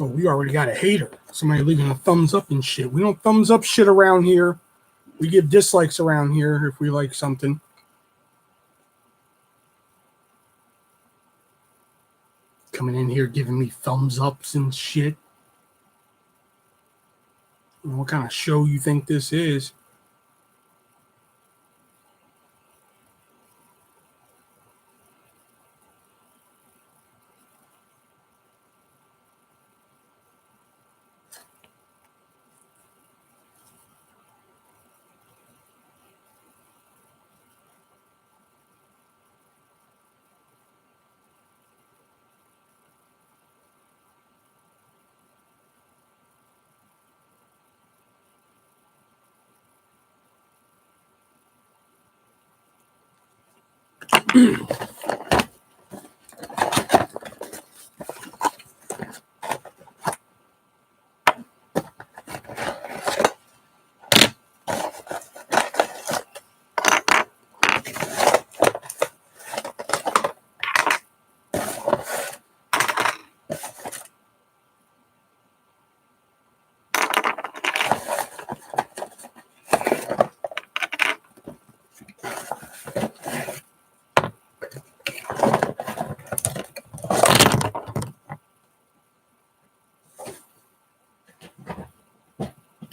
Oh, we already got a hater. Somebody leaving a thumbs up and shit. We don't thumbs up shit around here. We give dislikes around here if we like something. Coming in here giving me thumbs ups and shit. What kind of show you think this is?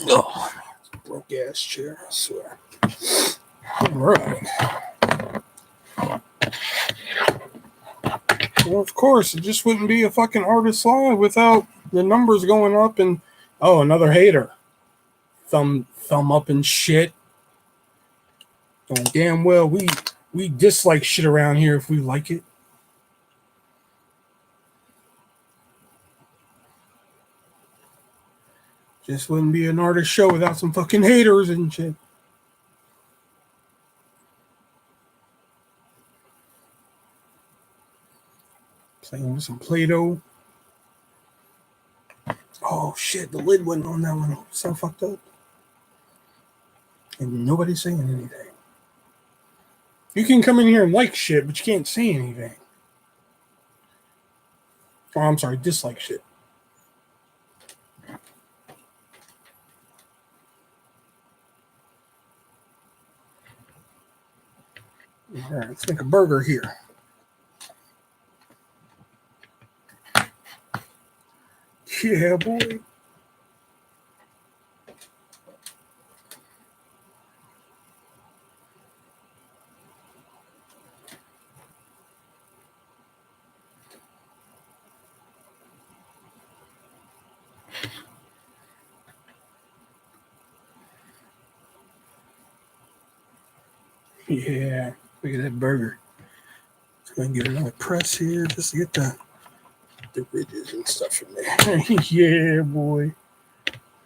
Oh, broke ass chair, I swear. All right. Well, of course, it just wouldn't be a fucking artist live without the numbers going up and another hater. Thumb up and shit. Oh, damn well we dislike shit around here if we like it. Just wouldn't be an artist show without some fucking haters and shit. Playing with some Play-Doh. Oh shit, the lid wasn't on that one. So fucked up. And nobody's saying anything. You can come in here and like shit, but you can't say anything. Oh, I'm sorry, dislike shit. All right, let's make a burger here. Yeah, boy. Yeah, look at that burger. Let's go and get another press here just to get the ridges and stuff in there. Yeah, boy.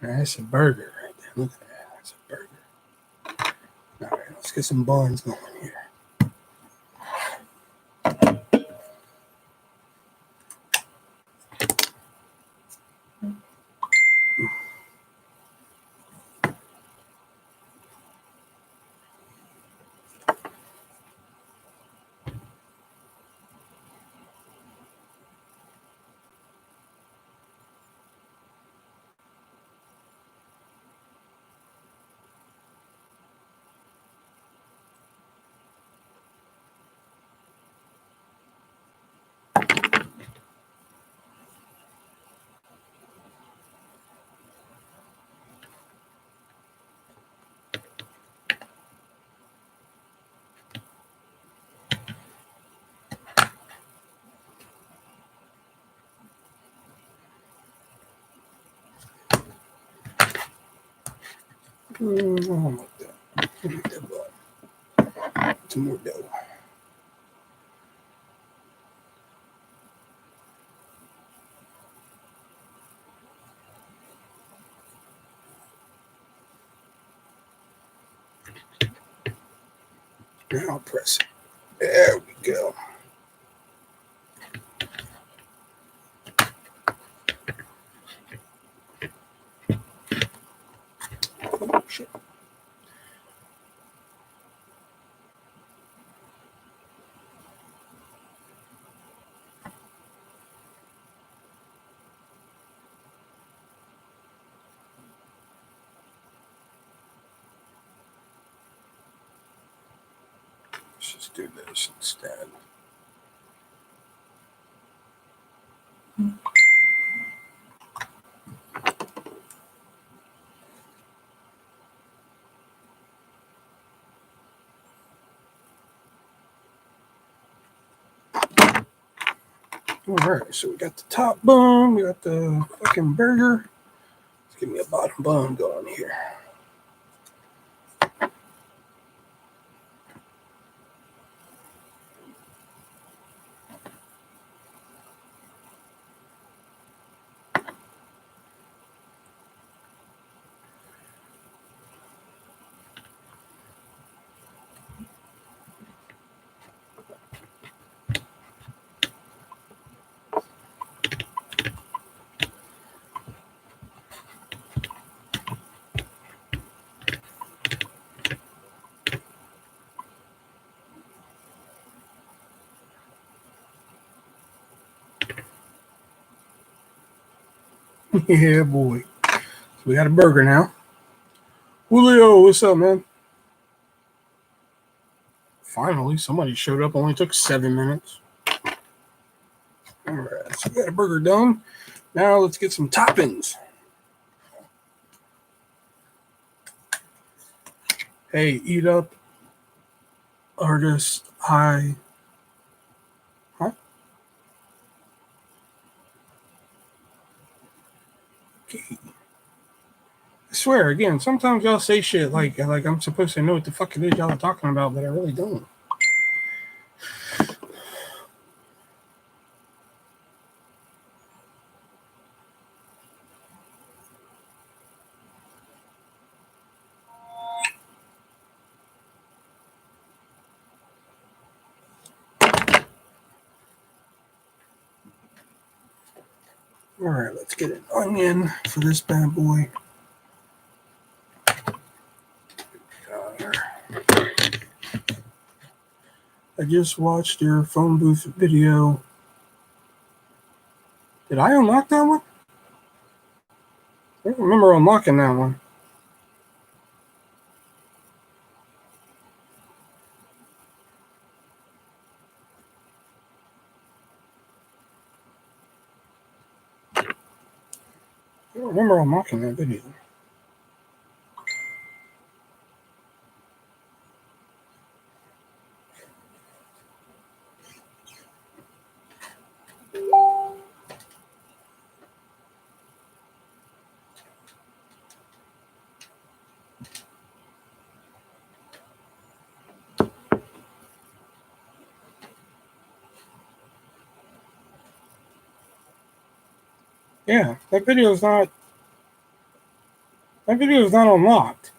That's a burger right there. Look at that. That's a burger. All right, let's get some buns going here. I don't like that. I like that bun. Some more dough. Now I'll press it. There we go. Oh, shit. Let's just do this instead. All right, so we got the top bun, we got the fucking burger. Let's give me a bottom bun going here. Yeah, boy. So we got a burger now. Julio, what's up, man? Finally, somebody showed up. Only took 7 minutes. All right, so we got a burger done. Now let's get some toppings. Hey, eat up, artist. Hi. Huh? Okay. I swear, again, sometimes y'all say shit like I'm supposed to know what the fuck it is y'all are talking about, but I really don't. All right, let's get an onion for this bad boy. I just watched your phone booth video. Did I unlock that one? I don't remember unlocking that one. I don't remember unlocking that video. Yeah, that video is not unlocked.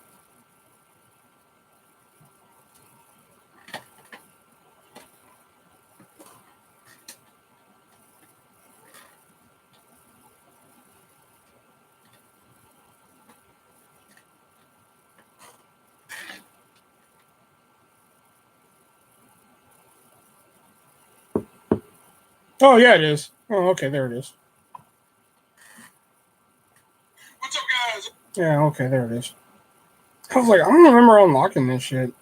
Oh yeah, it is. Oh, okay, there it is. What's up, guys? Yeah, okay, there it is. I was like, I don't remember unlocking this shit.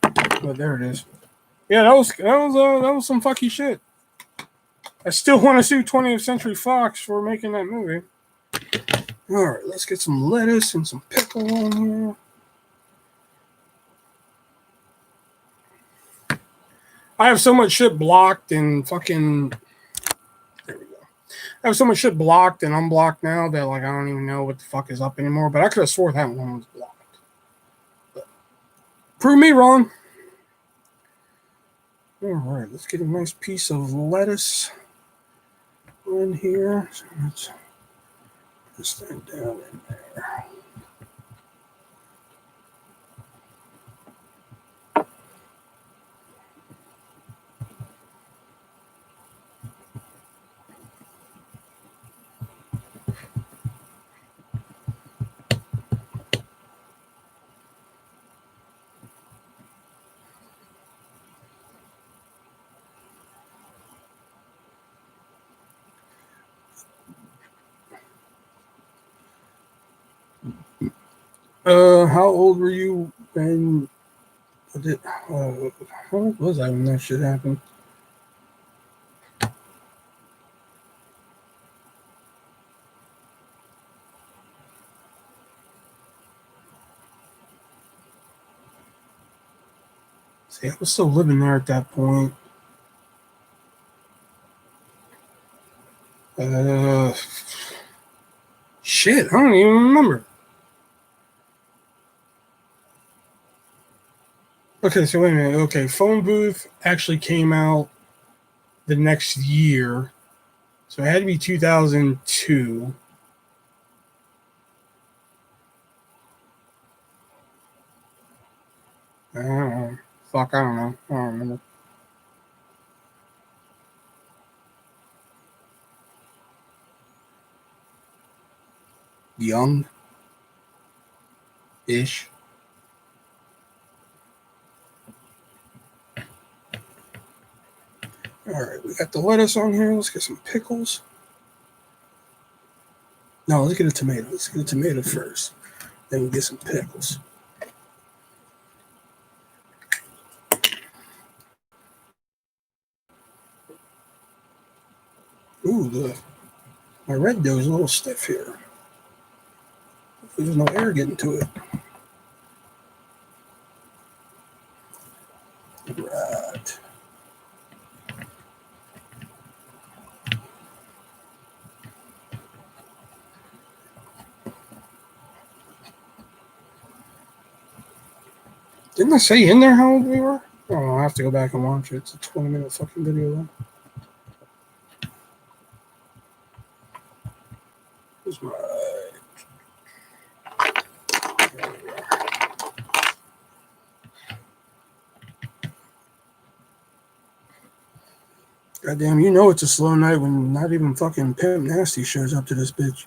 But there it is. Yeah, that was some fucky shit. I still want to sue 20th Century Fox for making that movie. All right, let's get some lettuce and some pickle on here. I have so much shit blocked and fucking. There we go. I have so much shit blocked and unblocked now that like I don't even know what the fuck is up anymore. But I could have swore that one was blocked. But prove me wrong. All right, let's get a nice piece of lettuce in here. So let's put that down in there. How old were you when How old was I when that shit happened? See, I was still living there at that point. Shit, I don't even remember. Okay, so wait a minute. Okay, Phone Booth actually came out the next year. So it had to be 2002. I don't know. Fuck, I don't know. I don't remember. Young-ish. All right, we got the lettuce on here. Let's get some pickles. No, let's get a tomato. Let's get a tomato first. Then we get some pickles. Ooh, my red dough is a little stiff here. There's no air getting to it. Right. Didn't I say in there how old we were? Oh, I'll have to go back and watch it. It's a 20-minute fucking video though. That's right. Goddamn, you know it's a slow night when not even fucking Pimp Nasty shows up to this bitch.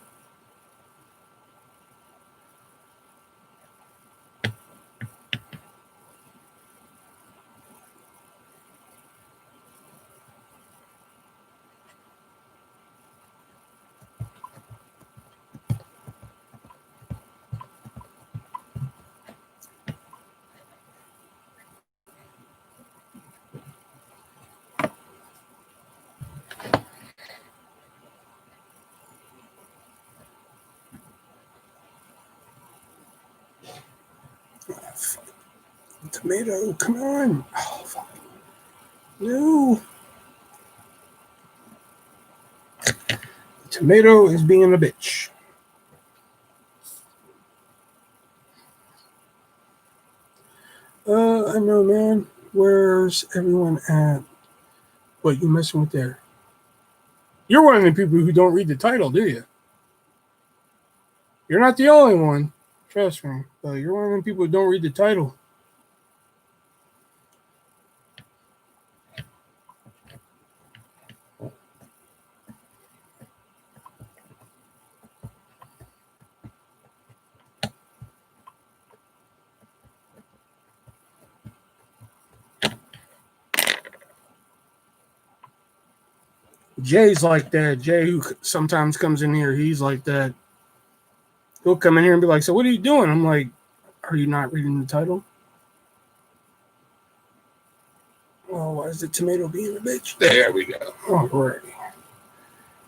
Tomato, come on. Oh, fuck. No. Tomato is being a bitch. I know, man. Where's everyone at? What, you messing with there? You're one of the people who don't read the title, do you? You're not the only one. Trust me. But you're one of the people who don't read the title. Jay's like that. Jay, who sometimes comes in here, he's like that. He'll come in here and be like, "So what are you doing?" I'm like, "Are you not reading the title?" Oh, why is the tomato being a bitch? There we go. All right.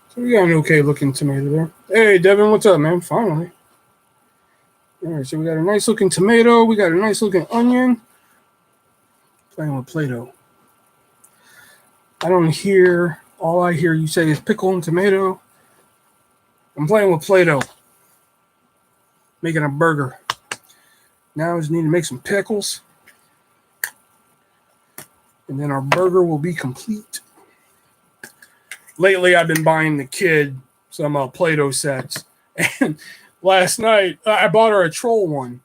So we got an okay looking tomato there. Hey, Devin, what's up, man? Finally. All right, so we got a nice looking tomato. We got a nice looking onion. Playing with Play-Doh. I don't hear, all I hear you say is pickle and tomato. I'm playing with Play-Doh. Making a burger. Now I just need to make some pickles. And then our burger will be complete. Lately, I've been buying the kid some Play-Doh sets. And last night, I bought her a troll one.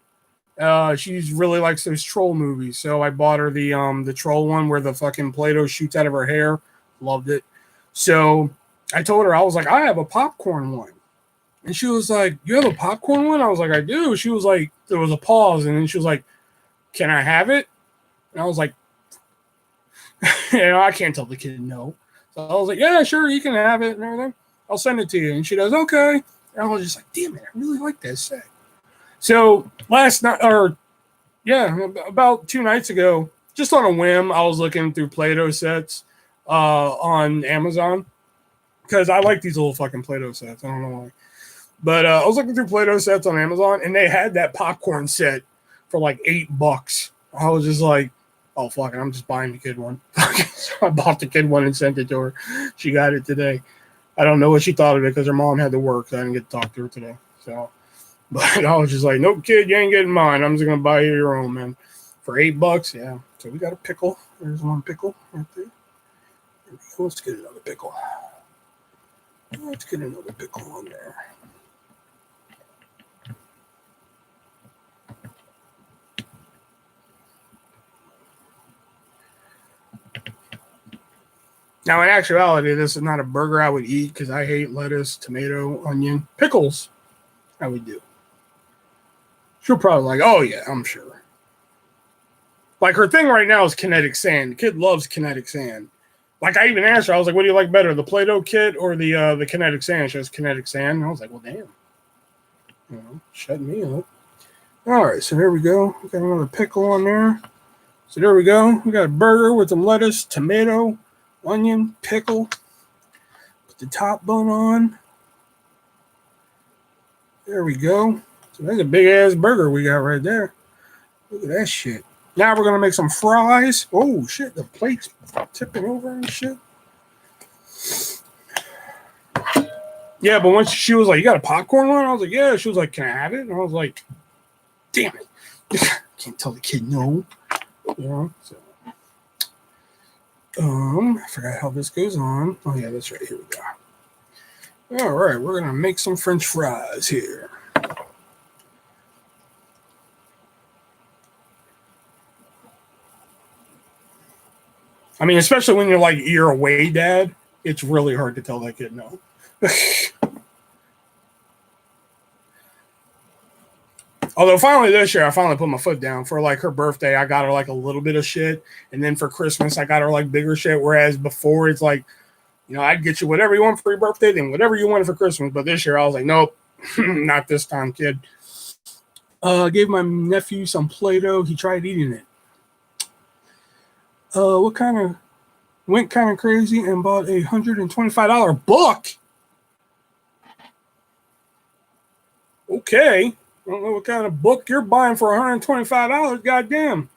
She really likes those troll movies. So I bought her the troll one where the fucking Play-Doh shoots out of her hair. Loved it. So I told her, I was like, I have a popcorn one. And she was like, you have a popcorn one? I was like, I do. She was like, there was a pause. And then she was like, can I have it? And I was like, I can't tell the kid no. So I was like, yeah, sure, you can have it and everything. I'll send it to you. And she goes, okay. And I was just like, damn it, I really like that set. So last night, or Yeah, about 2 nights ago, just on a whim, I was looking through Play-Doh sets on Amazon because I like these little fucking Play-Doh sets. I don't know why. But I was looking through Play-Doh sets on Amazon, and they had that popcorn set for like $8. I was just like, oh, fuck it, I'm just buying the kid one. So I bought the kid one and sent it to her. She got it today. I don't know what she thought of it because her mom had to work. So I didn't get to talk to her today. So, but I was just like, nope, kid, you ain't getting mine. I'm just going to buy you your own, man. For $8, yeah. So we got a pickle. There's one pickle right there. Let's get another pickle. Let's get another pickle on there. Now, in actuality, this is not a burger I would eat because I hate lettuce, tomato, onion, pickles. I would do. She'll probably like, oh yeah, I'm sure. Like her thing right now is kinetic sand. The kid loves kinetic sand. Like I even asked her, I was like, what do you like better, the Play-Doh kit or the kinetic sand? She has kinetic sand. And I was like, well, damn. You know, shut me up. All right, so there we go. We got another pickle on there. So there we go. We got a burger with some lettuce, tomato, onion, pickle. Put the top bun on. There we go. So that's a big ass burger we got right there. Look at that shit. Now we're gonna make some fries. Oh shit, the plate's tipping over and shit. Yeah, but once she was like, you got a popcorn one? I was like, yeah. She was like, can I have it? And I was like, damn it. Can't tell the kid no. You know, so I forgot how this goes on. Oh yeah, that's right. Here we go. All right, we're gonna make some French fries here. I mean, especially when you're like you're away, dad, it's really hard to tell that kid no. Although finally this year, I finally put my foot down for like her birthday. I got her like a little bit of shit, and then for Christmas, I got her like bigger shit. Whereas before, it's like, you know, I'd get you whatever you want for your birthday, then whatever you wanted for Christmas. But this year, I was like, nope, not this time, kid. Gave my nephew some Play-Doh. He tried eating it. Went kind of crazy and bought a $125 book. Okay. I don't know what kind of book you're buying for $125. Goddamn.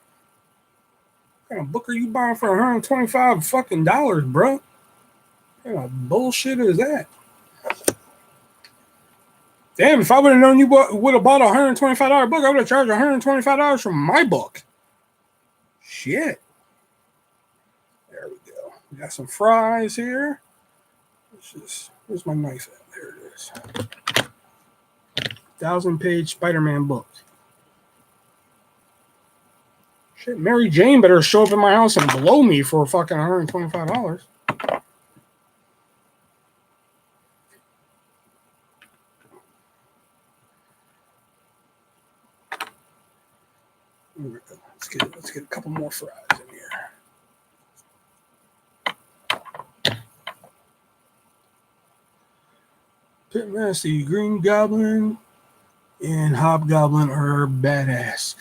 What kind of book are you buying for $125 fucking dollars, bro? What kind of bullshit is that? Damn, if I would have known you would have bought a $125 book, I would have charged $125 for my book. Shit. There we go. We got some fries here. Where's my knife at? There it is. 1,000-page Spider-Man book. Shit, Mary Jane better show up in my house and blow me for fucking $125. Let's get a couple more fries in here. Pitmaster, Green Goblin, and Hobgoblin are badass.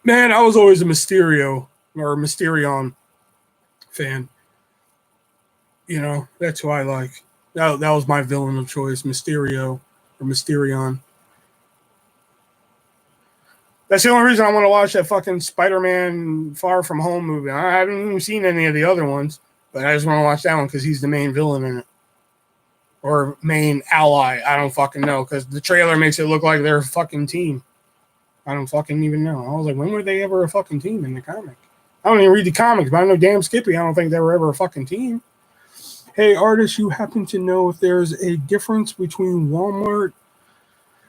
Man, I was always a Mysterion fan. You know, that's who I like. That was my villain of choice, Mysterio or Mysterion. That's the only reason I want to watch that fucking Spider-Man Far From Home movie. I haven't even seen any of the other ones, but I just want to watch that one because he's the main villain in it. Or main ally. I don't fucking know because the trailer makes it look like they're a fucking team. I don't fucking even know. I was like, when were they ever a fucking team in the comic? I don't even read the comics, but I know damn Skippy. I don't think they were ever a fucking team. Hey, artist, you happen to know if there's a difference between Walmart,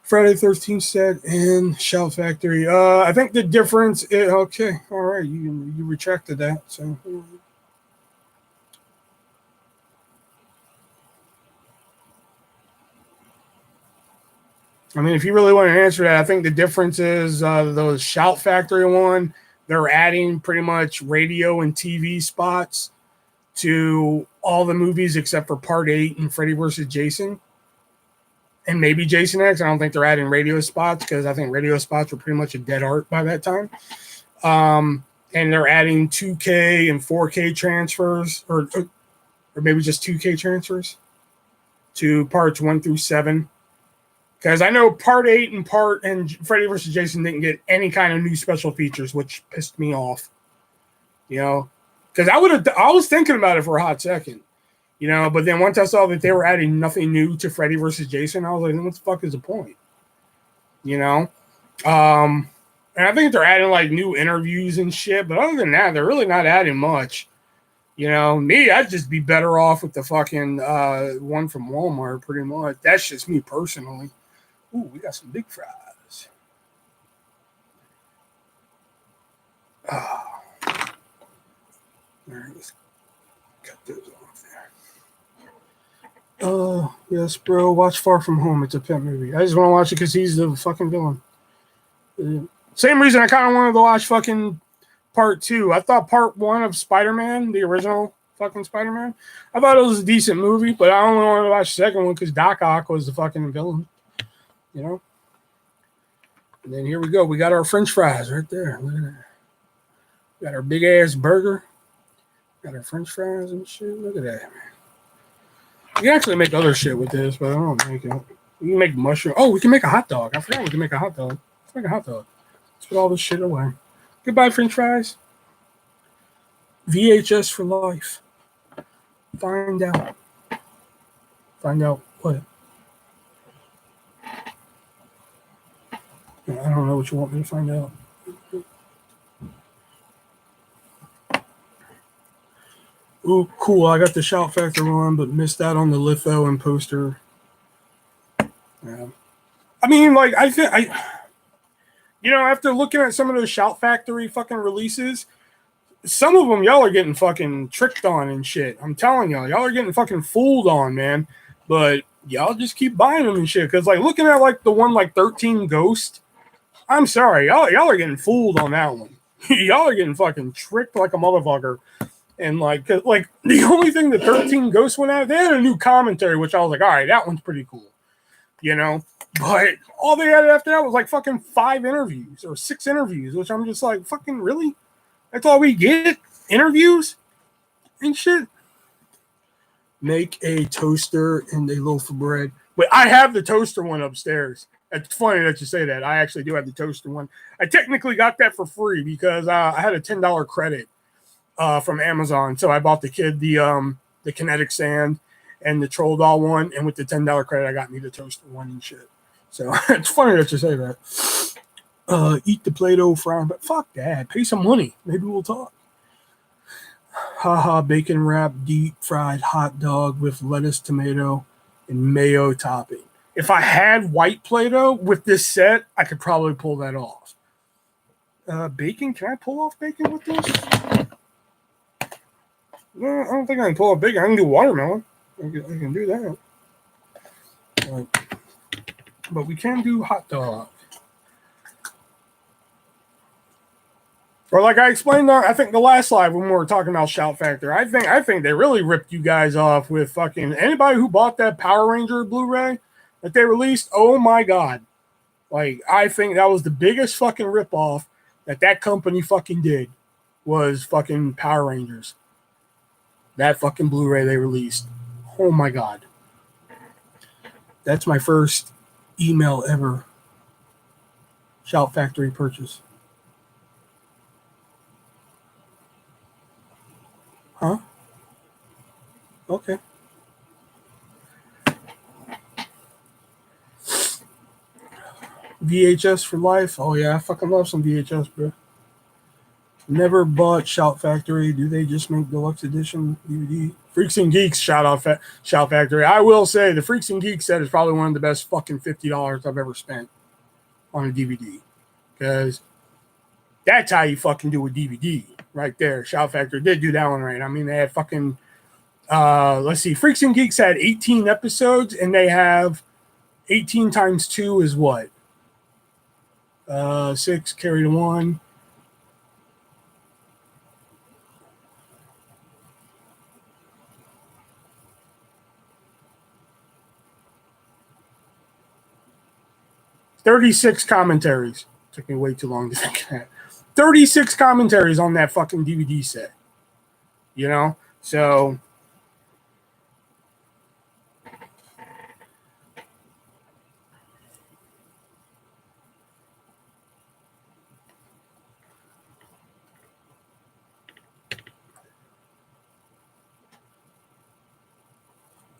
Friday the 13th set, and Shout Factory? I think the difference is, okay, all right, you retracted that. So, I mean, if you really want to answer that, I think the difference is the Shout Factory one, they're adding pretty much radio and TV spots to all the movies except for Part 8 and Freddy vs. Jason. and maybe Jason X. I don't think they're adding radio spots because I think radio spots were pretty much a dead art by that time. And they're adding 2K and 4K transfers, or maybe just 2K transfers to parts 1 through 7. Because I know part 8 and Freddy vs. Jason didn't get any kind of new special features, which pissed me off. You know, because I was thinking about it for a hot second. You know, but then once I saw that they were adding nothing new to Freddy vs. Jason, I was like, what the fuck is the point? You know? And I think they're adding like new interviews and shit, but other than that, they're really not adding much. You know, me, I'd just be better off with the fucking one from Walmart, pretty much. That's just me personally. Ooh, we got some big fries. All right, let's cut those off there. Yes, bro. Watch Far From Home. It's a pet movie. I just want to watch it because he's the fucking villain. Same reason I kind of wanted to watch fucking part 2. I thought part 1 of Spider-Man, the original fucking Spider-Man, I thought it was a decent movie, but I only wanted to watch the second one because Doc Ock was the fucking villain. You know? And then here we go. We got our French fries right there. Look at that. We got our big ass burger. Got our French fries and shit. Look at that, man. You can actually make other shit with this, but I don't make it. We can make mushroom. Oh, we can make a hot dog. I forgot we can make a hot dog. Let's make a hot dog. Let's put all this shit away. Goodbye, French fries. VHS for life. Find out. Find out what? I don't know what you want me to find out. Ooh, cool. I got the Shout Factor one, but missed out on the litho and poster. Yeah. I mean, like, after looking at some of those Shout Factory fucking releases, some of them y'all are getting fucking tricked on and shit. I'm telling y'all are getting fucking fooled on, man. But y'all just keep buying them and shit. Because, like, looking at, like, the one, like, 13 Ghost, I'm sorry. Y'all are getting fooled on that one. Y'all are getting fucking tricked like a motherfucker. And, like, the only thing the 13 Ghost went out, they had a new commentary, which I was like, all right, that one's pretty cool. You know? But all they had after that was, like, fucking 5 interviews or 6 interviews, which I'm just like, fucking really? That's all we get? Interviews? And shit? Make a toaster and a loaf of bread. But I have the toaster one upstairs. It's funny that you say that. I actually do have the toaster one. I technically got that for free because I had a $10 credit from Amazon. So I bought the kid the kinetic sand and the troll doll one. And with the $10 credit, I got me the toaster one and shit. So it's funny that you say that. Eat the Play-Doh fry. But fuck that. Pay some money. Maybe we'll talk. Haha, bacon wrapped deep fried hot dog with lettuce, tomato, and mayo topping. If I had white Play-Doh with this set, I could probably pull that off. Bacon? Can I pull off bacon with this? No, I don't think I can pull off bacon. I can do watermelon. I can do that. But we can do hot dog. Or like I explained, I think the last live when we were talking about Shout Factor, I think they really ripped you guys off with fucking anybody who bought that Power Ranger Blu-ray that they released. Oh my God. Like, I think that was the biggest fucking ripoff that company fucking did was fucking Power Rangers. That fucking Blu-ray they released. Oh my God. That's my first email ever Shout Factory purchase. Huh? Okay. VHS for life. Oh yeah, I fucking love some VHS, bro. Never bought Shout Factory. Do they just make deluxe edition DVD? Freaks and Geeks, Shout Factory. I will say the Freaks and Geeks set is probably one of the best fucking $50 I've ever spent on a DVD. Because that's how you fucking do a DVD right there. Shout Factory did do that one right. I mean, they had fucking, let's see, Freaks and Geeks had 18 episodes, and they have 18 times 2 is what? 6 carry to 1. 36 commentaries. Took me way too long to think of that. 36 commentaries on that fucking DVD set. You know? So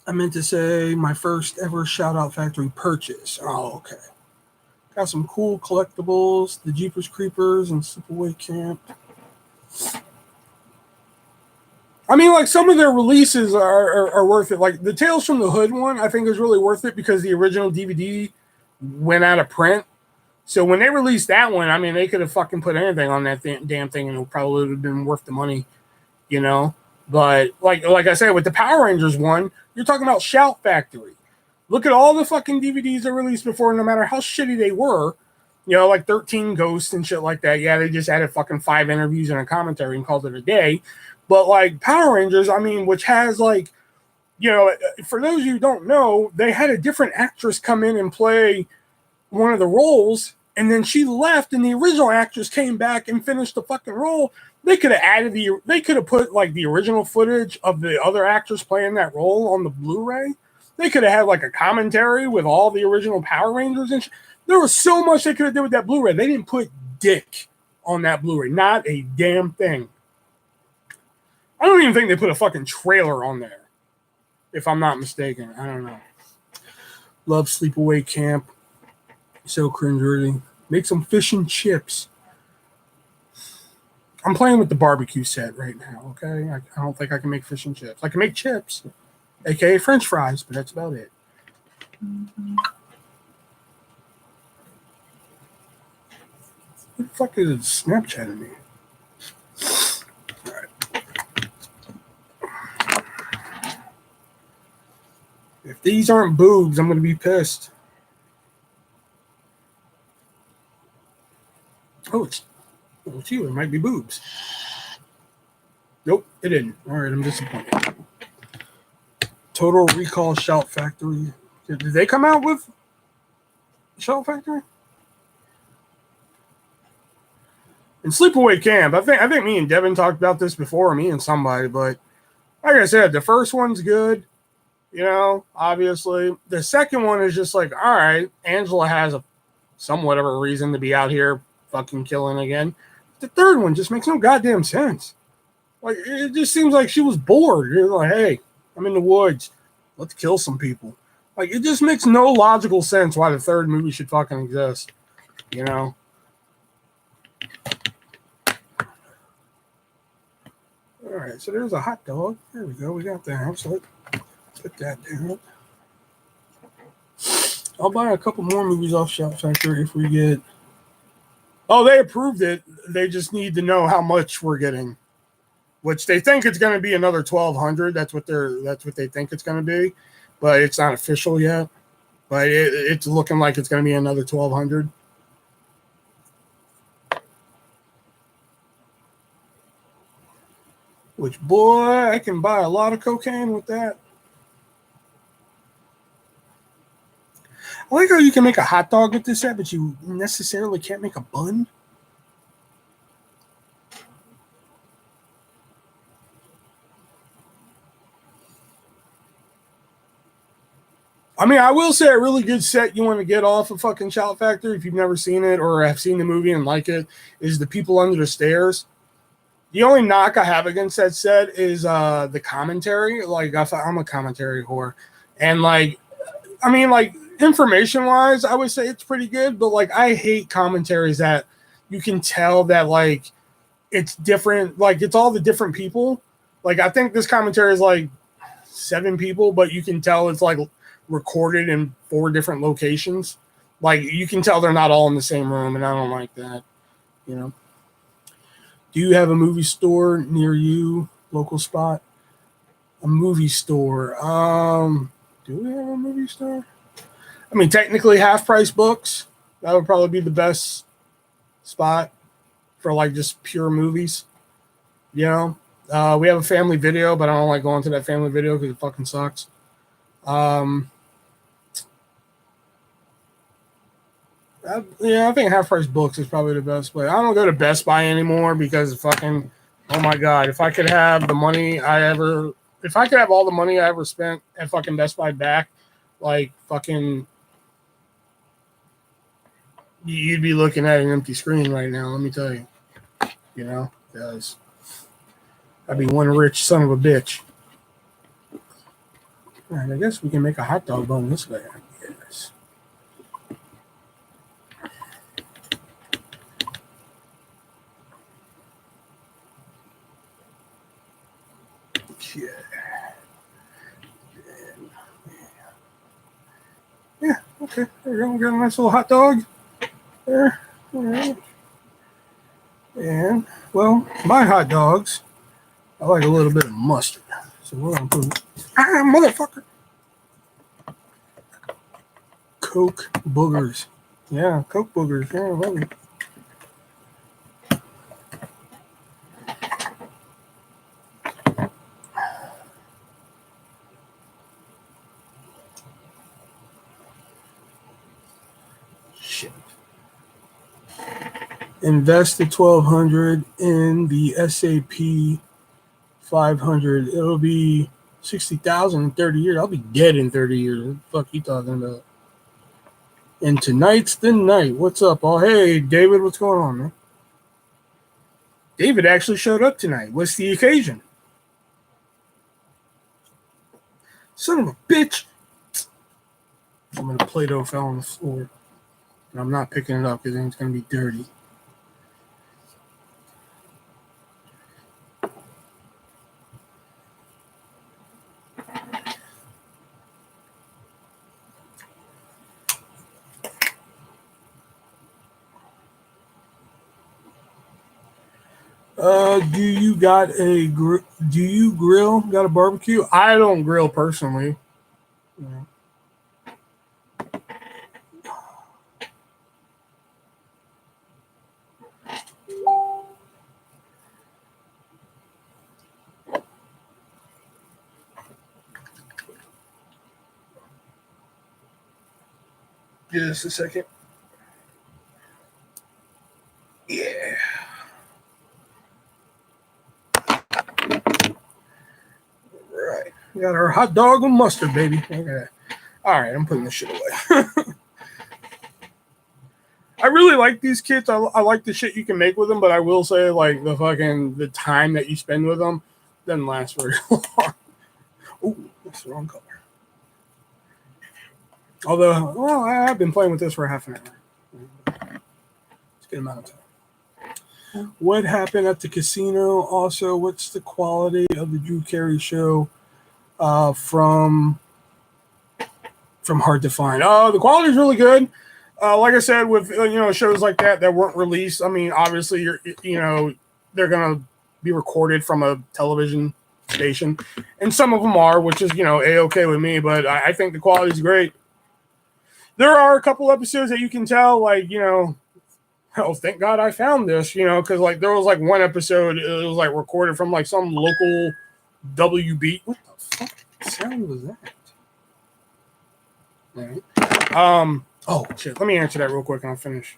I meant to say my first ever Shout Out Factory purchase. Oh, okay. Got some cool collectibles, the Jeepers Creepers and Sleepaway Camp. I mean, like, some of their releases are worth it. Like, the Tales from the Hood one, I think is really worth it because the original DVD went out of print. So when they released that one, I mean, they could have fucking put anything on that damn thing and it probably would have been worth the money, you know? But like I said, with the Power Rangers one, you're talking about Shout Factory. Look at all the fucking DVDs that released before, no matter how shitty they were, you know, like 13 Ghosts and shit like that. Yeah, they just added fucking 5 interviews and a commentary and called it a day. But like Power Rangers, I mean, which has like, you know, for those of you who don't know, they had a different actress come in and play one of the roles, and then she left, and the original actress came back and finished the fucking role. They could have put like the original footage of the other actress playing that role on the Blu-ray. They could have had like a commentary with all the original Power Rangers and there was so much they could have done with that Blu-ray. They didn't put dick on that Blu-ray, not a damn thing. I don't even think they put a fucking trailer on there, if I'm not mistaken. I don't know. Love Sleepaway Camp. So cringeworthy. Make some fish and chips. I'm playing with the barbecue set right now, okay? I don't think I can make fish and chips. I can make chips, aka French fries, but that's about it. What the fuck is it Snapchatting me? All right. If these aren't boobs, I'm going to be pissed. Oh, it's you. It might be boobs. Nope, it didn't. All right, I'm disappointed. Total Recall Shout Factory. Did they come out with Shout Factory? And Sleepaway Camp. I think me and Devin talked about this before, me and somebody, but like I said, the first one's good. You know, obviously. The second one is just like, all right, Angela has somewhat of a reason to be out here fucking killing again. The third one just makes no goddamn sense. Like, it just seems like she was bored. You're like, hey, I'm in the woods. Let's kill some people. Like, it just makes no logical sense why the third movie should fucking exist. You know? All right, so there's a hot dog. There we go. We got that. So let's put that down. I'll buy a couple more movies off Shout Factory if we get... Oh, they approved it. They just need to know how much we're getting, which they think it's going to be another 1,200. That's what they think it's going to be, but it's not official yet. But it's looking like it's going to be another 1,200. Which, boy, I can buy a lot of cocaine with that. I like how you can make a hot dog with this set, but you necessarily can't make a bun. I mean, I will say a really good set you want to get off of fucking Shout Factory if you've never seen it or have seen the movie and like it is The People Under the Stairs. The only knock I have against that set is the commentary. Like, I'm a commentary whore. And, like, I mean, like, information-wise, I would say it's pretty good. But, like, I hate commentaries that you can tell that, like, it's different. Like, it's all the different people. Like, I think this commentary is, like, 7 people, but you can tell it's, like, recorded in 4 different locations. Like, you can tell they're not all in the same room, and I don't like that, you know. Do you have a movie store near you, local spot? A movie store. Do we have a movie store? I mean, technically Half Price Books. That would probably be the best spot for, like, just pure movies. You know? We have a Family Video, but I don't like going to that Family Video because it fucking sucks. Yeah, I think half price books is probably the best way. I don't go to Best Buy anymore because fucking, oh my god, if I could have all the money I ever spent at fucking Best Buy back, like fucking, you'd be looking at an empty screen right now. Let me tell you, because I'd be one rich son of a bitch. All right, I guess we can make a hot dog bun this way. Yes. Yeah, okay. There we go. We got a nice little hot dog there. All right. And, well, my hot dogs, I like a little bit of mustard. So we're going to put, motherfucker. Coke boogers. Yeah, Coke boogers. Yeah, I love it. Shit. Invest the $1,200 in the SAP 500. It'll be 60,000 in 30 years. I'll be dead in 30 years. What the fuck you talking about? And tonight's the night. What's up? Oh, hey, David, what's going on, man? David actually showed up tonight. What's the occasion? Son of a bitch. Some of the Play-Doh fell on the floor. And I'm not picking it up because it's going to be dirty. Do you grill? Got a barbecue? I don't grill personally. Yeah. Just a second. Yeah. Right. We got our hot dog and mustard, baby. Okay. All right, I'm putting this shit away. I really like these kits. I like the shit you can make with them, but I will say, like, the time that you spend with them doesn't last very long. Oh, that's the wrong color. Although, well, I've been playing with this for half an hour. It's a good amount of time. What happened at the casino? Also, what's the quality of the Drew Carey show from Hard to Find? The quality is really good. Like I said, with shows like that weren't released. I mean, obviously, they're gonna be recorded from a television station, and some of them are, which is a-okay with me. But I think the quality is great. There are a couple episodes that you can tell, like, oh, thank God I found this, because like there was like one episode, it was like recorded from like some local WB. What the fuck sound was that? All right. Oh shit. Let me answer that real quick and I'll finish.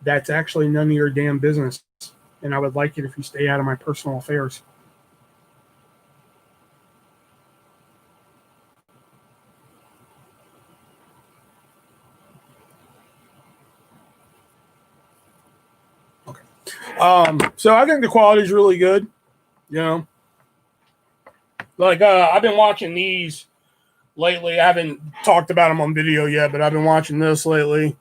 That's actually none of your damn business. And I would like it if you stay out of my personal affairs. Okay. So I think the quality is really good. Like I've been watching these lately. I haven't talked about them on video yet, but I've been watching this lately.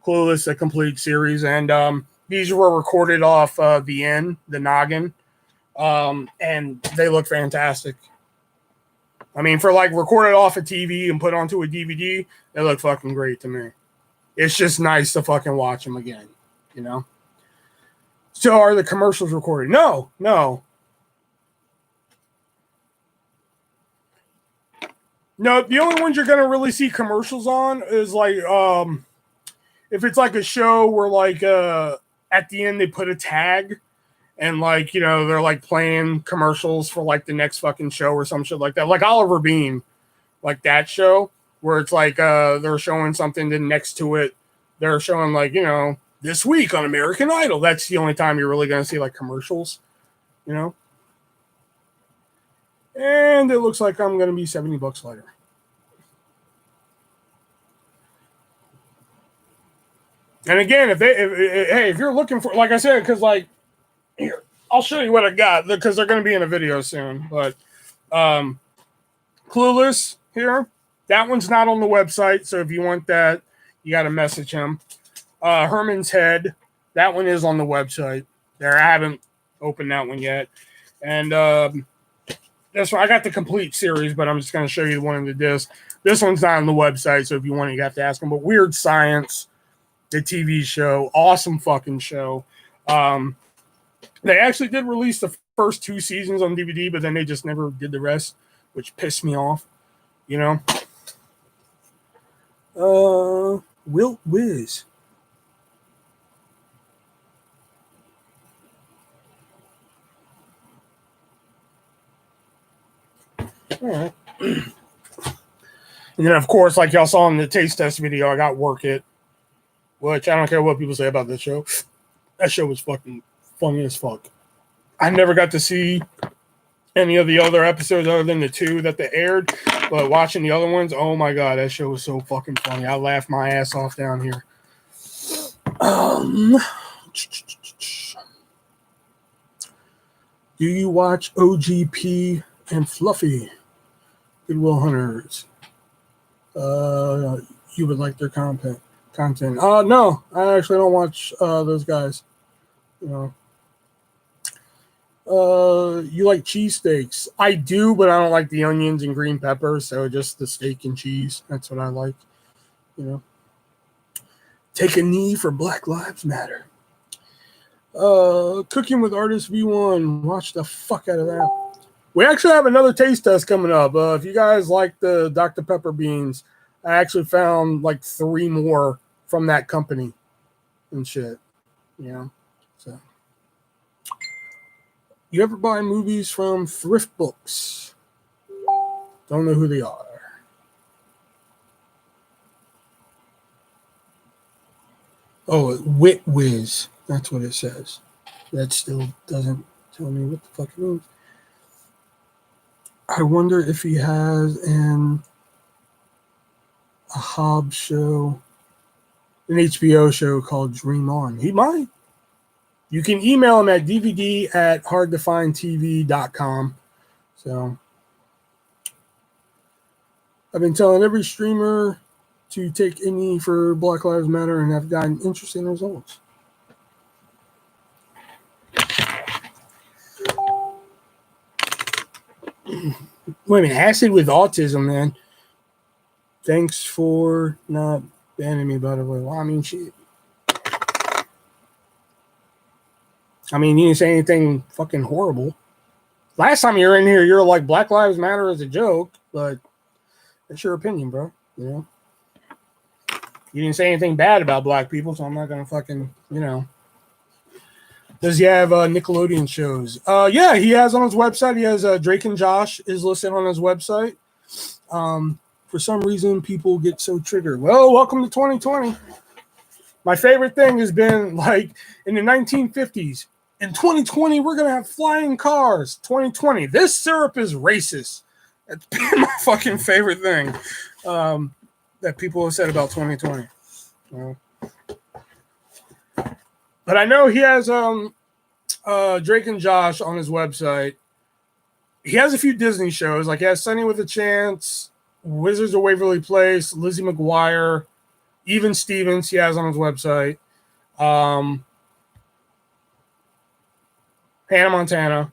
Clueless, a complete series, and these were recorded off the Noggin, and they look fantastic. I mean, for like recorded off a TV and put onto a DVD, they look fucking great to me. It's just nice to fucking watch them again, So are the commercials recorded? No. No, the only ones you're gonna really see commercials on is like if it's like a show where like at the end they put a tag and like, you know, they're like playing commercials for like the next fucking show or some shit like that. Like Oliver Bean, like that show where it's like they're showing something, then next to it they're showing like, you know, this week on American Idol. That's the only time you're really going to see like commercials, you know. And it looks like I'm going to be $70 later. And again, if you're looking for, like I said, because like, here, I'll show you what I got because they're going to be in a video soon. But Clueless here, that one's not on the website. So if you want that, you got to message him. Herman's Head, that one is on the website. There, I haven't opened that one yet. And this one, I got the complete series, but I'm just going to show you the one in the disc. This one's not on the website, so if you want it, you have to ask him. But Weird Science, the TV show, awesome fucking show. They actually did release the first 2 seasons on DVD, but then they just never did the rest, which pissed me off, you know. Wilt Wiz. All right. And then, of course, like y'all saw in the taste test video, I got Work It, which I don't care what people say about this show. That show was fucking funny as fuck. I never got to see any of the other episodes other than the 2 that they aired, but watching the other ones, oh my god, that show was so fucking funny. I laughed my ass off down here. Do you watch OGP and Fluffy? Good Will Hunters. You would like their content. No, I actually don't watch those guys. You know. You like cheesesteaks? I do, but I don't like the onions and green peppers, so just the steak and cheese. That's what I like. You know. Take a knee for Black Lives Matter. Cooking with Artist V1. Watch the fuck out of that. We actually have another taste test coming up. If you guys like the Dr. Pepper beans, I actually found like 3 more from that company and shit. You know, so. You ever buy movies from thrift books? Don't know who they are. Oh, Wit Whiz. That's what it says. That still doesn't tell me what the fuck it means. I wonder if he has a Hobbs show, an HBO show called Dream On. He might. You can email him at dvd@hardtofindtv.com. So I've been telling every streamer to take any for Black Lives Matter and have gotten interesting results. Wait a minute, Acid with Autism, man. Thanks for not banning me, by the way. Well, I mean, shit. I mean, you didn't say anything fucking horrible. Last time you were in here, you're like, Black Lives Matter is a joke, but that's your opinion, bro. You know? You didn't say anything bad about black people, so I'm not going to fucking, you know. Does he have Nickelodeon shows? Yeah, he has on his website. He has Drake and Josh is listed on his website. For some reason, people get so triggered. Well, welcome to 2020. My favorite thing has been like in the 1950s. In 2020, we're going to have flying cars. 2020, this syrup is racist. That's been my fucking favorite thing that people have said about 2020. But I know he has Drake and Josh on his website. He has a few Disney shows. Like he has Sunny with a Chance, Wizards of Waverly Place, Lizzie McGuire, Even Stevens he has on his website. Hannah Montana.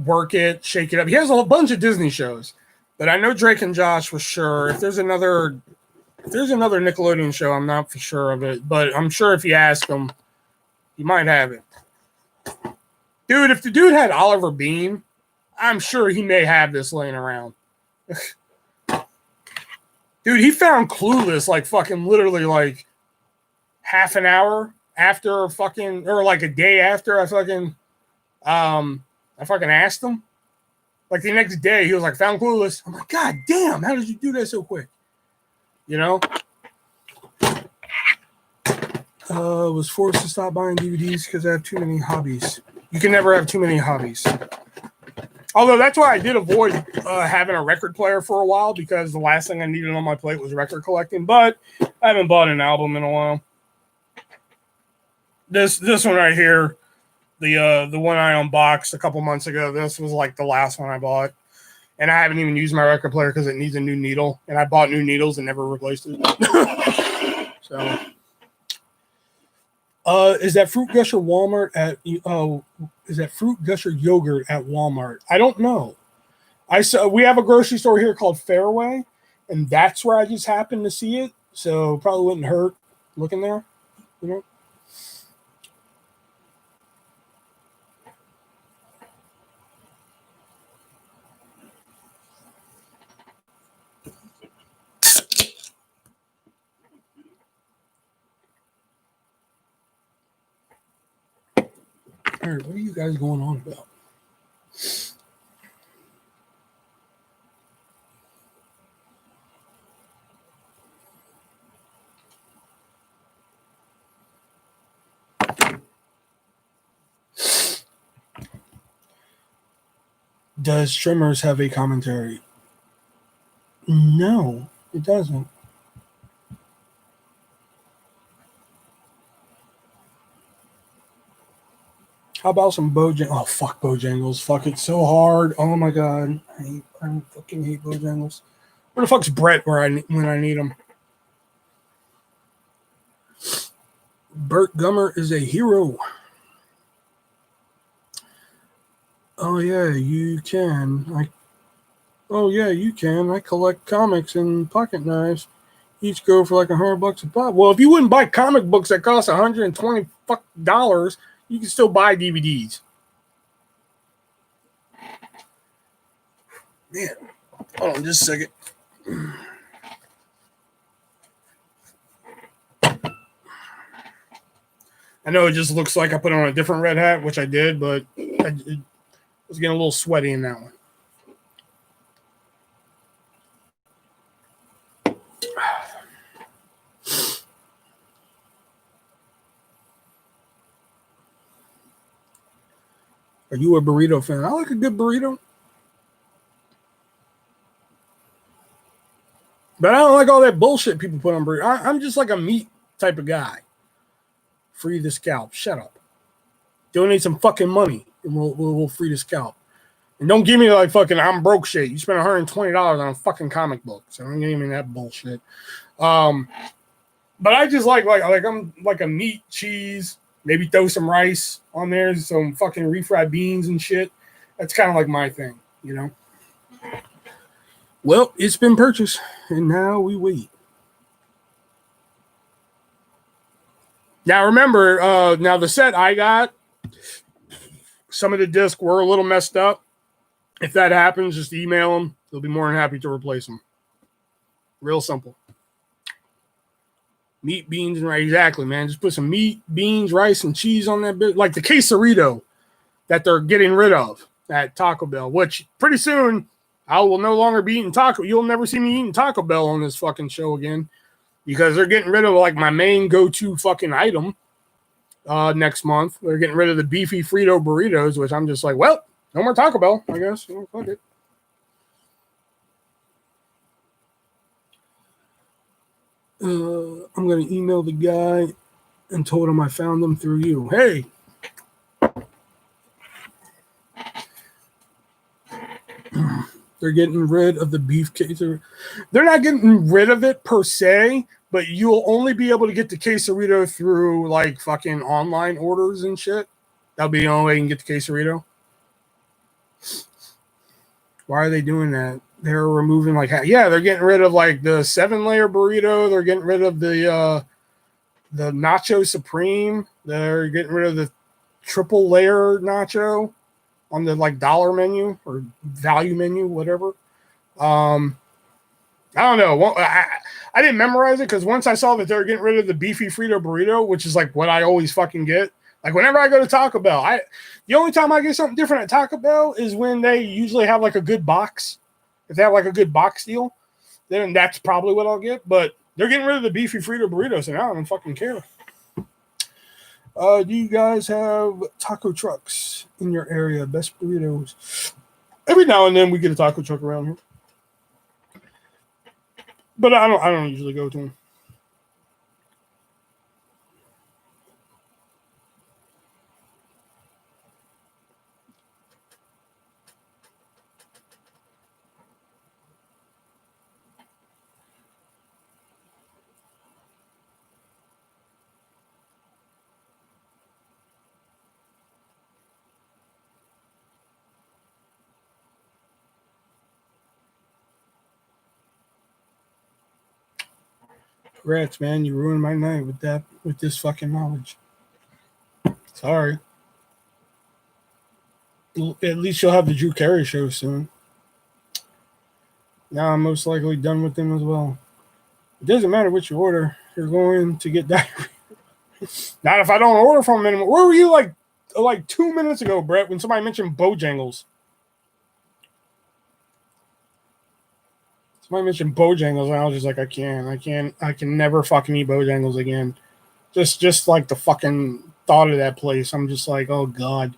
Work It, Shake It Up. He has a bunch of Disney shows. But I know Drake and Josh for sure. If there's another Nickelodeon show, I'm not for sure of it. But I'm sure if you ask him, he might have it. Dude, if the dude had Oliver Bean, I'm sure he may have this laying around. Dude, he found Clueless like fucking literally like half an hour after fucking, or like a day after I fucking asked him. Like the next day, he was like, found clueless. I'm like, God damn, how did you do that so quick? You know? Was forced to stop buying DVDs because I have too many hobbies. You can never have too many hobbies. Although that's why I did avoid having a record player for a while, because the last thing I needed on my plate was record collecting. But I haven't bought an album in a while. This one right here, the one I unboxed a couple months ago, this was like the last one I bought. And I haven't even used my record player because it needs a new needle. And I bought new needles and never replaced it. So, is that Fruit Gusher Walmart at? Is that Fruit Gusher yogurt at Walmart? I don't know. We have a grocery store here called Fairway, and that's where I just happened to see it. So probably wouldn't hurt looking there, you know. All right, what are you guys going on about? Does Trimmers have a commentary? No, it doesn't. How about some Bojangles? Oh, fuck Bojangles. Fuck it so hard. Oh, my God. I fucking hate Bojangles. Where the fuck's Brett when I need him? Burt Gummer is a hero. Oh, yeah, you can. Oh, yeah, you can. I collect comics and pocket knives. Each go for like $100 a pop. Well, if you wouldn't buy comic books that cost $120, you can still buy DVDs. Man, hold on just a second. I know it just looks like I put on a different red hat, which I did, but it was getting a little sweaty in that one. Are you a burrito fan? I like a good burrito. But I don't like all that bullshit people put on burrito. I'm just like a meat type of guy. Free the scalp. Shut up. Donate some fucking money and we'll free the scalp. And don't give me like fucking I'm broke shit. You spent $120 on a fucking comic book. So don't give me that bullshit. But I just like I'm like a meat, cheese, maybe throw some rice on there, some fucking refried beans and shit. That's kind of like my thing, you know? Well, it's been purchased, and now we wait. Now, remember, now the set I got, some of the discs were a little messed up. If that happens, just email them. They'll be more than happy to replace them. Real simple. Meat, beans, and rice. Exactly, man. Just put some meat, beans, rice, and cheese on that bit. Like the quesarito that they're getting rid of at Taco Bell, which pretty soon I will no longer be eating taco. You'll never see me eating Taco Bell on this fucking show again because they're getting rid of like my main go-to fucking item next month. They're getting rid of the beefy Frito burritos, which I'm just like, well, no more Taco Bell, I guess. Fuck it. I'm going to email the guy and told him I found them through you. Hey. They're getting rid of the beef quesarito. They're not getting rid of it per se, but you'll only be able to get the quesarito through like fucking online orders and shit. That'll be the only way you can get the quesarito. Why are they doing that? They're removing like, yeah, they're getting rid of like the 7-layer burrito. They're getting rid of the nacho supreme. They're getting rid of the triple layer nacho on the like dollar menu or value menu, whatever. And I don't know. Well, I didn't memorize it because once I saw that they were getting rid of the beefy Frito burrito, which is like what I always fucking get. Like whenever I go to Taco Bell, the only time I get something different at Taco Bell is when they usually have like a good box. If they have like a good box deal, then that's probably what I'll get. But they're getting rid of the beefy Frito burritos, and I don't fucking care. Do you guys have taco trucks in your area? Best burritos. Every now and then we get a taco truck around here, but I don't usually go to them. Congrats, man! You ruined my night with this fucking knowledge. Sorry. At least you'll have the Drew Carey show soon. Now I'm most likely done with them as well. It doesn't matter what you order; you're going to get diarrhea. Not if I don't order from them anymore. Where were you like 2 minutes ago, Brett, when somebody mentioned Bojangles? Somebody mentioned Bojangles, and I was just like, I can never fucking eat Bojangles again. Just like the fucking thought of that place, I'm just like, oh god.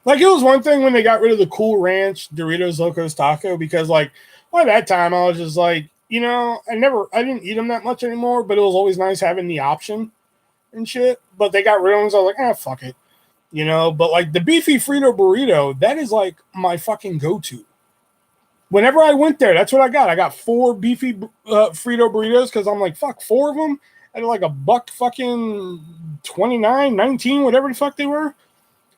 Like, it was one thing when they got rid of the Cool Ranch Doritos Locos Taco, because like by that time I was just like, you know, I didn't eat them that much anymore, but it was always nice having the option and shit. But they got rid of them, so I was like, fuck it. You know, but like the beefy Frito burrito, that is like my fucking go-to. Whenever I went there, that's what I got. I got 4 beefy Frito burritos because I'm like, fuck, 4 of them at like a buck fucking 29, 19, whatever the fuck they were.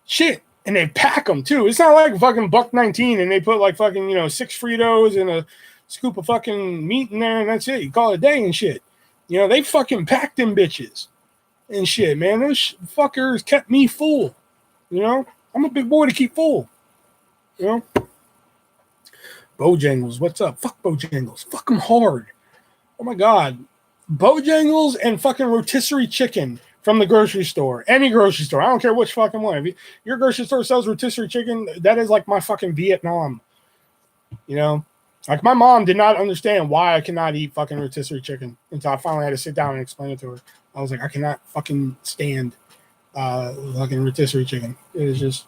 Shit. And they pack them too. It's not like fucking buck 19 and they put like fucking, 6 Fritos and a scoop of fucking meat in there and that's it. You call it a day and shit. You know, they fucking packed them bitches and shit, man. Those fuckers kept me full. You know, I'm a big boy to keep full. You know, Bojangles, what's up? Fuck Bojangles. Fuck them hard. Oh my god, Bojangles and fucking rotisserie chicken from the grocery store. Any grocery store. I don't care which fucking one. If your grocery store sells rotisserie chicken, that is like my fucking Vietnam. You know, like my mom did not understand why I cannot eat fucking rotisserie chicken until I finally had to sit down and explain it to her. I was like, I cannot fucking stand fucking rotisserie chicken. It is just.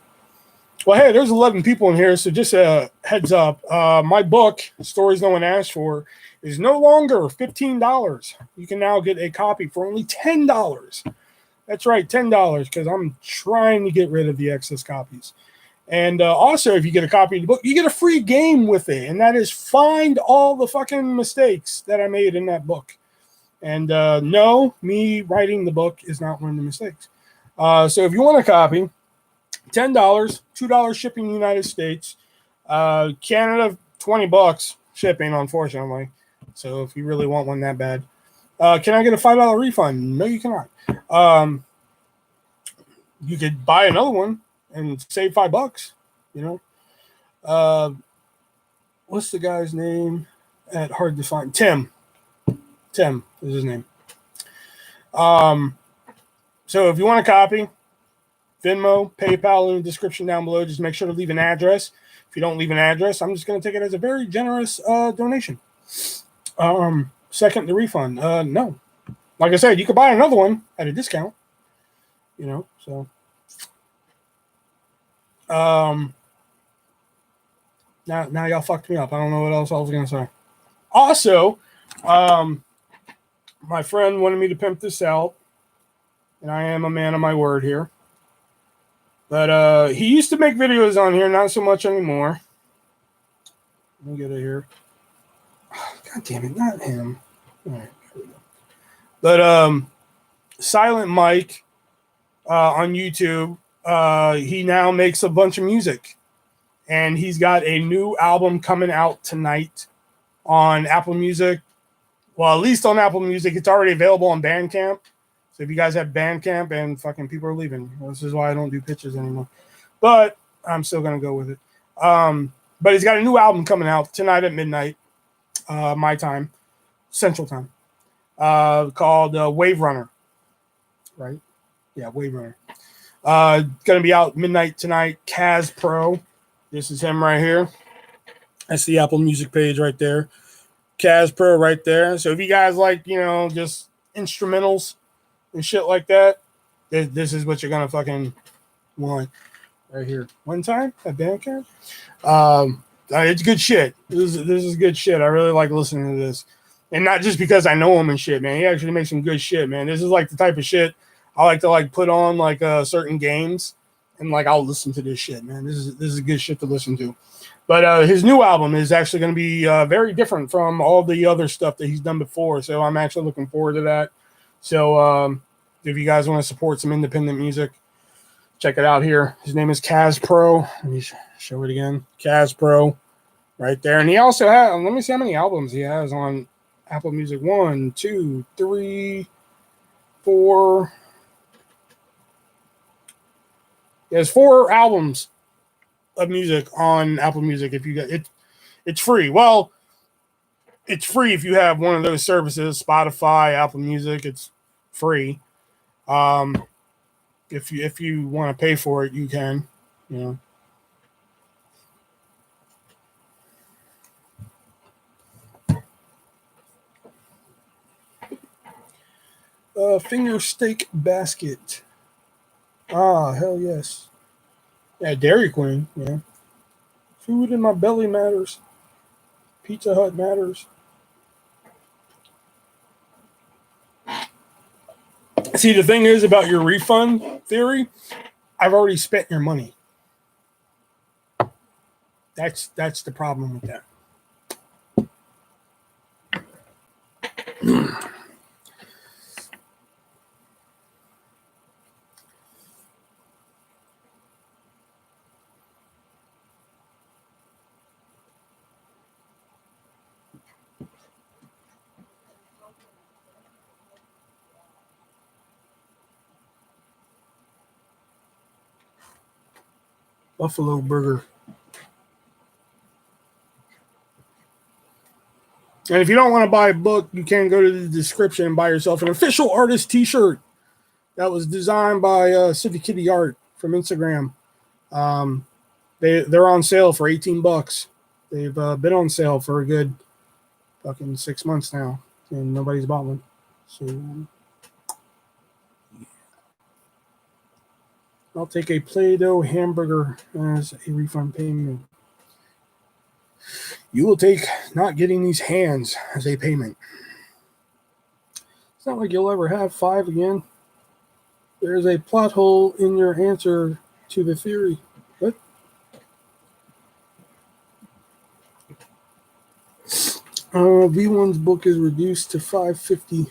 Well, hey, there's 11 people in here, so just a heads up. My book, Stories No One Asked For, is no longer $15. You can now get a copy for only $10. That's right, $10, because I'm trying to get rid of the excess copies. And also, if you get a copy of the book, you get a free game with it, and that is find all the fucking mistakes that I made in that book. And no, me writing the book is not one of the mistakes. So if you want a copy, $10, $2 shipping in the United States. Canada, $20 shipping, unfortunately. So if you really want one that bad. Can I get a $5 refund? No, you cannot. You could buy another one and save $5, you know. What's the guy's name at Hard to Find? Tim is his name. So if you want a copy, Venmo, PayPal in the description down below. Just make sure to leave an address. If you don't leave an address, I'm just going to take it as a very generous donation. Second, the refund. No. Like I said, you could buy another one at a discount. You know, so. Now y'all fucked me up. I don't know what else I was going to say. Also, my friend wanted me to pimp this out, and I am a man of my word here. But he used to make videos on here, not so much anymore. Let me get it here. Oh, God damn it, not him. All right, here we go. But Silent Mike on YouTube, he now makes a bunch of music. And he's got a new album coming out tonight on Apple Music. Well, at least on Apple Music. It's already available on Bandcamp. So if you guys have Bandcamp and fucking people are leaving, this is why I don't do pictures anymore. But I'm still gonna go with it. But he's got a new album coming out tonight at midnight, my time, Central Time, called Wave Runner. Right? Yeah, Wave Runner. Gonna be out midnight tonight. Kaz Pro. This is him right here. That's the Apple Music page right there. Kaz Pro right there. So if you guys like, just instrumentals and shit like that, this is what you're gonna fucking want right here. One time at Bandcamp. It's good shit. This is good shit. I really like listening to this, and not just because I know him and shit, man. He actually makes some good shit, man. This is like the type of shit I like to like put on like certain games, and like I'll listen to this shit, man. This is good shit to listen to. But his new album is actually going to be very different from all the other stuff that he's done before. So I'm actually looking forward to that. So if you guys want to support some independent music, check it out here. His name is Kaz Pro. Let me show it again. Kaz Pro right there. And he also has, let me see how many albums he has on Apple Music. 1, 2, 3, 4. He has 4 albums of music on Apple Music. If you get it, it's free. Well, it's free if you have one of those services, Spotify, Apple Music. It's free. If you want to pay for it, you can. Finger steak basket. Ah, hell yes. Yeah, Dairy Queen. Yeah. Food in my belly matters. Pizza Hut matters. See, the thing is about your refund theory, I've already spent your money. That's the problem with that. Buffalo Burger. And if you don't want to buy a book, you can go to the description and buy yourself an official artist t-shirt that was designed by City Kitty Art from Instagram. They're on sale for $18. They've been on sale for a good fucking 6 months now, and nobody's bought one. So I'll take a Play-Doh hamburger as a refund payment. You will take not getting these hands as a payment. It's not like you'll ever have 5 again. There's a plot hole in your answer to the theory. What? V1's book is reduced to $5.50.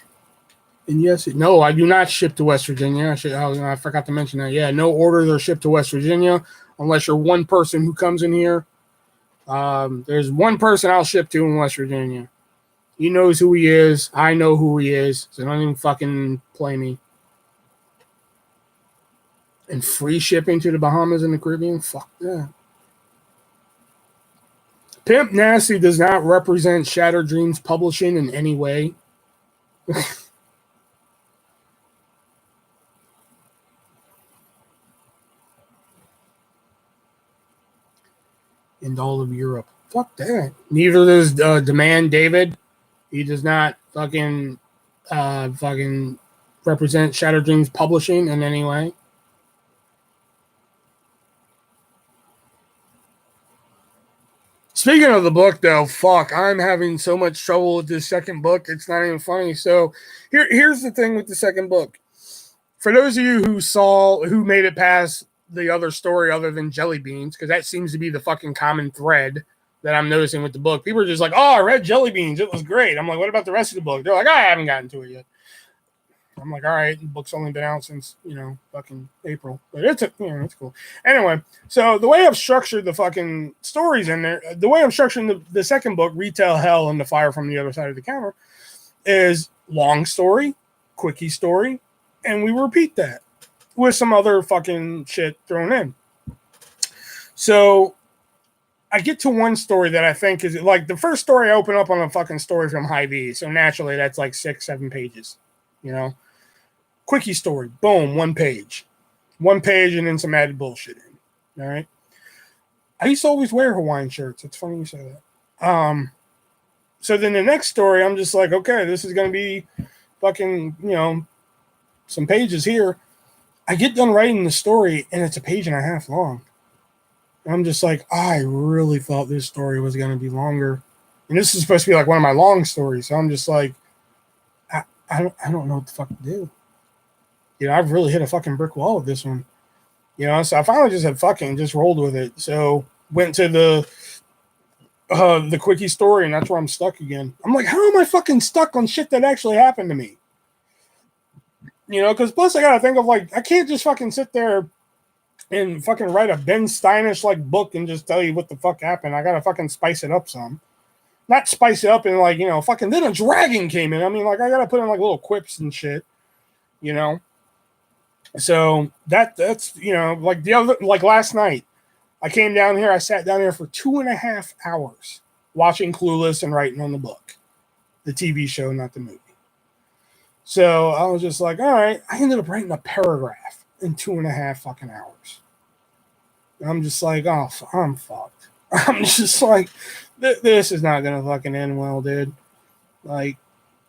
And yes, no, I do not ship to West Virginia. I forgot to mention that. Yeah, no orders are shipped to West Virginia unless you're one person who comes in here. There's one person I'll ship to in West Virginia. He knows who he is. I know who he is. So don't even fucking play me. And free shipping to the Bahamas and the Caribbean? Fuck that. Pimp Nasty does not represent Shattered Dreams Publishing in any way. In all of Europe. Fuck that. Neither does Demand David. He does not fucking represent Shattered Dreams Publishing in any way. Speaking of the book, though, fuck, I'm having so much trouble with this second book. It's not even funny. So here's the thing with the second book. For those of you who made it past the other story other than jelly beans, because that seems to be the fucking common thread that I'm noticing with the book. People are just like, oh, I read jelly beans. It was great. I'm like, what about the rest of the book? They're like, I haven't gotten to it yet. I'm like, all right, the book's only been out since, fucking April. But it's cool. Anyway, so the way I've structured the fucking stories in there, the way I'm structuring the second book, Retail Hell and the Fire from the Other Side of the Counter, is long story, quickie story, and we repeat that with some other fucking shit thrown in. So I get to one story that I think is like the first story I open up on a fucking story from Hy-Vee. So naturally that's like 6-7 pages, you know, quickie story, boom, 1 page, and then some added bullshit in. All right. I used to always wear Hawaiian shirts. It's funny you say that. So then the next story, I'm just like, okay, this is going to be fucking, you know, some pages here. I get done writing the story and it's a page and a half long. And I'm just like, I really thought this story was going to be longer. And this is supposed to be like one of my long stories. So I'm just like, I don't know what the fuck to do. You know, I've really hit a fucking brick wall with this one. You know, so I finally just had fucking just rolled with it. So went to the quickie story, and that's where I'm stuck again. I'm like, how am I fucking stuck on shit that actually happened to me? You know, because plus I gotta think of like, I can't just fucking sit there and fucking write a Ben Steinish like book and just tell you what the fuck happened. I gotta fucking spice it up some. Not spice it up and like, you know, fucking then a dragon came in. I mean, like I gotta put in like little quips and shit, you know. So that's you know, like the other like last night, I came down here, I sat down here for 2.5 hours watching Clueless and writing on the book. The TV show, not the movie. So I was just like, all right, I ended up writing a paragraph in 2.5 fucking hours. And I'm just like, oh, I'm fucked. I'm just like, this is not gonna fucking end well, dude. Like,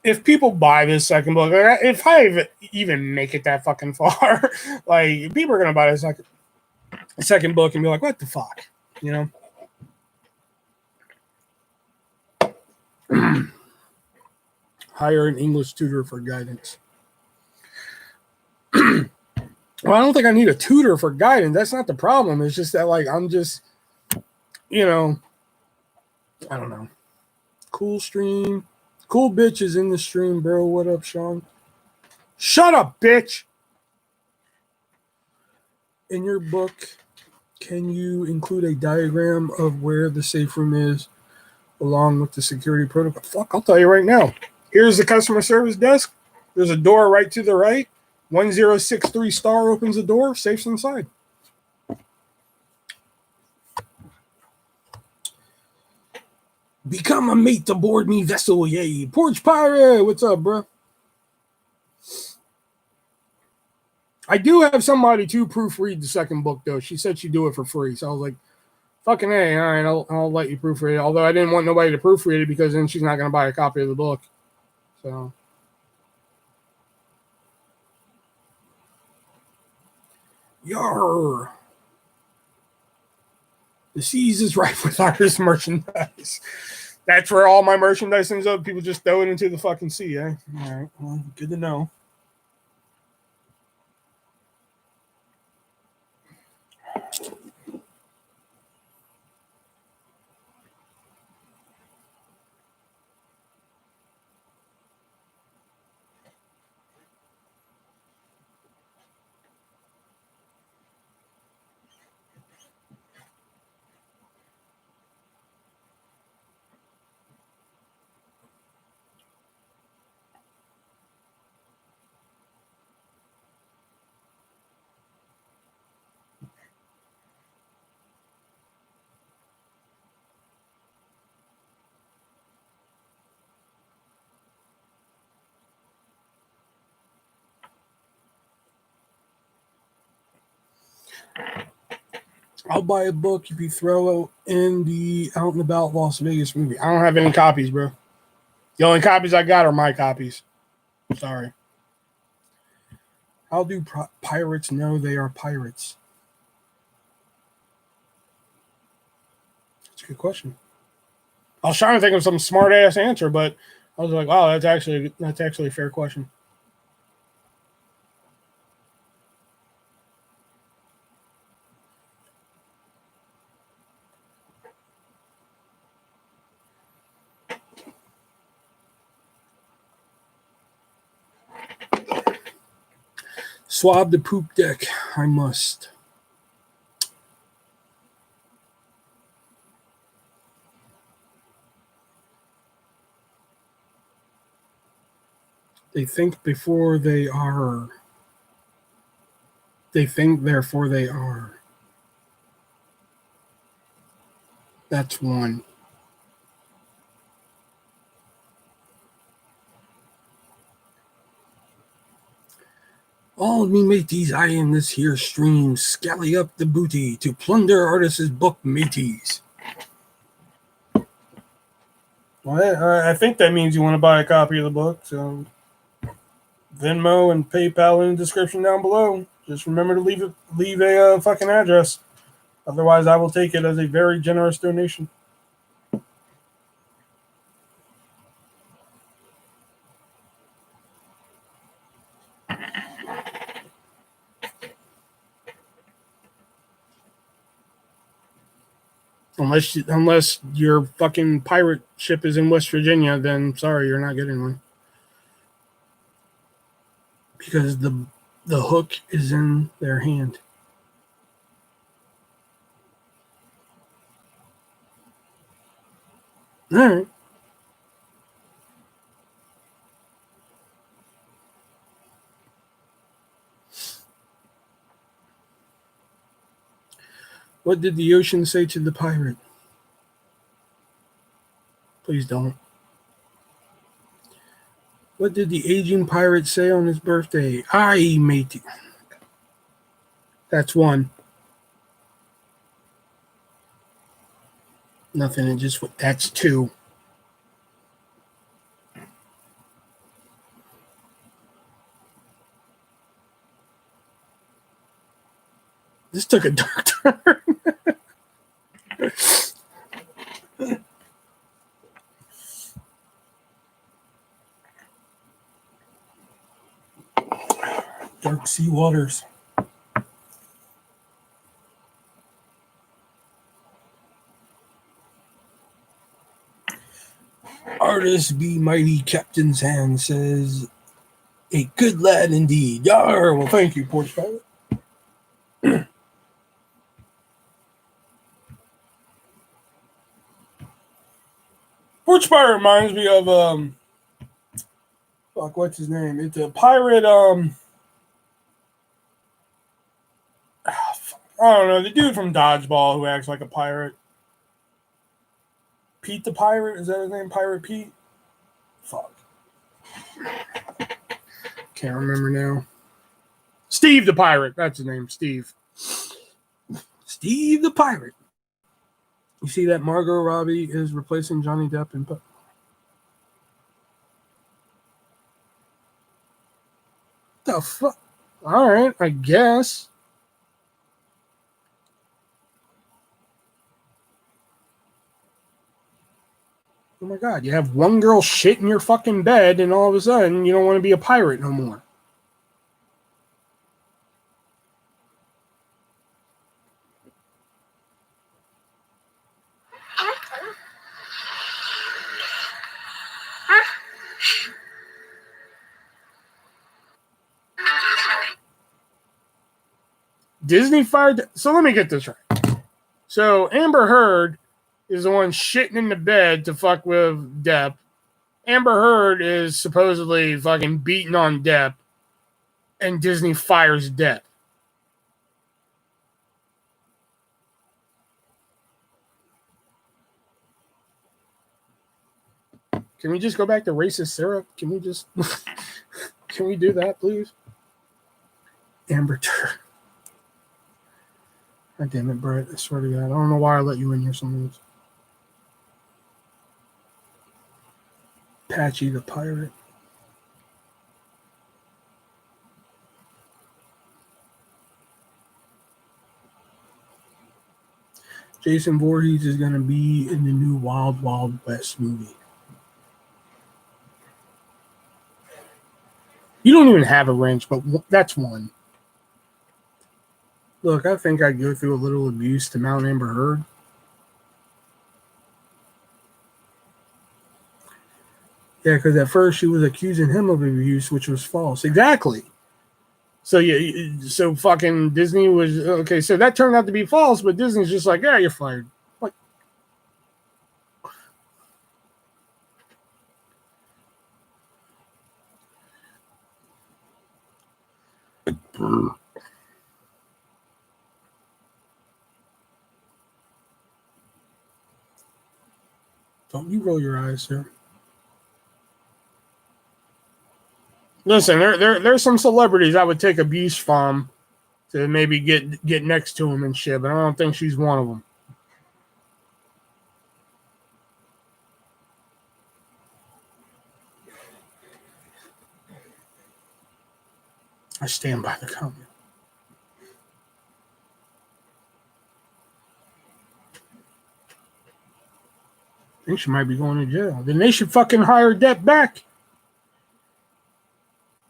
if people buy this second book, if I even make it that fucking far, like people are gonna buy this second book and be like, what the fuck, you know? Hire an English tutor for guidance. Well, I don't think I need a tutor for guidance. That's not the problem. It's just that, like, I'm just, you know, I don't know. Cool stream. Cool bitches in the stream, bro. What up, Sean? Shut up, bitch. In your book, can you include a diagram of where the safe room is along with the security protocol? Fuck, I'll tell you right now. Here's the customer service desk. There's a door right to the right. 1063 star opens the door. Safe's inside. Become a mate aboard me vessel, yay. Porch Pirate, what's up, bro? I do have somebody to proofread the second book, though. She said she'd do it for free. So I was like, fucking A, all right, I'll let you proofread it. Although I didn't want nobody to proofread it because then she's not going to buy a copy of the book. So. Yarr. The seas is rife with artist merchandise. That's where all my merchandise ends up. People just throw it into the fucking sea, eh? All right, well, good to know. I'll buy a book if you throw in the Out and About Las Vegas movie. I don't have any copies, bro. The only copies I got are my copies. Sorry. How do pirates know they are pirates? That's a good question. I was trying to think of some smart ass answer, but I was like, wow, that's actually a fair question. Swab the poop deck. I must. They think before they are. They think, therefore they are. That's one. All me mateys, I in this here stream, scally up the booty to plunder artist's book mateys. Well, I think that means you want to buy a copy of the book, so Venmo and PayPal in the description down below. Just remember to leave a fucking address. Otherwise, I will take it as a very generous donation. Unless your fucking pirate ship is in West Virginia, then sorry, you're not getting one. Because the hook is in their hand. All right. What did the ocean say to the pirate? Please don't. What did the aging pirate say on his birthday? Aye, matey. That's one. Nothing, and just what? That's two. This took a dark turn. Dark sea waters. Artist be mighty captain's hand says, a good lad indeed. Yar. Well, thank you, Porch Pilot. Porch Pirate reminds me of fuck, what's his name? It's a pirate. I don't know, the dude from Dodgeball who acts like a pirate. Pete the Pirate, is that his name? Pirate Pete? Fuck. Can't remember now. Steve the Pirate, that's his name, Steve. Steve the Pirate. You see that Margot Robbie is replacing Johnny Depp in the fuck? All right, I guess. Oh my god, you have one girl shit in your fucking bed, and all of a sudden you don't want to be a pirate no more. Disney fired. So let me get this right. So Amber Heard is the one shitting in the bed to fuck with Depp. Amber Heard is supposedly fucking beating on Depp, and Disney fires Depp. Can we just go back to racist syrup? Can we just can we do that, please? Amber Heard. God damn it, Brett. I swear to God. I don't know why I let you in here sometimes. Patchy the Pirate. Jason Voorhees is going to be in the new Wild Wild West movie. You don't even have a wrench, but that's one. Look, I think I'd go through a little abuse to Mount Amber Heard. Yeah, because at first she was accusing him of abuse, which was false. Exactly. So yeah, so fucking Disney was okay. So that turned out to be false, but Disney's just like, yeah, you're fired. Like, Don't you roll your eyes, sir. Listen, there's some celebrities I would take abuse from to maybe get next to him and shit, but I don't think she's one of them. I stand by the comment. I think she might be going to jail. Then they should fucking hire Depp back.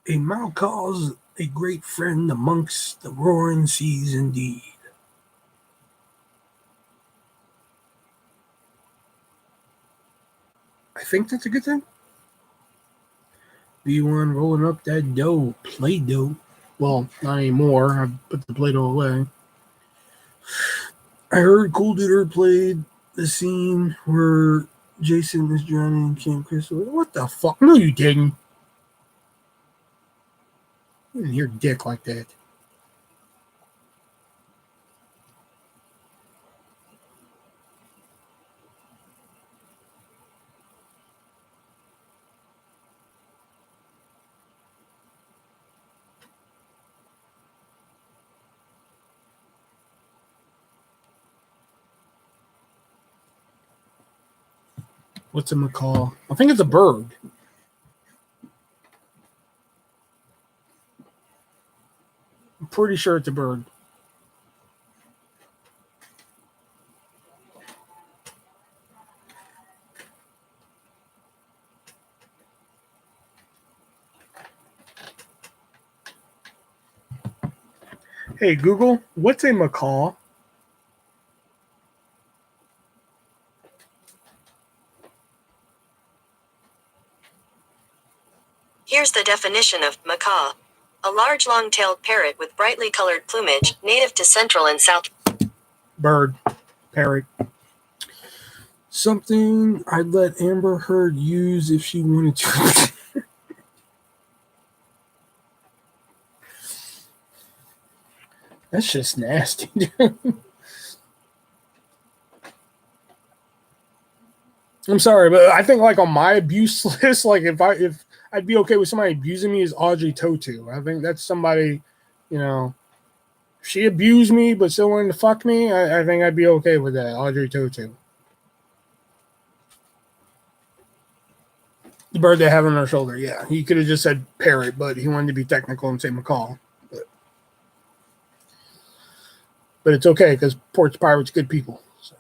A Malcau's a great friend amongst the roaring seas indeed. I think that's a good thing. V1 rolling up that dough. Play-Doh. Well, not anymore. I put the Play-Doh away. I heard Cool Duder played the scene where Jason is drowning in Camp Crystal. What the fuck? No, you didn't. You didn't hear dick like that. What's a macaw? I think it's a bird. I'm pretty sure it's a bird. Hey, Google, what's a macaw? Here's the definition of macaw. A large long-tailed parrot with brightly colored plumage, native to Central and South. Bird. Parrot. Something I'd let Amber Heard use if she wanted to. That's just nasty, dude. I'm sorry, but I think like on my abuse list, like if I'd be okay with somebody abusing me is Audrey Tautou. I think that's somebody, you know, if she abused me but still wanted to fuck me, I think I'd be okay with that. Audrey Tautou. The bird they have on their shoulder, yeah. He could have just said parrot, but he wanted to be technical and say macaw. But it's okay because Porch Pirate's good people. So.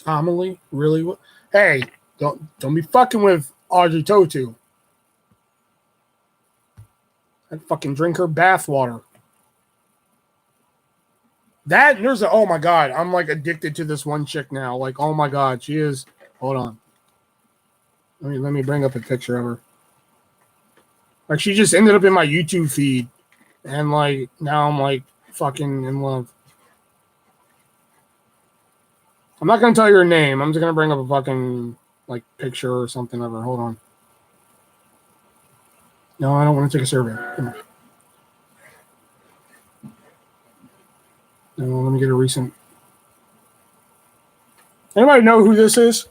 Amelie, really? Hey, don't be fucking with Audrey Tautou. I'd fucking drink her bathwater. That and there's a, oh my god, I'm like addicted to this one chick now. Like, oh my god, she is. Hold on. Let me bring up a picture of her. Like, she just ended up in my YouTube feed, and like now I'm like fucking in love. I'm not gonna tell you her name. I'm just gonna bring up a fucking like picture or something of her. Hold on. No, I don't want to take a survey. Come on. No, let me get a recent. Anybody know who this is?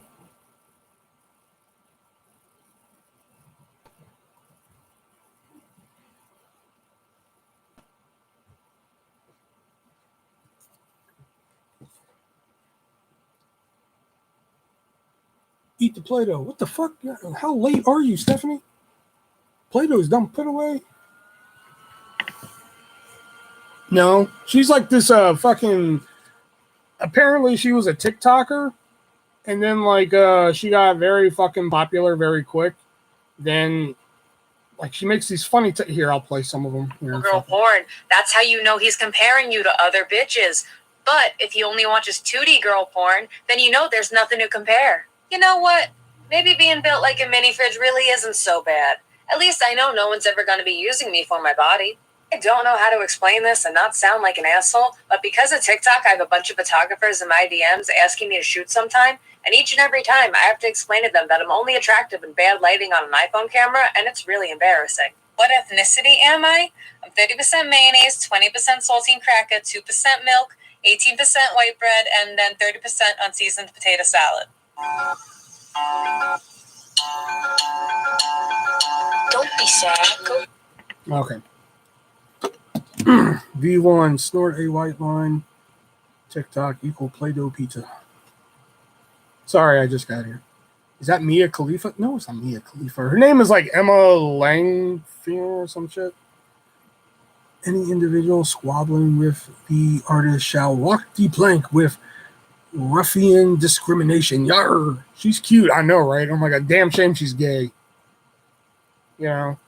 Eat the Play-Doh. What the fuck? How late are you, Stephanie? Play-Doh is done. Put away. No, she's like this fucking. Apparently, she was a TikToker, and then like she got very fucking popular very quick. Then, like, she makes these funny. Here, I'll play some of them. Here, girl porn. That's how you know he's comparing you to other bitches. But if he only watches 2D girl porn, then you know there's nothing to compare. You know what? Maybe being built like a mini fridge really isn't so bad. At least I know no one's ever going to be using me for my body. I don't know how to explain this and not sound like an asshole, but because of TikTok, I have a bunch of photographers in my DMs asking me to shoot sometime, and each and every time I have to explain to them that I'm only attractive in bad lighting on an iPhone camera, and it's really embarrassing. What ethnicity am I? I'm 30% mayonnaise, 20% saltine cracker, 2% milk, 18% white bread, and then 30% unseasoned potato salad. Don't be sad. Go. Okay. V1, snort a white line. TikTok equal Play-Doh pizza. Sorry, I just got here. Is that Mia Khalifa? No, it's not Mia Khalifa. Her name is like Emma Langfield or some shit. Any individual squabbling with the artist shall walk the plank with ruffian discrimination. Yarr! She's cute, I know, right? Oh my god, damn shame she's gay. You know?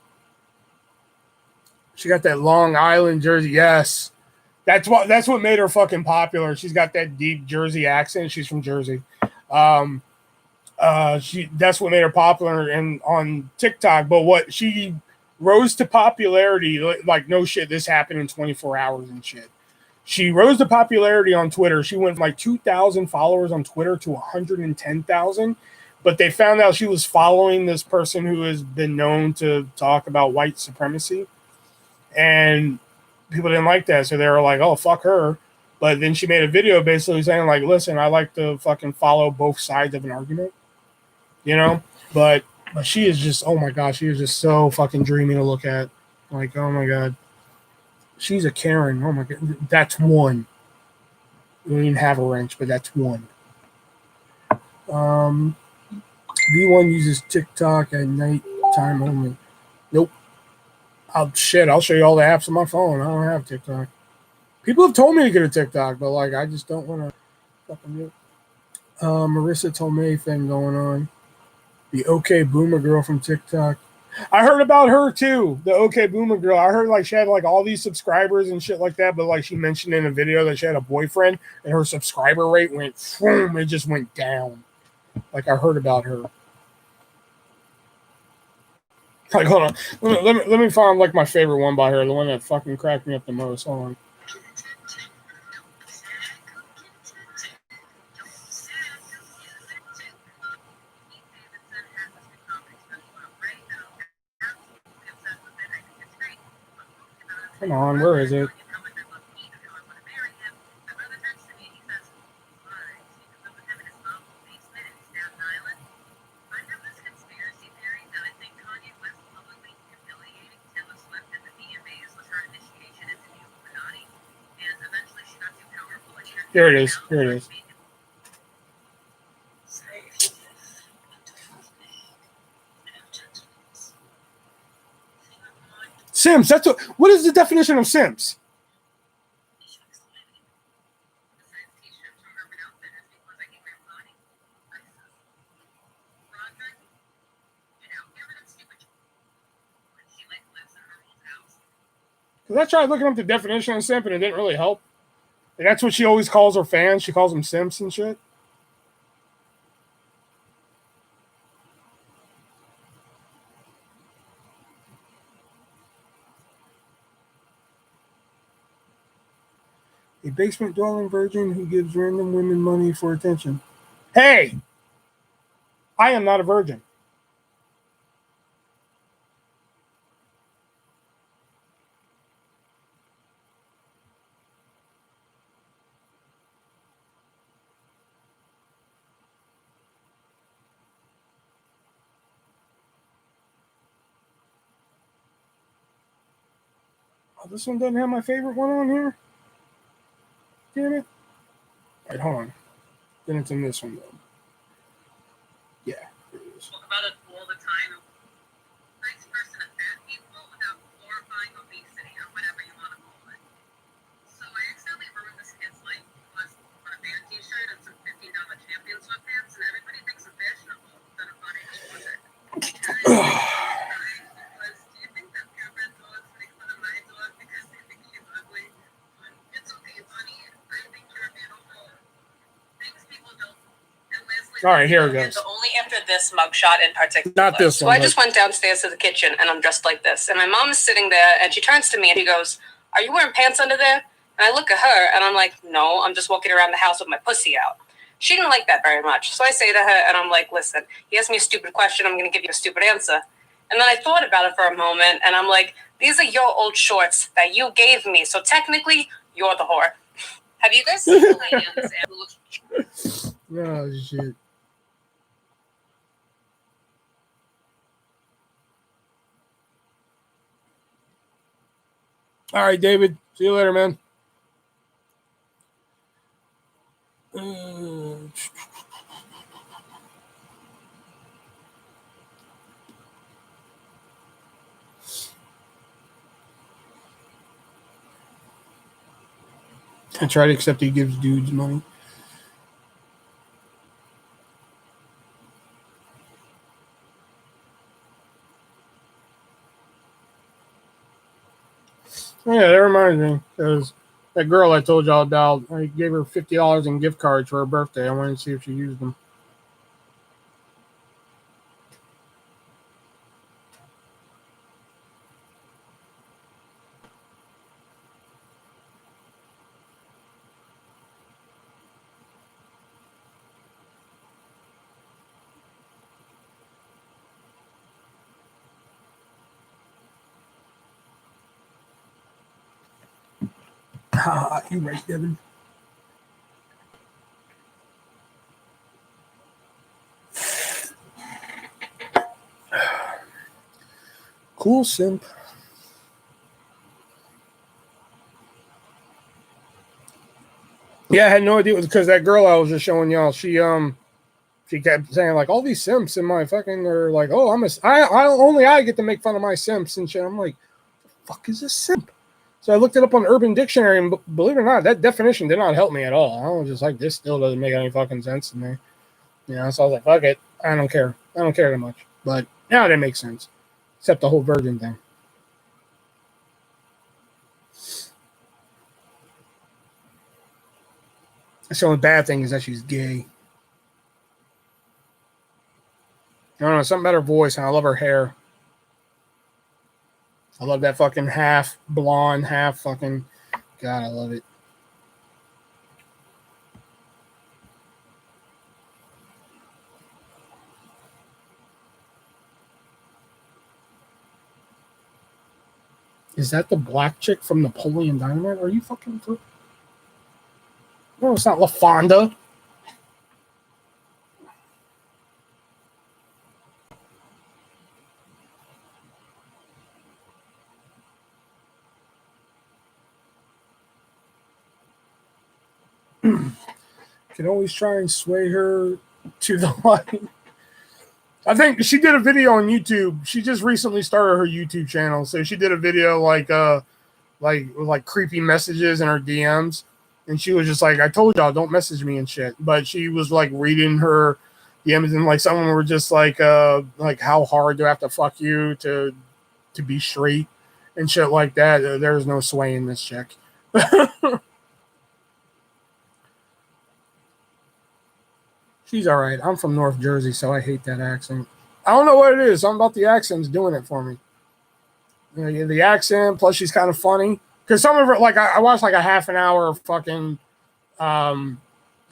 She got that Long Island Jersey. Yes. That's what made her fucking popular. She's got that deep Jersey accent. She's from Jersey. That's what made her popular and on TikTok. But what she rose to popularity, like no shit, this happened in 24 hours and shit. She rose to popularity on Twitter. She went from like 2,000 followers on Twitter to 110,000. But they found out she was following this person who has been known to talk about white supremacy. And people didn't like that. So they were like, oh, fuck her. But then she made a video basically saying, like, listen, I like to fucking follow both sides of an argument. You know? But she is just, oh my God, she is just so fucking dreamy to look at. Like, oh my God. She's a Karen. Oh my God. That's one. We don't even have a wrench, but that's one. V1 uses TikTok at night time only. Nope. I'll show you all the apps on my phone. I don't have TikTok. People have told me to get a TikTok, but like I just don't want to fucking do it. Marissa Tomei thing going on. The OK Boomer girl from TikTok. I heard about her too. The OK Boomer girl. I heard like she had like all these subscribers and shit like that, but like she mentioned in a video that she had a boyfriend and her subscriber rate went boom, it just went down. Like I heard about her. Like hold on. Let me find like my favorite one by her, the one that fucking cracked me up the most. Hold on. Come on, where is it? Here it is. Here it is. Simps. That's what is the definition of simps? Because I tried looking up the definition of simp and it didn't really help. And that's what she always calls her fans. She calls them simps and shit. A basement dwelling virgin who gives random women money for attention. Hey! I am not a virgin. Oh, this one doesn't have my favorite one on here? Damn it. Alright, hold on. Then it's in this one, though. Yeah, here it is. Talk about it all the time. Nice person of fat people without glorifying obesity or whatever you want to call it. So I accidentally ruined this kid's life because on a band t-shirt and some $15 champion sweatpants, and everybody thinks I'm fashionable instead of funny just one day. Because do you think that purebred dogs make fun of my dog because they think she's ugly? It's okay, honey. I think you're beautiful. Things people don't. And lastly, all right, here it goes. The only this mugshot in particular. Not this so one. I just went downstairs to the kitchen, and I'm dressed like this. And my mom is sitting there, and she turns to me, and she goes, "Are you wearing pants under there?" And I look at her, and I'm like, "No, I'm just walking around the house with my pussy out." She didn't like that very much. So I say to her, and I'm like, "Listen, he asked me a stupid question. I'm going to give you a stupid answer." And then I thought about it for a moment, and I'm like, "These are your old shorts that you gave me. So technically, you're the whore." Have you guys seen the lady on this app who looks... Oh, shit. All right, David. See you later, man. I try to accept he gives dudes money. Oh, yeah, that reminds me. Because that girl I told y'all about, I gave her $50 in gift cards for her birthday. I wanted to see if she used them. Ah, you right, Devin. Cool simp. Yeah, I had no idea because that girl I was just showing y'all, she kept saying like all these simps in my fucking are like, oh, I get to make fun of my simps and shit. I'm like, the fuck is a simp? So I looked it up on Urban Dictionary, and believe it or not, that definition did not help me at all. I was just like, this still doesn't make any fucking sense to me. You know, so I was like, fuck it. I don't care. I don't care that much. But now it makes sense. Except the whole virgin thing. That's the only bad thing is that she's gay. I don't know, something about her voice, and I love her hair. I love that fucking half blonde, half fucking... God, I love it. Is that the black chick from Napoleon Dynamite? Are you fucking through? No, it's not LaFonda. Can always try and sway her to the light. I think she did a video on YouTube. She just recently started her YouTube channel, so she did a video like creepy messages in her DMs, and she was just like, "I told y'all don't message me and shit." But she was like reading her DMs, and like someone were just like how hard do I have to fuck you to be straight and shit like that. There's no swaying this chick. She's all right. I'm from North Jersey, so I hate that accent. I don't know what it is. Something about the accent's doing it for me. You know, the accent, plus she's kind of funny. Because some of her, like, I watched like a half an hour fucking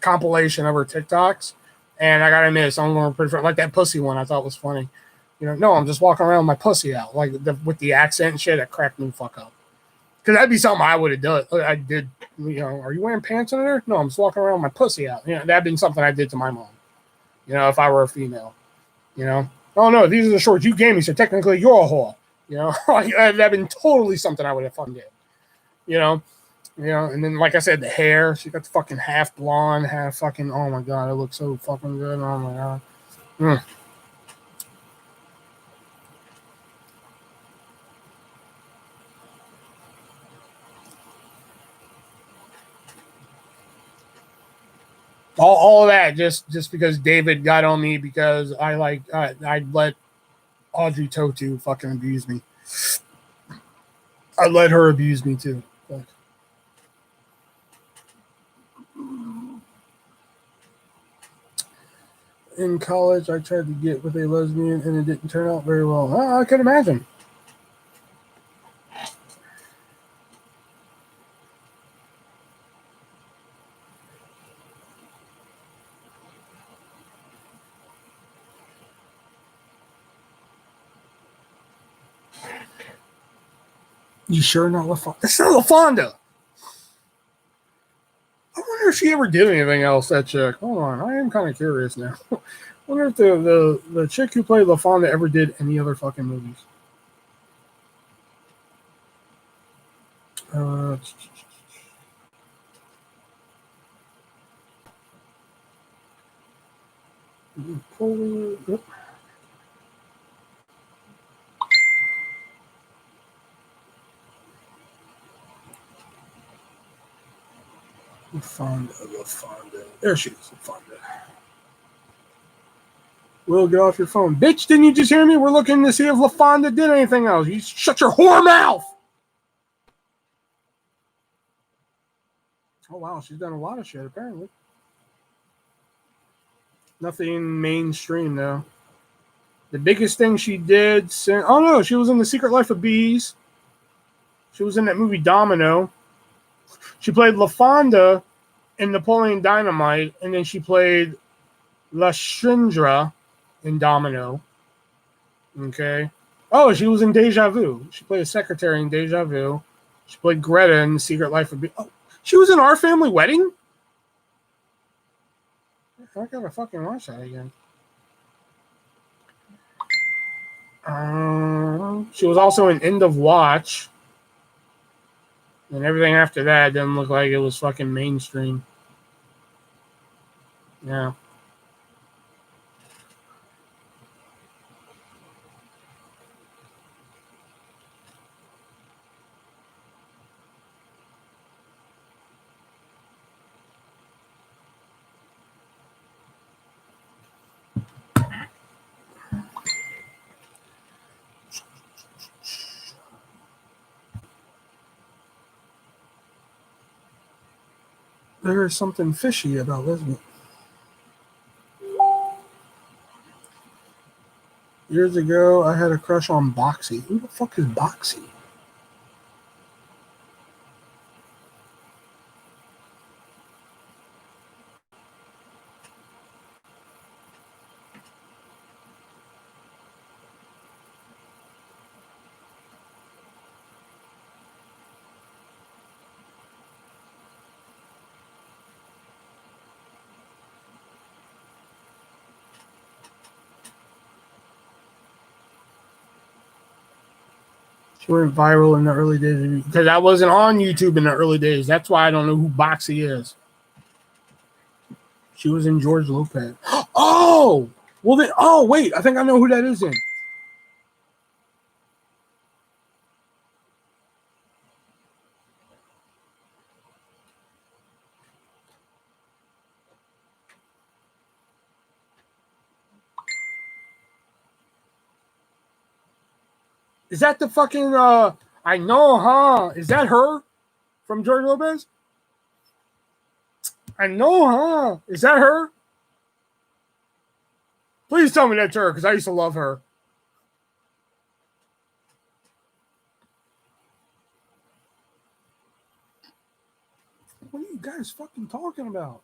compilation of her TikToks, and I gotta admit, some of them were pretty funny. Like that pussy one, I thought was funny. You know, no, I'm just walking around with my pussy out, like with the accent and shit. That cracked me the fuck up. Because that'd be something I would have done. I did. You know, are you wearing pants under there? No, I'm just walking around with my pussy out. You know, that'd been something I did to my mom. You know, if I were a female. You know, oh no, these are the shorts you gave me, so technically you're a whore. You know, that'd been totally something I would have fucking did. You know, and then like I said, the hair. She got the fucking half blonde, half fucking. Oh my god, it looks so fucking good. Oh my god. All of that just because David got on me because I let Audrey Totu fucking abuse me. I let her abuse me too. Like, in college I tried to get with a lesbian and it didn't turn out very well. I can imagine. You sure not LaFonda? It's not LaFonda. I wonder if she ever did anything else, that chick. Hold on. I am kind of curious now. I wonder if the chick who played LaFonda ever did any other fucking movies. Yep. LaFonda. There she is, LaFonda. Will, get off your phone. Bitch, didn't you just hear me? We're looking to see if LaFonda did anything else. You shut your whore mouth! Oh, wow, she's done a lot of shit, apparently. Nothing mainstream, though. The biggest thing she did since... Oh, no, she was in The Secret Life of Bees. She was in that movie Domino. She played LaFonda in Napoleon Dynamite, and then she played La Shindra in Domino. Okay. Oh, she was in Deja Vu. She played a secretary in Deja Vu. She played Greta in The Secret Life of Bees. Oh, she was in Our Family Wedding? I gotta fucking watch that again. She was also in End of Watch. And everything after that didn't look like it was fucking mainstream. Yeah. There is something fishy about lesbian. Years ago, I had a crush on Boxy. Who the fuck is Boxy? She went viral in the early days because I wasn't on YouTube in the early days. That's why I don't know who Boxy is. She was in George Lopez. Oh! Well then, oh wait, I think I know who that is in. Is that the fucking I know, huh? Is that her from George Lopez? I know, huh? Is that her? Please tell me that's her, because I used to love her. What are you guys fucking talking about?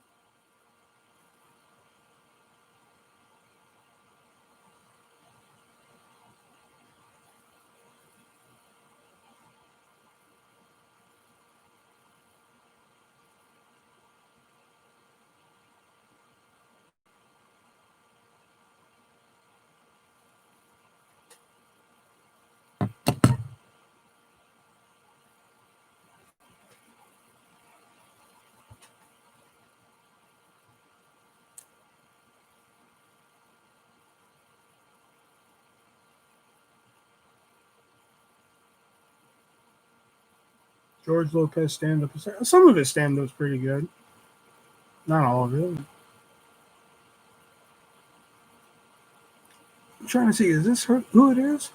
George Lopez stand-up. Some of his stand-up's pretty good. Not all of it. I'm trying to see, is this her, who it is?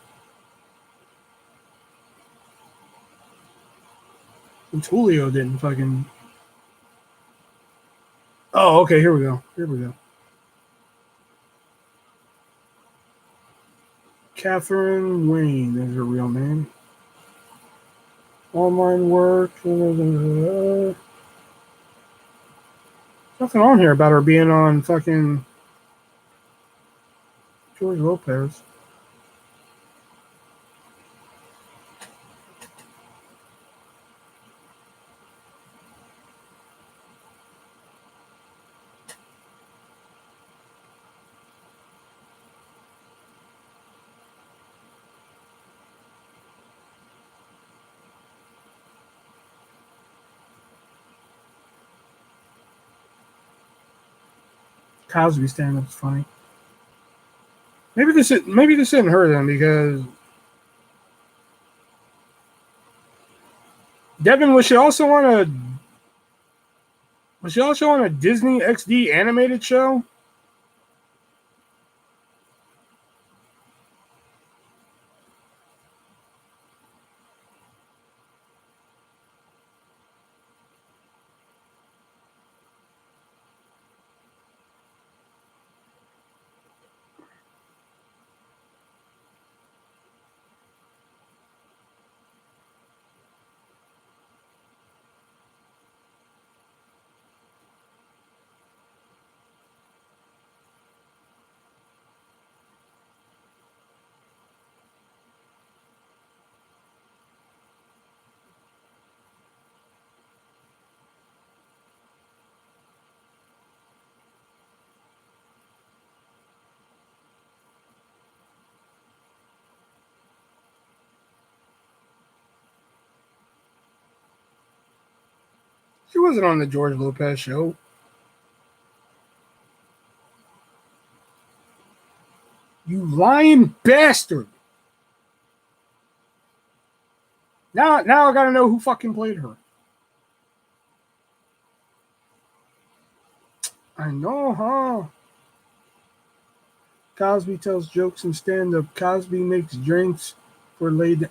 And Tulio didn't fucking... Oh, okay, here we go. Here we go. Catherine Wayne is her real name. Online work. Nothing on here about her being on fucking George Lopez. Cosby stand-up's funny. Maybe this isn't her then, because Devin, was she also on a Disney XD animated show? She wasn't on the George Lopez show. You lying bastard. Now I gotta know who fucking played her. I know, huh? Cosby tells jokes and stand-up. Cosby makes drinks for late.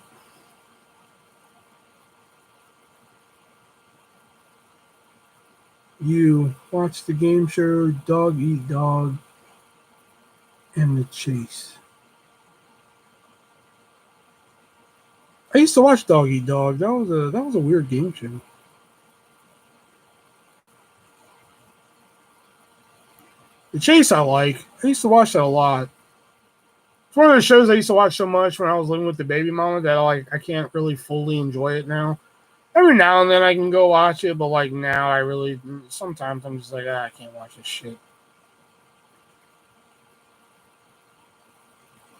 You watch the game show Dog Eat Dog and The Chase. I used to watch Dog Eat Dog. That was a weird game show. The Chase I like. I used to watch that a lot. It's one of the shows I used to watch so much when I was living with the baby mama that I can't really fully enjoy it now. Every now and then I can go watch it, but like now I really sometimes I'm just like, I can't watch this shit.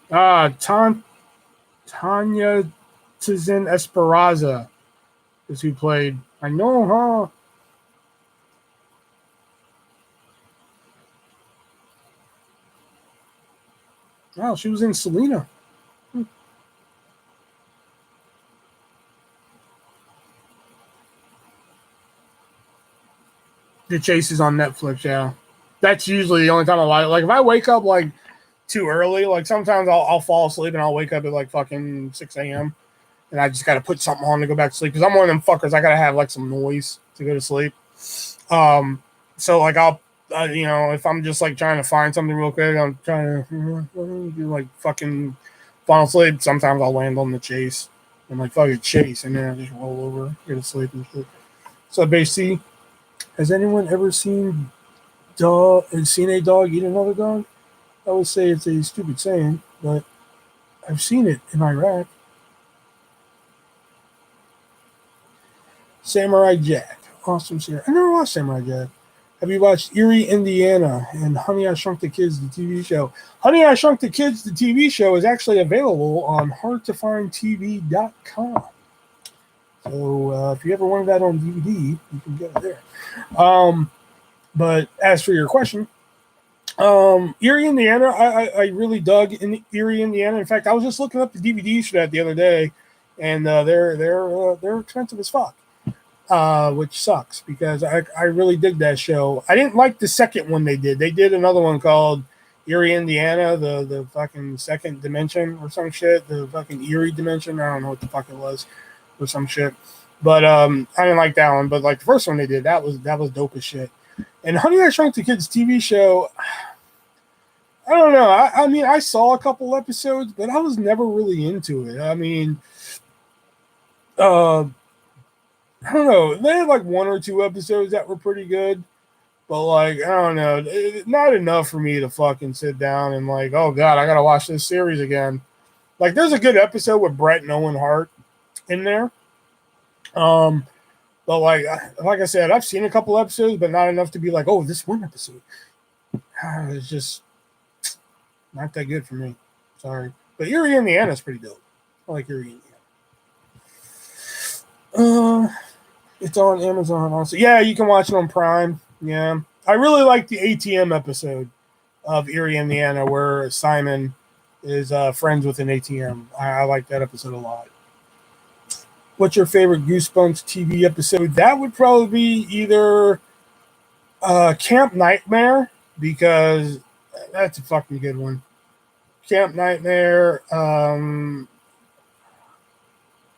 Tanya Tizin Esperanza is who played. I know, huh? Oh, she was in Selena. The Chase is on Netflix, yeah. That's usually the only time I watch it. Like if I wake up like too early, like sometimes I'll fall asleep and I'll wake up at like fucking 6 a.m. and I just gotta put something on to go back to sleep because I'm one of them fuckers. I gotta have like some noise to go to sleep. So like I'll if I'm just like trying to find something real quick, I'm trying to do like fucking fall asleep. Sometimes I'll land on The Chase and like fucking Chase, and then I just roll over, go to sleep and shit. So basically, has anyone ever seen a dog eat another dog? I would say it's a stupid saying, but I've seen it in Iraq. Samurai Jack. Awesome series. I never watched Samurai Jack. Have you watched Erie, Indiana and Honey, I Shrunk the Kids, the TV show? Honey, I Shrunk the Kids, the TV show is actually available on hardtofindtv.com. So if you ever wanted that on DVD, you can get it there. But as for your question, Erie, Indiana, I really dug in Erie, Indiana. In fact, I was just looking up the DVDs for that the other day, and they're expensive as fuck. Which sucks because I really dig that show. I didn't like the second one they did. They did another one called Erie, Indiana, the fucking second dimension or some shit. The fucking Erie dimension. I don't know what the fuck it was or some shit. But I didn't like that one. But like the first one they did, that was dope as shit. And Honey, I Shrunk the Kids TV show, I don't know. I mean, I saw a couple episodes, but I was never really into it. I mean, I don't know. They had like one or two episodes that were pretty good, but like, I don't know, not enough for me to fucking sit down and like, oh god, I gotta watch this series again. Like, there's a good episode with Brett and Owen Hart in there. But like I said, I've seen a couple episodes, but not enough to be like, oh, this one episode. It's just not that good for me. Sorry. But Erie, Indiana is pretty dope. I like Erie, Indiana. It's on Amazon also. Yeah, you can watch it on Prime. Yeah. I really like the ATM episode of Erie, Indiana, where Simon is friends with an ATM. I like that episode a lot. What's your favorite Goosebumps TV episode? That would probably be either Camp Nightmare, because that's a fucking good one. Camp Nightmare,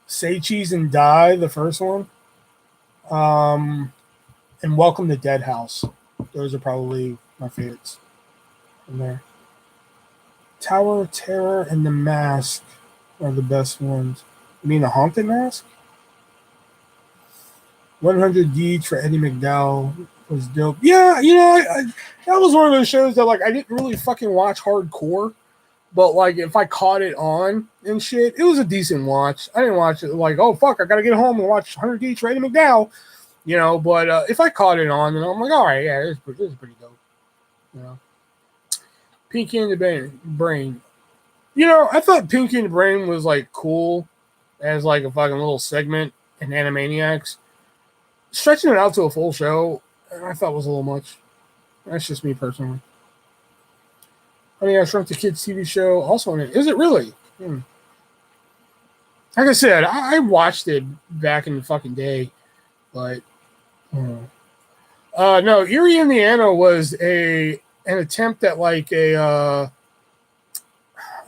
Say Cheese and Die, the first one, and Welcome to Dead House. Those are probably my favorites in there. Tower of Terror and The Mask are the best ones. You mean The Haunted Mask? 100 Deeds for Eddie McDowell was dope. Yeah, you know, that was one of those shows that like I didn't really fucking watch hardcore, but like if I caught it on and shit, it was a decent watch. I didn't watch it like, oh fuck, I gotta get home and watch 100 Deeds for Eddie McDowell, you know. But if I caught it on, then I'm like, all right, yeah, this is pretty dope, you know. Pinky and the Brain. You know, I thought Pinky and the Brain was like cool as like a fucking little segment in Animaniacs. Stretching it out to a full show, I thought was a little much. That's just me personally. Honey, I Shrunk the Kids TV show also on it. Is it really? Like I said, I watched it back in the fucking day, but no, Erie, Indiana was an attempt at like a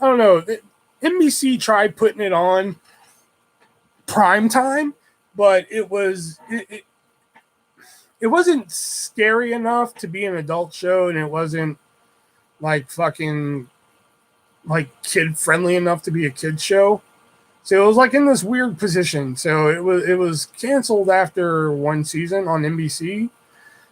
I don't know. NBC tried putting it on prime time, but it wasn't scary enough to be an adult show, and it wasn't like fucking like kid friendly enough to be a kid show. So it was like in this weird position. So it was canceled after one season on NBC.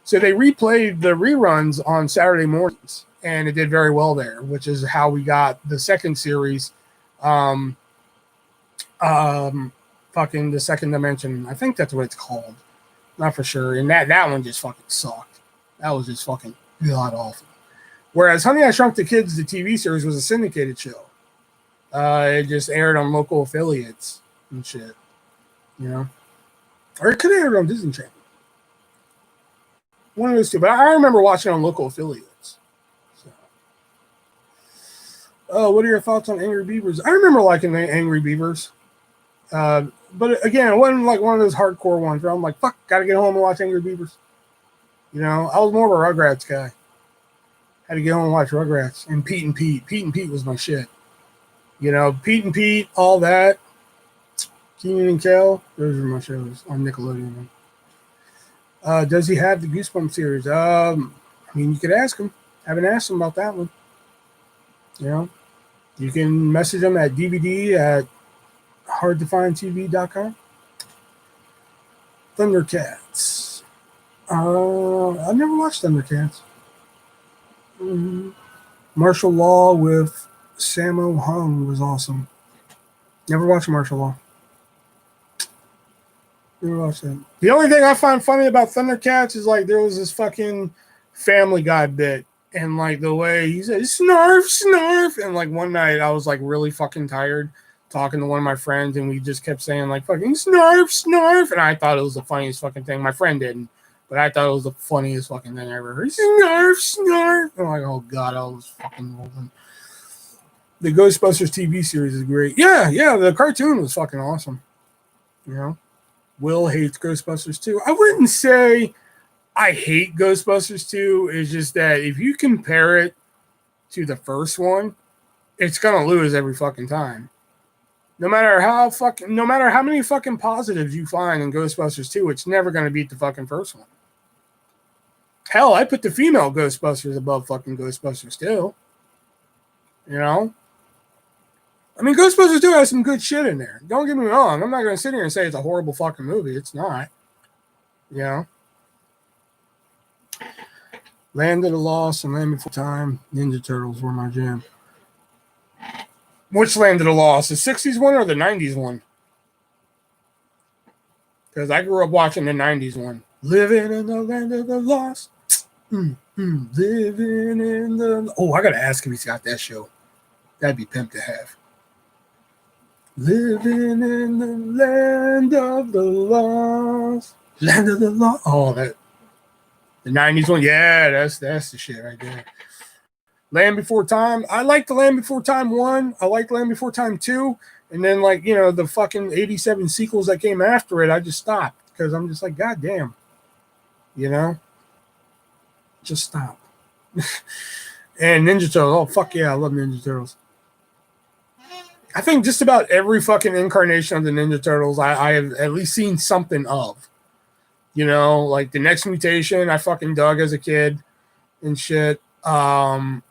So they replayed the reruns on Saturday mornings, and it did very well there, which is how we got the second series, fucking The Second Dimension. I think that's what it's called. Not for sure. And that one just fucking sucked. That was just fucking god awful. Whereas Honey, I Shrunk the Kids, the TV series, was a syndicated show. It just aired on local affiliates and shit. You know? Or it could have aired on Disney Channel. One of those two. But I remember watching on local affiliates. So. What are your thoughts on Angry Beavers? I remember liking the Angry Beavers. But again, it wasn't like one of those hardcore ones where I'm like, fuck, gotta get home and watch Angry Beavers. You know, I was more of a Rugrats guy. Had to get home and watch Rugrats. And Pete and Pete. Pete and Pete was my shit. You know, Pete and Pete, all that. Keenan and Kel, those are my shows on Nickelodeon. Does he have the Goosebumps series? I mean, you could ask him. I haven't asked him about that one. You know, you can message him at DVD at hardtofindtv.com. Thundercats. I've never watched Thundercats. Martial Law with Sammo Hung was awesome. Never watched Martial Law. Never watched that. The only thing I find funny about Thundercats is like there was this fucking Family Guy bit, and like the way he said snarf, snarf, and like one night I was like really fucking tired talking to one of my friends, and we just kept saying like fucking snarf, snarf, and I thought it was the funniest fucking thing. My friend didn't, but I thought it was the funniest fucking thing I ever heard. Snarf, snarf. I'm like, oh god, I was fucking rolling. The Ghostbusters TV series is great. Yeah, the cartoon was fucking awesome. You know, Will hates Ghostbusters 2. I wouldn't say I hate Ghostbusters 2. It's just that if you compare it to the first one, it's gonna lose every fucking time. No matter how many fucking positives you find in Ghostbusters 2, it's never gonna beat the fucking first one. Hell, I put the female Ghostbusters above fucking Ghostbusters still. You know? I mean, Ghostbusters 2 has some good shit in there. Don't get me wrong. I'm not going to sit here and say it's a horrible fucking movie. It's not. You know? Land of the Lost and Land Before Time, Ninja Turtles were my jam. Which Land of the Lost? The 60s one or the 90s one? Because I grew up watching the 90s one. Living in the Land of the Lost. Living in the... Oh, I got to ask if he's got that show. That'd be pimp to have. Living in the Land of the Lost. Land of the Lost. Oh, that... The 90s one? Yeah, that's the shit right there. Land Before Time. I like the Land Before Time 1. I like Land Before Time 2. And then, like, you know, the fucking 87 sequels that came after it, I just stopped. Because I'm just like, God damn. You know? Just stop. And Ninja Turtles. Oh, fuck yeah. I love Ninja Turtles. I think just about every fucking incarnation of the Ninja Turtles I have at least seen something of. You know, like the Next Mutation, I fucking dug as a kid and shit. The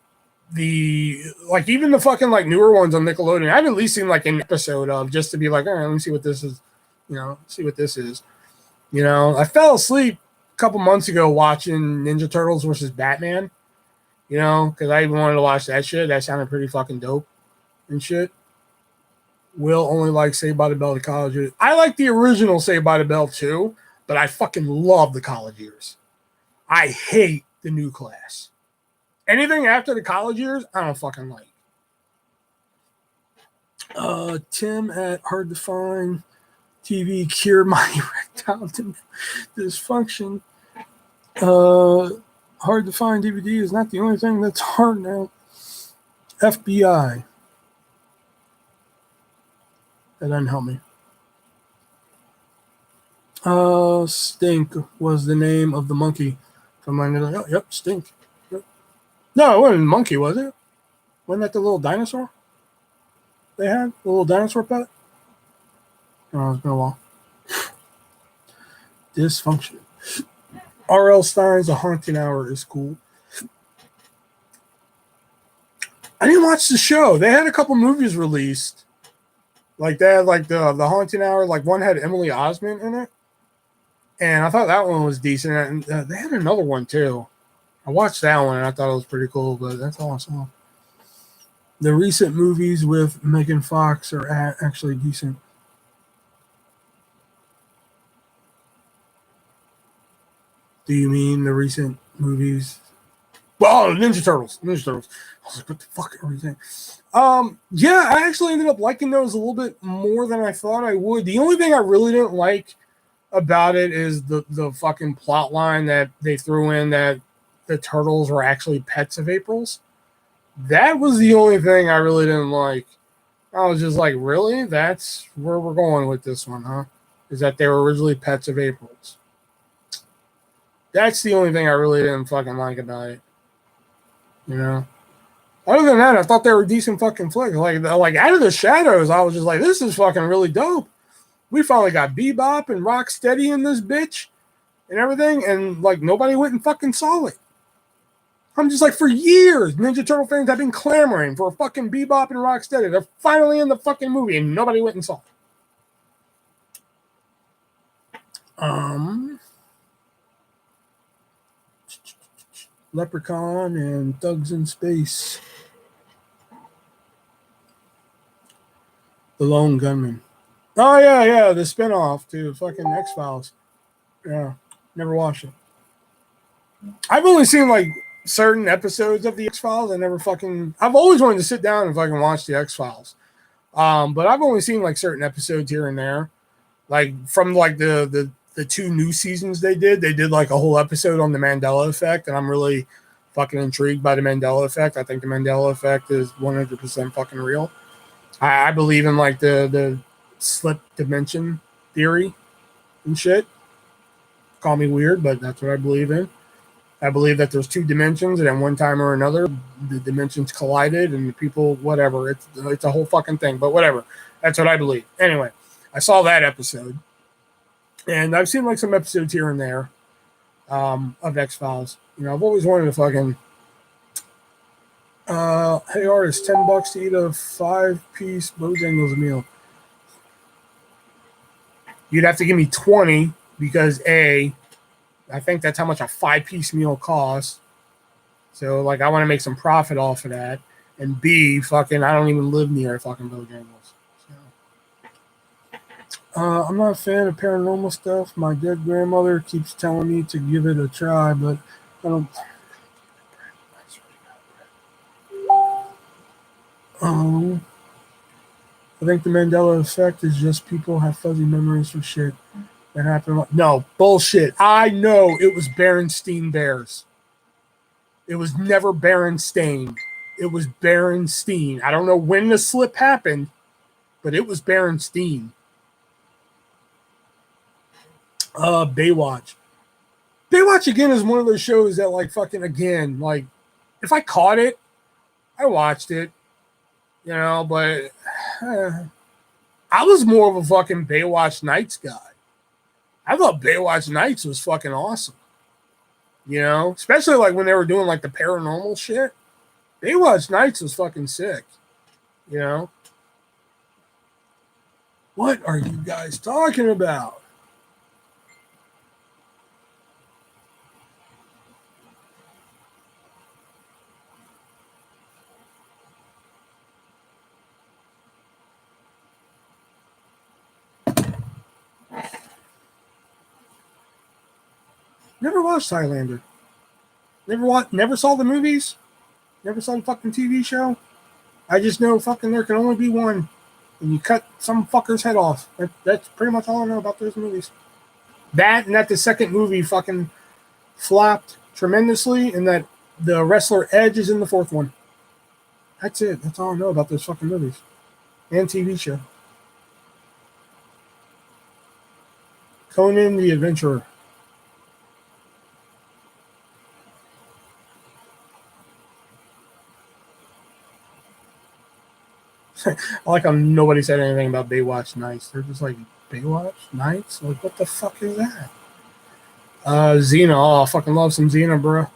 like even the fucking like newer ones on Nickelodeon, I've at least seen like an episode of just to be like, all right, let me see what this is. You know, see what this is. You know, I fell asleep a couple months ago watching Ninja Turtles versus Batman. You know, because I even wanted to watch that shit. That sounded pretty fucking dope and shit. Will only like Saved by the Bell to college years. I like the original Saved by the Bell too, but I fucking love the college years. I hate the new class. Anything after the college years, I don't fucking like. Tim at Hard to Find TV cure my erectile dysfunction. Hard to Find DVD is not the only thing that's hard now. FBI. That doesn't help me. Stink was the name of the monkey from my little. Yep, Stink. Yep. No, it wasn't a monkey, was it? Wasn't that the little dinosaur they had? The little dinosaur pet? Oh, it's been a while. Dysfunction. R.L. Stein's A Haunting Hour is cool. I didn't watch the show. They had a couple movies released. Like they had like the Haunting Hour, like one had Emily Osment in it. And I thought that one was decent. And they had another one too. I watched that one and I thought it was pretty cool, but that's all I saw. The recent movies with Megan Fox are actually decent. Do you mean the recent movies? Well, Ninja Turtles. Ninja Turtles. I was like, what the fuck are we saying? Yeah, I actually ended up liking those a little bit more than I thought I would. The only thing I really didn't like about it is the fucking plot line that they threw in that the turtles were actually pets of April's. That was the only thing I really didn't like. I was just like, really? That's where we're going with this one, huh? Is that they were originally pets of April's. That's the only thing I really didn't fucking like about it. You know? Other than that, I thought they were decent fucking flicks. Like Out of the Shadows, I was just like, this is fucking really dope. We finally got Bebop and Rocksteady in this bitch and everything, and like nobody went and fucking saw it. I'm just like, for years, Ninja Turtle fans have been clamoring for a fucking Bebop and Rocksteady. They're finally in the fucking movie, and nobody went and saw it. Leprechaun and Thugs in Space. The Lone Gunman. Oh, yeah, the spinoff to fucking X-Files. Yeah, never watched it. I've only seen, like, certain episodes of the X-Files. I've always wanted to sit down and fucking watch the X-Files. But I've only seen, like, certain episodes here and there. Like, from, like, the 2 new seasons they did like a whole episode on the Mandela Effect, and I'm really fucking intrigued by the Mandela Effect. I think the Mandela Effect is 100% fucking real. I believe in like the slip dimension theory and shit. Call me weird, but that's what I believe in. I believe that there's 2 dimensions, and at one time or another, the dimensions collided, and the people, whatever. It's a whole fucking thing, but whatever. That's what I believe. Anyway, I saw that episode. And I've seen like some episodes here and there of X-Files. You know, I've always wanted to fucking Hey artist, $10 to eat a 5-piece Bojangles meal. You'd have to give me 20 because I think that's how much a 5-piece meal costs. So like I want to make some profit off of that. And B, fucking I don't even live near fucking Bojangles. So I'm not a fan of paranormal stuff. My dead grandmother keeps telling me to give it a try, but I don't. I think the Mandela effect is just people have fuzzy memories for shit that happened. No, bullshit. I know it was Berenstein Bears. It was never Berenstain. It was Berenstein. I don't know when the slip happened, but it was Berenstein. Baywatch. Baywatch again is one of those shows that like fucking again, like if I caught it, I watched it, you know, but I was more of a fucking Baywatch Nights guy. I thought Baywatch Nights was fucking awesome. You know, especially like when they were doing like the paranormal shit. Baywatch Nights was fucking sick. You know, what are you guys talking about? Never watched Highlander. Never saw the movies. Never saw the fucking TV show. I just know fucking there can only be one, and you cut some fucker's head off. That's pretty much all I know about those movies. That and that the second movie fucking flopped tremendously, and that the wrestler Edge is in the fourth one. That's it. That's all I know about those fucking movies and TV show. Conan the Adventurer. I like how nobody said anything about Baywatch Nights. They're just like, Baywatch Nights? Like, what the fuck is that? Xena. Oh, I fucking love some Xena, bro.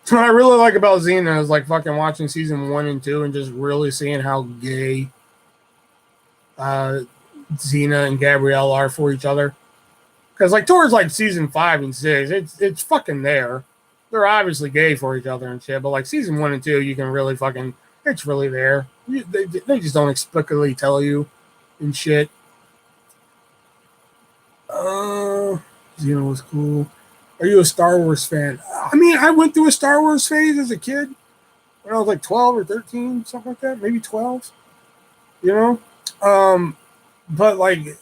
What I really like about Xena is like fucking watching season 1 and 2 and just really seeing how gay Xena and Gabrielle are for each other. Because like towards like season 5 and 6, it's fucking there. They're obviously gay for each other and shit, but like season 1 and 2, you can really fucking, it's really there. They just don't explicitly tell you and shit. Xena was cool. Are you a Star Wars fan? I mean, I went through a Star Wars phase as a kid when I was like 12 or 13, something like that, maybe 12. You know, but like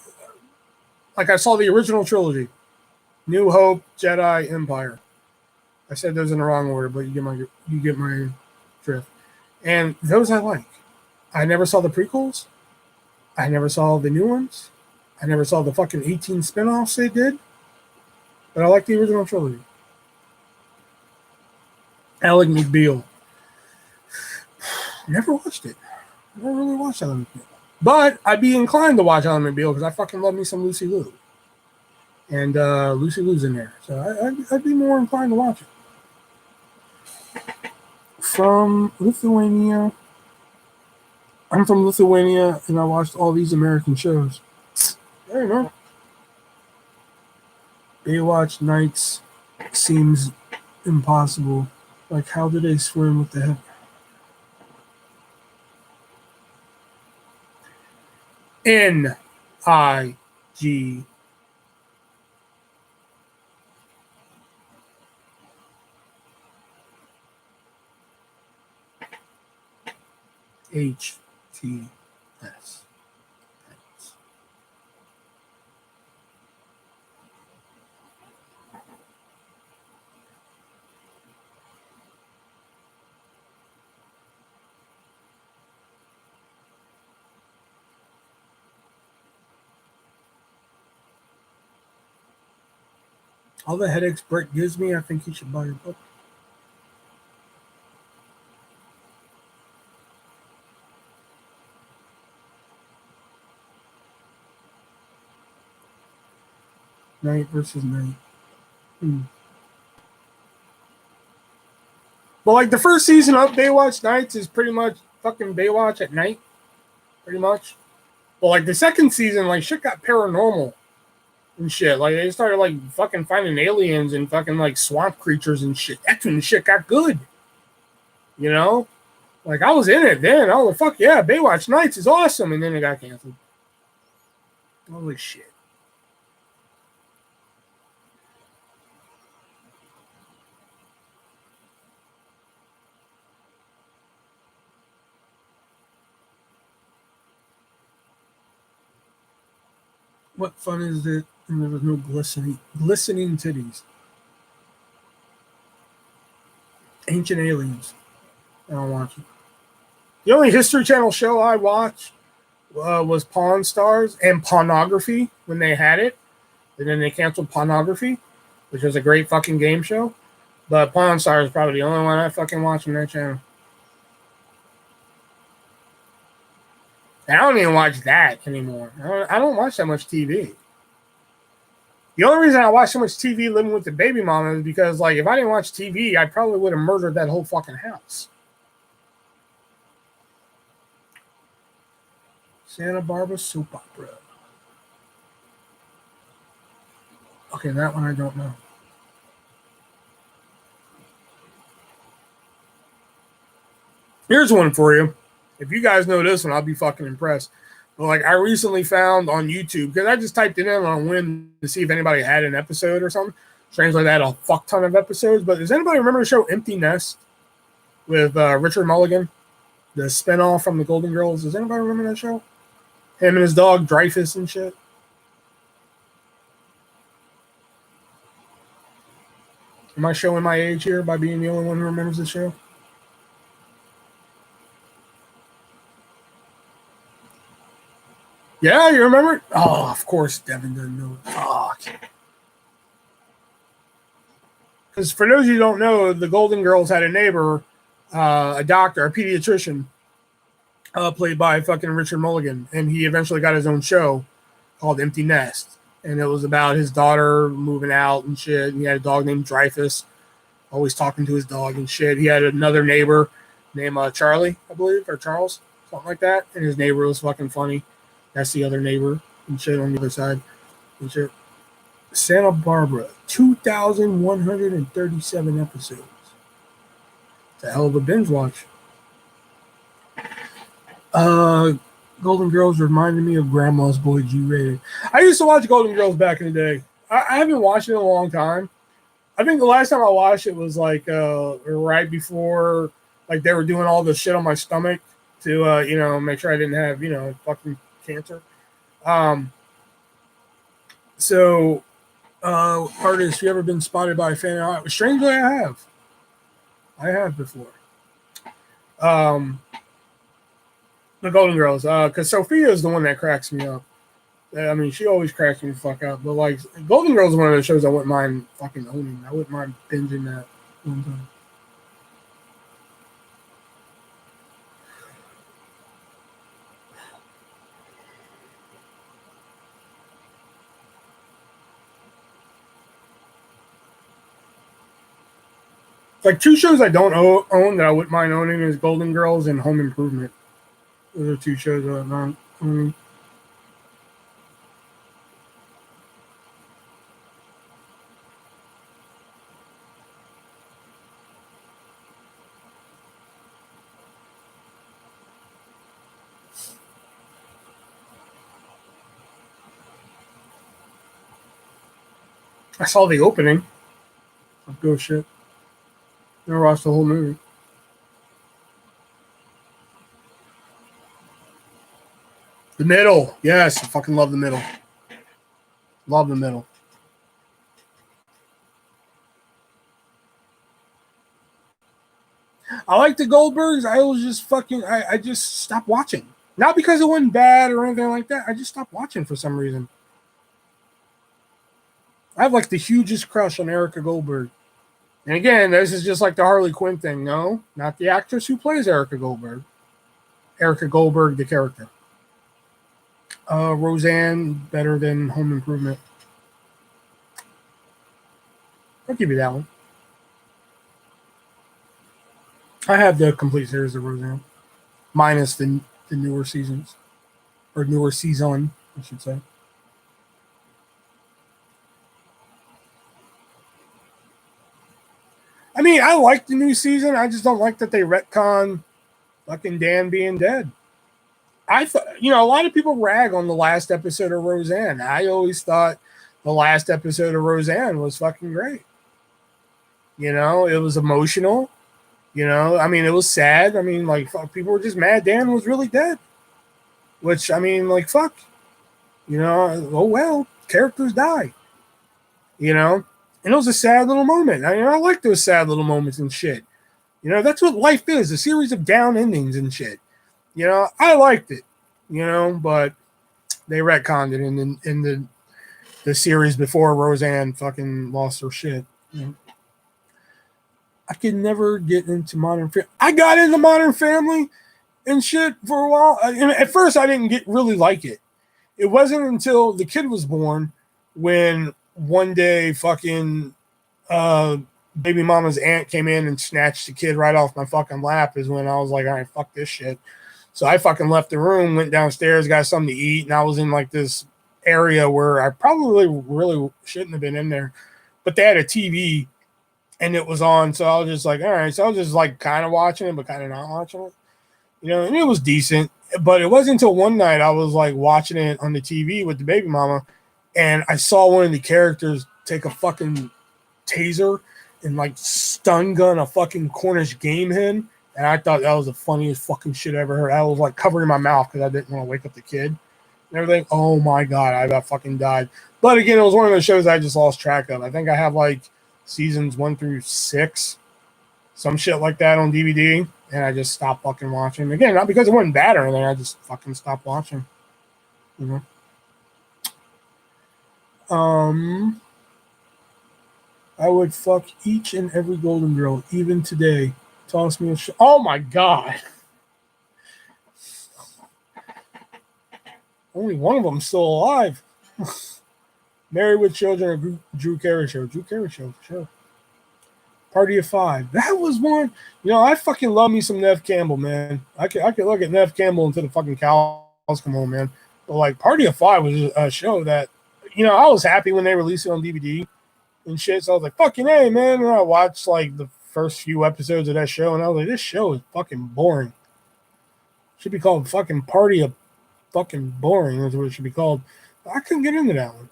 I saw the original trilogy, New Hope, Jedi, Empire. I said those in the wrong order, but you get my drift. And those I like. I never saw the prequels. I never saw the new ones. I never saw the fucking 18 spinoffs they did. But I like the original trilogy. Alec McBeal. Never watched it. Never really watched Alec McBeal. But I'd be inclined to watch Alec McBeal because I fucking love me some Lucy Liu. And Lucy Liu's in there. So I'd be more inclined to watch it. From Lithuania. I'm from Lithuania and I watched all these American shows. I don't know. Baywatch Nights seems impossible. Like, how do they swim with the head? NIG. HTS. All the headaches Brett gives me, I think he should buy your book. Night versus night. But like the first season of Baywatch Nights is pretty much fucking Baywatch at night, pretty much. But like the second season, like shit got paranormal and shit. Like they started like fucking finding aliens and fucking like swamp creatures and shit. That's when the shit got good. You know? Like I was in it then. I was like, fuck yeah, Baywatch Nights is awesome. And then it got canceled. Holy shit. What fun is it? And there was no glistening titties. Ancient Aliens. I don't watch it. The only History Channel show I watched was Pawn Stars and Pornography when they had it. And then they canceled Pornography, which was a great fucking game show. But Pawn Stars is probably the only one I fucking watch on that channel. I don't even watch that anymore. I don't watch that much TV. The only reason I watch so much TV living with the baby mama is because, like, if I didn't watch TV, I probably would have murdered that whole fucking house. Santa Barbara soap opera. Okay, that one I don't know. Here's one for you. If you guys know this one, I'll be fucking impressed. But like I recently found on YouTube, because I just typed it in on a whim to see if anybody had an episode or something. Strangely, they had a fuck ton of episodes. But does anybody remember the show Empty Nest with Richard Mulligan? The spinoff from the Golden Girls. Does anybody remember that show? Him and his dog Dreyfus and shit. Am I showing my age here by being the only one who remembers the show? Yeah, you remember it? Oh, of course Devin doesn't know it. Fuck. Because for those of you who don't know, the Golden Girls had a neighbor, a doctor, a pediatrician, played by fucking Richard Mulligan. And he eventually got his own show called Empty Nest. And it was about his daughter moving out and shit. And he had a dog named Dreyfus, always talking to his dog and shit. He had another neighbor named Charlie, I believe, or Charles, something like that. And his neighbor was fucking funny. That's the other neighbor and shit on the other side and shit. Santa Barbara, 2,137 episodes. It's a hell of a binge watch. Golden Girls reminded me of Grandma's Boy G-rated. I used to watch Golden Girls back in the day. I haven't watched it in a long time. I think the last time I watched it was like right before like they were doing all the shit on my stomach to make sure I didn't have fucking cancer. Artist, you ever been spotted by a fan of art? Strangely, I have before. The Golden Girls, because Sophia is the one that cracks me up. I mean, she always cracks me the fuck up. But like, Golden Girls is one of those shows I wouldn't mind fucking owning. I wouldn't mind binging that one time. Like two shows I don't own that I wouldn't mind owning is Golden Girls and Home Improvement. Those are two shows that I'm not owning. I saw the opening of Ghost Ship. Never watched the whole movie. The Middle. Yes, I fucking love The Middle. Love The Middle. I like the Goldbergs. I was just fucking, I just stopped watching. Not because it wasn't bad or anything like that. I just stopped watching for some reason. I have like the hugest crush on Erica Goldberg. And again, this is just like the Harley Quinn thing. No, not the actress who plays Erica Goldberg. Erica Goldberg, the character. Roseanne, better than Home Improvement. I'll give you that one. I have the complete series of Roseanne, minus the newer seasons, or newer season, I should say. I mean, I like the new season. I just don't like that they retcon fucking Dan being dead. I thought, a lot of people rag on the last episode of Roseanne. I always thought the last episode of Roseanne was fucking great. It was emotional. I mean, it was sad. I mean, like, fuck, people were just mad Dan was really dead. Which, I mean, like, fuck. Oh well, characters die. And it was a sad little moment. I mean, I like those sad little moments and shit. That's what life is, a series of down endings and shit. I liked it, but they retconned it in the series before Roseanne fucking lost her shit. I could never get into Modern Family. I got into Modern Family and shit for a while. At first, I didn't really like it. It wasn't until the kid was born when one day fucking baby mama's aunt came in and snatched the kid right off my fucking lap is when I was like, all right, fuck this shit. So I fucking left the room, went downstairs, got something to eat, and I was in like this area where I probably really shouldn't have been in there. But they had a TV and it was on, so I was just like, all right. So I was just like kind of watching it, but kind of not watching it. And it was decent. But it wasn't until one night I was like watching it on the TV with the baby mama, and I saw one of the characters take a fucking taser and like stun gun a fucking Cornish game hen. And I thought that was the funniest fucking shit I ever heard. I was like covering my mouth because I didn't want to wake up the kid and everything. Oh my God, I about fucking died. But again, it was one of those shows I just lost track of. I think I have like seasons 1 through 6, some shit like that on DVD. And I just stopped fucking watching. Again, not because it wasn't bad or anything. I just fucking stopped watching. I would fuck each and every Golden Girl, even today. Toss me a shit. Oh my God. Only one of them still alive. Married with Children, or Drew Carey Show. Drew Carey Show, for sure. Party of Five. That was one. I fucking love me some Nev Campbell, man. I could look at Nev Campbell until the fucking cows come home, man. But like Party of Five was a show that, I was happy when they released it on DVD and shit. So I was like, fucking hey, man. And I watched like the first few episodes of that show, and I was like, this show is fucking boring. Should be called fucking Party of fucking Boring is what it should be called. But I couldn't get into that one.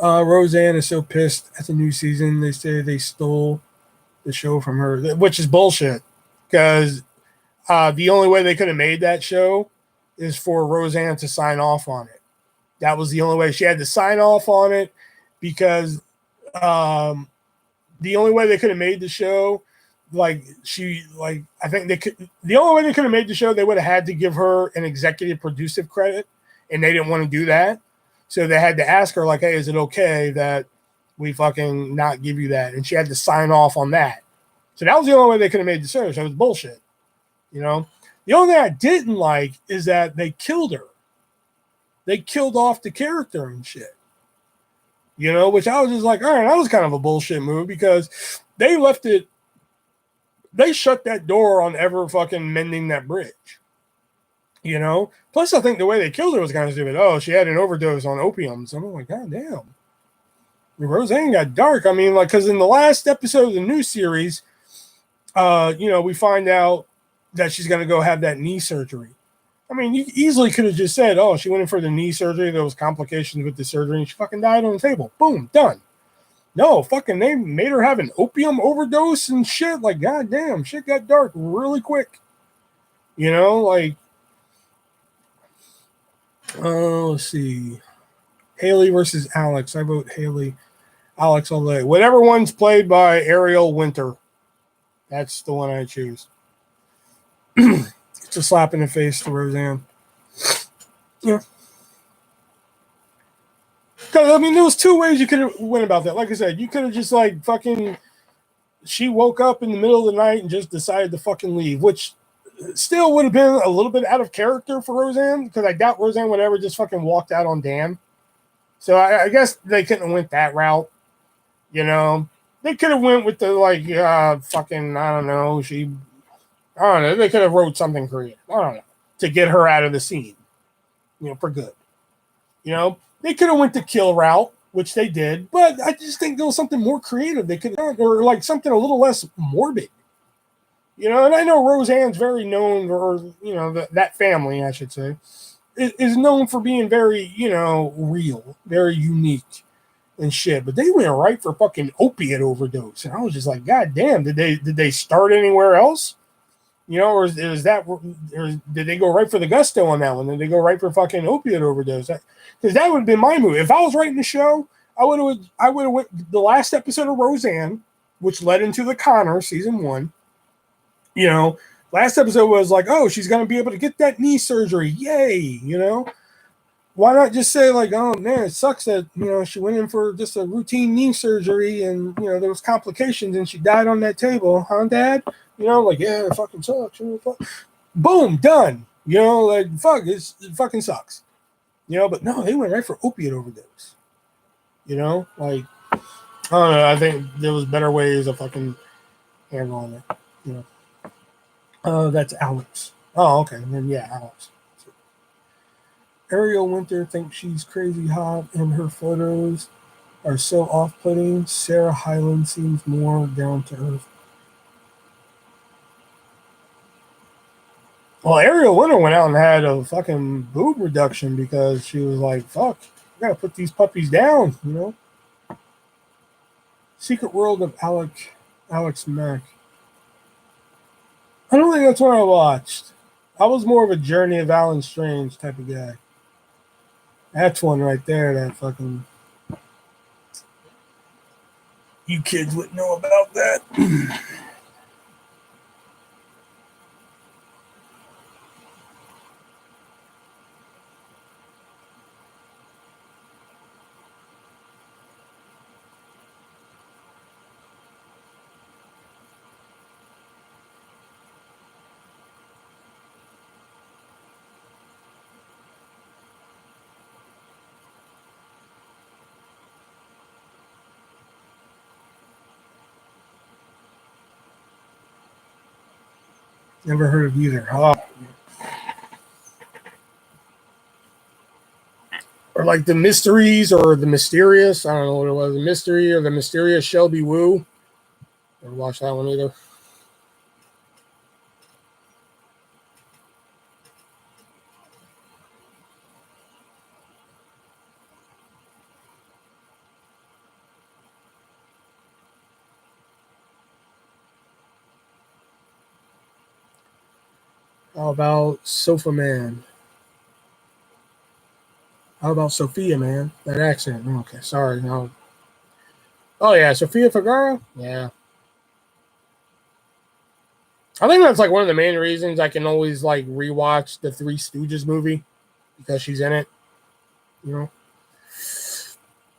Roseanne is so pissed at the new season. They say they stole the show from her, which is bullshit. Because the only way they could have made that show is for Roseanne to sign off on it. That was the only way. She had to sign off on it because the only way they could have made the show, I think they could. The only way they could have made the show, they would have had to give her an executive producer credit, and they didn't want to do that. So they had to ask her, like, hey, is it okay that we fucking not give you that? And she had to sign off on that. So that was the only way they could have made the show. So it was bullshit. The only thing I didn't like is that they killed her. They killed off the character and shit. Which I was just like, all right, that was kind of a bullshit move because they left it. They shut that door on ever fucking mending that bridge. Plus, I think the way they killed her was kind of stupid. Oh, she had an overdose on opium. So I'm like, God damn. Roseanne got dark. I mean, like, because in the last episode of the new series, we find out that she's going to go have that knee surgery. I mean, you easily could have just said, oh, she went in for the knee surgery. There was complications with the surgery, and she fucking died on the table. Boom, done. No, fucking they made her have an opium overdose and shit. Like, God damn, shit got dark really quick. Let's see. Haley versus Alex. I vote Haley. Alex all day. Whatever one's played by Ariel Winter. That's the one I choose. It's a slap in the face to Roseanne. Yeah. Because, I mean, there was two ways you could have went about that. Like I said, you could have just, like, fucking... She woke up in the middle of the night and just decided to fucking leave, which still would have been a little bit out of character for Roseanne, because I doubt Roseanne would ever just fucking walked out on Dan. So I guess they couldn't have went that route, They could have went with the like fucking I don't know. I don't know. They could have wrote something creative. I don't know to get her out of the scene, for good. They could have went the kill route, which they did, but I just think there was something more creative they could have done, or like something a little less morbid. And I know Roseanne's very known, or that family, I should say, is known for being very, real, very unique and shit. But they went right for fucking opiate overdose, and I was just like, God damn, did they start anywhere else? Or is that, or did they go right for the gusto on that one? Did they go right for fucking opiate overdose? Because that would have been my move. If I was writing the show, I would have went the last episode of Roseanne, which led into the Connor season 1. Last episode was like, oh, she's gonna be able to get that knee surgery, yay! Why not just say like, oh man, it sucks that she went in for just a routine knee surgery and there was complications and she died on that table, huh, Dad? Like, yeah, it fucking sucks. Boom, done. Like, fuck, it fucking sucks. But no, they went right for opiate overdose. Like, I don't know. I think there was better ways of fucking handling it. That's Alex. Oh, okay. And then, yeah, Alex. Ariel Winter thinks she's crazy hot, and her photos are so off-putting. Sarah Hyland seems more down to earth. Well, Ariel Winter went out and had a fucking boob reduction because she was like, fuck, I gotta put these puppies down, Secret World of Alex Mack. I don't think that's what I watched. I was more of a Journey of Alan Strange type of guy. That's one right there that fucking... You kids wouldn't know about that. Never heard of either. Oh. Or like the Mysteries or the Mysterious. I don't know what it was. The Mystery or the Mysterious Shelby Woo. Never watched that one either. How about Sofa Man? How about Sophia Man? That accent. Okay, sorry. No. Oh yeah, Sofia Vergara? Yeah. I think that's like one of the main reasons I can always like rewatch the Three Stooges movie because she's in it.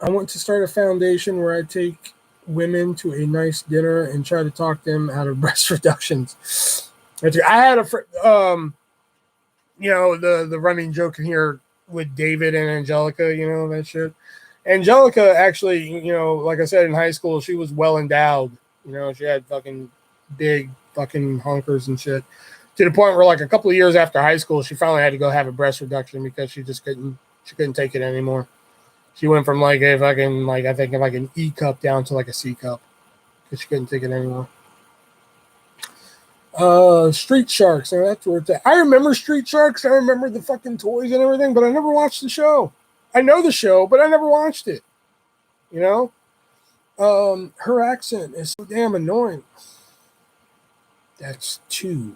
I want to start a foundation where I take women to a nice dinner and try to talk them out of breast reductions. I had the running joke in here with David and Angelica, that shit. Angelica actually, like I said, in high school, she was well endowed. She had fucking big fucking honkers and shit. To the point where like a couple of years after high school, she finally had to go have a breast reduction because she couldn't take it anymore. She went from like a fucking like I think like an E cup down to like a C cup because she couldn't take it anymore. Street Sharks. Now that's where it's at. I remember Street Sharks. I remember the fucking toys and everything, but I never watched the show. I know the show, but I never watched it. Her accent is so damn annoying. That's 2.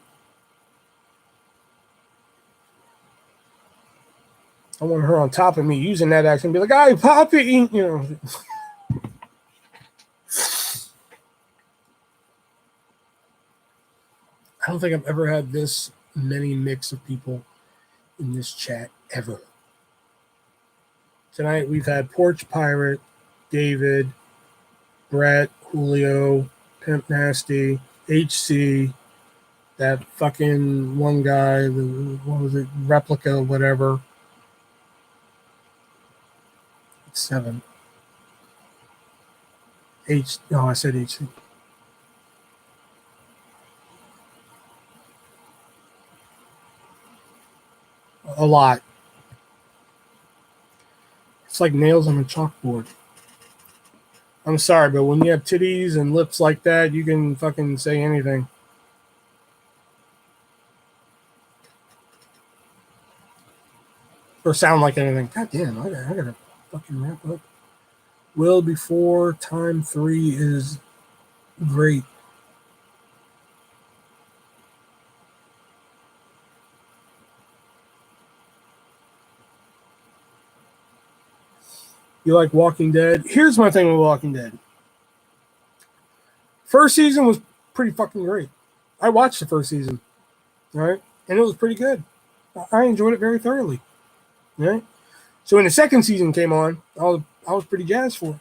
I want her on top of me using that accent, be like, "Hey, Poppy," I don't think I've ever had this many mix of people in this chat ever. Tonight we've had Porch Pirate, David, Brett, Julio, Pimp Nasty, HC, that fucking one guy, what was it, Replica, whatever. 7. No, I said HC. A lot. It's like nails on a chalkboard. I'm sorry, but when you have titties and lips like that, you can fucking say anything. Or sound like anything. God damn, I gotta fucking wrap up. Will before time 3 is great. You like Walking Dead? Here's my thing with Walking Dead. First season was pretty fucking great. I watched the first season, right? And it was pretty good. I enjoyed it very thoroughly, right? So when the second season came on, I was pretty jazzed for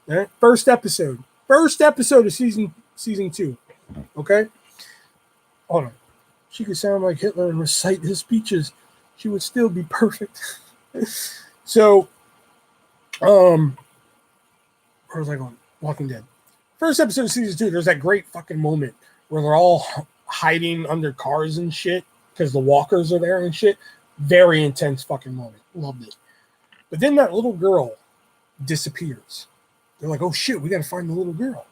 it. Right? First episode of season 2. Okay, hold on. She could sound like Hitler and recite his speeches. She would still be perfect. So, where was I going? Walking Dead. First episode of season 2, there's that great fucking moment where they're all hiding under cars and shit because the walkers are there and shit. Very intense fucking moment. Loved it. But then that little girl disappears. They're like, oh shit, we gotta find the little girl.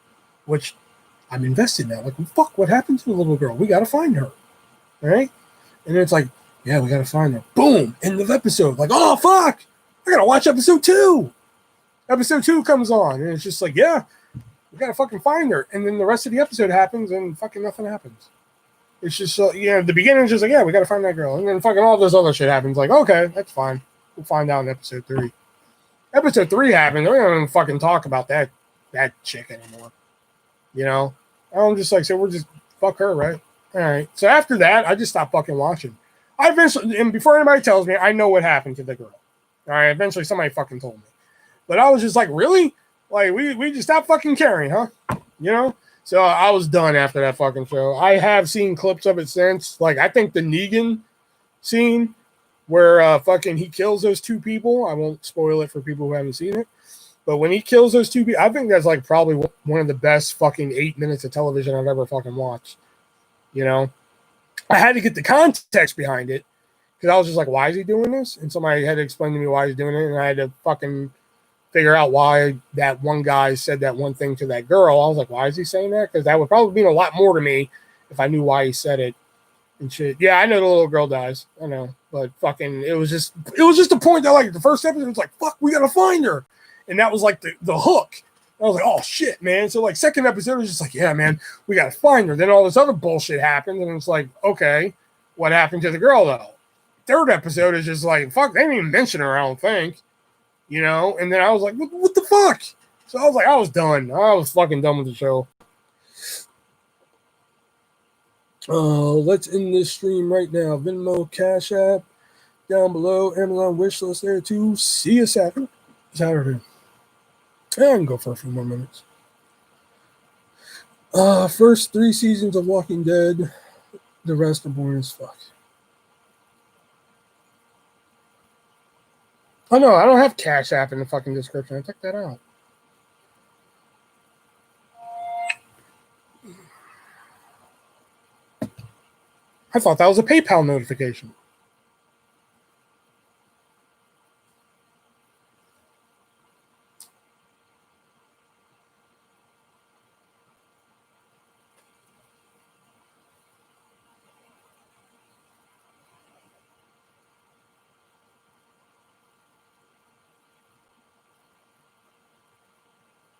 Which I'm invested now. Like, fuck, what happened to the little girl? We gotta find her. All right? And then it's like, yeah, we gotta find her. Boom! End of episode. Like, oh fuck! I gotta watch episode 2. Episode 2 comes on, and it's just like, yeah, we gotta fucking find her. And then the rest of the episode happens, and fucking nothing happens. It's just, the beginning is just like, yeah, we gotta find that girl. And then fucking all this other shit happens. Like, okay, that's fine. We'll find out in episode 3. Episode 3 happened. We don't even fucking talk about that chick anymore. You know? I'm just like, so we're just, fuck her, right? All right. So after that, I just stopped fucking watching. I eventually, and before anybody tells me, I know what happened to the girl. All right. Eventually, somebody fucking told me. But I was just like, really? Like, we just stopped fucking caring, huh? You know? So I was done after that fucking show. I have seen clips of it since. Like, I think the Negan scene where fucking he kills those 2 people. I won't spoil it for people who haven't seen it. But when he kills those 2 people, I think that's like probably one of the best fucking 8 minutes of television I've ever fucking watched. You know? I had to get the context behind it because I was just like, why is he doing this? And somebody had to explain to me why he's doing it. And I had to fucking figure out why that one guy said that one thing to that girl. I was like, why is he saying that? Because that would probably mean a lot more to me if I knew why he said it and shit. Yeah, I know the little girl dies. I know. But fucking, it was just a point that, like, the first episode was like, fuck, we gotta find her. And that was like the hook. I was like, oh shit, man. So like second episode was just like, yeah, man, we gotta find her. Then all this other bullshit happened, and it's like, okay, what happened to the girl though? Third episode is just like, fuck, they didn't even mention her, I don't think. You know? And then I was like, what the fuck? So I was like, I was done. I was fucking done with the show. Let's end this stream right now. Venmo, Cash App, down below. Amazon wishlist there too. See you Saturday. I can go for a few more minutes. First 3 seasons of Walking Dead. The rest are boring as fuck. Oh no, I don't have Cash App in the fucking description. I took that out. I thought that was a PayPal notification.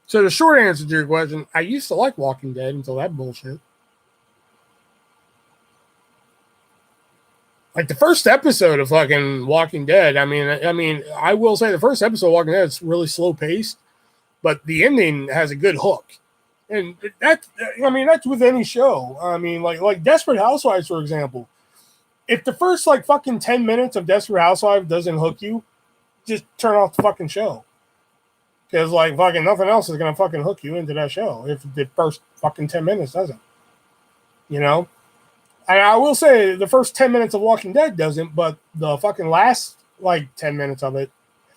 So the short answer to your question, I used to like Walking Dead until that bullshit. Like the first episode of fucking Walking Dead, I mean, I will say the first episode of Walking Dead is really slow paced, but the ending has a good hook. And that's with any show. I mean, like Desperate Housewives, for example. If the first like fucking 10 minutes of Desperate Housewives doesn't hook you, just turn off the fucking show. Because, like, fucking nothing else is going to fucking hook you into that show if the first fucking 10 minutes doesn't. You know? And I will say the first 10 minutes of Walking Dead doesn't, but the fucking last, like, 10 minutes of it,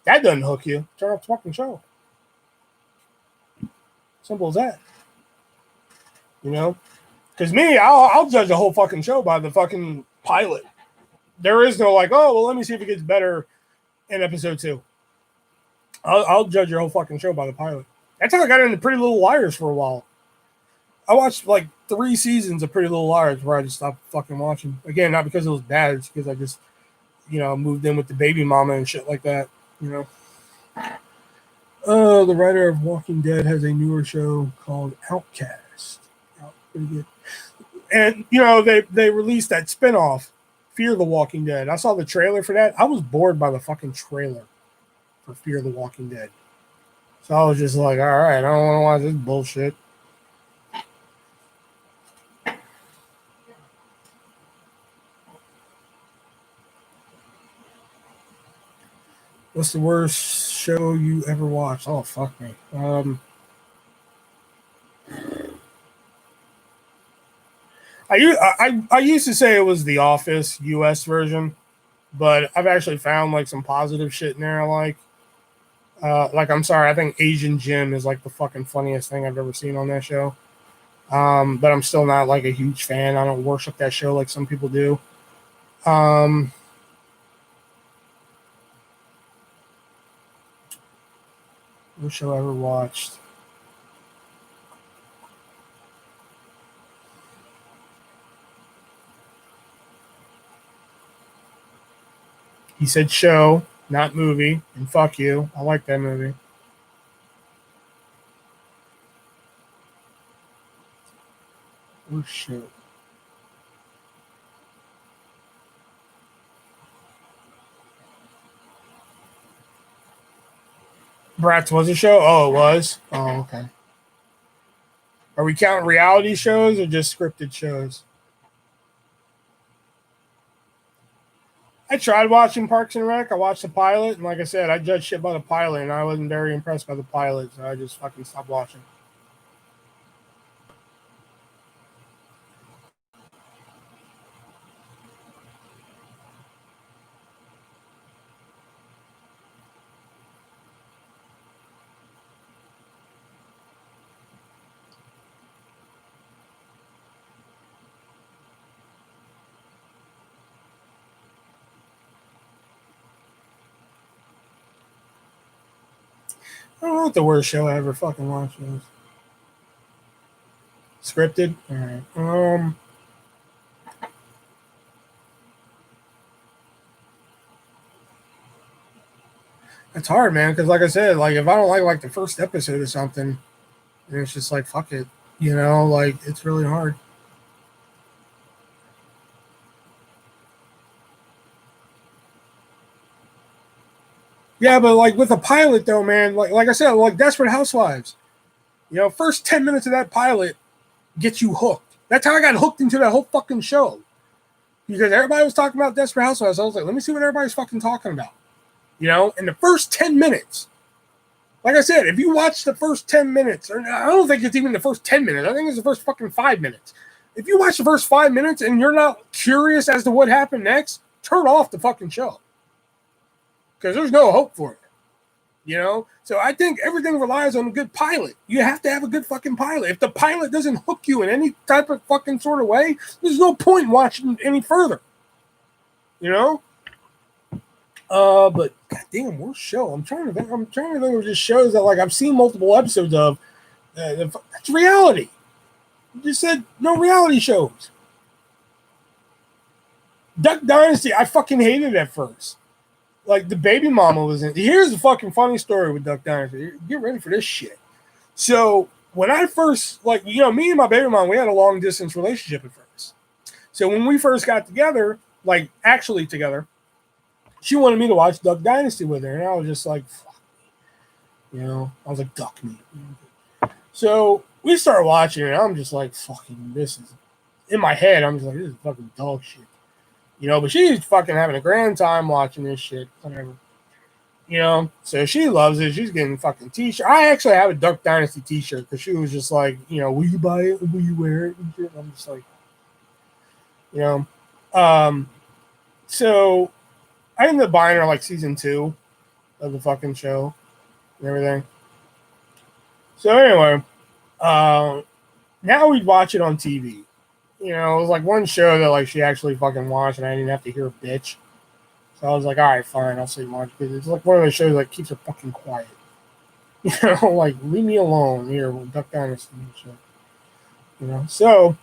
that doesn't hook you. Turn off the fucking show. Simple as that. You know? Because me, I'll judge a whole fucking show by the fucking pilot. There is no like, oh, well, let me see if it gets better in episode 2. I'll judge your whole fucking show by the pilot. That's how I got into Pretty Little Liars for a while. I watched like 3 seasons of Pretty Little Liars where I just stopped fucking watching. Again, not because it was bad, it's because I just, moved in with the baby mama and shit like that, The writer of Walking Dead has a newer show called Outcast. Pretty good. And, they released that spinoff, Fear the Walking Dead. I saw the trailer for that. I was bored by the fucking trailer for Fear the Walking Dead. So I was just like, all right, I don't want to watch this bullshit. What's the worst show you ever watched? Oh, fuck me. I used to say it was The Office US version, but I've actually found like some positive shit in there I like. I'm sorry, I think Asian Jim is like the fucking funniest thing I've ever seen on that show. But I'm still not like a huge fan. I don't worship that show like some people do. What show I ever watched? He said show, not movie, and fuck you. I like that movie. Oh shit. Bratz was a show? Oh, it was? Oh, okay. Are we counting reality shows or just scripted shows? I tried watching Parks and Rec. I watched the pilot, and like I said, I judged shit by the pilot, and I wasn't very impressed by the pilot, so I just fucking stopped watching. I don't know what the worst show I ever fucking watched was. Scripted? Alright. It's hard, man, because like I said, like if I don't like the first episode or something, then it's just like fuck it. Like it's really hard. Yeah, but like with a pilot though, man, like I said, like Desperate Housewives. First 10 minutes of that pilot gets you hooked. That's how I got hooked into that whole fucking show. Because everybody was talking about Desperate Housewives. I was like, let me see what everybody's fucking talking about. In the first 10 minutes. Like I said, if you watch the first 10 minutes, or I don't think it's even the first 10 minutes. I think it's the first fucking 5 minutes. If you watch the first 5 minutes and you're not curious as to what happened next, turn off the fucking show. Because there's no hope for it. So I think everything relies on a good pilot. You have to have a good fucking pilot. If the pilot doesn't hook you in any type of fucking sort of way, there's no point in watching any further. But goddamn, worst show. I'm trying to think of just shows that like I've seen multiple episodes of. That's reality. You just said no reality shows. Duck Dynasty, I fucking hated it at first. Like the baby mama was in. Here's a fucking funny story with Duck Dynasty. Get ready for this shit. So when I first, me and my baby mom, we had a long distance relationship at first. So when we first got together, like actually together, she wanted me to watch Duck Dynasty with her, and I was just like, fuck. I was like, duck me. So we started watching it, and I'm just like, fucking, this is, in my head, I'm just like, this is fucking dog shit. But she's fucking having a grand time watching this shit, whatever. So she loves it. She's getting fucking t-shirt. I actually have a Duck Dynasty t-shirt because she was just like, will you buy it? Will you wear it? And I'm just like, so I ended up buying her like season 2 of the fucking show and everything. So anyway, Now we'd watch it on TV. You know, it was like one show that like she actually fucking watched, and I didn't have to hear a bitch. So I was like, all right, fine, I'll sit and watch because it's like one of those shows that keeps her fucking quiet. You know, like leave me alone here with Duck Dynasty and shit. You know, so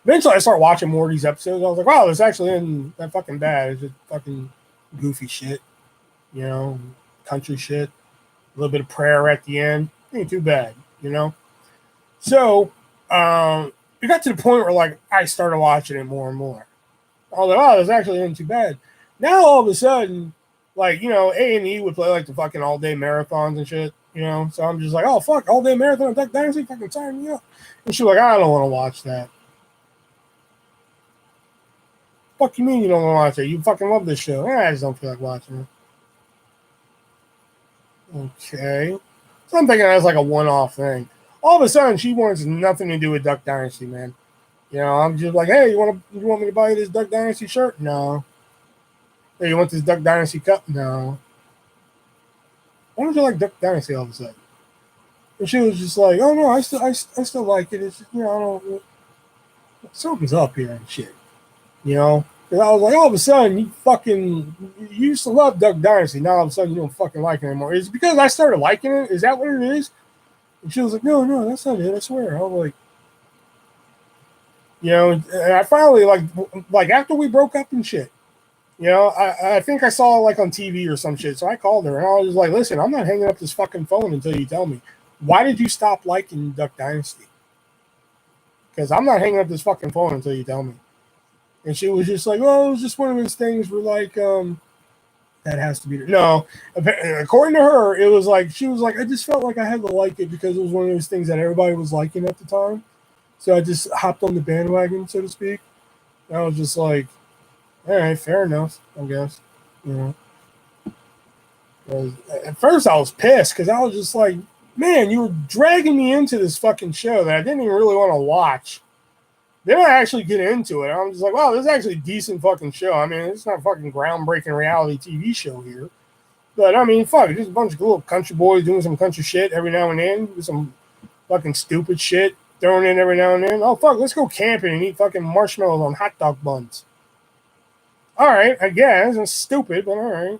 eventually I start watching more of these episodes. I was like, wow, this actually isn't that fucking bad. It's just fucking goofy shit, you know, country shit, a little bit of prayer at the end. Ain't too bad, you know. So it got to the point where like I started watching it more and more. I was like, oh, this actually isn't too bad. Now all of a sudden, like, you know, A&E would play like the fucking all day marathons and shit, you know. So I'm just like, oh fuck, all day marathon of Duck Dynasty, fucking sign me up. And she's like, I don't want to watch that. Fuck you mean you don't want to watch it? You fucking love this show. I just don't feel like watching it. Okay. So I'm thinking that's like a one-off thing. All of a sudden, she wants nothing to do with Duck Dynasty, man. You know, I'm just like, hey, you want me to buy you this Duck Dynasty shirt? No. Hey, you want this Duck Dynasty cup? No. Why don't you like Duck Dynasty all of a sudden? And she was just like, oh no, I still like it. It's just, you know, I don't. Something's up here and shit. You know, and I was like, all of a sudden, you used to love Duck Dynasty. Now all of a sudden, you don't fucking like it anymore. Is it because I started liking it? Is that what it is? And she was like, no, that's not it. I swear. I was like, you know, and I finally like after we broke up and shit, you know, I think I saw it like on TV or some shit. So I called her and I was like, listen, I'm not hanging up this fucking phone until you tell me. Why did you stop liking Duck Dynasty? Because I'm not hanging up this fucking phone until you tell me. And she was just like, oh, it was just one of those things where like, that has to be no. According to her, it was like she was like, I just felt like I had to like it because it was one of those things that everybody was liking at the time. So I just hopped on the bandwagon, so to speak. And I was just like, all right, fair enough, I guess. You know, at first I was pissed because I was just like, man, you were dragging me into this fucking show that I didn't even really want to watch. Then I actually get into it. I'm just like, wow, this is actually a decent fucking show. I mean, it's not a fucking groundbreaking reality TV show here. But, I mean, fuck, just a bunch of little country boys doing some country shit every now and then. With some fucking stupid shit thrown in every now and then. Oh, fuck, let's go camping and eat fucking marshmallows on hot dog buns. All right, I guess. It's stupid, but all right.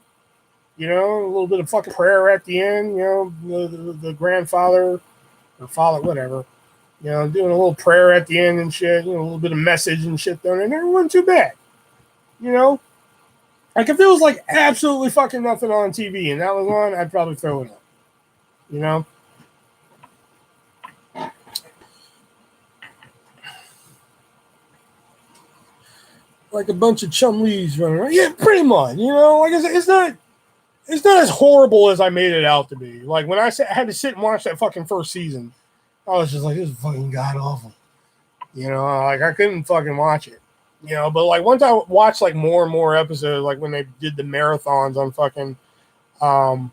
You know, a little bit of fucking prayer at the end. You know, the grandfather or father, whatever. You know, doing a little prayer at the end and shit. You know, a little bit of message and shit thrown in there. It wasn't too bad. You know? Like, if there was, like, absolutely fucking nothing on TV and that was on, I'd probably throw it up. You know? Like a bunch of chumlees running around. Yeah, pretty much. You know? Like, it's not as horrible as I made it out to be. Like, when I had to sit and watch that fucking first season, I was just like, this is fucking god awful. You know, like I couldn't fucking watch it. You know, but like once I watched like more and more episodes, like when they did the marathons on fucking on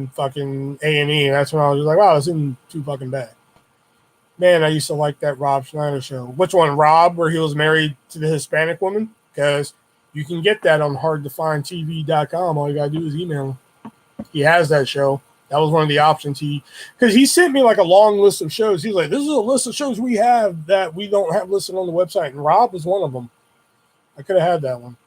fucking A&E, that's when I was just like, wow, this isn't too fucking bad. Man, I used to like that Rob Schneider show. Which one, Rob, where he was married to the Hispanic woman? Because you can get that on hardtofindtv.com. All you gotta do is email him. He has that show. That was one of the options because he sent me like a long list of shows. He's like, this is a list of shows we have that we don't have listed on the website. And Rob was one of them. I could have had that one.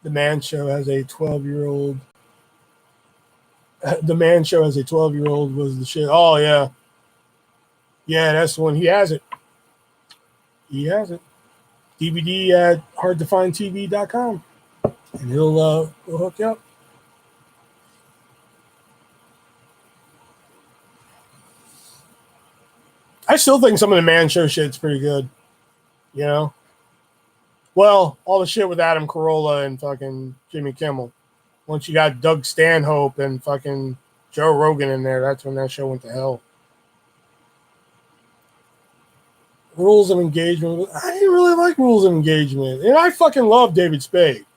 The Man Show has a 12-year-old. The Man Show as a 12-year-old was the shit. Oh, yeah. Yeah, that's the one. He has it. He has it. DVD at hardtofindtv.com. And he'll hook you up. I still think some of the Man Show shit's pretty good. You know? Well, all the shit with Adam Carolla and fucking Jimmy Kimmel. Once you got Doug Stanhope and fucking Joe Rogan in there, that's when that show went to hell. Rules of Engagement. I didn't really like Rules of Engagement. And I fucking love David Spade.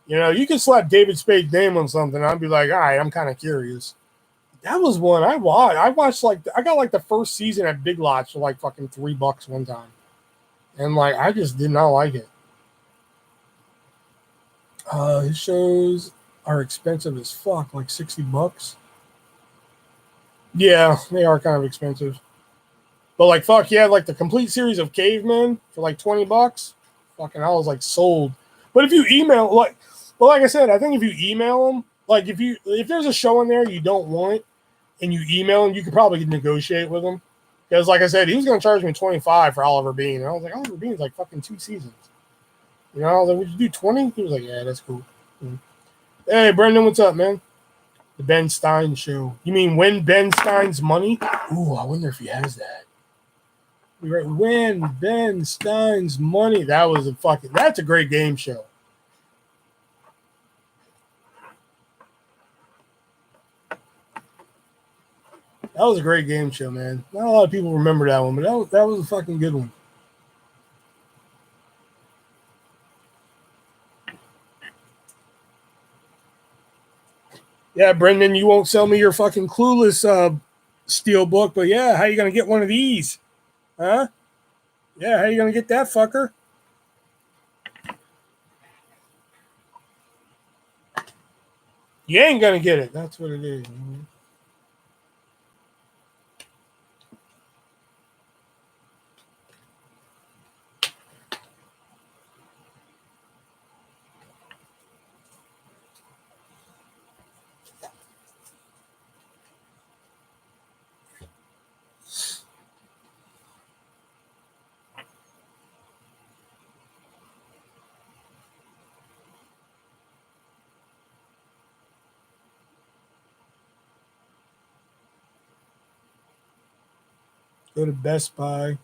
You know, you can slap David Spade's name on something, I'd be like, all right, I'm kind of curious. That was one I watched. I watched like I got like the first season at Big Lots for like fucking $3 one time, and like I just did not like it. His shows are expensive as fuck, like $60. Yeah, they are kind of expensive. But like fuck yeah, like the complete series of Cavemen for like $20. Fucking I was like sold. But if you email like well, like I said, I think if you email them, like if there's a show in there you don't want and you email him, you could probably negotiate with him. Because like I said, he was gonna charge me 25 for Oliver Bean. And I was like, Oliver Bean's like fucking 2 seasons. You know, I was like, would you do 20? He was like, yeah, that's cool. Hey Brendan, what's up, man? The Ben Stein show. You mean When Ben Stein's Money? Ooh, I wonder if he has that. You're right. When Ben Stein's Money. That's a great game show. That was a great game show, man. Not a lot of people remember that one, but that was a fucking good one. Yeah, Brendan, you won't sell me your fucking Clueless steel book, but yeah, how you gonna get one of these? Huh? Yeah, how you gonna get that fucker? You ain't gonna get it. That's what it is. Go to Best Buy, you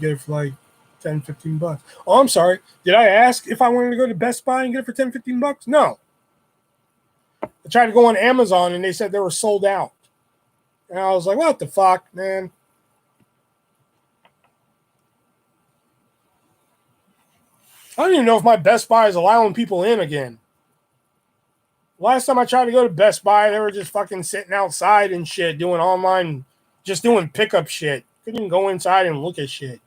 get it for like 10, $15. Oh, I'm sorry. Did I ask if I wanted to go to Best Buy and get it for 10, $15? No. I tried to go on Amazon and they said they were sold out. And I was like, what the fuck, man? I don't even know if my Best Buy is allowing people in again. Last time I tried to go to Best Buy, they were just fucking sitting outside and shit, doing online, just doing pickup shit. Couldn't even go inside and look at shit.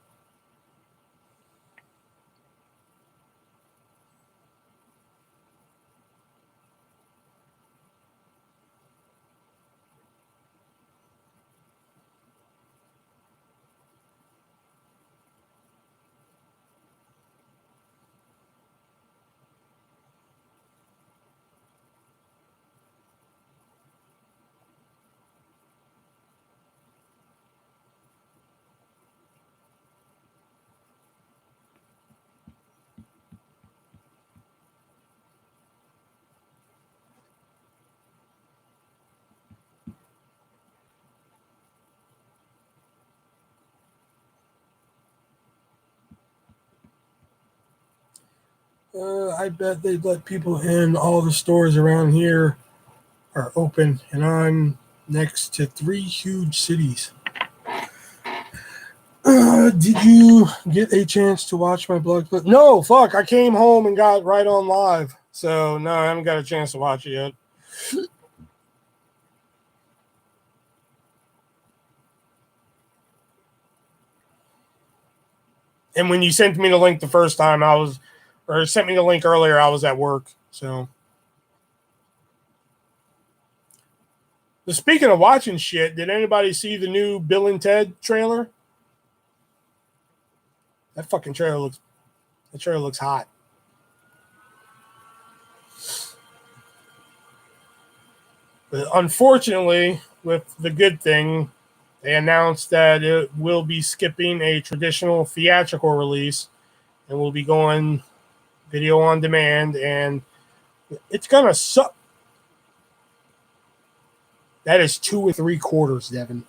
I bet they'd let people in. All the stores around here are open, and I'm next to 3 huge cities. Did you get a chance to watch my blog? No, fuck. I came home and got right on live. So, no, I haven't got a chance to watch it yet. And when you sent me the link the first time, sent me the link earlier, I was at work. So, speaking of watching shit, did anybody see the new Bill and Ted trailer? That fucking trailer looks hot. But unfortunately, with the good thing, they announced that it will be skipping a traditional theatrical release and will be going video on demand, and it's gonna suck. That is 2 3/4, Devin.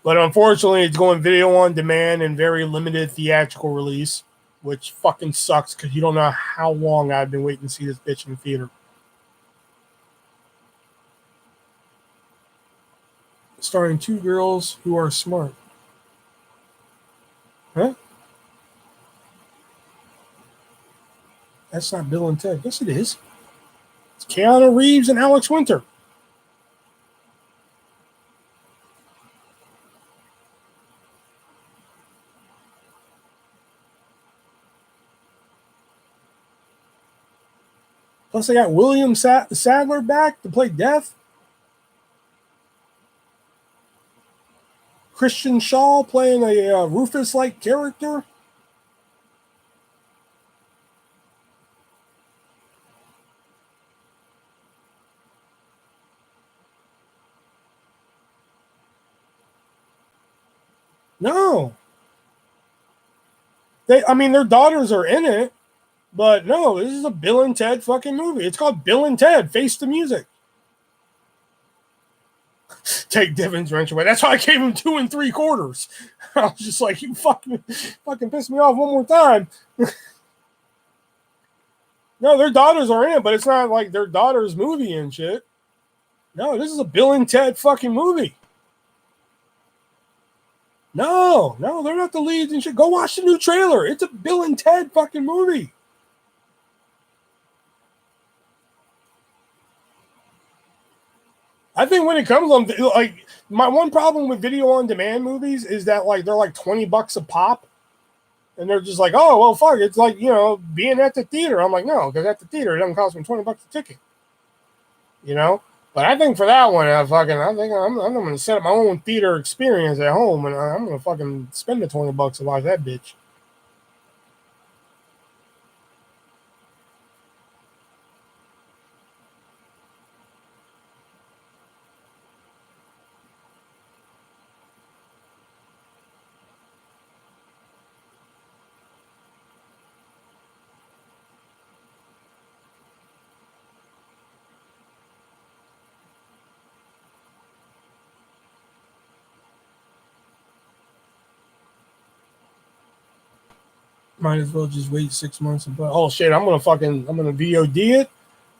But unfortunately, it's going video on demand and very limited theatrical release, which fucking sucks because you don't know how long I've been waiting to see this bitch in the theater. Starring 2 girls who are smart. Huh? That's not Bill and Ted. Yes, it is. Keanu Reeves and Alex Winter. Plus, they got William Sadler back to play Death. Christian Shaw playing a Rufus-like character. No. Their daughters are in it, but no, this is a Bill and Ted fucking movie. It's called Bill and Ted Face the Music. Take Devon's wrench away. That's why I gave him 2 3/4. I was just like, you fucking pissed me off one more time. No, their daughters are in it, but it's not like their daughter's movie and shit. No, this is a Bill and Ted fucking movie. No, they're not the leads and shit. Go watch the new trailer. It's a Bill and Ted fucking movie. I think when it comes on, like, my one problem with video on demand movies is that, like, they're like $20 a pop. And they're just like, oh, well, fuck. It's like, being at the theater. I'm like, no, because at the theater, it doesn't cost me $20 a ticket. But I think for that one, I think I'm going to set up my own theater experience at home, and I'm going to fucking spend the $20 to watch that bitch. Might as well just wait 6 months and oh shit, I'm gonna VOD it.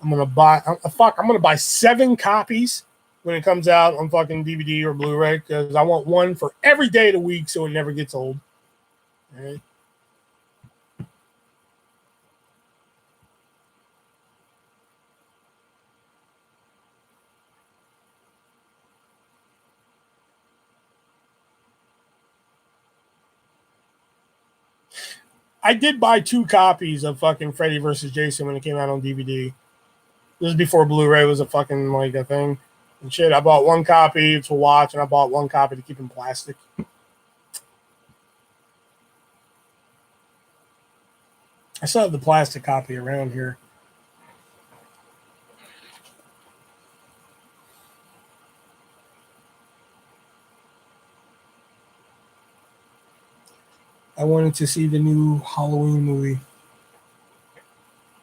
I'm gonna buy 7 copies when it comes out on fucking DVD or Blu-ray, because I want one for every day of the week so it never gets old. All right. I did buy 2 copies of fucking Freddy vs. Jason when it came out on DVD. This is before Blu-ray was a fucking like a thing and shit. I bought 1 copy to watch, and I bought 1 copy to keep in plastic. I still have the plastic copy around here. I wanted to see the new Halloween movie.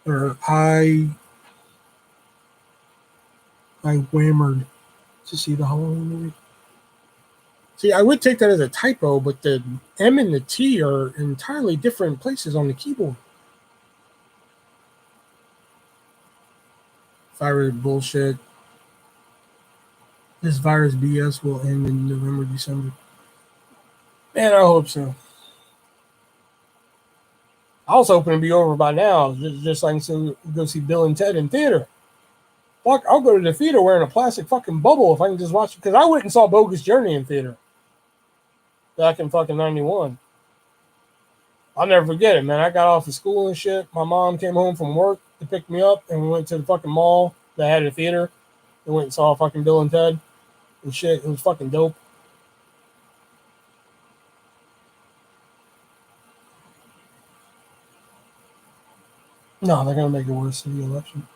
Or I whammered to see the Halloween movie. See, I would take that as a typo, but the M and the T are entirely different places on the keyboard. Virus bullshit. This virus BS will end in November, December. Man, I hope so. I was hoping to be over by now, just so I can go see Bill and Ted in theater. Fuck, I'll go to the theater wearing a plastic fucking bubble if I can just watch it. Because I went and saw Bogus Journey in theater back in fucking 91. I'll never forget it, man. I got off of school and shit. My mom came home from work to pick me up, and we went to the fucking mall that had a theater. We went and saw fucking Bill and Ted and shit. It was fucking dope. No, they're going to make it worse in the election.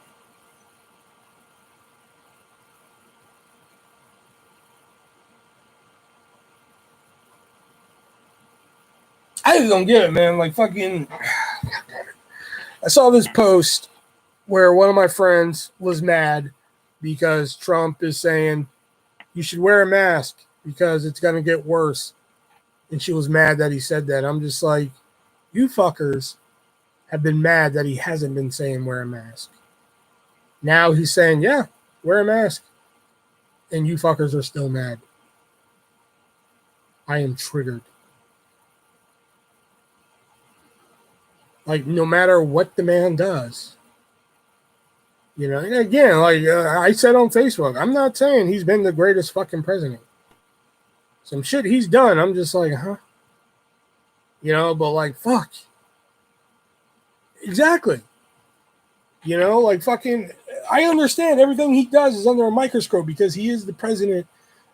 I just don't get it, man. Like, fucking... I saw this post where one of my friends was mad because Trump is saying you should wear a mask because it's going to get worse. And she was mad that he said that. I'm just like, you fuckers have been mad that he hasn't been saying wear a mask. Now he's saying, yeah, wear a mask. And you fuckers are still mad. I am triggered. Like, no matter what the man does, You know, and again, like I said on Facebook, I'm not saying he's been the greatest fucking president. Some shit he's done, I'm just like, huh? You know, but like, fuck. Exactly. You know, like fucking, I understand everything he does is under a microscope because he is the president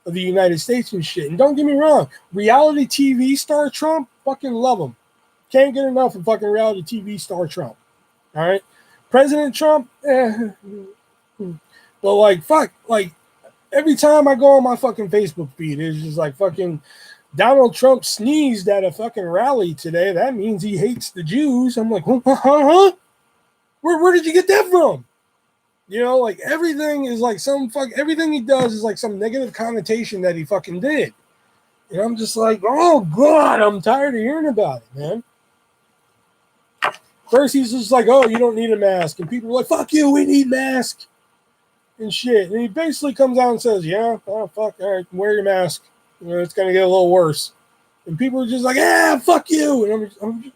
of the United States and shit. And don't get me wrong, reality TV star Trump, fucking love him. Can't get enough of fucking reality TV star Trump. All right? President Trump, But like, fuck, like, every time I go on my fucking Facebook feed, it's just like fucking Donald Trump sneezed at a fucking rally today. That means he hates the Jews. I'm like, huh? Where did you get that from? You know, like everything is like everything he does is like some negative connotation that he fucking did. And I'm just like, oh God, I'm tired of hearing about it, man. First he's just like, oh, you don't need a mask. And people are like, fuck you, we need masks. And shit. And he basically comes out and says, yeah, oh fuck, all right, wear your mask. You know, it's gonna get a little worse. And people are just like, yeah, fuck you. And I'm just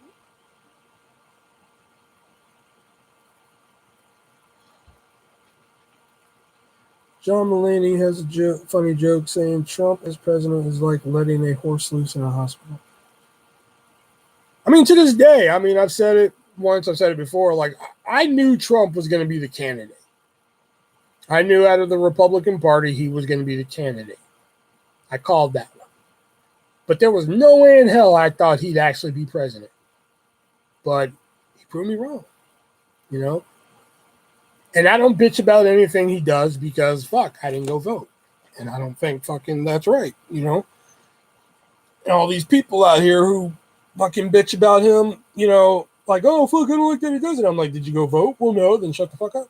John Mulaney has a funny joke saying Trump as president is like letting a horse loose in a hospital. I mean, to this day, I mean, I've said it once, I've said it before, like, I knew Trump was going to be the candidate. I knew out of the Republican Party he was going to be the candidate. I called that one. But there was no way in hell I thought he'd actually be president. But he proved me wrong, you know? And I don't bitch about anything he does because, fuck, I didn't go vote. And I don't think fucking that's right, you know? And all these people out here who fucking bitch about him, you know, like, oh, fuck, I don't like that he does it. I'm like, did you go vote? Well, no, then shut the fuck up.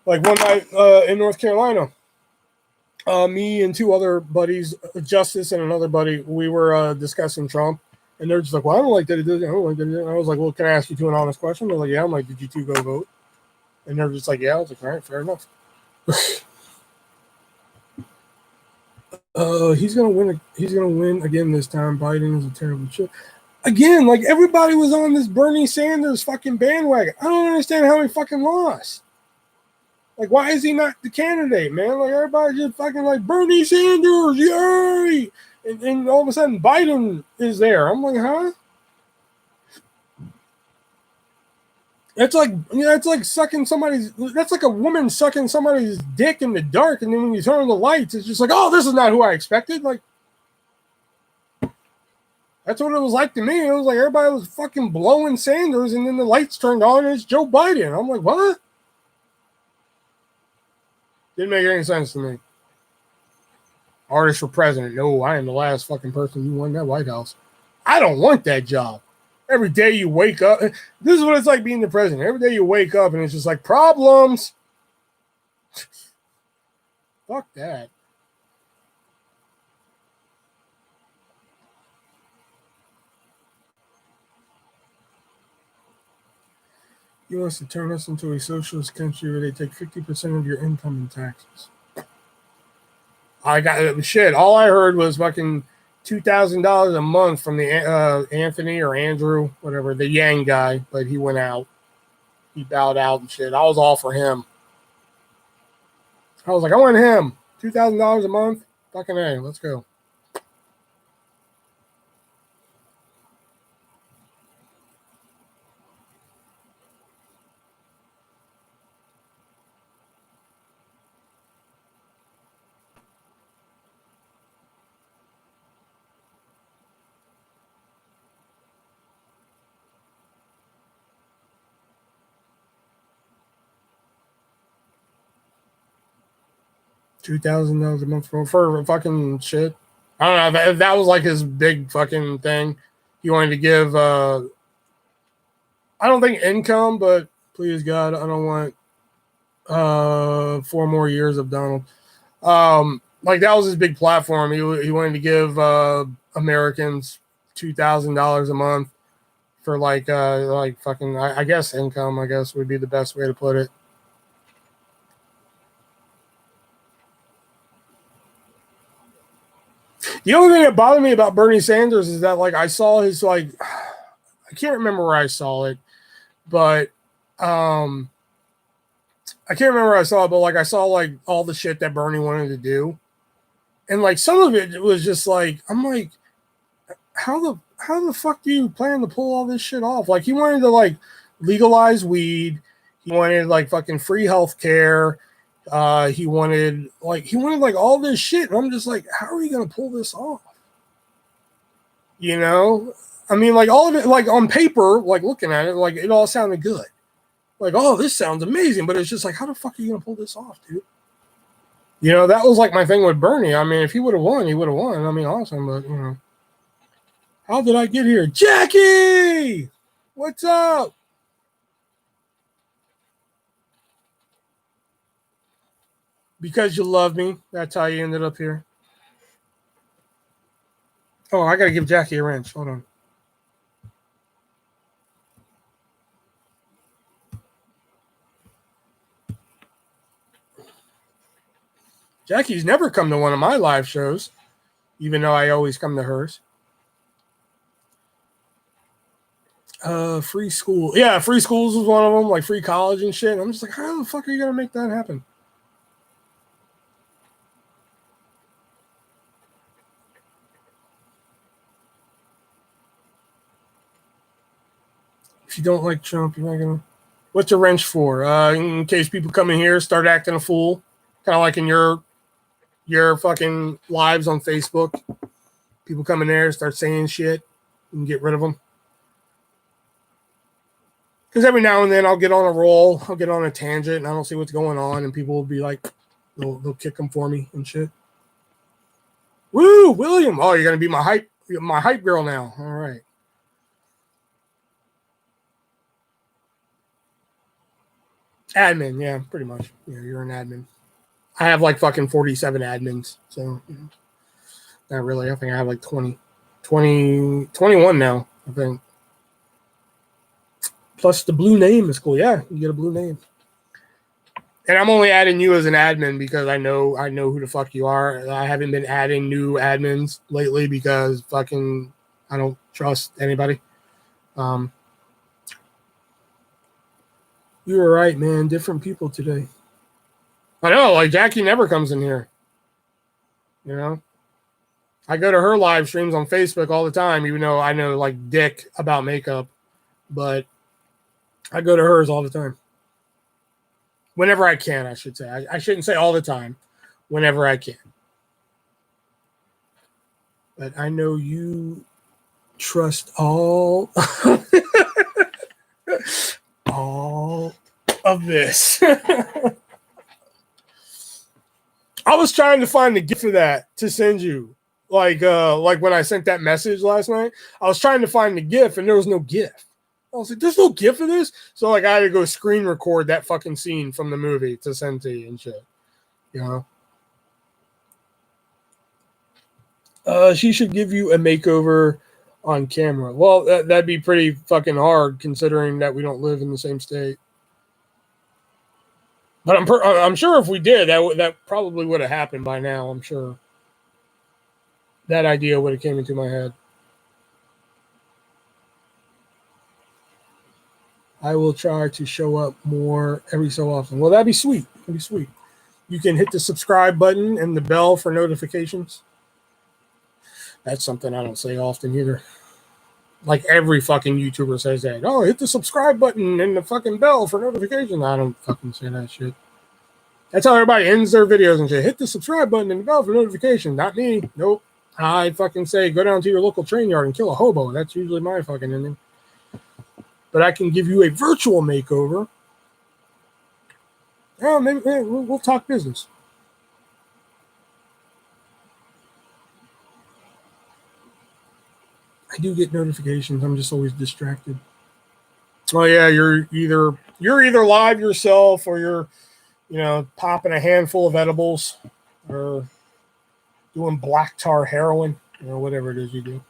Like one night in North Carolina, me and two other buddies, Justice and another buddy, we were discussing Trump. And they're just like, well, I don't like that he does it. I don't like that he does it. And I was like, well, can I ask you two an honest question? They're like, yeah. I'm like, did you two go vote? And they're just like, yeah. I was like, all right, fair enough. He's gonna win. He's gonna win again this time. Biden is a terrible shit. Again, like everybody was on this Bernie Sanders fucking bandwagon. I don't understand how he fucking lost. Like, why is he not the candidate, man? Like everybody just fucking like Bernie Sanders, yay! And all of a sudden Biden is there. I'm like, huh? It's like, you know, it's like sucking somebody's. That's like a woman sucking somebody's dick in the dark, and then when you turn on the lights, it's just like, oh, this is not who I expected. Like, that's what it was like to me. It was like everybody was fucking blowing Sanders, and then the lights turned on, and it's Joe Biden. I'm like, what? Didn't make any sense to me. Artist for president. No, I am the last fucking person who won that White House. I don't want that job. Every day you wake up. This is what it's like being the president. Every day you wake up and it's just like problems. Fuck that. He wants to turn us into a socialist country where they take 50% of your income in taxes. I got shit. All I heard was fucking $2,000 a month from the Anthony or Andrew, whatever, the Yang guy, but he went out. He bowed out and shit. I was all for him. I was like, I want him. $2,000 a month? Fucking A, let's go. $2,000 a month for fucking shit. I don't know if that was like his big fucking thing. He wanted to give, I don't think income, but please God, I don't want 4 more years of Donald. Like that was his big platform. He wanted to give Americans $2,000 a month for like fucking I guess income. I guess would be the best way to put it. The only thing that bothered me about Bernie Sanders is that like I saw his like I can't remember where I saw it, but I can't remember where I saw it, but like I saw like all the shit that Bernie wanted to do, and like some of it was just like I'm like, how the fuck do you plan to pull all this shit off? Like he wanted to like legalize weed, he wanted like fucking free health care, he wanted like all this shit, and I'm just like, how are you gonna pull this off? You know, I mean, like all of it, like on paper, like looking at it, like it all sounded good. Like, oh, this sounds amazing, but it's just like, how the fuck are you gonna pull this off, dude? You know, that was like my thing with Bernie. I mean, if he would have won, he would have won. I mean, awesome, but you know, how did I get here? Jackie, what's up? Because you love me, that's how you ended up here. Oh, I gotta give Jackie a wrench. Hold on. Jackie's never come to one of my live shows, even though I always come to hers. Free school. Yeah, free schools was one of them, like free college and shit. I'm just like, how the fuck are you gonna make that happen? If you don't like Trump, you're not gonna. What's a wrench for? In case people come in here, start acting a fool, kind of like in your fucking lives on Facebook. People come in there, start saying shit, and get rid of them. Because every now and then I'll get on a roll, I'll get on a tangent, and I don't see what's going on, and people will be like, they'll kick them for me and shit. Woo, William! Oh, you're gonna be my hype girl now. All right. Admin, yeah, pretty much. Yeah, you're an admin. I have like fucking 47 admins, so you know, not really. I think I have like 20, 21 now, I think. Plus the blue name is cool. Yeah, you get a blue name. And I'm only adding you as an admin because I know who the fuck you are. I haven't been adding new admins lately because fucking I don't trust anybody. You were right, man. Different people today. I know, like Jackie never comes in here. You know? I go to her live streams on Facebook all the time, even though I know like dick about makeup. But I go to hers all the time. Whenever I can, I should say. I shouldn't say all the time. Whenever I can. But I know you trust all of this. I was trying to find the gift for that to send you. Like when I sent that message last night, I was trying to find the GIF and there was no GIF. I was like, there's no GIF for this? So like I had to go screen record that fucking scene from the movie to send to you and shit. You know? She should give you a makeover on camera. Well, that'd be pretty fucking hard considering that we don't live in the same state. But I'm sure if we did, that probably would have happened by now. I'm sure that idea would have came into my head. I will try to show up more every so often. Well, that'd be sweet. That'd be sweet. You can hit the subscribe button and the bell for notifications. That's something I don't say often either. Like every fucking YouTuber says that. Oh, hit the subscribe button and the fucking bell for notifications. I don't fucking say that shit. That's how everybody ends their videos and shit. Hit the subscribe button and the bell for notifications. Not me. Nope. I fucking say go down to your local train yard and kill a hobo. That's usually my fucking ending. But I can give you a virtual makeover. Oh, maybe we'll talk business. I do get notifications. I'm just always distracted. Oh yeah, you're either live yourself or you're, popping a handful of edibles or doing black tar heroin or whatever it is you do.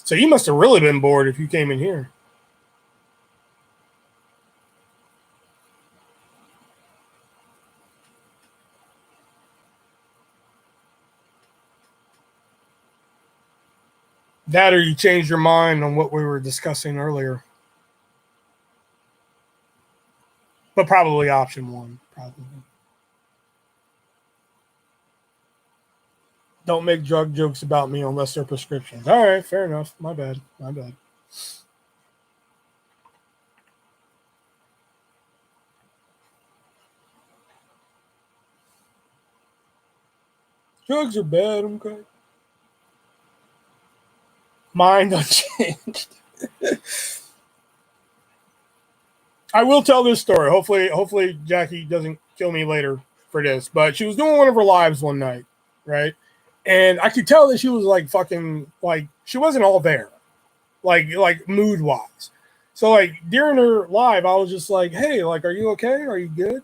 So you must have really been bored if you came in here. That or you change your mind on what we were discussing earlier. But probably option one. Probably. Don't make drug jokes about me unless they're prescriptions. All right, fair enough. My bad. My bad. Drugs are bad, okay? Mind unchanged. I will tell this story. Hopefully Jackie doesn't kill me later for this. But she was doing one of her lives one night, right? And I could tell that she was like fucking like she wasn't all there, like mood wise. So like during her live, I was just like, "Hey, like, are you okay? Are you good?"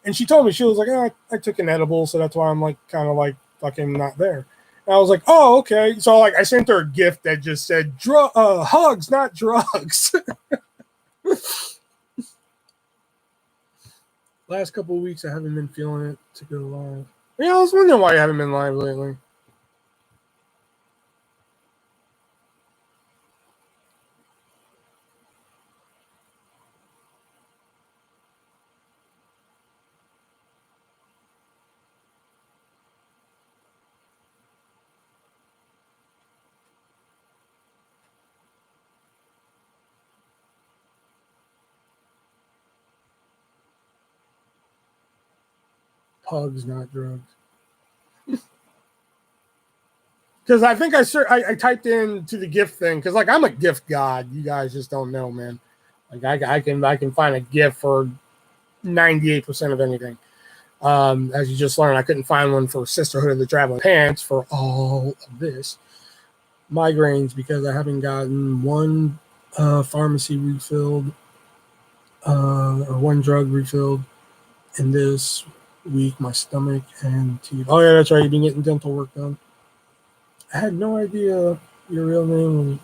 And she told me she was like, oh, I took an edible, so that's why I'm like kind of like fucking not there. And I was like, "Oh, okay." So like I sent her a gift that just said, "Hugs, not drugs." Last couple of weeks, I haven't been feeling it to go live. Yeah, I was wondering why you haven't been live lately. Hugs, not drugs. Because I think I typed in to the gift thing because like I'm a gift god. You guys just don't know, man. Like I can find a gift for 98% of anything. As you just learned, I couldn't find one for Sisterhood of the Traveling Pants for all of this migraines because I haven't gotten one pharmacy refilled or one drug refilled in this week. My stomach and teeth. Oh yeah, that's right. You've been getting dental work done. I had no idea your real name was.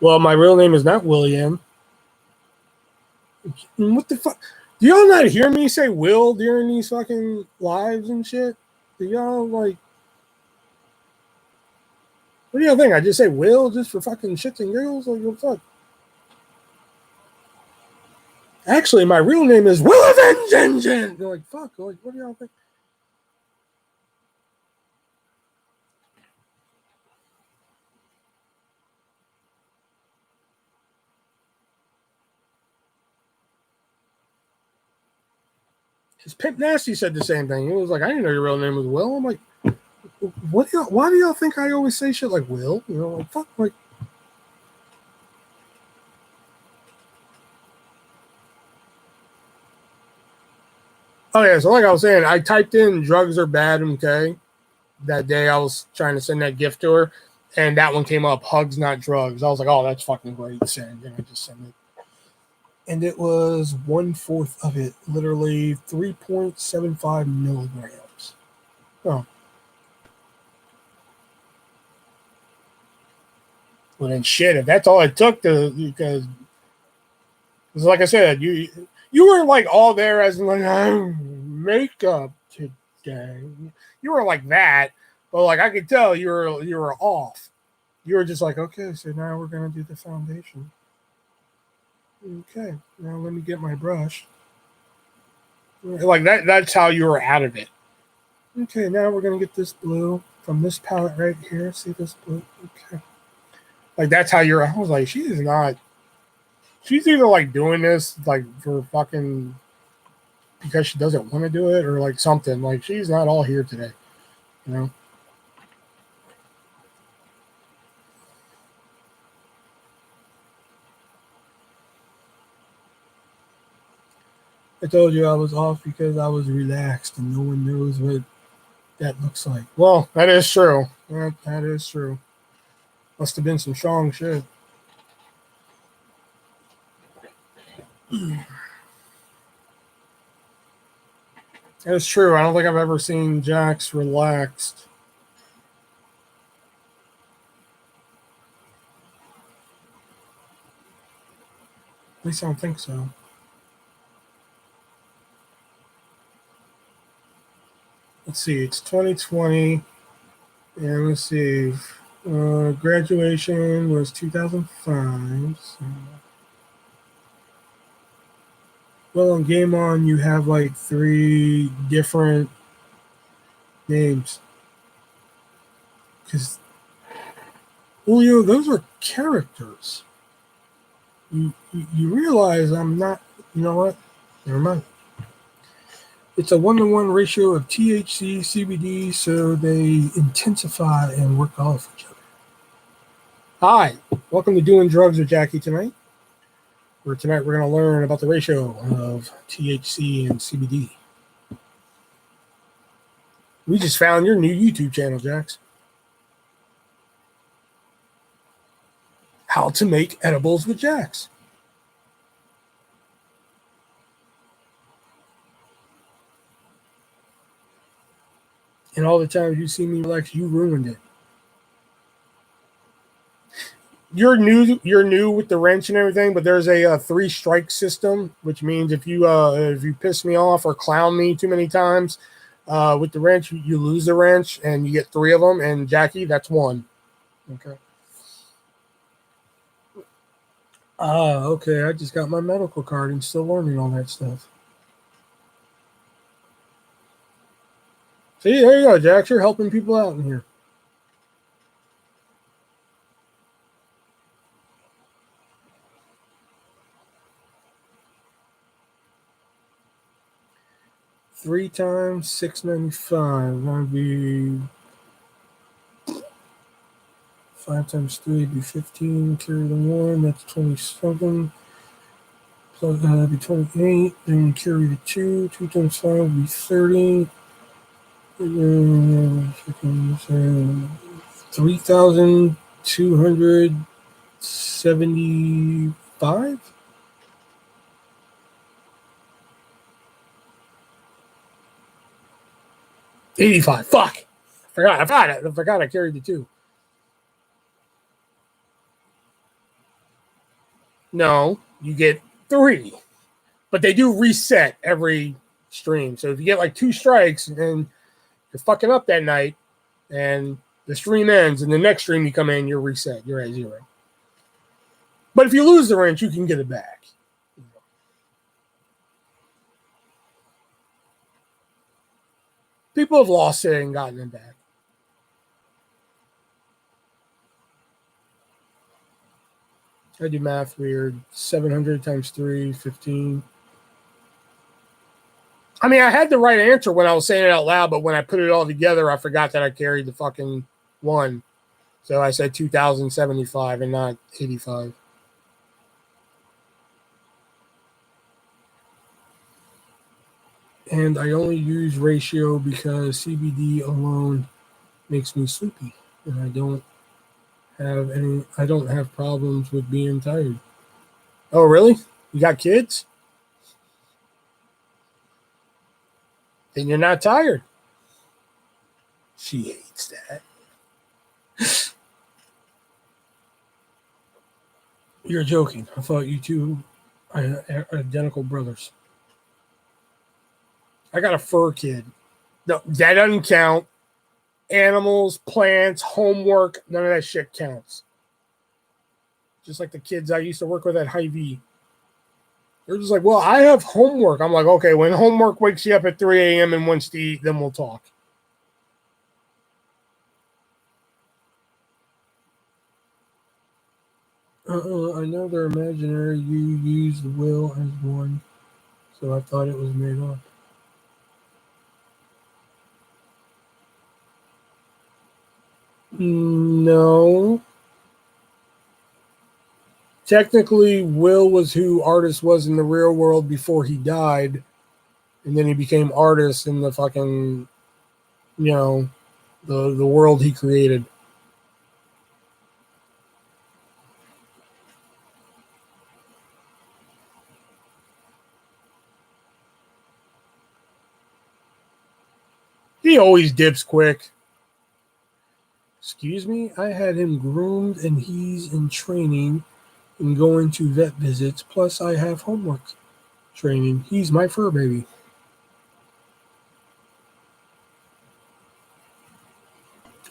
Well, my real name is not William. What the fuck? Do y'all not hear me say Will during these fucking lives and shit? Do y'all like? What do y'all think? I just say Will just for fucking shits and giggles? Like, what the fuck? Actually, my real name is Will Avenge Engine. They're like, fuck. Like, what do y'all think? His Pimp Nasty said the same thing. He was like, I didn't know your real name was Will. I'm like, what do y'all, why do y'all think I always say shit like Will? You know, like, fuck, like. Oh, yeah, so like I was saying, I typed in drugs are bad, okay? That day I was trying to send that gift to her, and that one came up, hugs, not drugs. I was like, oh, that's fucking great. Send. And I just sent it. And it was 1/4 of it, literally 3.75 milligrams. Oh. Well, then shit, if that's all it took to, because like I said, you were like all there as like, makeup today. You were like that, but like I could tell you were off. You were just like, okay, so now we're gonna do the foundation. Okay, now let me get my brush. Like that's how you were out of it. Okay, now we're gonna get this blue from this palette right here. See this blue? Okay. Like that's how you're. I was like, she is not. She's either like doing this like for fucking because she doesn't want to do it or like something. Like she's not all here today, you know. I told you I was off because I was relaxed and no one knows what that looks like. Well, that is true. That is true. Must have been some strong shit. That's true. I don't think I've ever seen Jax relaxed. At least I don't think so. Let's see. It's 2020. And let's see. Graduation was 2005. So. Well, on Game On, you have like 3 different names. Because, Julio, those are characters. You realize I'm not, you know what? Never mind. It's a 1-to-1 ratio of THC, CBD, so they intensify and work off each other. Hi, welcome to Doing Drugs with Jackie tonight. Tonight we're going to learn about the ratio of THC and CBD. We just found your new YouTube channel, Jax. How to make edibles with Jax. And all the times you see me relax, you ruined it. You're new with the wrench and everything, but there's a 3-strike system, which means if you piss me off or clown me too many times with the wrench, you lose the wrench and you get 3 of them. And Jackie, that's 1. Okay. Okay. I just got my medical card and still learning all that stuff. See, there you go, Jax. You're helping people out in here. Three times $6.95. That'd be 5 times 3 would be 15. Carry the 1. That's 27. So that'd be 28. Then carry the 2. 2 times 5 would be 30. 3,275. $85. Fuck. I forgot I carried the 2. No, you get 3. But they do reset every stream. So if you get like 2 strikes and you're fucking up that night and the stream ends and the next stream you come in, you're reset. You're at 0. But if you lose the wrench, you can get it back. People have lost it and gotten it back. I do math weird. 700 times 3, 15. I mean, I had the right answer when I was saying it out loud, but when I put it all together, I forgot that I carried the fucking 1. So I said 2,075 and not 85. And I only use ratio because CBD alone makes me sleepy. And I don't have problems with being tired. Oh, really? You got kids? Then you're not tired. She hates that. You're joking. I thought you two are identical brothers. I got a fur kid. No, that doesn't count. Animals, plants, homework, none of that shit counts. Just like the kids I used to work with at Hy-Vee. They're just like, well, I have homework. I'm like, okay, when homework wakes you up at 3 a.m. and wants to eat, then we'll talk. I know they're imaginary. You use the will as 1, so I thought it was made up. No. Technically, Will was who Artist was in the real world before he died. And then he became Artist in the fucking, the world he created. He always dips quick. Excuse me? I had him groomed and he's in training and going to vet visits. Plus, I have homework training. He's my fur baby.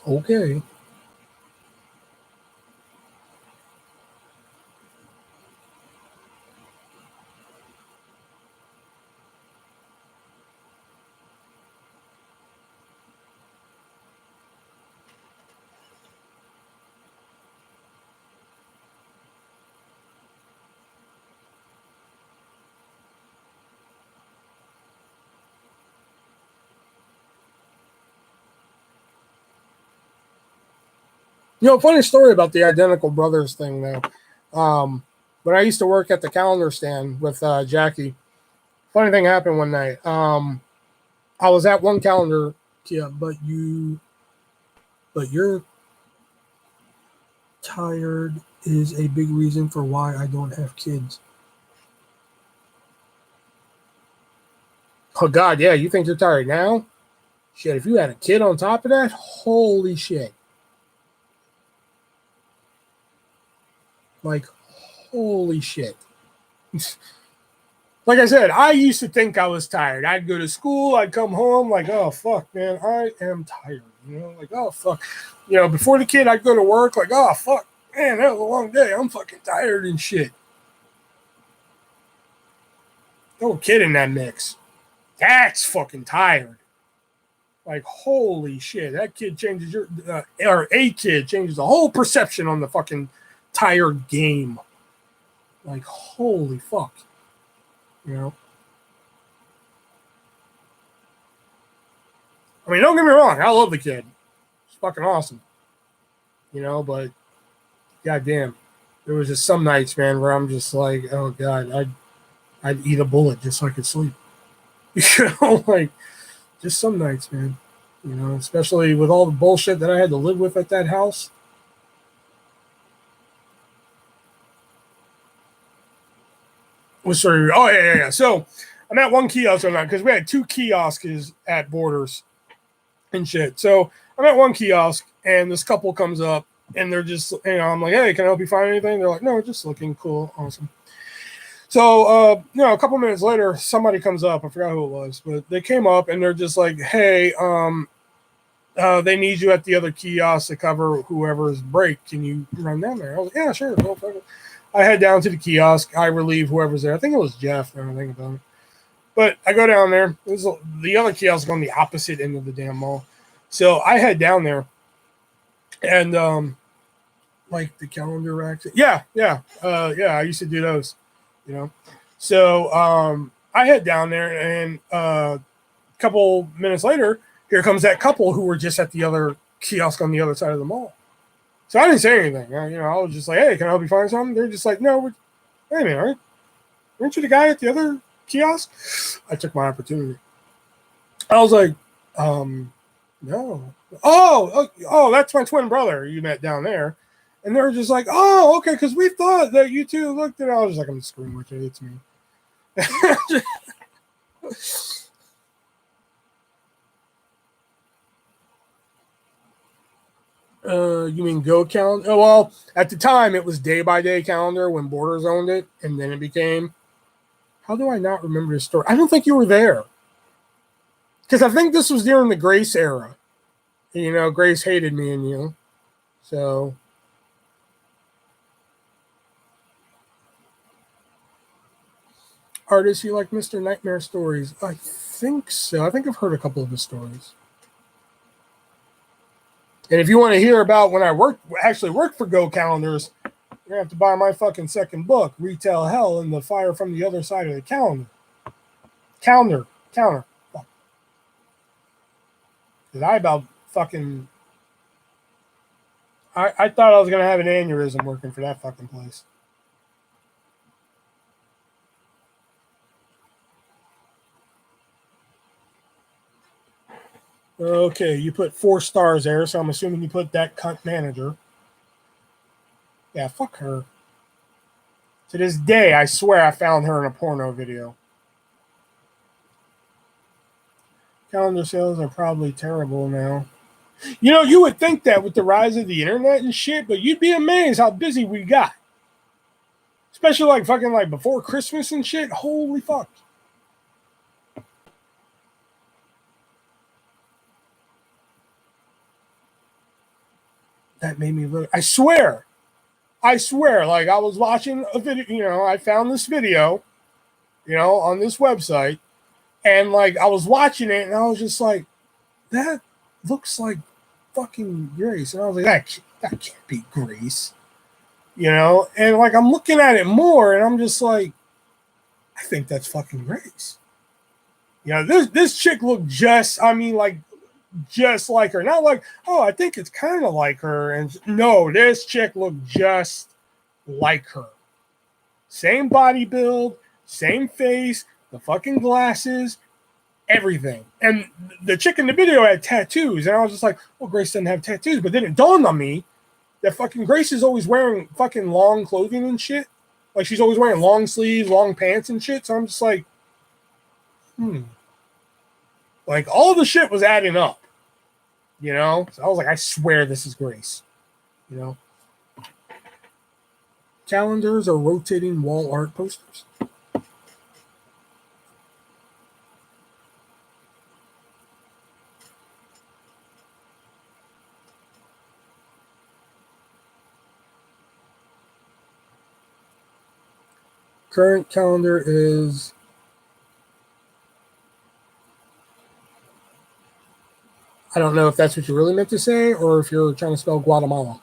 Okay. You know, funny story about the identical brothers thing, though. When I used to work at the calendar stand with Jackie, funny thing happened one night. I was at one calendar, yeah, but you're tired is a big reason for why I don't have kids. Oh God, yeah, you think you're tired now? Shit, if you had a kid on top of that, holy shit. Like, holy shit. Like I said, I used to think I was tired. I'd go to school, I'd come home, like, oh fuck, man, I am tired. You know, like, oh fuck. You know, before the kid, I'd go to work, like, oh fuck, man, that was a long day. I'm fucking tired and shit. No kid in that mix. That's fucking tired. Like, holy shit, that kid changes your, or a kid changes the whole perception on the fucking tired game. Like, holy fuck. You know? I mean, don't get me wrong, I love the kid. It's fucking awesome. You know, but goddamn, there was just some nights, man, where I'm just like, oh God, I'd eat a bullet just so I could sleep. You know, like, just some nights, man. You know, especially with all the bullshit that I had to live with at that house. Oh, yeah. So I'm at one kiosk on that because we had two kiosks at Borders and shit. So I'm at one kiosk and this couple comes up and they're just, you know, I'm like, hey, can I help you find anything? They're like, no, we're just looking. Cool. Awesome. So, you know, a couple minutes later, somebody comes up. I forgot who it was, but they came up and they're just like, hey, they need you at the other kiosk to cover whoever's break. Can you run down there? I was like, yeah, sure. No problem. I head down to the kiosk. I relieve whoever's there. I think it was Jeff. I don't think about it. But I go down there. The other kiosk on the opposite end of the damn mall. So I head down there. And, like the calendar racks. Yeah. I used to do those, you know. So I head down there. And a couple minutes later, here comes that couple who were just at the other kiosk on the other side of the mall. So I didn't say anything. You know, I was just like, hey, can I help you find something? They're just like, no, wait a minute, weren't you the guy at the other kiosk? I took my opportunity. I was like, no. Oh, that's my twin brother you met down there. And they were just like, oh, okay, because we thought that you two looked at it. I was just like, I'm screwing with you. It's me. You mean Go Calendar? Oh, well, at the time, it was Day by Day Calendar when Borders owned it, and then it became... How do I not remember the story? I don't think you were there. Because I think this was during the Grace era. You know, Grace hated me and you. So... Artists, you like Mr. Nightmare stories? I think so. I think I've heard a couple of his stories. And if you want to hear about when I actually worked for Go Calendars, you're going to have to buy my fucking second book, Retail Hell and the Fire from the Other Side of the Calendar. Counter. Fuck. Because I about fucking... I thought I was going to have an aneurysm working for that fucking place. Okay, you put 4 stars there, so I'm assuming you put that cunt manager. Yeah, fuck her. To this day, I swear I found her in a porno video. Calendar sales are probably terrible now. You know, you would think that with the rise of the internet and shit, but you'd be amazed how busy we got. Especially like fucking like before Christmas and shit. Holy fuck. That made me look. I swear, like I was watching a video, you know, I found this video, you know, on this website, and like I was watching it and I was just like, that looks like fucking Grace. And I was like, that can't be Grace. You know, and like I'm looking at it more and I'm just like, I think that's fucking Grace. You know, this chick looked just, I mean, like just like her. Not like, oh, I think it's kind of like her. And no, this chick looked just like her. Same body build, same face, the fucking glasses, everything. And the chick in the video had tattoos. And I was just like, well, Grace doesn't have tattoos. But then it dawned on me that fucking Grace is always wearing fucking long clothing and shit. Like, she's always wearing long sleeves, long pants and shit. So I'm just like, Like, all the shit was adding up. You know? So I was like, I swear this is Grace. You know? Calendars are rotating wall art posters. Current calendar is I don't know if that's what you really meant to say or if you're trying to spell Guatemala.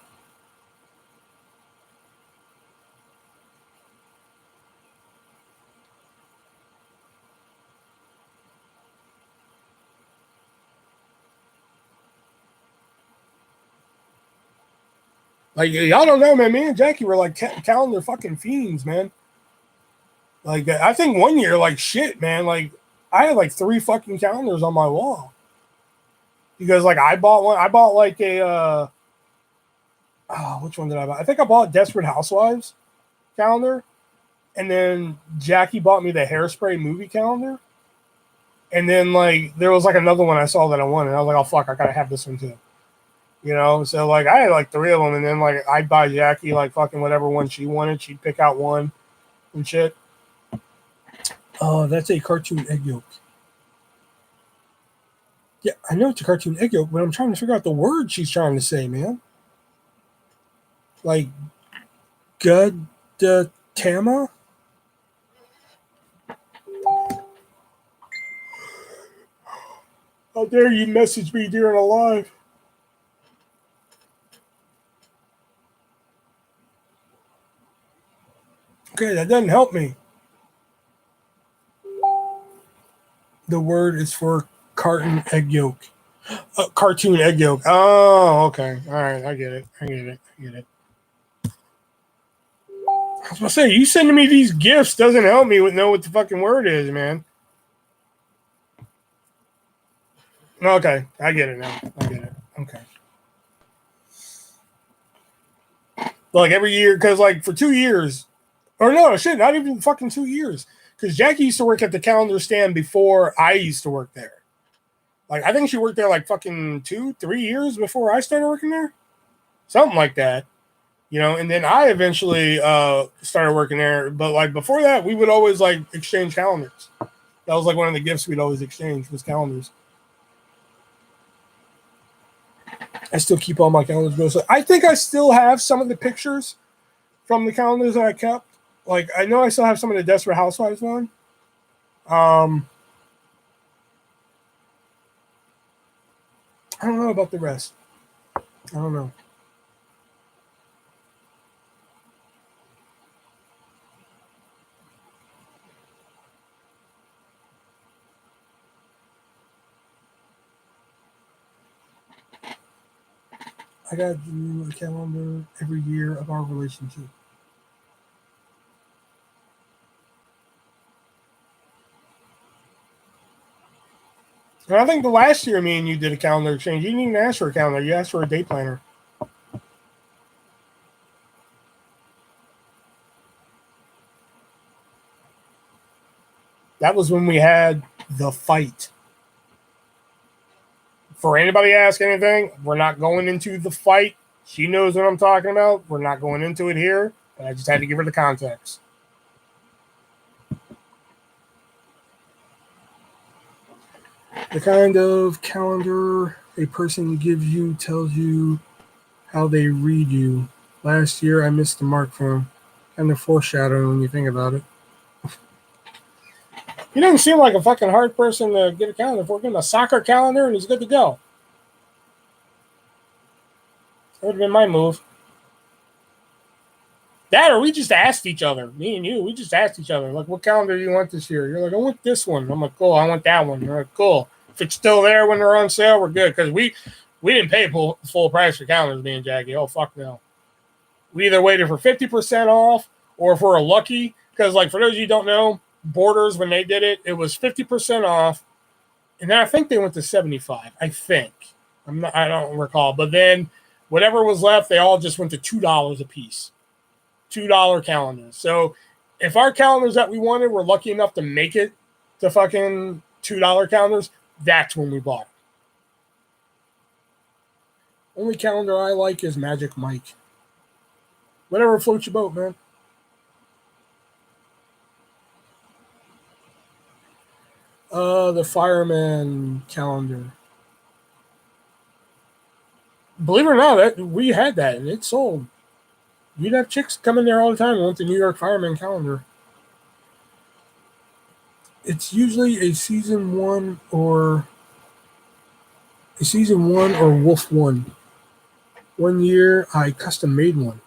Like, y'all don't know, man. Me and Jackie were like calendar fucking fiends, man. Like, I think one year, like, shit, man. Like, I had like 3 fucking calendars on my wall. Because, like, I bought one. I bought like a, which one did I buy? I think I bought Desperate Housewives calendar. And then Jackie bought me the Hairspray movie calendar. And then, like, there was like another one I saw that I wanted. And I was like, oh, fuck, I gotta have this one too. You know, so like I had like 3 of them, and then like I'd buy Jackie like fucking whatever one she wanted. She'd pick out one and shit. Oh, that's a cartoon egg yolk. Yeah, I know it's a cartoon egg yolk, but I'm trying to figure out the word she's trying to say, man. Like, Gudatama? How dare you message me during a live? Okay, that doesn't help me. The word is for carton egg yolk. Cartoon egg yolk. Oh, okay. All right, I get it. I was gonna say, you sending me these gifts doesn't help me know what the fucking word is, man. Okay, I get it now. I get it. Okay. Like every year, because like for 2 years, or no, shit, not even fucking 2 years. Because Jackie used to work at the calendar stand before I used to work there. Like, I think she worked there like fucking 2-3 years before I started working there. Something like that. You know, and then I eventually started working there. But like before that, we would always like exchange calendars. That was like one of the gifts we'd always exchange was calendars. I still keep all my calendars. So I think I still have some of the pictures from the calendars that I kept. Like, I know I still have some of the Desperate Housewives one. I don't know about the rest. I don't know. I got to do a calendar every year of our relationship. And I think the last year me and you did a calendar exchange. You didn't even ask for a calendar. You asked for a day planner. That was when we had the fight. For anybody ask anything, we're not going into the fight. She knows what I'm talking about. We're not going into it here. But I just had to give her the context. The kind of calendar a person gives you tells you how they read you. Last year, I missed the mark from kind of foreshadowing when you think about it. He doesn't seem like a fucking hard person to get a calendar for. Give him a soccer calendar and he's good to go. That would have been my move. That or we just asked each other. Me and you, we just asked each other, like, what calendar do you want this year? You're like, I want this one. I'm like, cool, I want that one. You're like, cool. it's still there when they're on sale, we're good. Because we didn't pay full price for calendars, me and Jackie. Oh, fuck no. We either waited for 50% off, or if we're lucky, because like for those of you who don't know, Borders, when they did it, it was 50% off. And then I think they went to 75. I think. I don't recall. But then whatever was left, they all just went to $2 a piece. $2 calendars. So if our calendars that we wanted were lucky enough to make it to fucking $2 calendars, that's when we bought it. Only calendar I like is Magic Mike. Whatever floats your boat, man. The fireman calendar. Believe it or not, we had that and it sold. You'd have chicks come in there all the time and want the New York fireman calendar. It's usually a season one or Wolf one. One year I custom made one.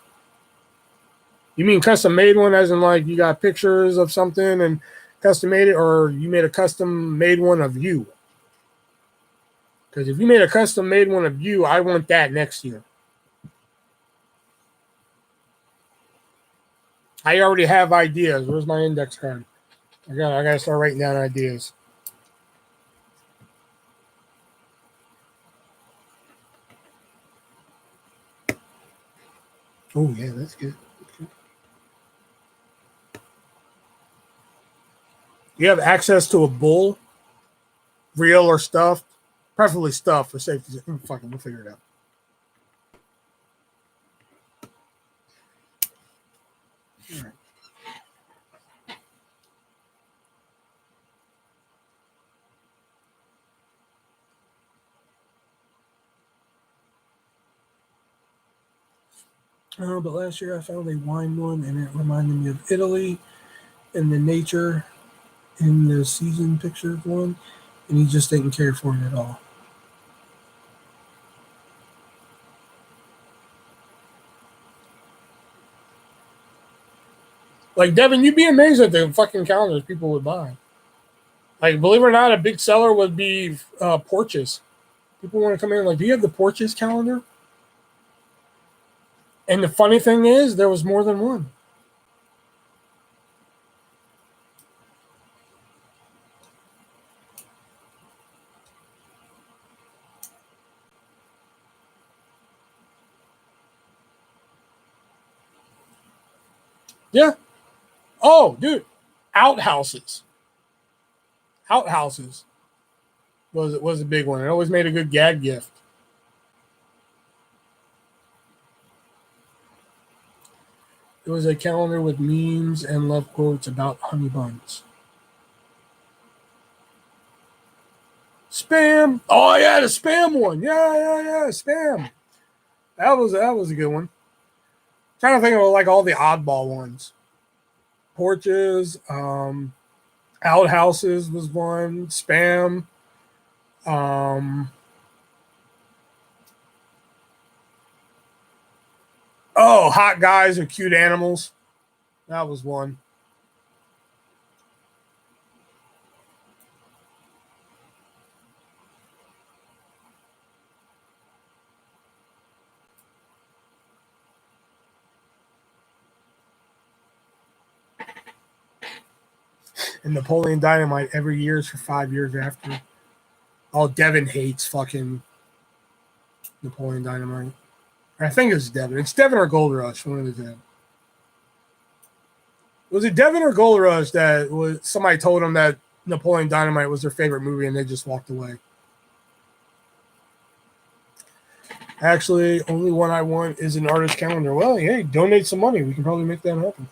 You mean custom made one as in like you got pictures of something and custom made it, or you made a custom made one of you? Because if you made a custom made one of you, I want that next year. I already have ideas. Where's my index card? I gotta start writing down ideas. Oh yeah, that's good. You have access to a bull, real or stuffed, preferably stuffed for safety. Fucking, we'll figure it out. All right. But last year I found a wine one, and it reminded me of Italy and the nature in the season pictures one, and he just didn't care for it at all. Like, Devin, you'd be amazed at the fucking calendars people would buy. Like, believe it or not, a big seller would be porches. People want to come in like, do you have the porches calendar? And the funny thing is, there was more than one. Yeah. Oh, dude. Outhouses. Outhouses was a big one. It always made a good gag gift. It was a calendar with memes and love quotes about honey buns. Spam. Oh yeah, the spam one. Yeah. Spam. That was a good one. Trying to think of like all the oddball ones. Porches, outhouses was one. Spam. Oh, hot guys with cute animals. That was one. And Napoleon Dynamite every year for 5 years after. Oh, Devin hates fucking Napoleon Dynamite. I think it's Devin. It's Devin or Gold Rush. One of the two. Was it Devin or Gold Rush that was somebody told him that Napoleon Dynamite was their favorite movie and they just walked away? Actually, only one I want is an artist calendar. Well, hey, donate some money. We can probably make that happen.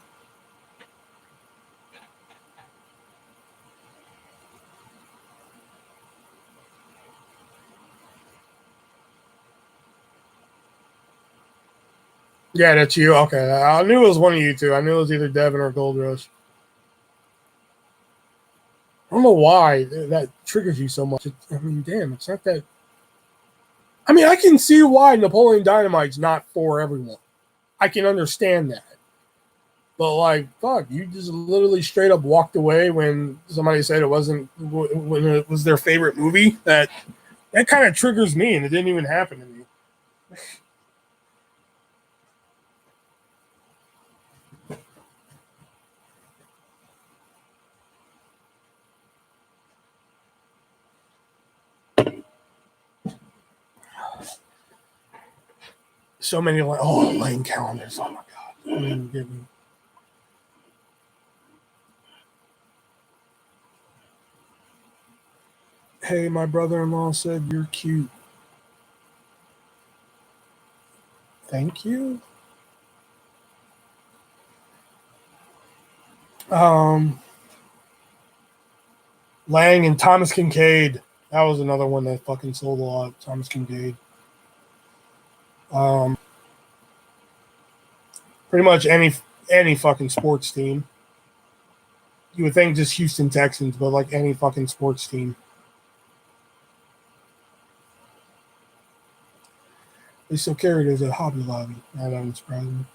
Yeah, that's you. Okay. I knew it was one of you two. I knew it was either Devin or Gold Rush. I don't know why that triggers you so much. I mean, damn, it's not that. I mean, I can see why Napoleon Dynamite's not for everyone. I can understand that. But like, fuck, you just literally straight up walked away when somebody said it wasn't when it was their favorite movie. That kind of triggers me, and it didn't even happen to me. So many like, oh, Lane calendars. Oh my god, don't even get me. Hey, my brother-in-law said you're cute. Thank you. Lang and Thomas Kincaid. That was another one that fucking sold a lot. Thomas Kincaid. Pretty much any fucking sports team. You would think just Houston Texans, but like any fucking sports team. They still carry it as a Hobby Lobby. That doesn't surprise me.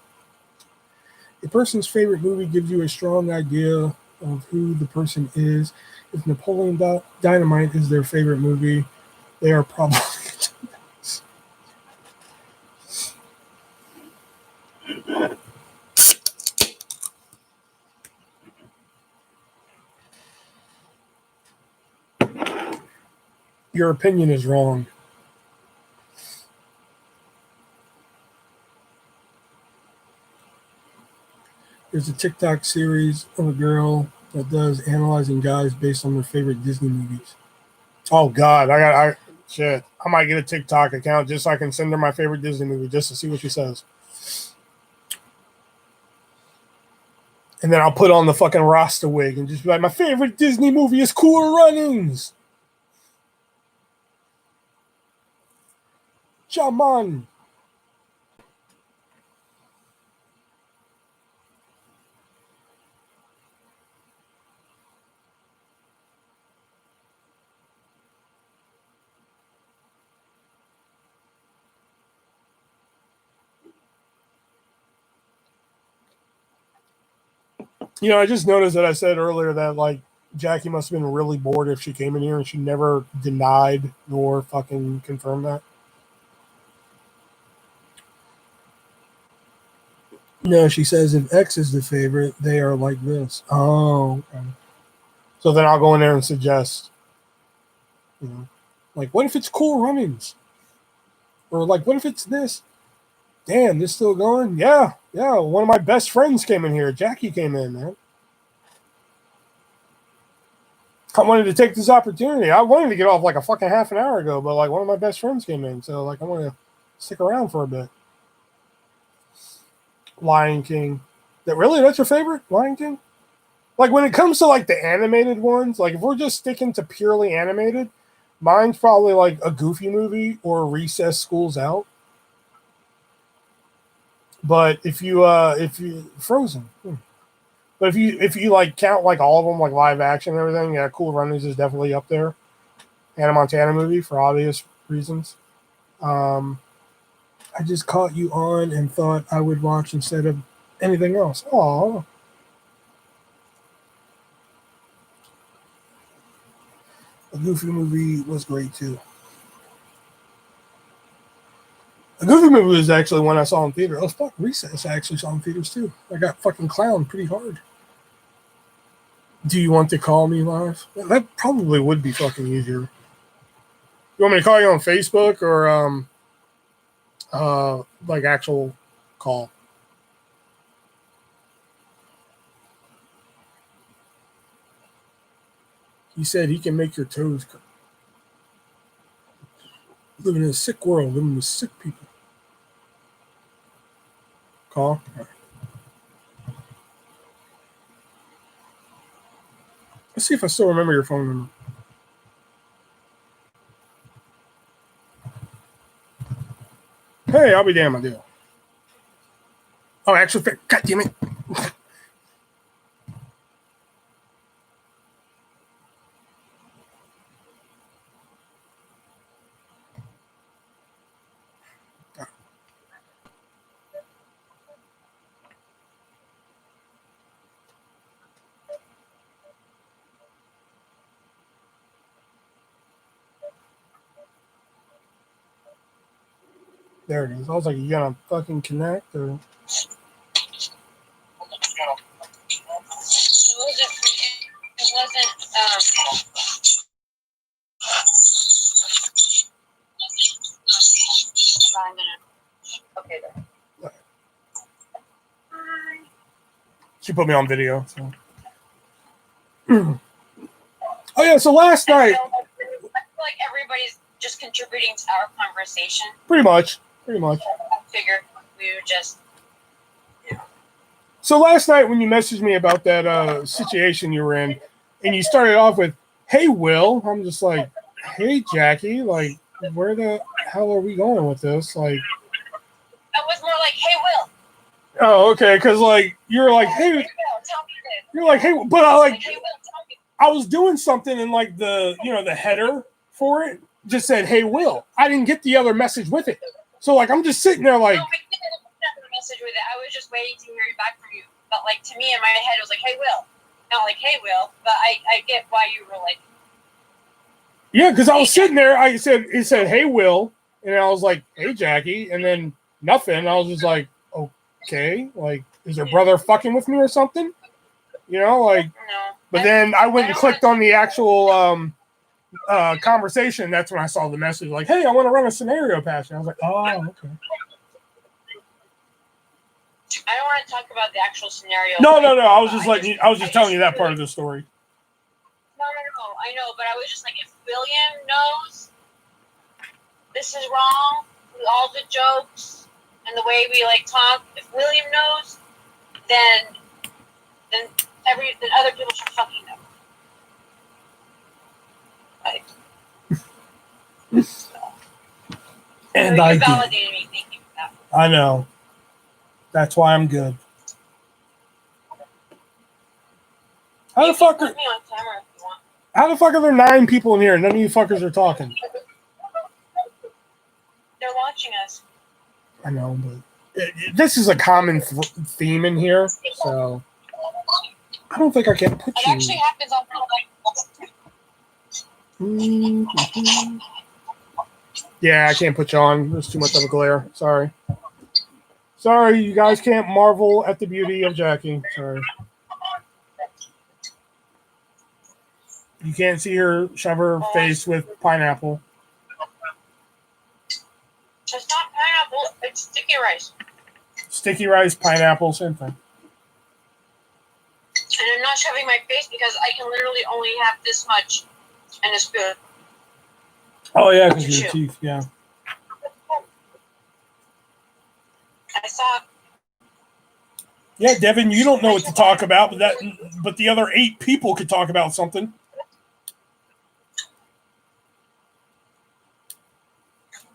A person's favorite movie gives you a strong idea of who the person is. If Napoleon Dynamite is their favorite movie, they are probably. Your opinion is wrong. There's a TikTok series of a girl that does analyzing guys based on their favorite Disney movies. Oh God, shit. I might get a TikTok account just so I can send her my favorite Disney movie just to see what she says. And then I'll put on the fucking Rasta wig and just be like, my favorite Disney movie is Cool Runnings. Shaman. You know, I just noticed that I said earlier that like Jackie must have been really bored if she came in here and she never denied nor fucking confirmed that. No, she says if X is the favorite, they are like this. Oh, okay. So then I'll go in there and suggest, you know, like, what if it's Cool Runnings? Or like, what if it's this? Damn, this still going? Yeah, yeah. One of my best friends came in here. Jackie came in, man. I wanted to take this opportunity. I wanted to get off like a fucking half an hour ago, but like one of my best friends came in, so like I want to stick around for a bit. Lion King. That's your favorite? Lion King? Like when it comes to like the animated ones, like if we're just sticking to purely animated, mine's probably like a Goofy movie or Recess School's Out. But if you Frozen. But if you like count like all of them like live action and everything, yeah, Cool Runnings is definitely up there. Hannah Montana movie for obvious reasons. I just caught you on and thought I would watch instead of anything else. Oh, a Goofy movie was great too. A Goofy movie was actually one I saw in theater. Oh fuck, Recess I actually saw in theaters too. I got fucking clowned pretty hard. Do you want to call me live? That probably would be fucking easier. You want me to call you on Facebook or like actual call? He said he can make your toes curl. Living in a sick world, living with sick people. Call. Right. Let's see if I still remember your phone number. Hey, I'll be damned, I do. Oh, actually, God damn it. There it is. I was like, you gonna fucking connect or? It wasn't. I'm gonna. Okay, there. She put me on video. So. Oh yeah. So last night. I feel like everybody's just contributing to our conversation. Pretty much. Pretty much. I figured we would just. So last night when you messaged me about that situation you were in, and you started off with, "Hey Will," I'm just like, "Hey Jackie," like, where the hell are we going with this? Like, I was more like, "Hey Will." oh, okay, because like you're like, "Hey," Will, tell me this. you're like, "Hey," but I like, Hey Will, tell me. I was doing something and like the the header for it just said, "Hey Will." I didn't get the other message with it, so like I'm just sitting there like. No, I didn't have a message with it. I was just waiting to hear back from you. But like to me in my head, it was like, "Hey Will," not like, "Hey Will." But I get why you were like. Yeah, because I was sitting there. It said, "Hey Will," and I was like, "Hey Jackie," and then nothing. I was just like, "Okay, like, is your brother fucking with me or something?" You know, like. No. But then I went and clicked on the actual conversation. That's when I saw the message, like, "Hey, I want to run a scenario past you." I was like, "Oh, okay." I don't want to talk about the actual scenario. No. I was just telling you that part of the story. No. I know, but I was just like, if William knows this is wrong, with all the jokes and the way we like talk, if William knows, then other people should fucking know. Like, And so I you did. validated me thinking that. I know. That's why I'm good. How the fuck Put me on camera if you want. How the fuck are there 9 people in here and none of you fuckers are talking? They're watching us. I know, but this is a common theme in here, so I don't think I can put It you. actually happens on Mm-hmm. Yeah, I can't put you on. There's too much of a glare. Sorry, you guys can't marvel at the beauty of Jackie. Sorry. You can't see her shove her face with pineapple. It's not pineapple, it's sticky rice. Sticky rice, pineapple, same thing. And I'm not shoving my face because I can literally only have this much in a spoon. Oh yeah, because of your teeth, yeah. I saw. Yeah, Devin, you don't know what to talk about, but the other 8 people could talk about something.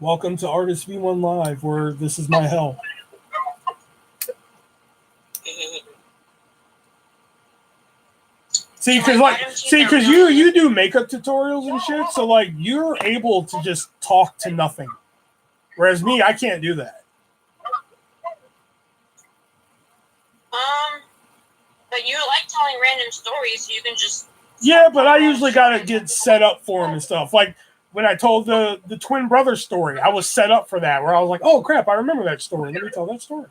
Welcome to ArtistV1 Live, where this is my hell. See, because you do makeup tutorials and shit, so like you're able to just talk to nothing, whereas me, I can't do that. But you like telling random stories, so you can just. Yeah, but I usually gotta get set up for them and stuff. Like when I told the twin brother story, I was set up for that, where I was like, "Oh crap, I remember that story. Let me tell that story."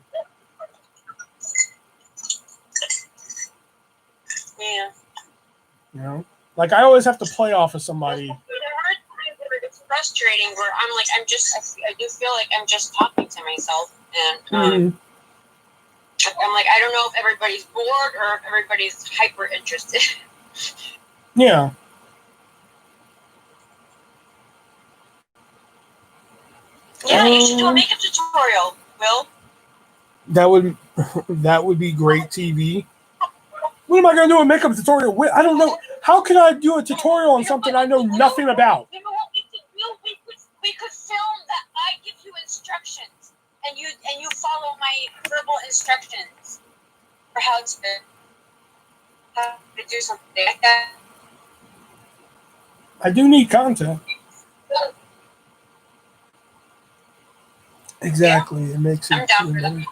Yeah. You know, like I always have to play off of somebody. It's frustrating where I'm like, I do feel like I'm just talking to myself, and I'm like, I don't know if everybody's bored or if everybody's hyper interested. Yeah. Yeah, you should do a makeup tutorial, Will. That would be great TV. What am I going to do a makeup tutorial with? I don't know. How can I do a tutorial on something I know nothing about? You know what we could film that. I give you instructions, and you follow my verbal instructions for how to do something like that. I do need content. Exactly. It makes it. I'm down for that.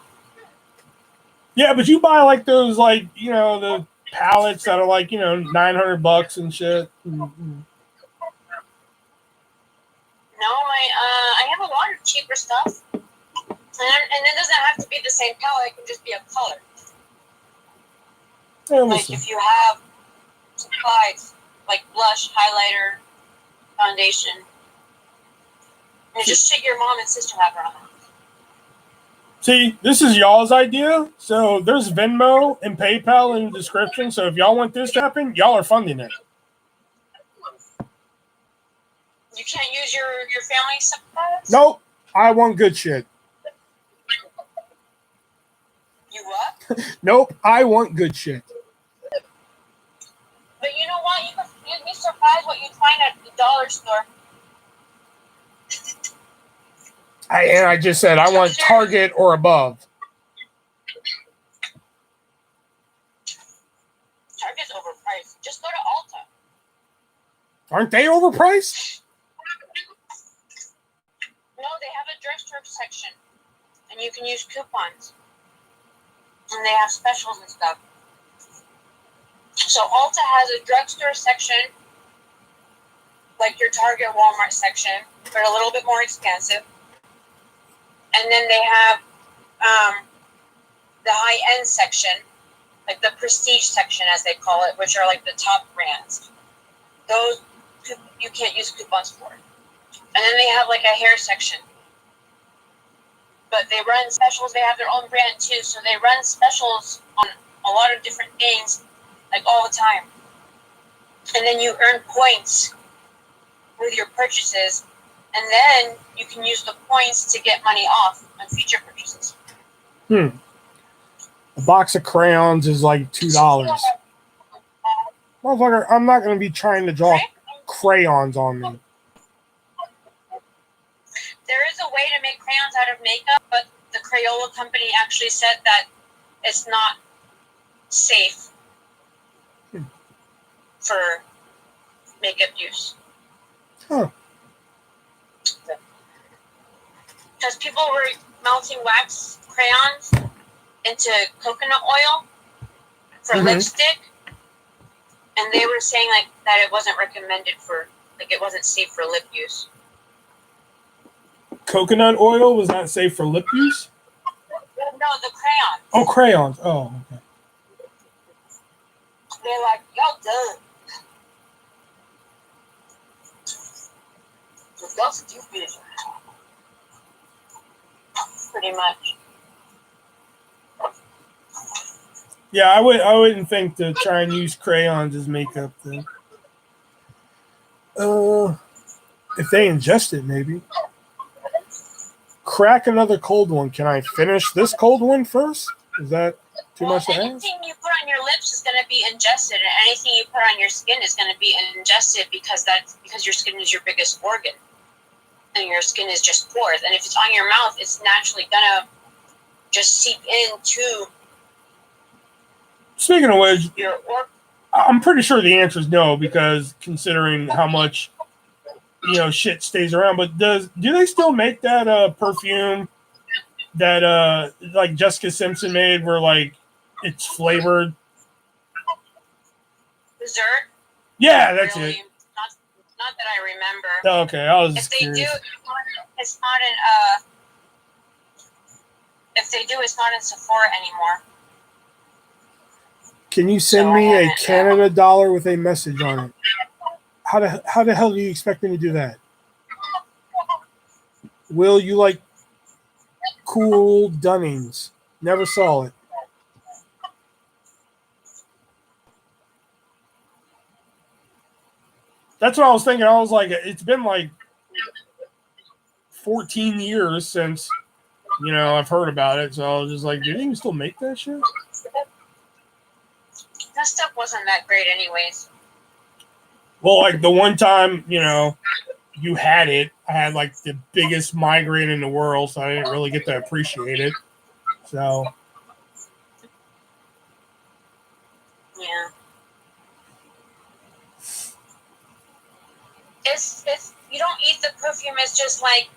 Yeah, but you buy like those, like, the palettes that are like, $900 and shit. Mm-hmm. No, I have a lot of cheaper stuff. And it doesn't have to be the same palette. It can just be a color. Yeah, Like listen. if you have supplies like blush, highlighter, foundation, and just shit your mom and sister have her on that. See, this is y'all's idea. So there's Venmo and PayPal in the description. So if y'all want this to happen, y'all are funding it. You can't use your family supplies? Nope. I want good shit. You what? Nope. I want good shit. But you know what? You'd be surprised what you'd find at the dollar store. I just said I want Target or above. Target's overpriced. Just go to Ulta. Aren't they overpriced? No, they have a drugstore section, and you can use coupons, and they have specials and stuff. So Ulta has a drugstore section, like your Target, Walmart section, but a little bit more expensive. And then they have the high-end section, like the prestige section, as they call it, which are like the top brands. Those you can't use coupons for. And then they have like a hair section. But they run specials. They have their own brand too. So they run specials on a lot of different things, like all the time. And then you earn points with your purchases. And then you can use the points to get money off on future purchases. A box of crayons is like $2. Motherfucker, I'm not going to be trying to draw crayons on me. There is a way to make crayons out of makeup, but the Crayola company actually said that it's not safe for makeup use. Huh. Because people were melting wax crayons into coconut oil for lipstick, and they were saying like that it wasn't recommended for, like it wasn't safe for lip use. Coconut oil was not safe for lip use? No, the crayons. Oh, crayons. Oh, okay. They're like, y'all done. Y'all stupid. Pretty much. Yeah, I wouldn't think to try and use crayons as makeup then. If they ingest it, maybe. Crack another cold one. Can I finish this cold one first? Is that too much to ask? Anything you put on your lips is going to be ingested, and anything you put on your skin is going to be ingested because your skin is your biggest organ, and your skin is just pores. And if it's on your mouth, it's naturally going to just seep into. Speaking of which, your organ. I'm pretty sure the answer is no, because considering how much shit stays around. But do they still make that perfume that like Jessica Simpson made, where like it's flavored? Dessert? Yeah, that's really. it. Not that I remember. Oh, okay, I was if they curious. do, it's not in if they do, it's not in Sephora anymore. Can you send me a Canada dollar with a message on it? How the hell do you expect me to do that? Will, you like cool Dunnings? Never saw it. That's what I was thinking. I was like, it's been like 14 years since, I've heard about it. So I was just like, do they even still make that shit? That stuff wasn't that great anyways. Well, like the one time, you had it, I had like the biggest migraine in the world, so I didn't really get to appreciate it. So. Yeah. It's you don't eat the perfume. It's just like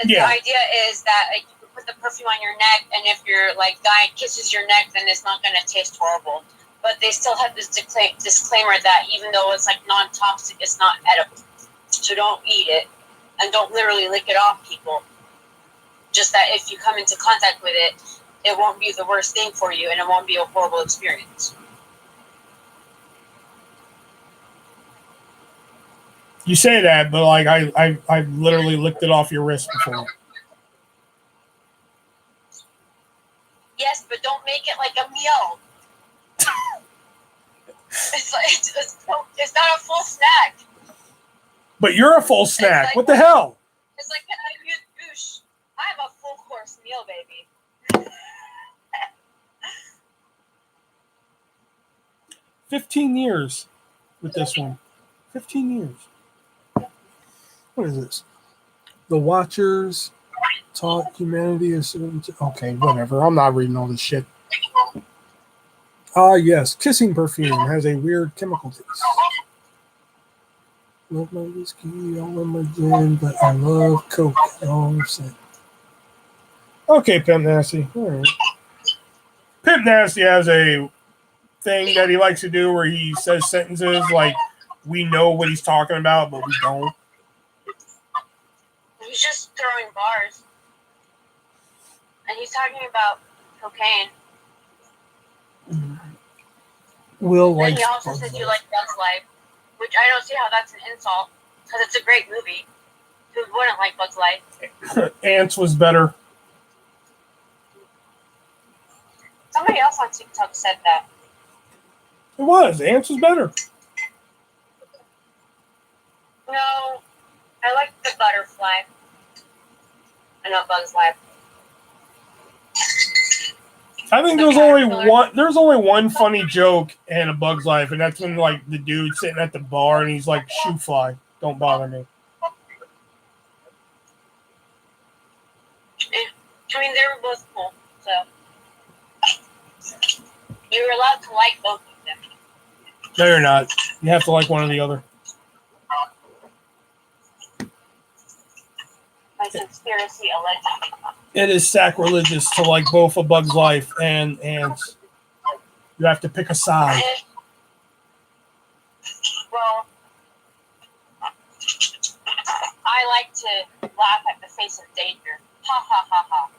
the idea is that you put the perfume on your neck, and if your like guy kisses your neck, then it's not going to taste horrible. But they still have this disclaimer that even though it's like non-toxic, it's not edible. So don't eat it, and don't literally lick it off people. Just that if you come into contact with it, it won't be the worst thing for you, and it won't be a horrible experience. You say that, but like I've literally licked it off your wrist before. Yes, but don't make it like a meal. It's not a full snack. But you're a full snack. Like, what the hell? It's like, can I use boosh? I'm a full course meal, baby. 15 years with this one. 15 years. What is this? The Watchers taught humanity is okay, whatever. I'm not reading all this shit. Ah, yes. Kissing perfume has a weird chemical taste. Love my whiskey, I love my gin, but I love Coke. All set. Okay, Pimp Nasty. All right. Pimp Nasty has a thing that he likes to do where he says sentences like we know what he's talking about, but we don't. He's just throwing bars. And he's talking about cocaine. Will And likes he also Bugs said you Life. like Bugs Life, which I don't see how that's an insult, because it's a great movie. Who wouldn't like Bugs Life? Ants was better. Somebody else on TikTok said that. It was. Ants was better. No, I like the butterfly. I know Bugs Life. I think there's only one funny joke in A Bug's Life, and that's when like the dude sitting at the bar and he's like, "Shoe fly, don't bother me." I mean, they were both cool, so you were allowed to like both of them. No, you're not. You have to like one or the other. My conspiracy allegedly. It is sacrilegious to like both A Bug's Life and Ants. You have to pick a side. Well, I like to laugh at the face of danger. Ha ha ha ha.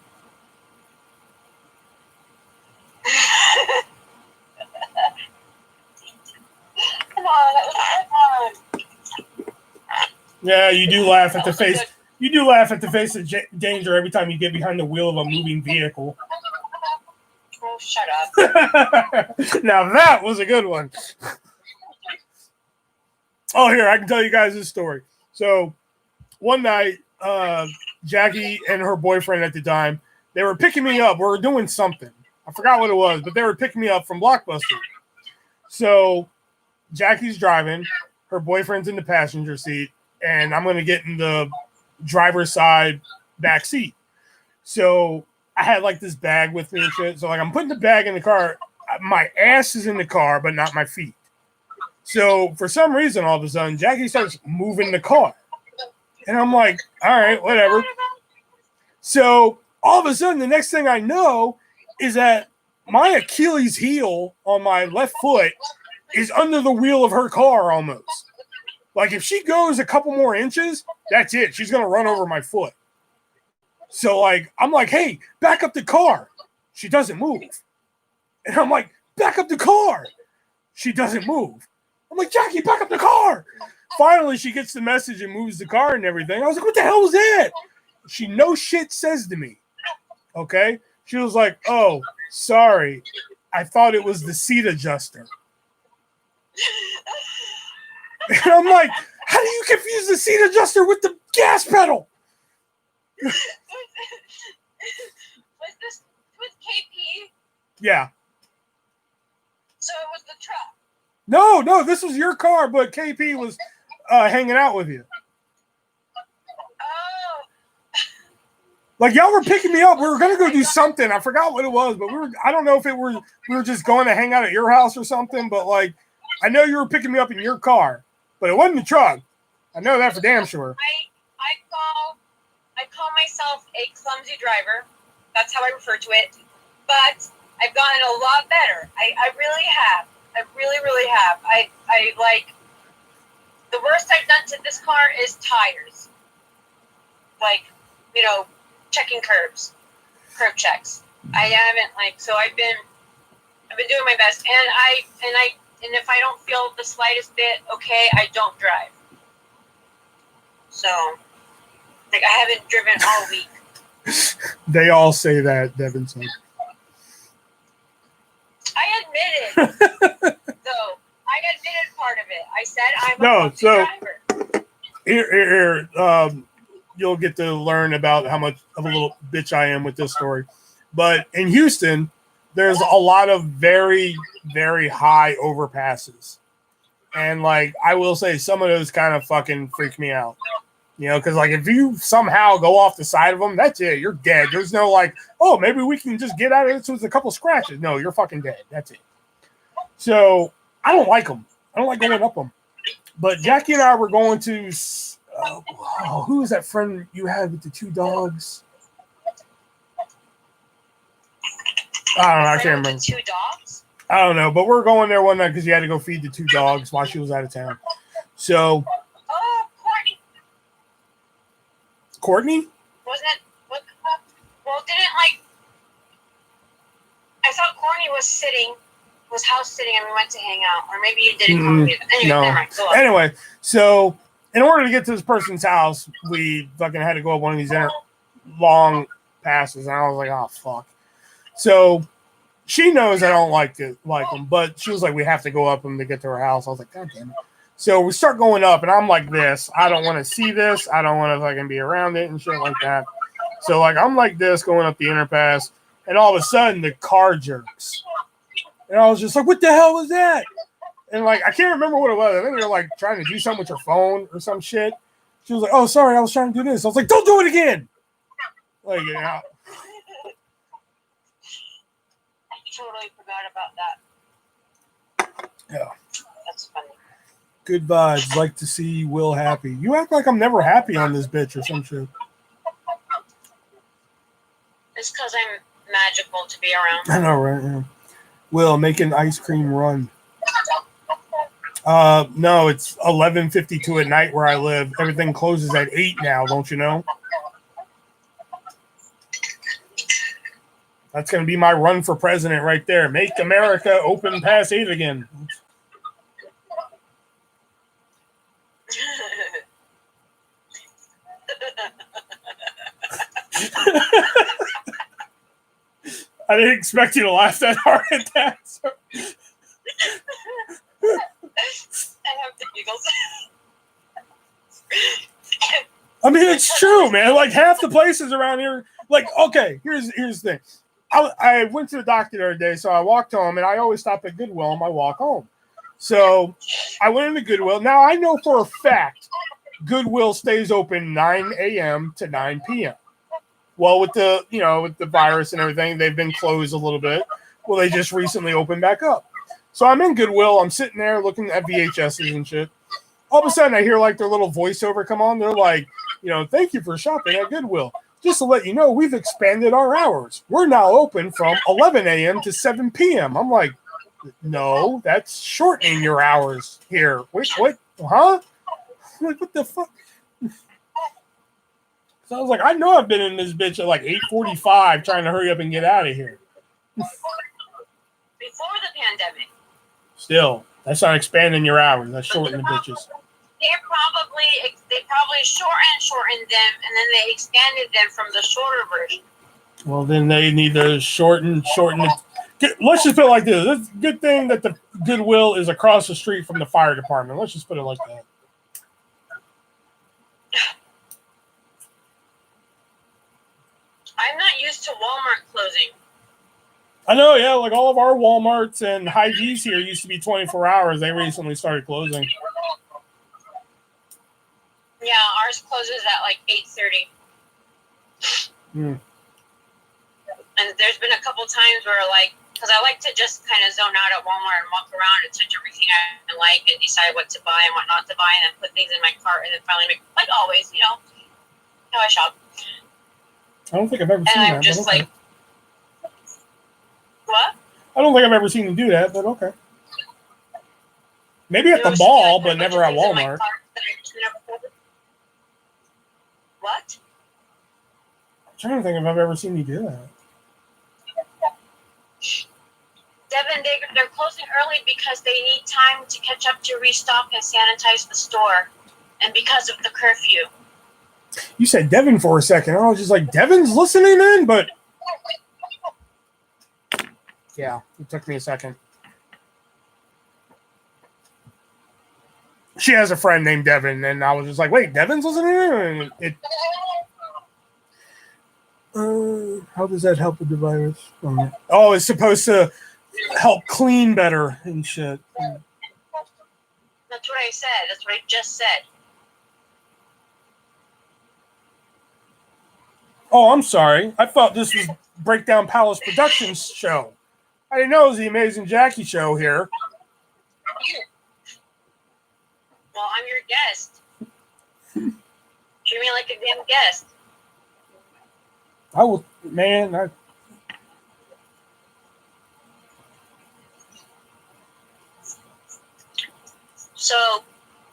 Come on, that was a good one. Yeah, you do laugh at the face. You do laugh at the face of danger every time you get behind the wheel of a moving vehicle. Oh, shut up. Now that was a good one. Oh, here, I can tell you guys this story. So one night, Jackie and her boyfriend at the time, they were picking me up. We were doing something. I forgot what it was, but they were picking me up from Blockbuster. So Jackie's driving. Her boyfriend's in the passenger seat, and I'm going to get in the driver's side back seat. So I had like this bag with me and shit. So like I'm putting the bag in the car. My ass is in the car, but not my feet. So for some reason, all of a sudden, Jackie starts moving the car. And I'm like, all right, whatever. So all of a sudden, the next thing I know is that my Achilles heel on my left foot is under the wheel of her car almost. Like if she goes a couple more inches, that's it. She's going to run over my foot. So like, I'm like, hey, back up the car. She doesn't move. And I'm like, back up the car. She doesn't move. I'm like, Jackie, back up the car. Finally, she gets the message and moves the car and everything. I was like, what the hell was that? She no shit says to me. Okay. She was like, oh, sorry. I thought it was the seat adjuster. And I'm like, how do you confuse the seat adjuster with the gas pedal? Was this with KP? Yeah. So it was the truck. No, this was your car, but KP was hanging out with you. Oh. Like y'all were picking me up. We were gonna go do something. I forgot what it was, but I don't know if we were just going to hang out at your house or something, but like I know you were picking me up in your car, but it wasn't the truck. I know that for damn sure. I call myself a clumsy driver. That's how I refer to it. But I've gotten a lot better. I really have. I really, really have. I like the worst I've done to this car is tires. Like, you know, checking curb checks. I haven't so I've been doing my best, and if I don't feel the slightest bit okay, I don't drive. So I haven't driven all week. They all say that, Devin said. I admitted, though. I admitted part of it. I said I'm a driver. Here, you'll get to learn about how much of a little bitch I am with this story. But in Houston, there's a lot of very, very high overpasses. And, I will say some of those kind of fucking freak me out. Because, if you somehow go off the side of them, that's it. You're dead. There's no, oh, maybe we can just get out of this with a couple scratches. No, you're fucking dead. That's it. So, I don't like them. I don't like going up them. But Jackie and I were going to, who was that friend you had with the 2 dogs? I don't know. I can't remember. 2 dogs? I don't know. But we're going there one night because you had to go feed the 2 dogs while she was out of town. So. Oh, Courtney? Wasn't it? Well, I thought Courtney was house sitting and we went to hang out. Or maybe you didn't come with me. Anyway, no. Never mind. Go on. Anyway, so in order to get to this person's house, we fucking had to go up one of these long passes. And I was like, oh, fuck. So she knows I don't like them, but she was like, we have to go up them to get to her house. I was like, God damn it. So we start going up, and I'm like this. I don't want to see this. I don't want to fucking be around it and shit like that. So, I'm like this going up the underpass, and all of a sudden, the car jerks. And I was just like, what the hell was that? And, I can't remember what it was. I think they were, trying to do something with your phone or some shit. She was like, oh, sorry, I was trying to do this. I was like, don't do it again. I totally forgot about that. Yeah. That's funny. Good vibes. Like to see Will happy. You act like I'm never happy on this bitch or some shit. It's because I'm magical to be around. I know, right? Yeah. Will, make an ice cream run. No, it's 11:52 at night where I live. Everything closes at 8 now, don't you know? That's going to be my run for president right there. Make America open past 8 again. I didn't expect you to laugh that hard at that. So. I have the giggles. I mean, it's true, man. Half the places around here, okay, here's the thing. I went to the doctor the other day, so I walked home, and I always stop at Goodwill on my walk home. So I went into Goodwill. Now, I know for a fact Goodwill stays open 9 a.m. to 9 p.m. Well, with the virus and everything, they've been closed a little bit. Well, they just recently opened back up. So I'm in Goodwill. I'm sitting there looking at VHSs and shit. All of a sudden, I hear their little voiceover come on. They're like, thank you for shopping at Goodwill. Just to let you know, we've expanded our hours. We're now open from 11 a.m. to 7 p.m. I'm like, no, that's shortening your hours here. Wait, what? Huh? I'm like, what the fuck? So I was like, I know I've been in this bitch at 8:45 trying to hurry up and get out of here. Before the pandemic. Still, that's not expanding your hours. That's shortening the bitches. They probably shortened them, and then they expanded them from the shorter version. Well, then they need to shorten it. Let's just put it like this. It's a good thing that the Goodwill is across the street from the fire department. Let's just put it like that. I'm not used to Walmart closing. I know, yeah. All of our Walmarts and Hy-Vees here used to be 24 hours. They recently started closing. Yeah, ours closes at 8:30. And there's been a couple times where because I like to just kind of zone out at Walmart and walk around and touch everything I like and decide what to buy and what not to buy and then put things in my cart and then finally make, always, how I shop. I don't think I've ever seen that. And I'm just okay. What? I don't think I've ever seen you do that, but okay. Maybe at the mall, but never at Walmart. What? I'm trying to think if I've ever seen you do that. Devin, they're closing early because they need time to catch up to restock and sanitize the store, and because of the curfew. You said Devin for a second. I was just like, Devin's listening in, but yeah, it took me a second. She has a friend named Devin, and I was just like, wait, Devin's listening in? How does that help with the virus? Oh, it's supposed to help clean better and shit. That's what I said. That's what I just said. Oh, I'm sorry. I thought this was Breakdown Palace Productions show. I didn't know it was the Amazing Jackie show here. Well, I'm your guest. Treat me like a damn guest. I will, man. So,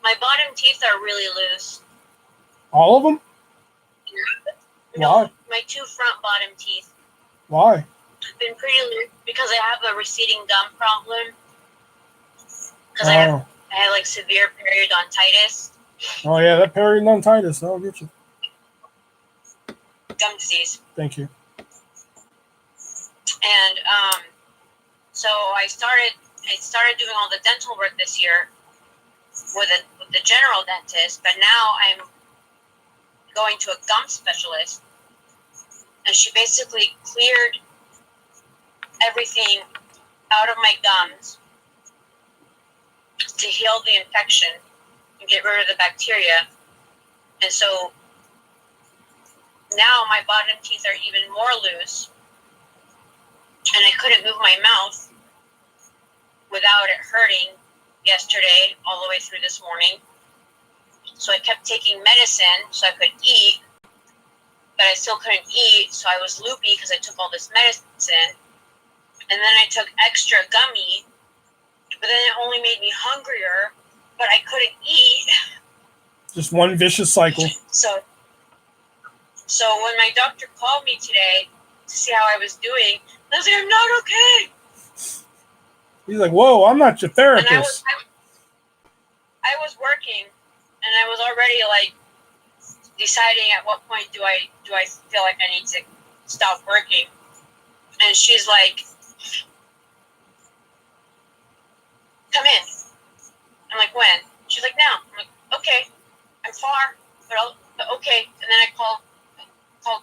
my bottom teeth are really loose. All of them? No, Why? my two front bottom teeth. Why? Have been pretty loose because I have a receding gum problem. Because I have like severe periodontitis. Oh yeah, that periodontitis. I'll get you. Gum disease. Thank you. And so I started doing all the dental work this year with the general dentist, but now I'm going to a gum specialist, and she basically cleared everything out of my gums to heal the infection and get rid of the bacteria. And so now my bottom teeth are even more loose, and I couldn't move my mouth without it hurting yesterday all the way through this morning. So I kept taking medicine so I could eat, but I still couldn't eat, so I was loopy because I took all this medicine. And then I took extra gummy, but then it only made me hungrier, but I couldn't eat. Just one vicious cycle. So when my doctor called me today to see how I was doing, I was like, I'm not okay. He's like, whoa, I'm not your therapist. And I was working, and I was already like deciding at what point do I feel like I need to stop working. And she's like, come in. I'm like, when? She's like, now. I'm like, okay, I'm far, but okay. And then I called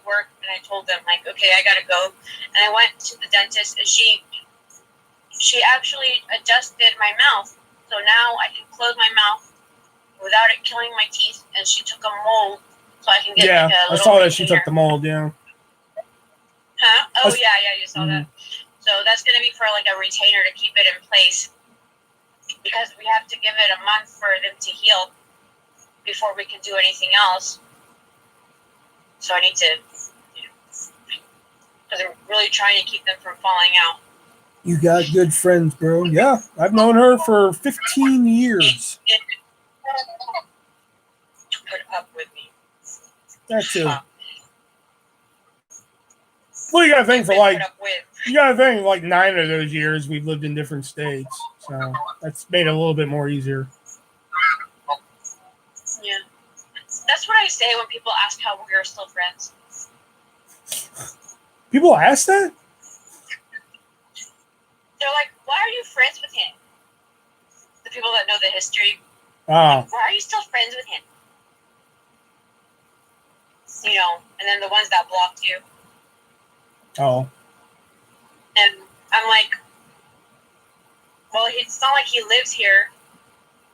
work, and I told them, like, okay, I gotta go. And I went to the dentist, and she actually adjusted my mouth, so now I can close my mouth without it killing my teeth. And she took a mold, so I can get like a little. I saw that she retainer. took the mold. Yeah. Huh? Oh yeah, you saw that. So that's gonna be for like a retainer to keep it in place, because we have to give it a month for them to heal before we can do anything else. So I need to, because I'm really trying to keep them from falling out. You got good friends, bro. Yeah, I've known her for 15 years. Put up with me. That too. Well, you got to think for like 9 of those years we've lived in different states, so that's made it a little bit more easier. Yeah, that's what I say when people ask how we're still friends. People ask that? They're like, why are you friends with him? The people that know the history. Oh. Like, why are you still friends with him? You know, and then the ones that blocked you. Oh. And I'm like, well, it's not like he lives here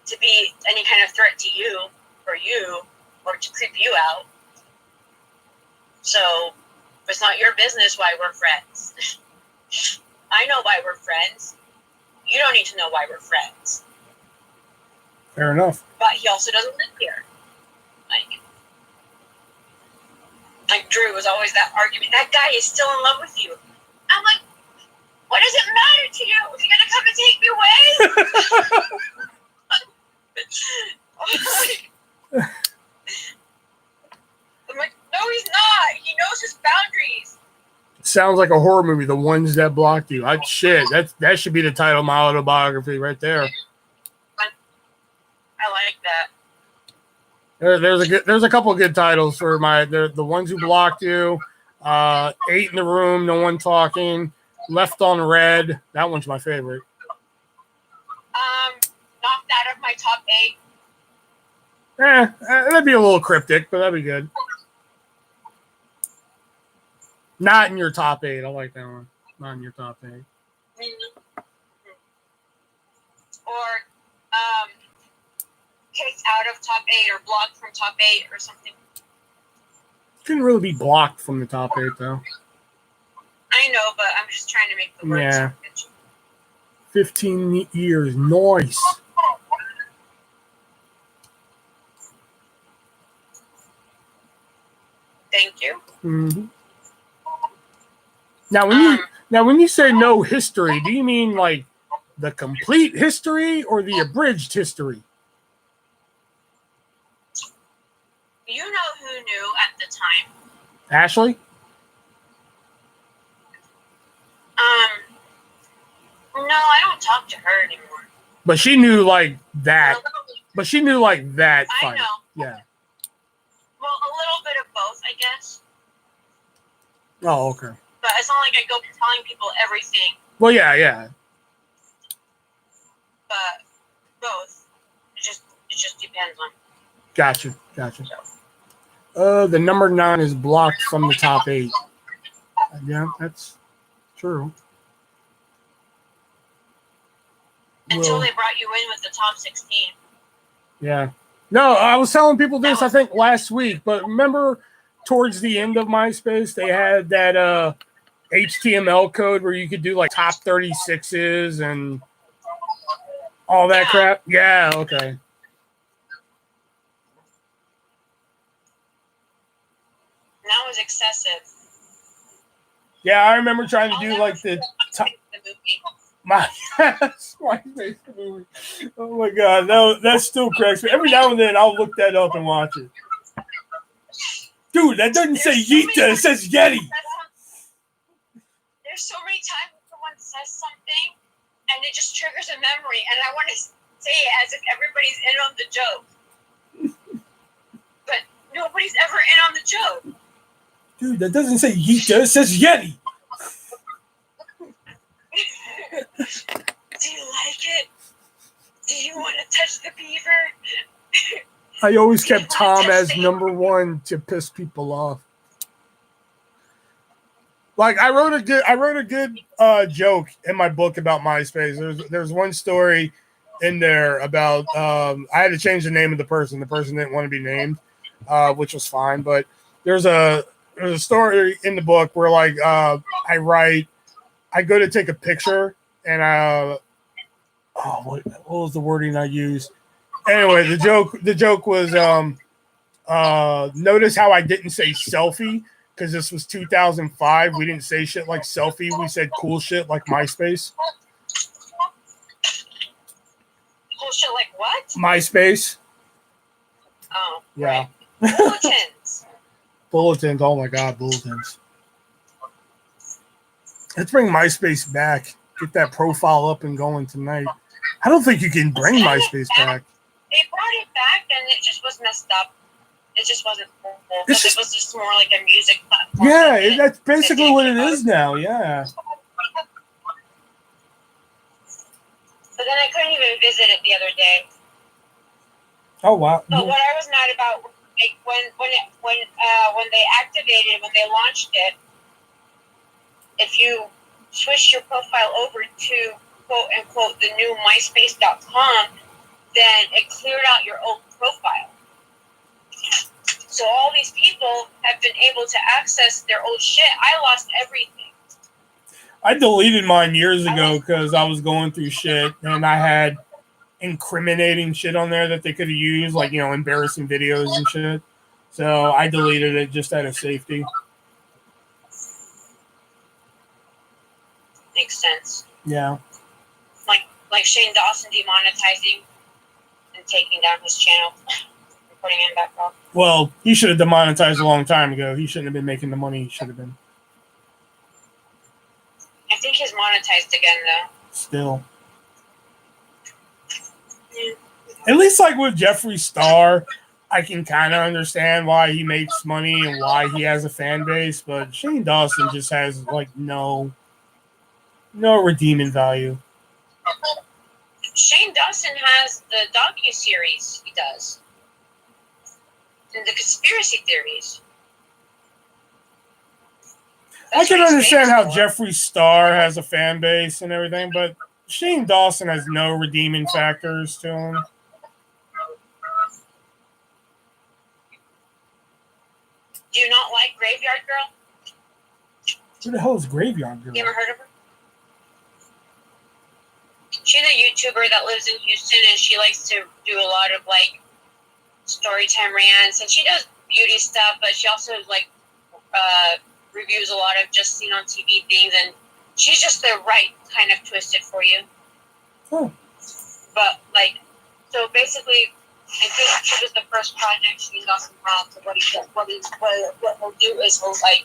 to be any kind of threat to you, or to creep you out. So it's not your business why we're friends. I know why we're friends. You don't need to know why we're friends. Fair enough. But he also doesn't live here. Like Drew was always that argument. That guy is still in love with you. I'm like, what does it matter to you? Is he gonna come and take me away? I'm like, no, he's not. He knows his boundaries. sounds like a horror movie. The Ones That Blocked You. Shit, that should be the title of my autobiography right there. I like that. There's a couple of good titles for the Ones Who Blocked You. 8 in the Room, No One Talking. Left on Red. That one's my favorite. Knocked out of my top 8. That'd be a little cryptic, but that'd be good. Not in your top 8. I like that one. Not in your top 8. Or kicked out of top 8 or blocked from top 8 or something. Couldn't really be blocked from the top 8 though. I know, but I'm just trying to make the words. Yeah. 15 years. Nice. Thank you. Mm-hmm. Now when you say no history, do you mean like the complete history or the abridged history? You know who knew at the time? Ashley? No, I don't talk to her anymore. But she knew like that. But she knew like that I fight. know. Yeah. Well, a little bit of both, I guess. Oh, okay. But it's not like I go telling people everything. Well, yeah. But both. It just depends on. Gotcha. The number 9 is blocked from the top 8. Yeah, that's true. Until they brought you in with the top 16. Yeah. No, I was telling people this, I think, last week. But remember, towards the end of MySpace, they had that HTML code where you could do like top 36s and all that crap? Yeah, okay. That was excessive. Yeah, I remember trying to do like the top. MySpace movie. Oh my god, that still cracks me. Every now and then I'll look that up and watch it. Dude, that doesn't say Yeeta, it says Yeti. There's so many times someone says something and it just triggers a memory, and I want to say it as if everybody's in on the joke. But nobody's ever in on the joke. Dude, that doesn't say Yeeta, it says Yeti. Do you like it? Do you want to touch the beaver? I always kept Tom as number 1 to piss people off. Like I wrote a good joke in my book about MySpace. There's one story in there about I had to change the name of the person. The person didn't want to be named, which was fine. But there's a story in the book where like I go to take a picture and what was the wording I used? Anyway, the joke was notice how I didn't say selfie because this was 2005. We didn't say shit like selfie. We said cool shit like MySpace. Cool shit like what? MySpace. Oh, yeah. Right. Bulletins. Bulletins. Oh my god, bulletins. Let's bring MySpace back. Get that profile up and going tonight. I don't think you can bring MySpace back. They brought it back and it just was messed up. It just wasn't cool. It was just more like a music platform. Yeah, that's basically what it is now. Yeah. But then I couldn't even visit it the other day. Oh wow. But what I was mad about, like when they activated, when they launched it, if you switch your profile over to quote unquote the new MySpace.com, then it cleared out your old profile. So all these people have been able to access their old shit. I lost everything. I deleted mine years ago because I was going through shit and I had incriminating shit on there that they could have used, like, you know, embarrassing videos and shit. So I deleted it just out of safety. Makes sense. Yeah. Like Shane Dawson demonetizing and taking down his channel and putting him back up. Well, he should have demonetized a long time ago. He shouldn't have been making the money he should have been. demonetized again, though. Still. At least like with Jeffree Star, I can kind of understand why he makes money and why he has a fan base, but Shane Dawson just has like no redeeming value. Shane Dawson has the docu-series he does. And the conspiracy theories. I can understand how Jeffree Star has a fan base and everything, but Shane Dawson has no redeeming factors to him. Do you not like Graveyard Girl? Who the hell is Graveyard Girl? You ever heard of her? She's a YouTuber that lives in Houston, and she likes to do a lot of like storytime rants, and she does beauty stuff, but she also like reviews a lot of just seen on TV things, and she's just the right kind of twisted for you. Oh. But like, so basically, I think she was the first project she got involved. So what he'll do is he'll like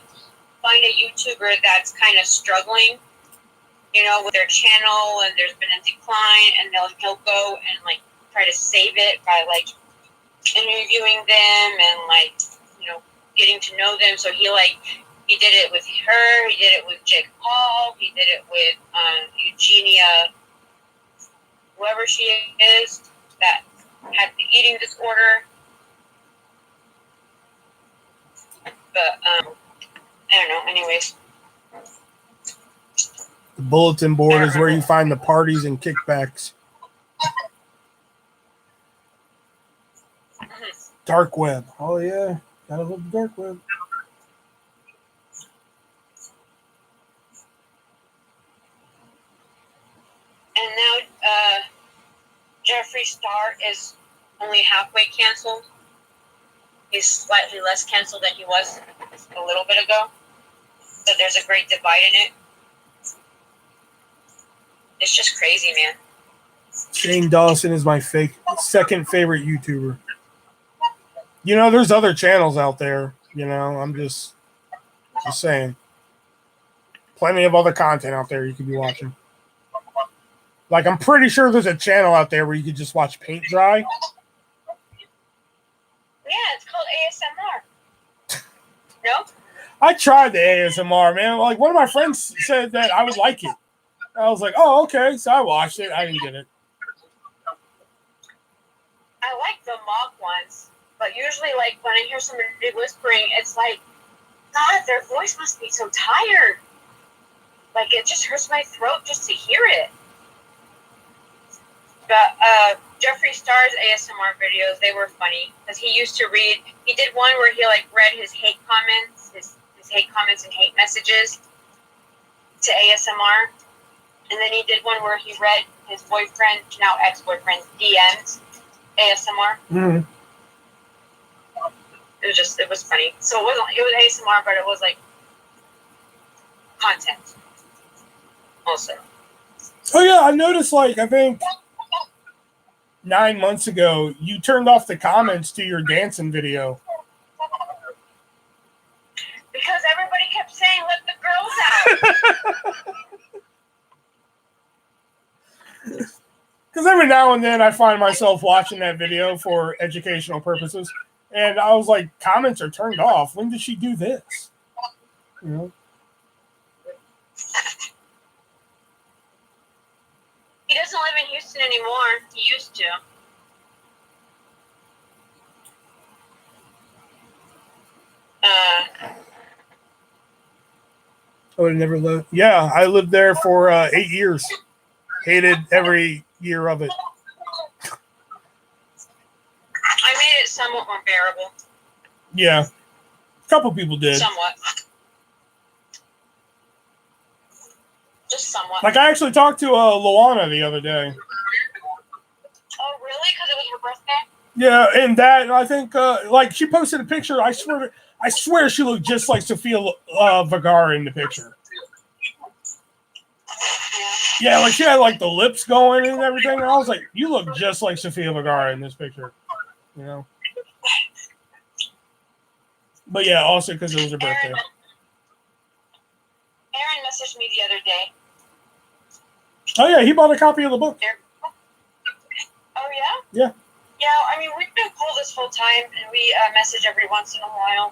find a YouTuber that's kind of struggling, you know, with their channel, and there's been a decline, and he'll go and like try to save it by like interviewing them and like, you know, getting to know them. So he did it with her, he did it with Jake Paul, he did it with Eugenia, whoever she is, that had the eating disorder. But I don't know. Anyways, The bulletin board is where you find the parties and kickbacks. Dark web. Oh yeah, gotta love the dark web. and now Jeffree Star is only halfway canceled. He's slightly less canceled than he was a little bit ago. But there's a great divide in it. It's just crazy, man. Shane Dawson is my second favorite YouTuber. You know, there's other channels out there. You know, I'm just saying. Plenty of other content out there you could be watching. Like, I'm pretty sure there's a channel out there where you could just watch paint dry. Yeah, it's called ASMR. No? I tried the ASMR, man. Like, one of my friends said that I would like it. I was like, oh, okay. So I watched it. I didn't get it. I like the mock ones, but usually, like, when I hear somebody whispering, it's like, God, their voice must be so tired. Like, it just hurts my throat just to hear it. But Jeffree Star's ASMR videos, they were funny, because he used to read, he did one where he, like, read his hate comments, his hate comments and hate messages to ASMR. And then he did one where he read his boyfriend, now ex-boyfriend's DMs, ASMR. Mm-hmm. It was funny. So it was ASMR, but it was like content also. Oh, yeah. I noticed, like, I think 9 months ago, you turned off the comments to your dancing video. Because everybody kept saying, let the girls out. Because every now and then I find myself watching that video for educational purposes. And I was like, comments are turned off. When did she do this? You know? He doesn't live in Houston anymore. He used to. I would have never lived. Yeah, I lived there for 8 years. Hated every year of it. I made it somewhat more bearable. Yeah. A couple people did. Somewhat. Just somewhat. Like, I actually talked to Luana the other day. Oh, really? Because it was her birthday? Yeah, and that, I think, like, she posted a picture. I swear she looked just like Sofia Vergara in the picture. Yeah, like, she had, like, the lips going and everything. And I was like, you look just like Sofia Vergara in this picture. You know? But, yeah, also because it was her birthday. Aaron messaged me the other day. Oh yeah, he bought a copy of the book. Oh yeah. Yeah. Yeah. I mean, we've been cool this whole time, and we message every once in a while.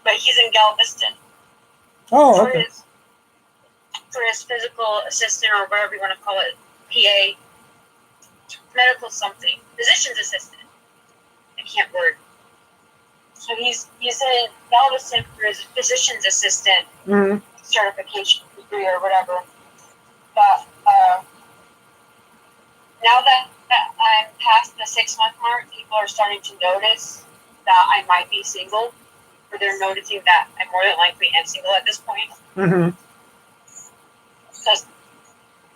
But he's in Galveston. Oh, for okay. his physical assistant, or whatever you want to call it, PA, medical something, physician's assistant. I can't word. So he's in Galveston for his physician's assistant certification degree or whatever. But now that I'm past the 6-month mark, people are starting to notice that I might be single, or they're noticing that I more than likely am single at this point. Mm-hmm. Because I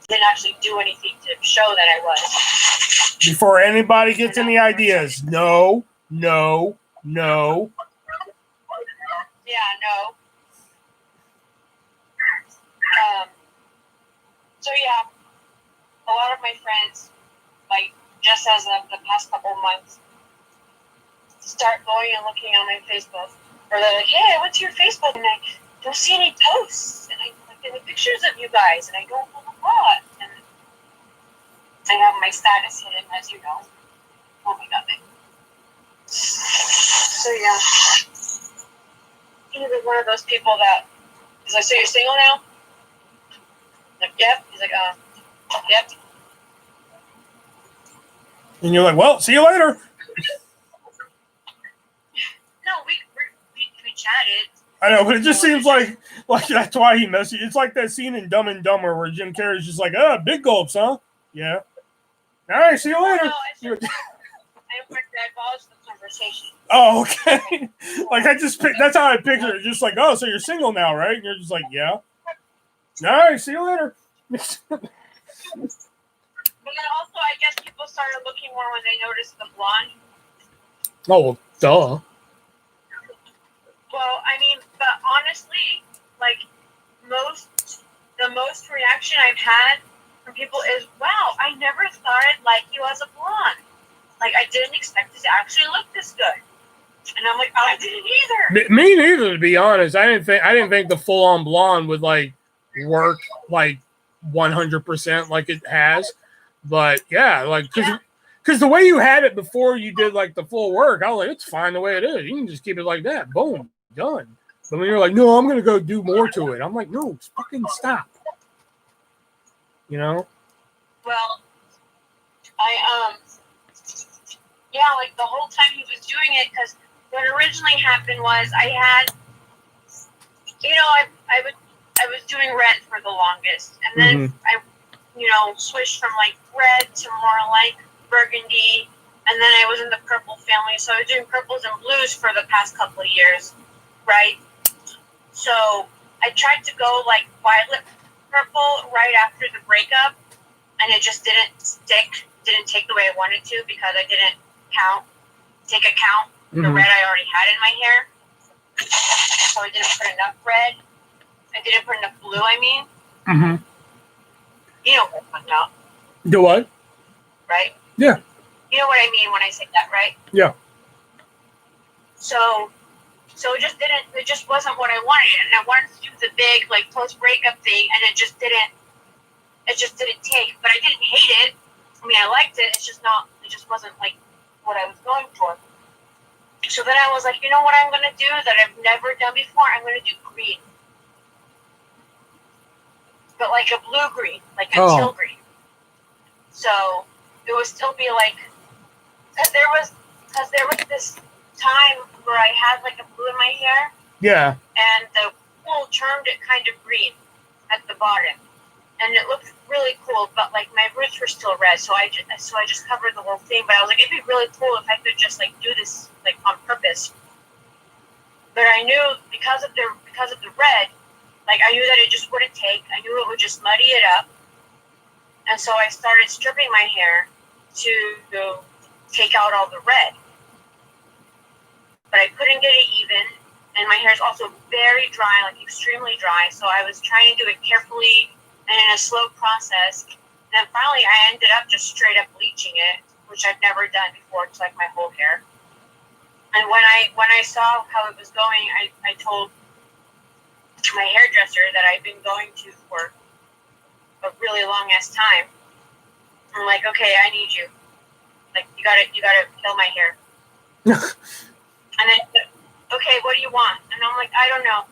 didn't actually do anything to show that I was. Before anybody gets any ideas, no. Yeah, no. So yeah, a lot of my friends, like just as of the past couple of months, start going and looking on my Facebook, or they're like, "Hey, I went to your Facebook and I don't see any posts, and I like any pictures of you guys, and I don't know what." And I have my status hidden, as you know. Oh my god. So yeah, he's like one of those people that he's like, "So you're single now?" I'm like, "Yep." He's like, "Yep." And you're like, well, see you later. No, we chatted. I know, but it just seems like that's why he messaged. It's like that scene in Dumb and Dumber where Jim Carrey's just like, big gulps, huh? Yeah. All right, see you later. No, I paused the conversation. Oh, okay. Like I just picked. That's how I picture it. Just like, oh, so you're single now, right? And you're just like, yeah. All right, see you later. But then also, I guess people started looking more when they noticed the blonde. Oh, well, duh. Well, I mean, but honestly, like the most reaction I've had from people is, "Wow, I never thought I'd like you as a blonde. Like, I didn't expect it to actually look this good." And I'm like, "I didn't either." Me neither, to be honest. I didn't think the full on blonde would like work like 100% like it has. But yeah, like because the way you had it before you did like the full work, I was like, it's fine the way it is. You can just keep it like that. Boom, done. But when you're like, no, I'm gonna go do more to it, I'm like, no, fucking stop. You know? Well, yeah, like the whole time he was doing it, because what originally happened was I had, I was doing red for the longest, and then I, switched from like red to more like burgundy, and then I was in the purple family, so I was doing purples and blues for the past couple of years, right? So I tried to go like violet purple right after the breakup, and it just didn't take the way I wanted to, because I didn't take account the red I already had in my hair. So I didn't put enough red. I didn't put enough blue, I mean. You know what I'm talking about. Do what? Right? Yeah. You know what I mean when I say that, right? Yeah. So it just wasn't what I wanted. And I wanted to do the big, like, post-breakup thing, and it just didn't take. But I didn't hate it. I mean, I liked it. It just wasn't, like, what I was going for. So then I was like, you know what I'm going to do that I've never done before? I'm going to do green. But like a blue-green, like a teal green. So it would still be like, because there was this time where I had like a blue in my hair. Yeah. And the wool turned it kind of green at the bottom. And it looked really cool, but like my roots were still red, so I just covered the whole thing. But I was like, it'd be really cool if I could just like do this like on purpose. But I knew because of the red, like I knew that it just wouldn't take. I knew it would just muddy it up. And so I started stripping my hair to take out all the red. But I couldn't get it even, and my hair is also very dry, like extremely dry. So I was trying to do it carefully and in a slow process. And then finally I ended up just straight up bleaching it, which I've never done before, to like my whole hair. And when I saw how it was going, I told my hairdresser that I've been going to for a really long ass time. I'm like, okay, I need you. Like, you gotta kill my hair. And then, okay, what do you want? And I'm like, I don't know.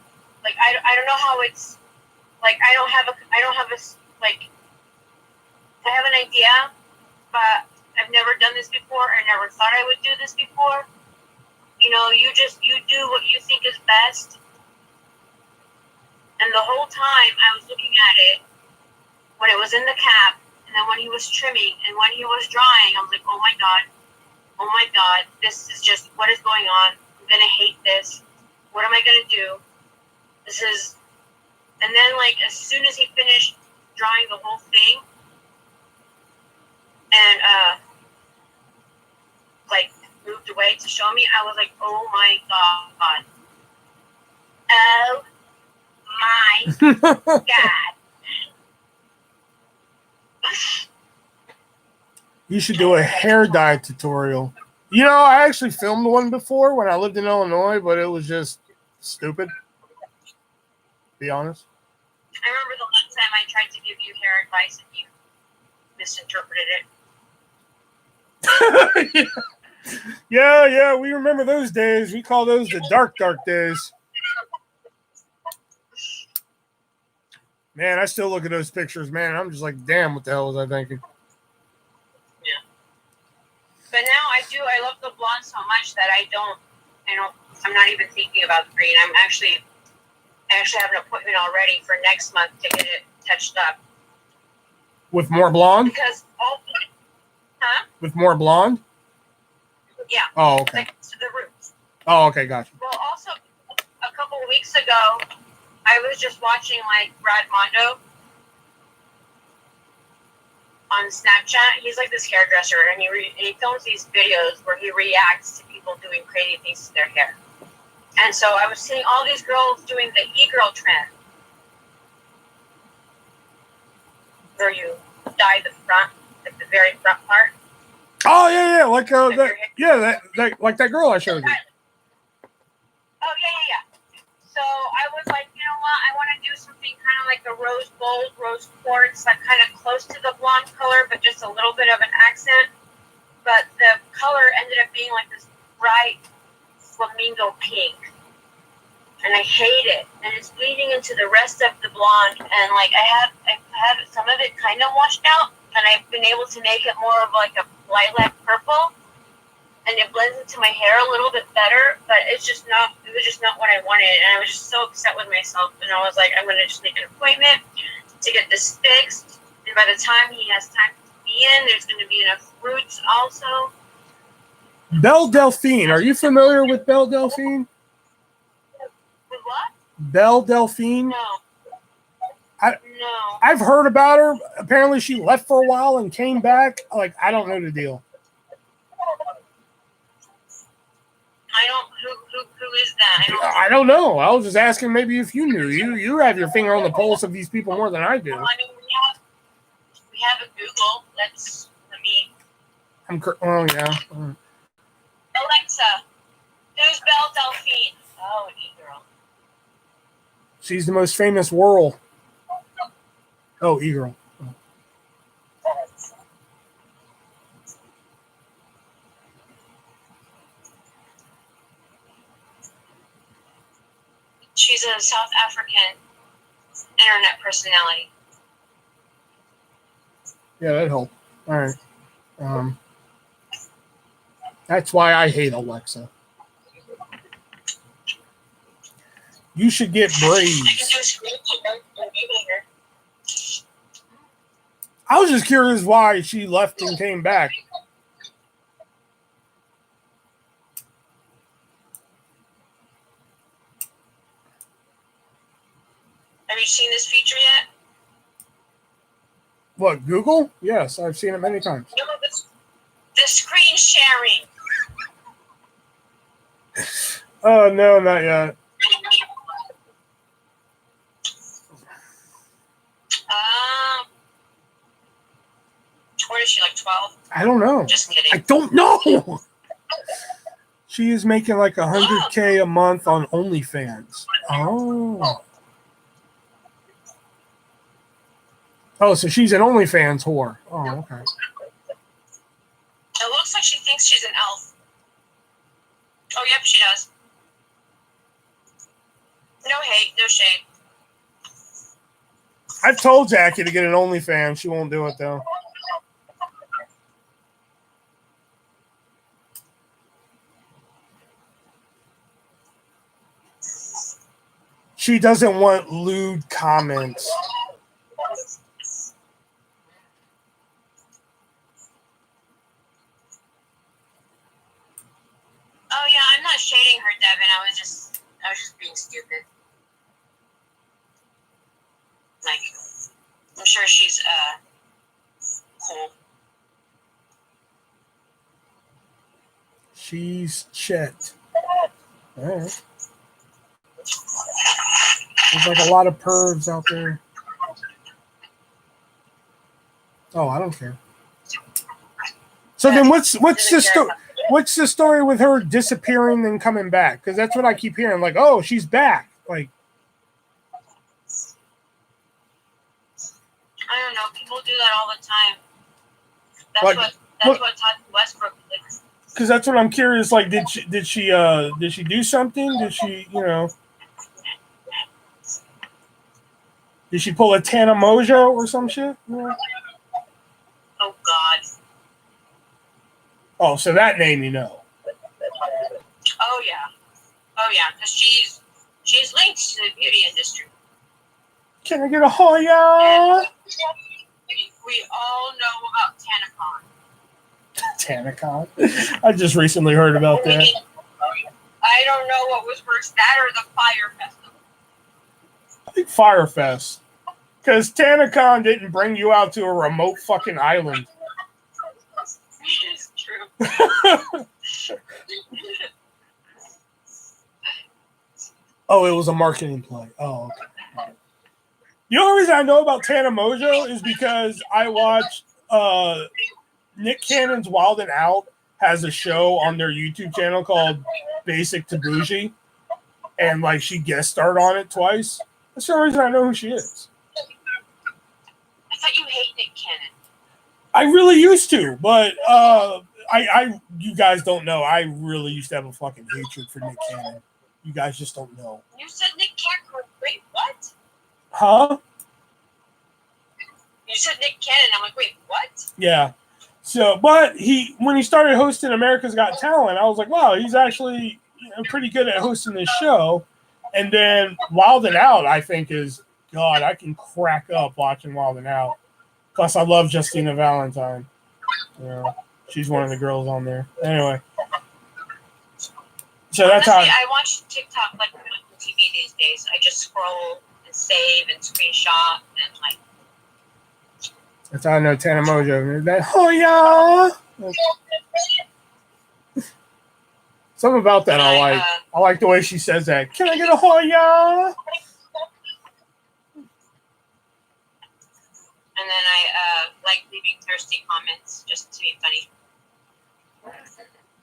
Like, I don't know how it's, like, I have an idea, but I've never done this before. I never thought I would do this before. You know, you do what you think is best. And the whole time I was looking at it, when it was in the cap, and then when he was trimming, and when he was drying, I was like, oh my God, this is just, what is going on? I'm going to hate this. What am I going to do? And then, like, as soon as he finished drawing the whole thing, and, like, moved away to show me, I was like, oh my God. Oh my God. You should do a hair dye tutorial. You know, I actually filmed one before when I lived in Illinois, but it was just stupid, to be honest. I remember the last time I tried to give you hair advice and you misinterpreted it. Yeah, we remember those days. We call those the dark days. Man, I still look at those pictures, man. I'm just like, damn, what the hell was I thinking? Yeah. But now I love the blonde so much that I'm not even thinking about green. I actually have an appointment already for next month to get it touched up. With more blonde? Because With more blonde? Yeah. Oh, okay. Like to the roots. Oh, okay, gotcha. Well, also, a couple of weeks ago, I was just watching, like, Brad Mondo on Snapchat. He's like this hairdresser, and he films these videos where he reacts to people doing crazy things to their hair. And so I was seeing all these girls doing the e-girl trend, where you dye the front, like the very front part. Oh yeah, like like that girl I showed you. Oh yeah. So I was like, you know what? I want to do something kind of like a rose gold, rose quartz, like kind of close to the blonde color, but just a little bit of an accent. But the color ended up being like this bright flamingo pink, and I hate it. And it's bleeding into the rest of the blonde, and like I have some of it kind of washed out, and I've been able to make it more of like a lilac purple. And it blends into my hair a little bit better, but it was just not what I wanted. And I was just so upset with myself. And I was like, I'm going to just make an appointment to get this fixed. And by the time he has time to be in, there's going to be enough roots also. Belle Delphine. Are you familiar with Belle Delphine? With what? Belle Delphine? No. No. I've heard about her. Apparently she left for a while and came back. Like, I don't know the deal. Who is that? I don't know. I was just asking maybe if you knew. You have your finger on the pulse of these people more than I do. Well, I mean, we have a Google. Oh, yeah. Alexa, who's Belle Delphine? Oh, e-girl. She's the most famous whirl. Oh, e-girl. She's a South African internet personality. Yeah, that helped. All right. That's why I hate Alexa. You should get braids. I was just curious why she left and came back. Have you seen this feature yet? What, Google? Yes, I've seen it many times. No, the screen sharing. Oh, no, not yet. What is she, like 12? I don't know. Just kidding. I don't know. She is making like $100K a month on OnlyFans. Oh. Oh, so she's an OnlyFans whore. Oh, okay. It looks like she thinks she's an elf. Oh, yep, she does. No hate, no shade. I've told Jackie to get an OnlyFans. She won't do it, though. She doesn't want lewd comments. Oh yeah, I'm not shading her, Devin. I was just being stupid. Like, I'm sure she's cool. She's Chet. All right. There's like a lot of pervs out there. Oh, I don't care. So then what's the story with her disappearing and coming back? Because that's what I keep hearing. Like, oh, she's back. Like, I don't know. People do that all the time. Like, That's what Todd Westbrook did. because that's what I'm curious. Like, did she do something? Did she, did she pull a Tana Mojo or some shit? Oh God. Oh, so that name you know. Oh yeah. Because she's linked to the beauty industry. Can I get a Hoya? And we all know about TanaCon. TanaCon. I just recently heard about that. I don't know what was worse, that or the Fire Festival. I think Firefest. Because TanaCon didn't bring you out to a remote fucking island. It's true. Oh, it was a marketing play. Oh, okay. The only reason I know about Tana Mojo is because I watched Nick Cannon's Wild and Out has a show on their YouTube channel called Basic to Bougie. And like she guest starred on it twice. That's the only reason I know who she is. I thought you hate Nick Cannon. I really used to, but you guys don't know. I really used to have a fucking hatred for Nick Cannon. You guys just don't know. You said Nick Cannon. Wait, what? Huh? You said Nick Cannon. I'm like, wait, what? Yeah. So, but when he started hosting America's Got Talent, I was like, wow, he's actually pretty good at hosting this show. And then Wild and Out, I think is, God, I can crack up watching Wild and Out. Plus, I love Justina Valentine. She's one of the girls on there. Anyway. So that's Honestly, how I watch TikTok like on TV these days. I just scroll and save and screenshot and like. that's how I know Tana Mojo. That Hoya. Something about that I like. I like the way she says that. Can I get a Hoya? And then I like leaving thirsty comments just to be funny.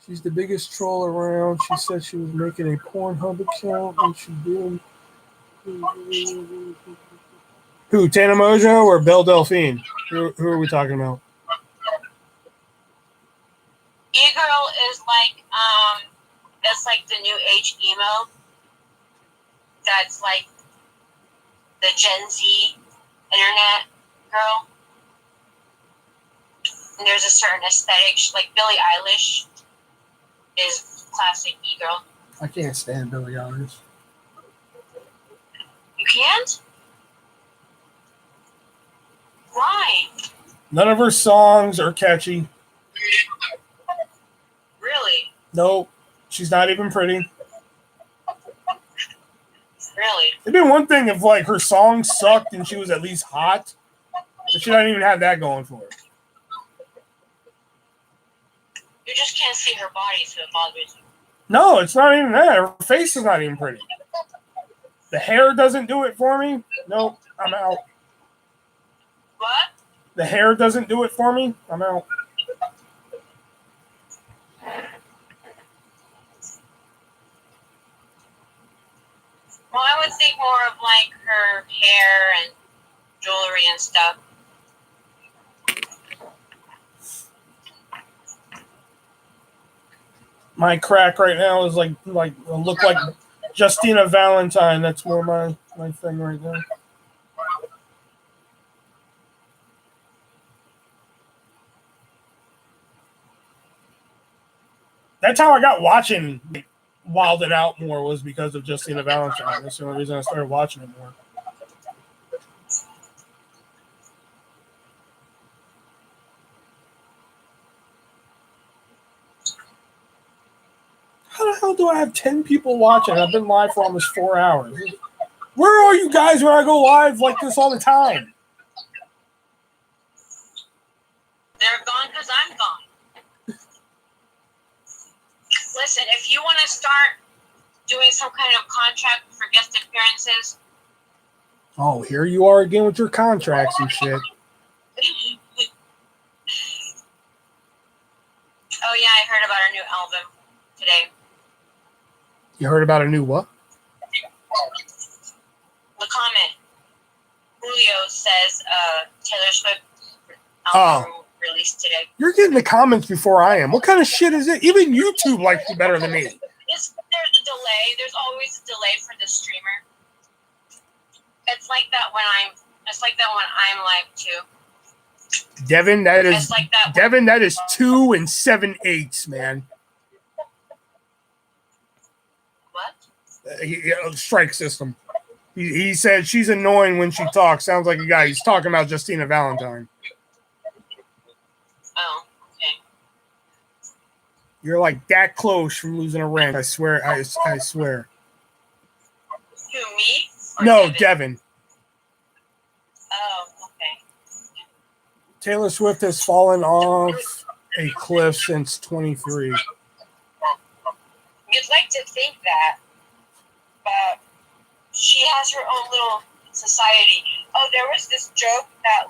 She's the biggest troll around. She said she was making a Pornhub account and she did. Who, Tana Mojo or Belle Delphine? Who are we talking about? E-girl is like that's like the new age emo. That's like the Gen Z internet girl. And there's a certain aesthetic, like Billie Eilish is classic e-girl. I can't stand Billie Eilish. You can't? Why? None of her songs are catchy. Really? Nope. She's not even pretty. Really? It'd be one thing if like her songs sucked and she was at least hot. But she doesn't even have that going for her. You just can't see her body, so it bothers you. No, it's not even that. Her face is not even pretty. The hair doesn't do it for me. Nope, I'm out. What? The hair doesn't do it for me. I'm out. Well, I would think more of like her hair and jewelry and stuff. my crack right now is like look like Justina Valentine. That's more my thing right now. That's how I got watching Wild It Out more, was because of Justina Valentine. That's the only reason I started watching it more. How the hell do I have 10 people watching? I've been live for almost 4 hours. Where are you guys when I go live like this all the time? They're gone because I'm gone. Listen, if you want to start doing some kind of contract for guest appearances. Oh, here you are again with your contracts and shit. Oh, yeah, I heard about our new album today. You heard about a new what? The comment. Julio says Taylor Swift album released today. You're getting the comments before I am. What kind of shit is it? Even YouTube likes you better than me. There's a delay. There's always a delay for the streamer. It's like that when I'm live too. Devin, that is it's like that Devin, that is 2 7/8, man. What? Strike system. He said she's annoying when she talks. Sounds like a guy. He's talking about Justina Valentine. Oh, okay. You're like that close from losing a rank. I swear. I swear. Who, me? Or No, Devin. Oh, okay. Taylor Swift has fallen off a cliff since 23. You'd like to think that, but she has her own little society. Oh, there was this joke that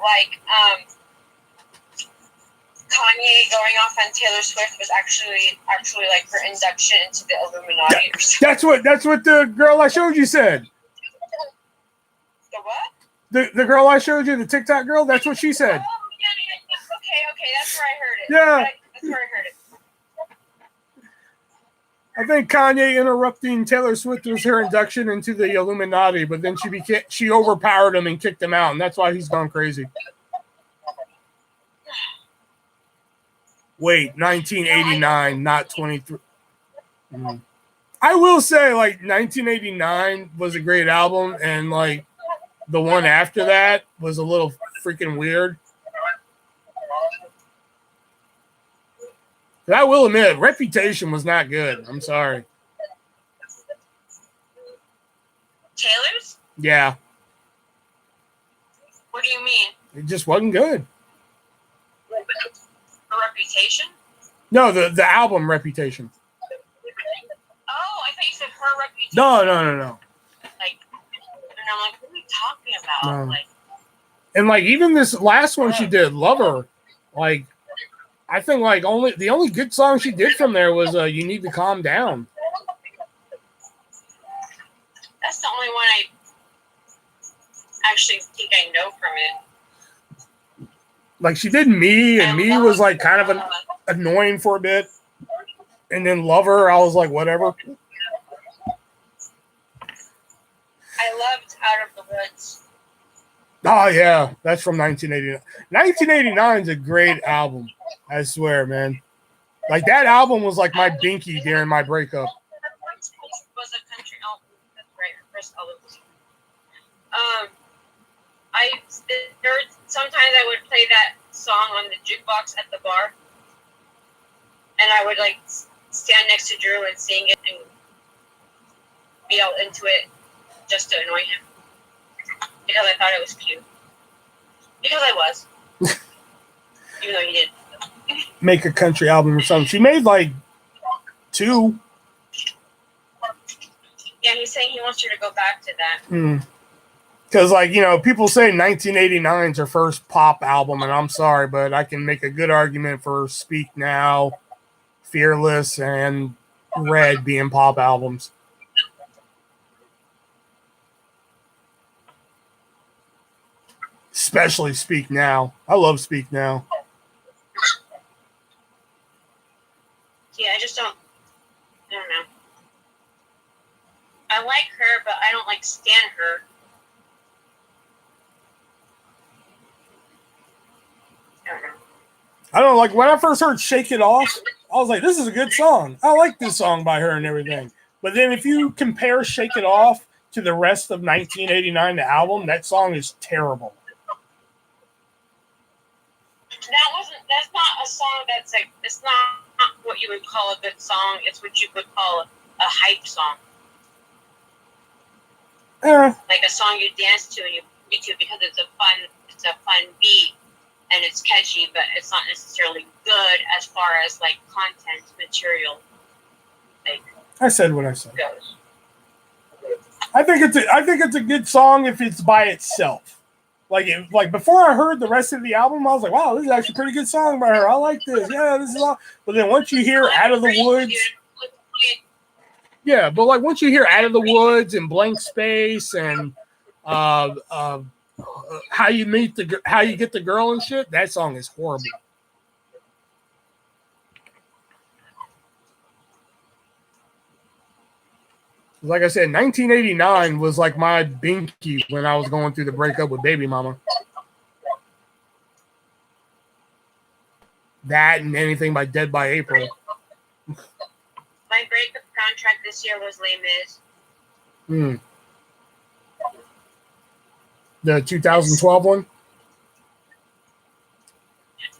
Kanye going off on Taylor Swift was actually like her induction into the Illuminati. That's what the girl I showed you said. The what? The girl I showed you, the TikTok girl, that's what she said. Oh, yeah. Okay, that's where I heard it. Yeah. That's where I heard it. I think Kanye interrupting Taylor Swift was her induction into the Illuminati, but then she overpowered him and kicked him out, and that's why he's gone crazy. Wait, 1989, not 23. I will say, 1989 was a great album, and the one after that was a little freaking weird. But I will admit, Reputation was not good. I'm sorry. Taylor's? Yeah. What do you mean? It just wasn't good. Her Reputation? No, the album Reputation. Oh, I thought you said Her Reputation. No. And I'm like, what are you talking about? No. And even this last one she did, Lover, I think the only good song she did from there was You Need to Calm Down. That's the only one I actually think I know from it. She did Me, and Me was kind of annoying for a bit. And then Lover, I was like, whatever. I loved Out of the Woods. Oh, yeah. That's from 1989. 1989 is a great album. I swear, man. That album was my binky during my breakup. Was a country album. That's right. Her first album. Sometimes I would play that song on the jukebox at the bar, and I would stand next to Drew and sing it and be all into it just to annoy him because I thought it was cute. Because I was, even though he did. Make a country album or something. She made 2. Yeah, he's saying he wants her to go back to that. Because, people say 1989 is her first pop album, and I'm sorry, but I can make a good argument for Speak Now, Fearless, and Red being pop albums. Especially Speak Now. I love Speak Now. Yeah, I just don't. don't know. I like her, but I don't like stan her. I don't know. I don't know, like when I first heard Shake It Off, I was like, this is a good song. I like this song by her and everything. But then if you compare Shake It Off to the rest of 1989, the album, that song is terrible. That's not a song that's like, it's not what you would call a good song. It's what you would call a hype song. Like a song you dance to and you because it's a fun beat and it's catchy, but it's not necessarily good as far as like content material. Like I said what I said. Goes. I think it's a good song if it's by itself. Like before I heard the rest of the album, I was like, wow, this is actually a pretty good song by her. I like this. Yeah, this is all. But then once you hear Out of the Woods, yeah, but like once you hear Out of the Woods and Blank Space and how you get the girl and shit, that song is horrible. Like I said, 1989 was like my binky when I was going through the breakup with Baby Mama. That and anything by Dead by April. My breakup contract this year was Les Mis. The 2012 one?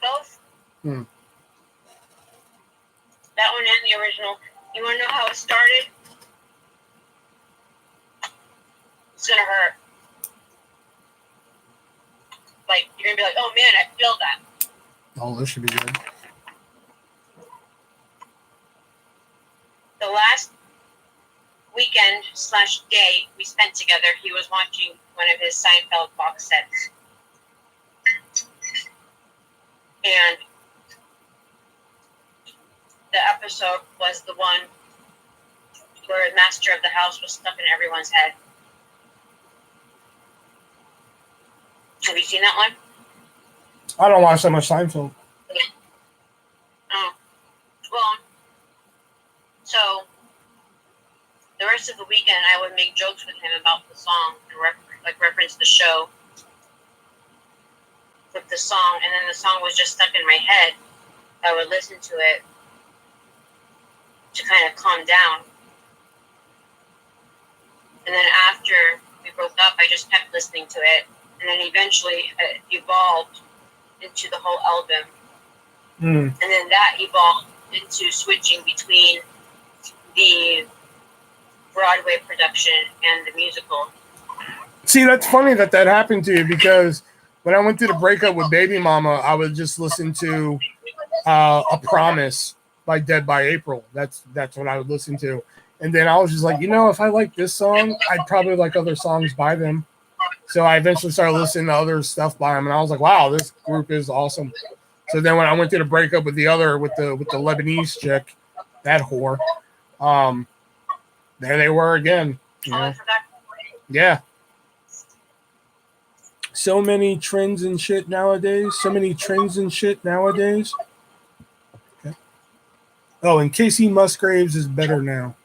Both. That one and the original. You want to know how it started? It's gonna hurt. Like you're gonna be like, oh man, I feel that. Oh, this should be good. The last weekend/day we spent together, he was watching one of his Seinfeld box sets. And the episode was the one where Master of the House was stuck in everyone's head. Have you seen that one? I don't watch that much Seinfeld. Oh. Well, so the rest of the weekend I would make jokes with him about the song and reference the show with the song, and then the song was just stuck in my head. I would listen to it to kind of calm down. And then after we broke up, I just kept listening to it. And then eventually it evolved into the whole album. And then that evolved into switching between the Broadway production and the musical. See, that's funny that happened to you, because when I went through the breakup with Baby Mama, I would just listen to A Promise by Dead by April. That's what I would listen to. And then I was just like, if I like this song, I'd probably like other songs by them. So I eventually started listening to other stuff by them, and I was like, wow, this group is awesome. So then when I went through the breakup with the Lebanese chick, that whore, there they were again. Yeah. So many trends and shit nowadays. Okay. Oh, and Casey Musgraves is better now.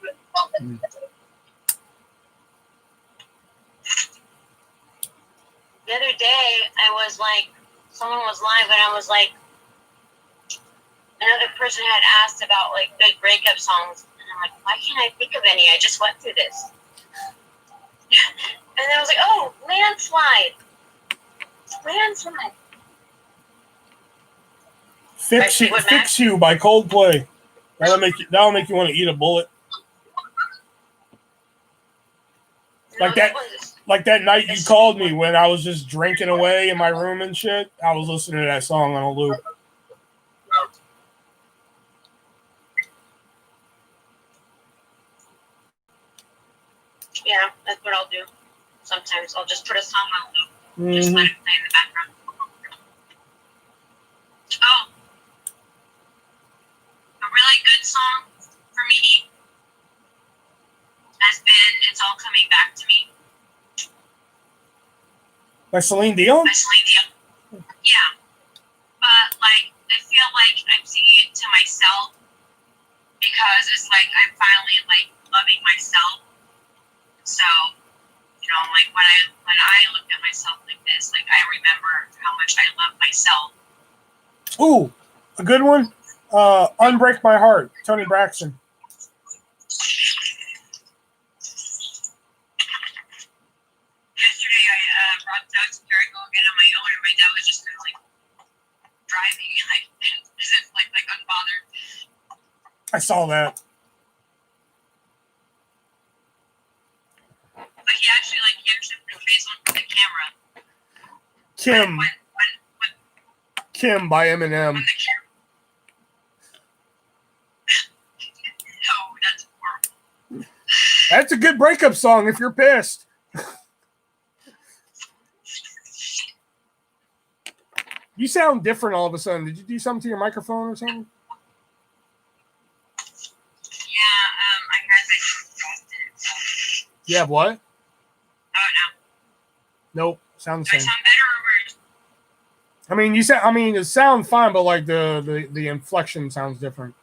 The other day, I was like, someone was live, and I was like, another person had asked about like good breakup songs, and I'm like, why can't I think of any? I just went through this. And then I was like, oh, Landslide. Fix You by Coldplay. That'll make you want to eat a bullet. Like that night you called me when I was just drinking away in my room and shit. I was listening to that song on a loop. Yeah, that's what I'll do. Sometimes I'll just put a song on loop, just let it play in the background. Oh, a really good song for me has been "It's All Coming Back to Me." By Celine Dion? Yeah. But, like, I feel like I'm singing it to myself because because it's like I'm finally like loving myself. So, you know, like when I look at myself like this, like I remember how much I love myself. Ooh, a good one. Unbreak My Heart, Tony Braxton. Yesterday I brought Doug to Jericho again on my own, and my dad was just kind of like driving, like as if like unbothered. I saw that. But he actually put his face on the camera. Kim. When Kim by Eminem. the camera. No, that's horrible. That's a good breakup song if you're pissed. You sound different all of a sudden. Did you do something to your microphone or something? Yeah, I had my phone in it. You have what? Oh no. Nope. Sound the Do I same. sound better or worse? I mean, you sound. I mean, it sounds fine, but like the inflection sounds different.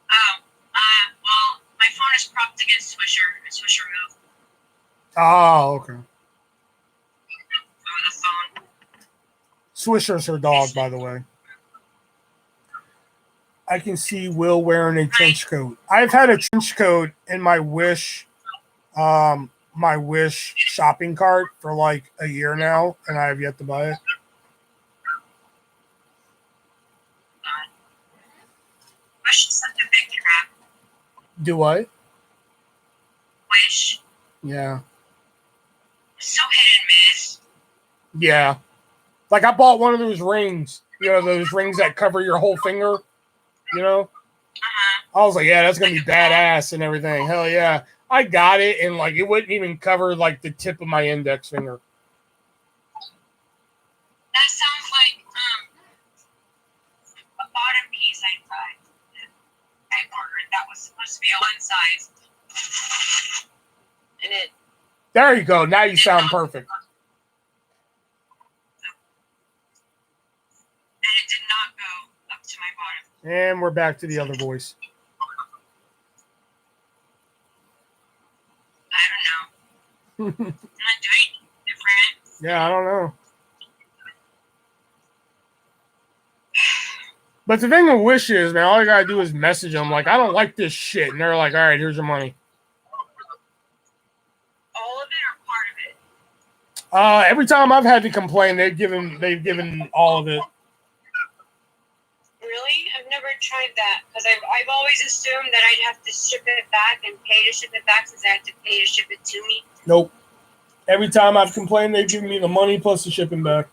Well, my phone is propped against Swisher Move Oh, okay. over the phone. Swisher's her dog, by the way. I can see Will wearing a trench coat. I've had a trench coat in my Wish shopping cart for like a year now, and I have yet to buy it. Wish is such a big trap. Do what? Wish. Yeah. So hit and miss. Yeah. Like I bought one of those rings, those rings that cover your whole finger, I was like, yeah, that's going to be badass and everything. Hell yeah. I got it, and like it wouldn't even cover like the tip of my index finger. That sounds like a bottom piece I ordered that was supposed to be one size. And it There you go. Now you sound perfect. did not go up to my bottom. And we're back to the other voice. I don't know. I'm not doing different. Yeah, I don't know. But the thing with Wish is, man, all you gotta do is message them like, I don't like this shit, and they're like, all right, here's your money. All of it or part of it? Every time I've had to complain, they've given all of it. Really? I've never tried that because I've always assumed that I'd have to ship it back and pay to ship it back since I had to pay to ship it to me. Nope. Every time I've complained, they've given me the money plus the shipping back.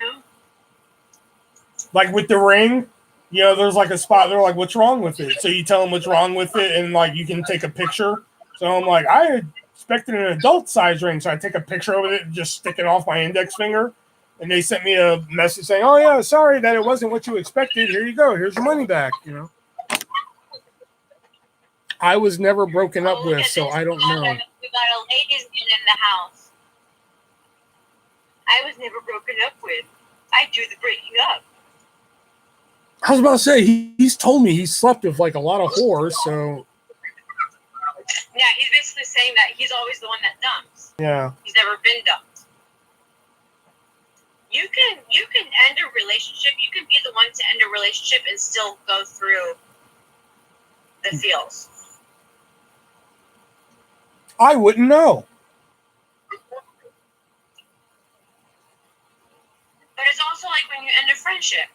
No. Like with the ring, there's like a spot. They're like, what's wrong with it? So you tell them what's wrong with it, and like you can take a picture. So I'm like, I expected an adult size ring, so I take a picture of it and just stick it off my index finger. And they sent me a message saying, oh, yeah, sorry that it wasn't what you expected. Here you go. Here's your money back, I was never broken up with, so I don't know. We got a ladies' man in the house. I was never broken up with. I do the breaking up. I was about to say, he's told me he slept with like a lot of whores, so. Yeah, he's basically saying that he's always the one that dumps. Yeah. He's never been dumped. You can end a relationship. You can be the one to end a relationship and still go through the feels. I wouldn't know. But it's also like when you end a friendship.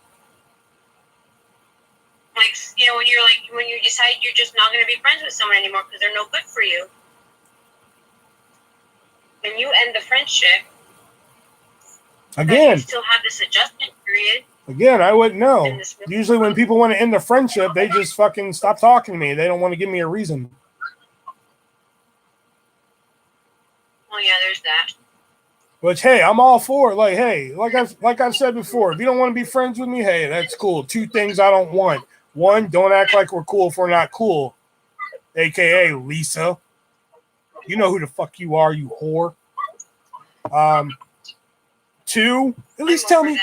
Like, when you decide you're just not going to be friends with someone anymore because they're no good for you. When you end the friendship, Again. you still have this adjustment period. Again, I wouldn't know. Usually when people want to end a friendship, they just fucking stop talking to me. They don't want to give me a reason. Oh yeah, there's that. Which, hey, I'm all for it. Like, hey, like I've said before, if you don't want to be friends with me, hey, that's cool. 2 things I don't want. 1, don't act like we're cool if we're not cool. AKA Lisa. You know who the fuck you are, you whore. 2, at least tell me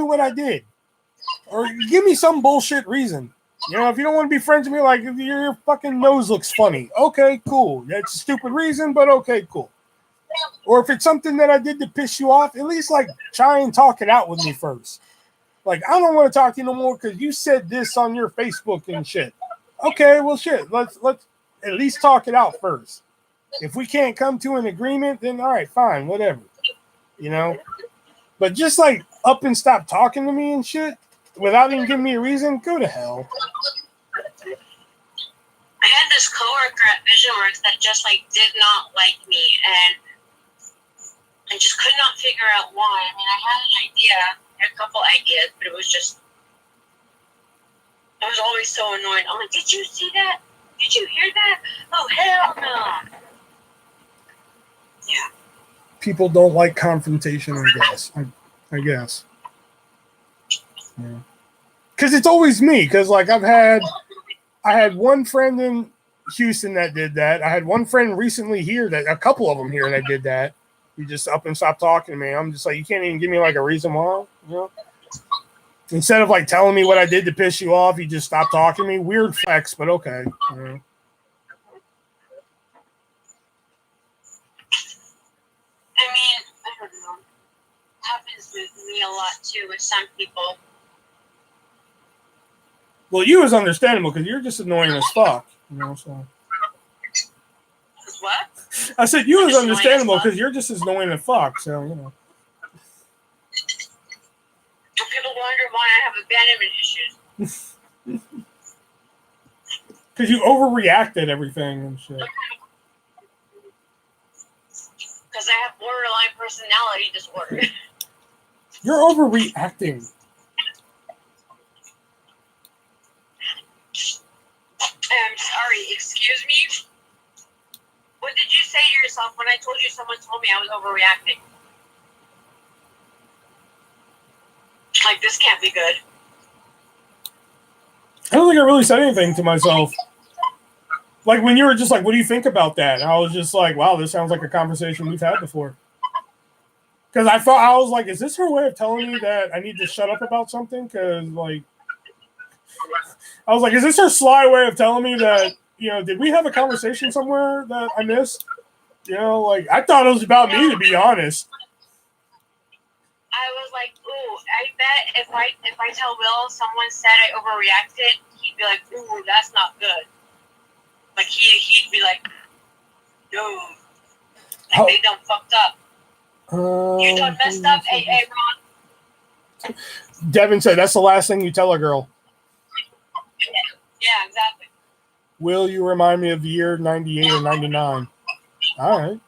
what I did. Or give me some bullshit reason. You know, if you don't want to be friends with me, like if your fucking nose looks funny, okay, cool. That's a stupid reason, but okay, cool. Or if it's something that I did to piss you off, at least like try and talk it out with me first. Like, I don't want to talk to you no more because you said this on your Facebook and shit. Okay, well, shit. Let's at least talk it out first. If we can't come to an agreement, then all right, fine, whatever. You know? But just like up and stop talking to me and shit without even giving me a reason, go to hell. I had this coworker at VisionWorks that just like did not like me, and I just could not figure out why. I mean, I had an idea, a couple ideas, but it was just, I was always so annoyed. I'm like, did you see that? Did you hear that? Oh, hell no. Yeah. People don't like confrontation, I guess. I guess. Yeah. Because it's always me. Because, like, I had one friend in Houston that did that. I had one friend recently here that, a couple of them here that did that. You just up and stop talking to me. I'm just like, you can't even give me, like, a reason why, you know? Instead of, like, telling me what I did to piss you off, you just stop talking to me. Weird flex, but okay. You know? I mean, I don't know. It happens with me a lot, too, with some people. Well, you was understandable because you're just annoying as fuck. You know, so. What? I said you was understandable because you're just as annoying as fuck. So, you know. People wonder why I have abandonment issues. Because you overreacted everything and shit. Because I have borderline personality disorder. You're overreacting. I'm sorry, excuse me? What did you say to yourself when I told you someone told me I was overreacting? Like, this can't be good. I don't think I really said anything to myself. Like, when you were just like, what do you think about that? And I was just like, wow, this sounds like a conversation we've had before. Because I was like, is this her way of telling me that I need to shut up about something? Because, like, I was like, is this her sly way of telling me that, you know, did we have a conversation somewhere that I missed? You know, like, I thought it was about me, to be honest. I was like, ooh, I bet if I tell Will someone said I overreacted, he'd be like, ooh, that's not good. Like, he'd be like, no. Like, they done fucked up. You done messed up, hey, Ron. Devin said, that's the last thing you tell a girl. Yeah, exactly. Will you remind me of the year 98 or 99? All right.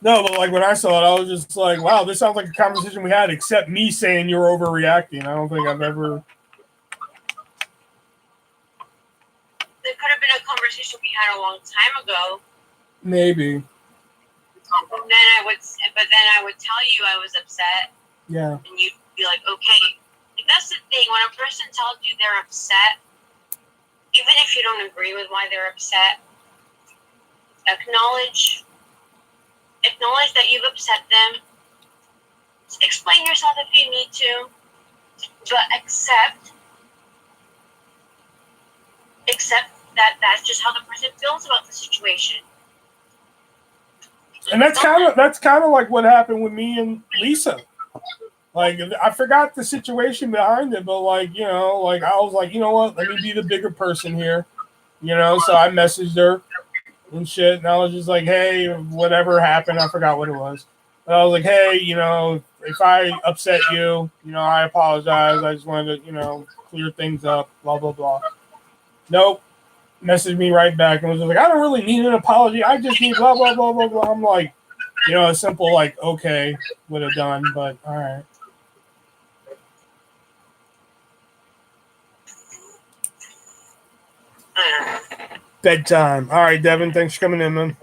No, but like when I saw it, I was just like, wow, this sounds like a conversation we had, except me saying you're overreacting. I don't think I've ever. There could have been a conversation we had a long time ago. Maybe. But then I would tell you I was upset. Yeah. And you'd be like, okay. That's the thing. When a person tells you they're upset, even if you don't agree with why they're upset, acknowledge that you've upset them. Explain yourself if you need to, but accept that that's just how the person feels about the situation. And that's kind of like what happened with me and Lisa. Like, I forgot the situation behind it, but like, you know, like I was like, you know what? Let me be the bigger person here, you know. So I messaged her and shit, and I was just like, hey, whatever happened, I forgot what it was. But I was like, hey, you know, if I upset you, you know, I apologize. I just wanted to, you know, clear things up. Blah blah blah. Nope. Messaged me right back and was just like, I don't really need an apology. I just need blah blah blah blah blah. I'm like, you know, a simple like, okay, would have done, but all right. Bedtime. All right, Devin, thanks for coming in, man.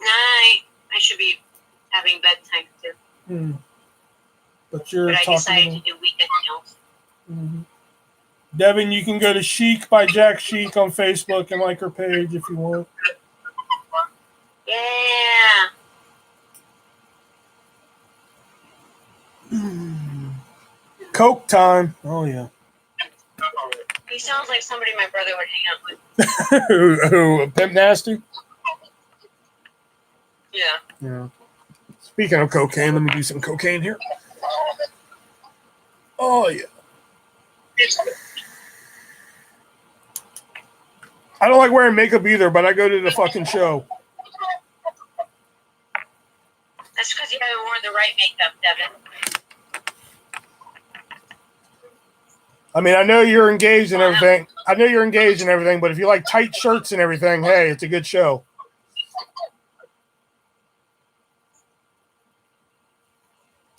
Night. I should be having bedtime too. But I decided to do weekend meals. Mm-hmm. Devin, you can go to Chic by Jack Chic on Facebook and like her page if you want. Yeah. Coke time. Oh yeah. He sounds like somebody my brother would hang out with. Who, Pimp Nasty? Yeah. Yeah. Speaking of cocaine, let me do some cocaine here. Oh yeah. I don't like wearing makeup either, but I go to the fucking show. That's because you haven't worn the right makeup, Devin. I mean, I know you're engaged and everything. But if you like tight shirts and everything, hey, it's a good show.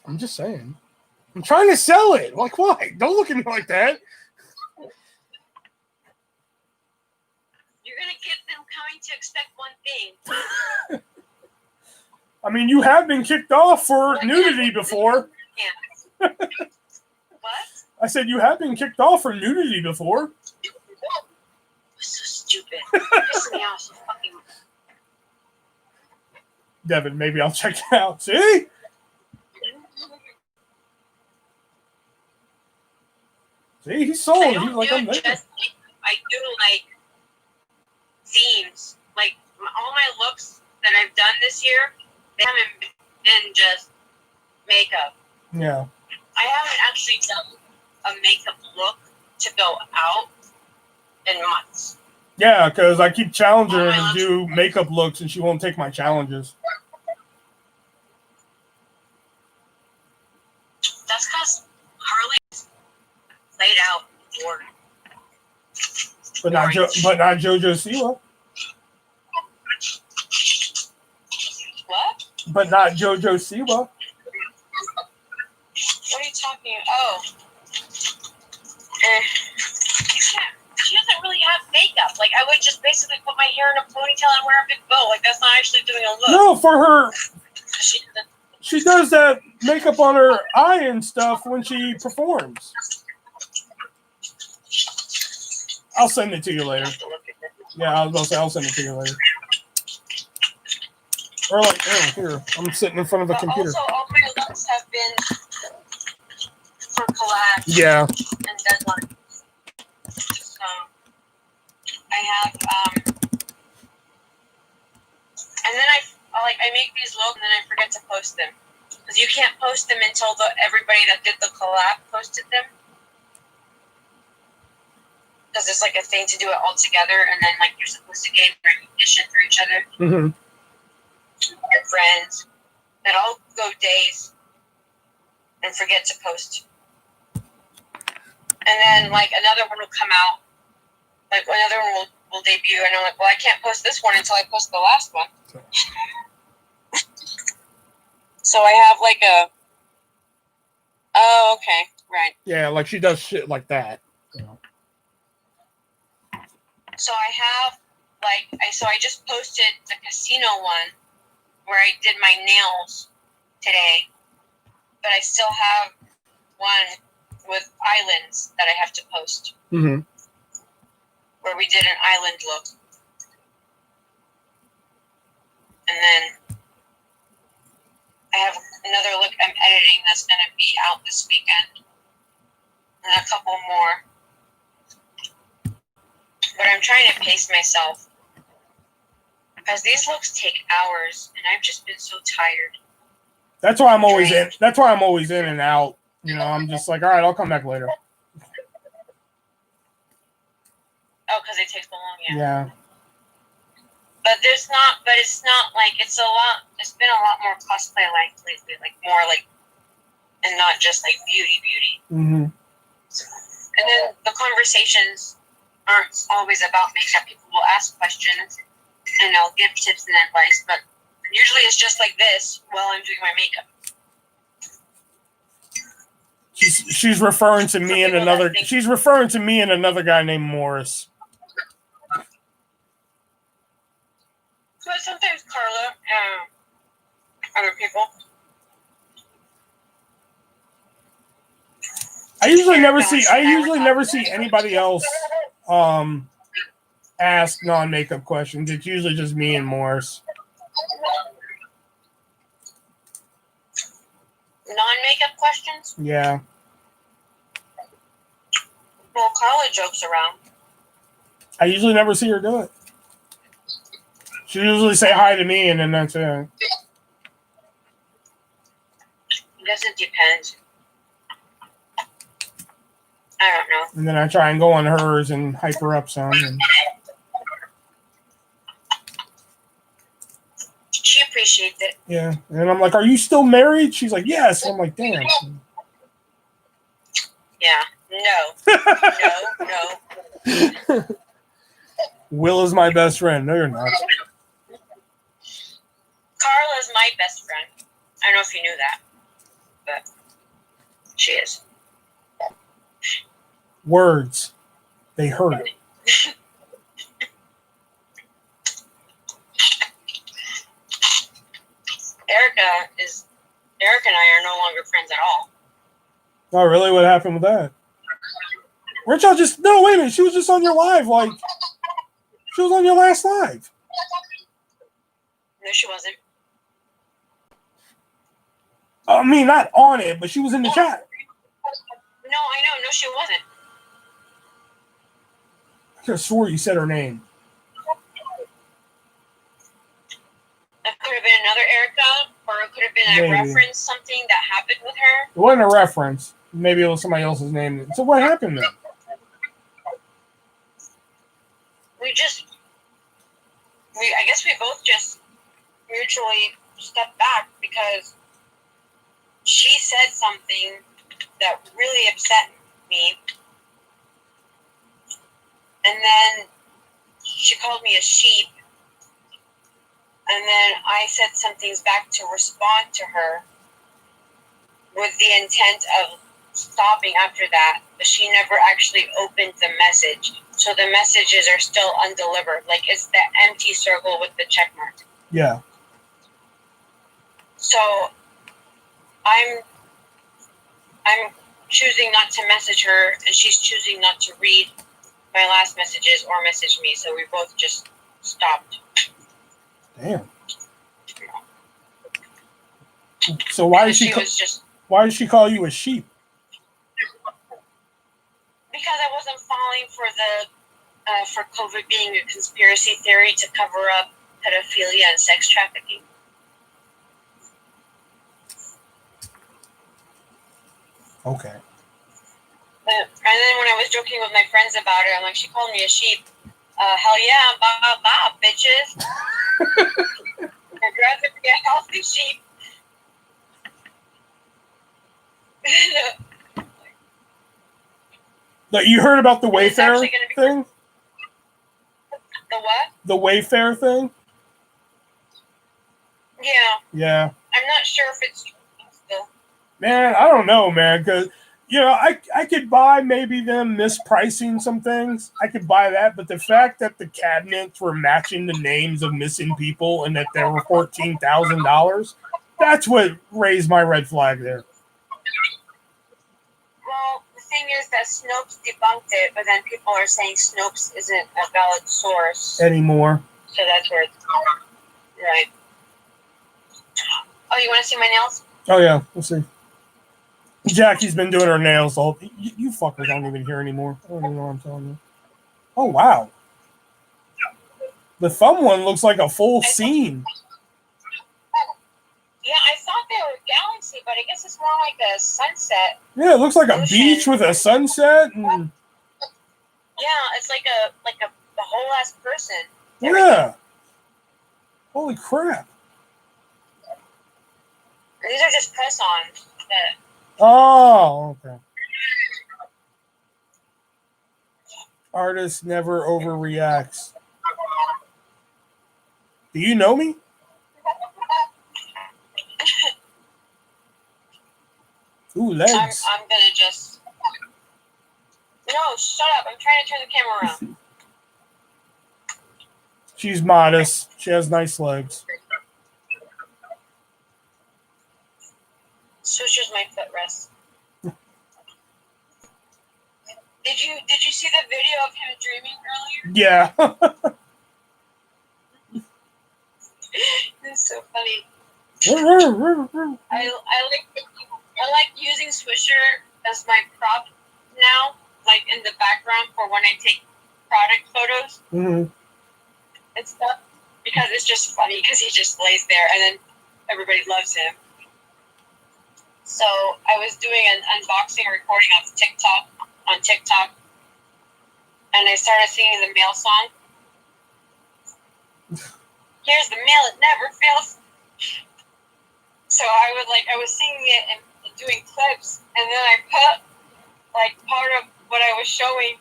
I'm just saying. I'm trying to sell it. Like, why? Don't look at me like that. You're going to get them coming to expect one thing. I mean, you have been kicked off for nudity before. What? I said you have been kicked off for nudity before. So stupid. Pissing me off so fucking. Devin, maybe I'll check it out. See? See, he's sold. I He's don't like, do I'm it there. just I do like themes. Like all my looks that I've done this year, they haven't been just makeup. Yeah. I haven't actually done a makeup look to go out in months. Yeah, because I keep challenging her to do makeup looks and she won't take my challenges. That's because Harley's laid out for But not JoJo Siwa. what? But not JoJo Siwa. What are you talking about? Oh. She doesn't really have makeup. Like, I would just basically put my hair in a ponytail and wear a big bow. Like, that's not actually doing a look. No, for her, She she does that makeup on her eye and stuff when she performs. I'll send it to you later. Yeah, I was about to say I'll send it to you later. Or like, oh, here, I'm sitting in front of the computer. Also, all my looks have been for collabs. Yeah. And deadlines. So, I have, and then I make these looks and then I forget to post them. Because you can't post them until everybody that did the collab posted them. Because it's like a thing to do it all together, and then like you're supposed to gain recognition for each other. Mm-hmm. Your friends. That I'll go days and forget to post. And then like another one will come out. Like another one will debut, and I'm like, well, I can't post this one until I post the last one. So I have like oh, okay, right. Yeah, like she does shit like that. You know. So I have I just posted the casino one where I did my nails today, but I still have one with islands that I have to post. Mm-hmm. Where we did an island look. And then I have another look I'm editing that's going to be out this weekend. And a couple more. But I'm trying to pace myself. Because these looks take hours, and I've just been so tired. That's why I'm always in. That's why I'm always in and out. You know, I'm just like, all right, I'll come back later. Oh, because it takes so long, Yeah. But it's not like, it's been a lot more cosplay like lately, like more like, and not just like beauty. Mm-hmm. And then the conversations aren't always about makeup. People will ask questions, and I'll give tips and advice, but usually it's just like this while I'm doing my makeup. She's referring to me and another. She's referring to me and another guy named Morris. But sometimes Carla and other people. I usually never see anybody else ask non-makeup questions. It's usually just me and Morris. Non-makeup questions? Yeah. Well, Carla jokes around. I usually never see her do it. She usually say hi to me, and then that's it. It doesn't depend. I don't know. And then I try and go on hers and hype her up some. And She appreciates it. yeah. And I'm like, "Are you still married?" She's like, "Yes." I'm like, "Damn." Yeah. No. No. Will is my best friend. No, you're not. Carla's my best friend. I don't know if you knew that, but she is. Words. They hurt. Erica and I are no longer friends at all. Oh, really? What happened with that? Weren't y'all just... No, wait a minute. She was just on your live. Like, she was on your last live. No, she wasn't. I mean, not on it, but she was in the chat. No, I know. No, she wasn't. I could have swore you said her name. That could have been another Erica, or it could have been Maybe. I referenced something that happened with her. It wasn't a reference. Maybe it was somebody else's name. So what happened then? I guess we both just mutually stepped back because she said something that really upset me. And then she called me a sheep. And then I said some things back to respond to her with the intent of stopping after that. But she never actually opened the message. So the messages are still undelivered. Like it's the empty circle with the check mark. Yeah. So I'm choosing not to message her, and she's choosing not to read my last messages or message me. So we both just stopped. Damn. So why did she call you a sheep? Because I wasn't falling for for COVID being a conspiracy theory to cover up pedophilia and sex trafficking. Okay. And then when I was joking with my friends about it, I'm like, she called me a sheep. Hell yeah, bah, bitches. I'd rather be a healthy sheep. You heard about the Wayfair thing? The what? The Wayfair thing? Yeah. Yeah. I'm not sure if it's true still. Man, I don't know, man, because, I could buy maybe them mispricing some things. I could buy that, but the fact that the cabinets were matching the names of missing people and that there were $14,000, that's what raised my red flag there. Well, the thing is that Snopes debunked it, but then people are saying Snopes isn't a valid source Anymore. So that's where it's right. Oh, you want to see my nails? Oh, yeah. We'll see. Jackie's been doing her nails all... You fuckers don't even hear anymore. I don't even know what I'm telling you. Oh, wow. The thumb one looks like a full scene. Yeah, I thought they were galaxy, but I guess it's more like a sunset. Yeah, it looks like a beach with a sunset. And... Yeah, it's like a whole ass person. Yeah. Holy crap. These are just press-ons. Oh, okay. Artist never overreacts. Do you know me? Ooh, legs. I'm gonna just... No, shut up. I'm trying to turn the camera around. She's modest. She has nice legs. Sushi's my footrest. Did you see the video of him dreaming earlier? Yeah. It's so funny. I like using Swisher as my prop now. like in the background for when I take product photos Mm-hmm. and stuff, because it's just funny because he just lays there and then everybody loves him. So I was doing an unboxing recording on TikTok, and I started singing the mail song. Here's the mail, it never fails. So I was singing it and doing clips, and then I put like part of what I was showing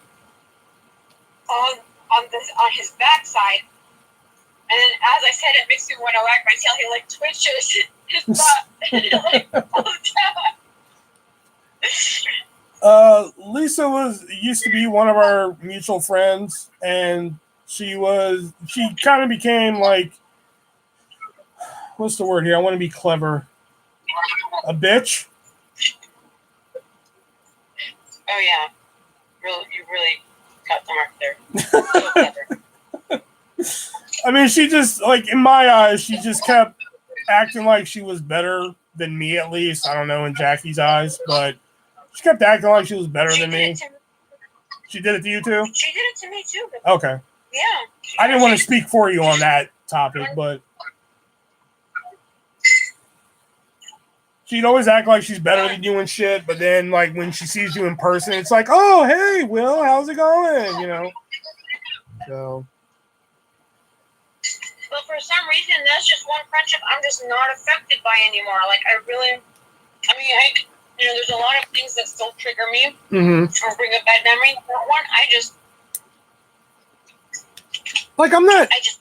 on his backside, and then as I said it makes me want to whack my tail. He like twitches his butt like pulls down. Lisa used to be one of our mutual friends, and she kind of became like, what's the word here? I want to be clever. A bitch. Oh yeah, you really got the mark there. So clever. I mean, she just, like, in my eyes, she just kept acting like she was better than me, at least. I don't know, in Jackie's eyes, but she kept acting like she was better than me. She did it to you too? She did it to me too. Okay. Yeah. I didn't want to speak for you on that topic, but she'd always act like she's better than you and shit, but then, like, when she sees you in person, it's like, oh, hey, Will, how's it going? You know? So. But for some reason, that's just one friendship I'm just not affected by anymore. Like, there's a lot of things that still trigger me or bring up bad memories. That one, I just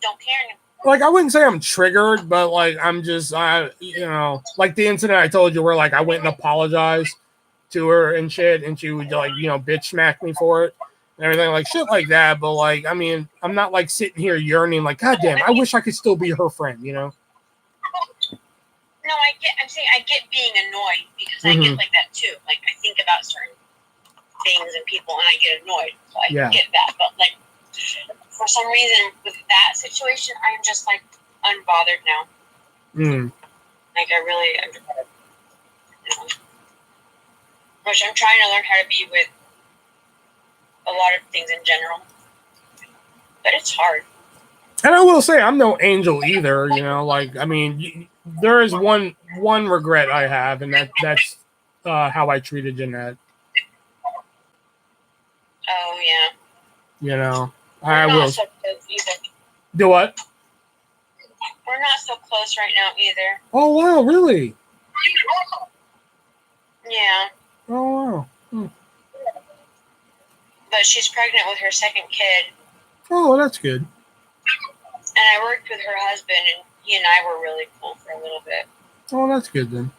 don't care anymore. Like, I wouldn't say I'm triggered, but, like, I'm just, like the incident I told you where, like, I went and apologized to her and shit, and she would, like, bitch smack me for it and everything, like, shit like that. But, like, I mean, I'm not, like, sitting here yearning, like, God damn, I wish I could still be her friend, you know? No, I get being annoyed because I get like that too. Like, I think about certain things and people and I get annoyed. So I get that. But, like, for some reason, with that situation, I'm just, like, unbothered now. Like, I'm which I'm trying to learn how to be with a lot of things in general. But it's hard. And I will say, I'm no angel either, like, I mean, there is one regret I have, and that's how I treated Jeanette. Oh, yeah. I We're will. not so close either. Do what? We're not so close right now either. Oh, wow, really? Yeah. Oh, wow. But she's pregnant with her second kid. Oh, well, that's good. And I worked with her husband, and he and I were really cool for a little bit. Oh, that's good then.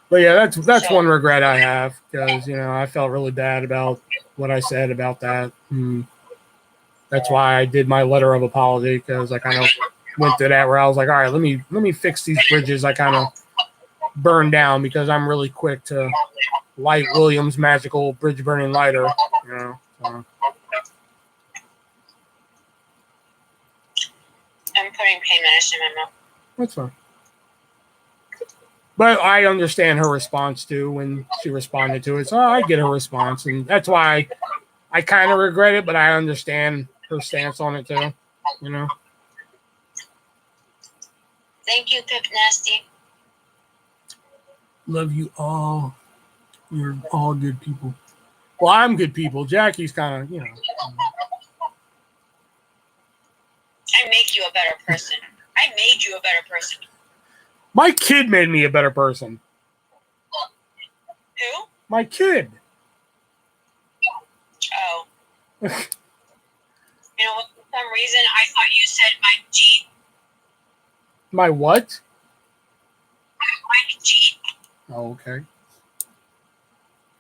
But yeah, that's one regret I have, because I felt really bad about what I said about that. That's why I did my letter of apology, because I kind of went to that where I was like, all right, let me fix these bridges I kind of burned down, because I'm really quick to light Williams' magical bridge burning lighter. So. I'm putting pain medicine in my mouth. That's fine. But I understand her response too when she responded to it. So I get her response, and that's why I kind of regret it, but I understand her stance on it too. Thank you, Pip Nasty. Love you all. You're all good people. Well, I'm good people. Jackie's kind of, I make you a better person. I made you a better person. My kid made me a better person. Who? My kid. Oh. For some reason, I thought you said my G. My what? Mike G. Oh, okay.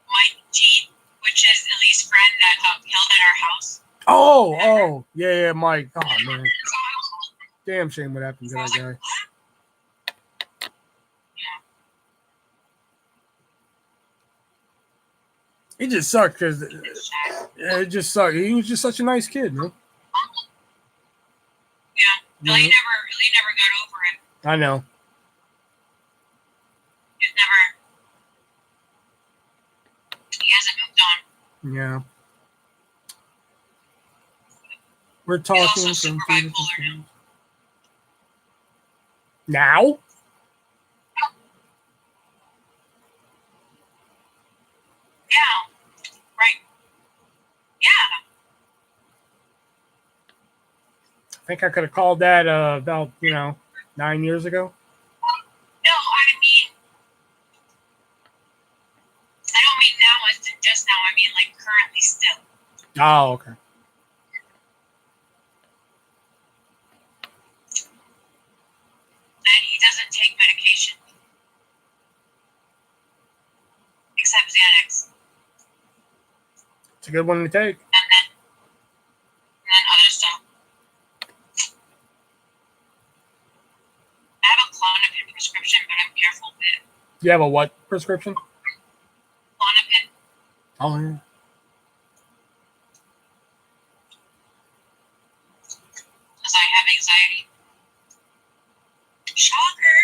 Mike G, which is Ellie's friend that got killed at our house. Oh, yeah, Mike. Oh, man. Damn shame what happened to that guy. It just sucked because it just sucked. He was just such a nice kid, man. Yeah, Ellie never got over him. I know. He hasn't Yeah. We're He's talking also from super three different bipolar now. things. Now? Yeah. Right. Yeah. I think I could have called that about, 9 years ago. No, I don't mean now as in just now. I mean like currently still. Oh, okay. And he doesn't take medication except Xanax, It's a good one to take. and then other stuff. I have a Klonopin prescription, but I'm careful with it. You have a what prescription? Klonopin. Oh, yeah. Because I have anxiety. Shocker.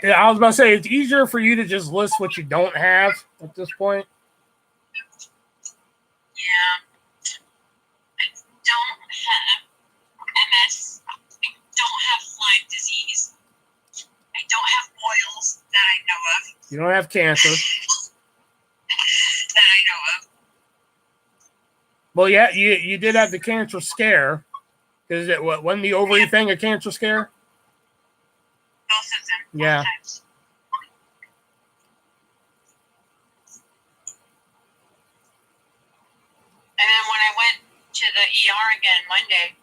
Yeah, I was about to say, it's easier for you to just list what you don't have at this point. Yeah. I don't have MS. I don't have Lyme disease. I don't have boils that I know of. You don't have cancer. That I know of. Well, yeah, you did have the cancer scare. Because it wasn't the ovary thing a cancer scare? Both of them. Yeah. Both times. And then when I went to the ER again Monday,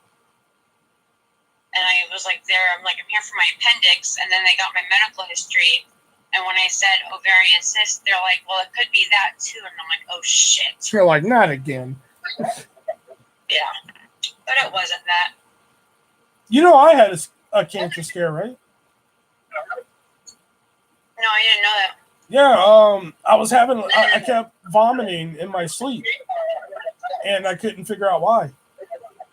and I was like I'm here for my appendix, and then they got my medical history, and when I said ovarian cyst, they're like, well, it could be that too, and I'm like, oh shit. You're like, not again. Yeah, but it wasn't that. I had a cancer scare, right? No, I didn't know that. Yeah, I kept vomiting in my sleep, and I couldn't figure out why.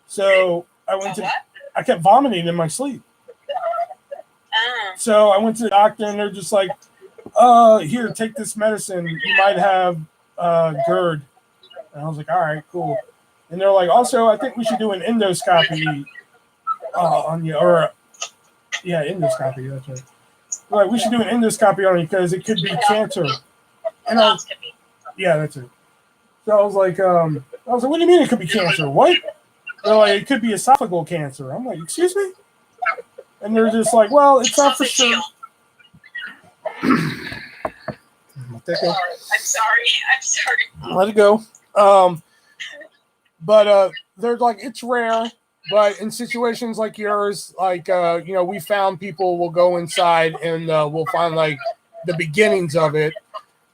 So I kept vomiting in my sleep. So I went to the doctor, and they're just like, here, take this medicine. You might have GERD. And I was like, all right, cool. And they're like, also, I think we should do an endoscopy on you, endoscopy. That's right. They're like, we should do an endoscopy on you because it could be cancer. And that's it. So I was like, what do you mean it could be cancer? What? They're like, it could be esophageal cancer. I'm like, excuse me? And they're just like, well, it's not for sure. I'm sorry. Let it go. But they're like, it's rare. But in situations like yours, like, we found people will go inside and we'll find like the beginnings of it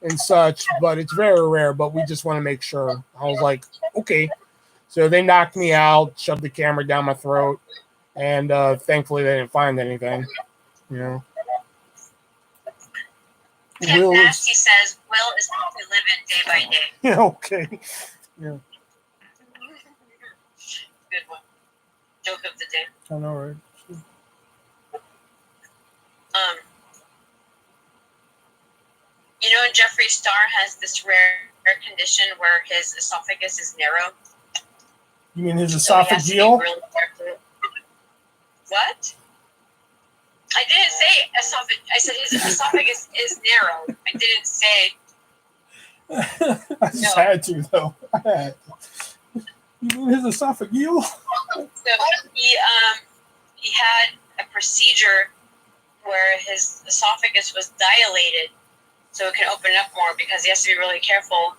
and such. But it's very rare. But we just want to make sure. I was like, okay. So they knocked me out, shoved the camera down my throat. And thankfully they didn't find anything. Ken Nasty says, Will is how we live in day by day. Yeah, okay. Yeah. Good one. Joke of the day. I know, right? Jeffree Star has this rare condition where his esophagus is narrow. You mean his So he has to be esophageal? really careful. What? I didn't say esophagus. I said his esophagus is narrow. I didn't say. I just had to, though. I had to. You mean his esophageal? So he had a procedure where his esophagus was dilated so it can open up more because he has to be really careful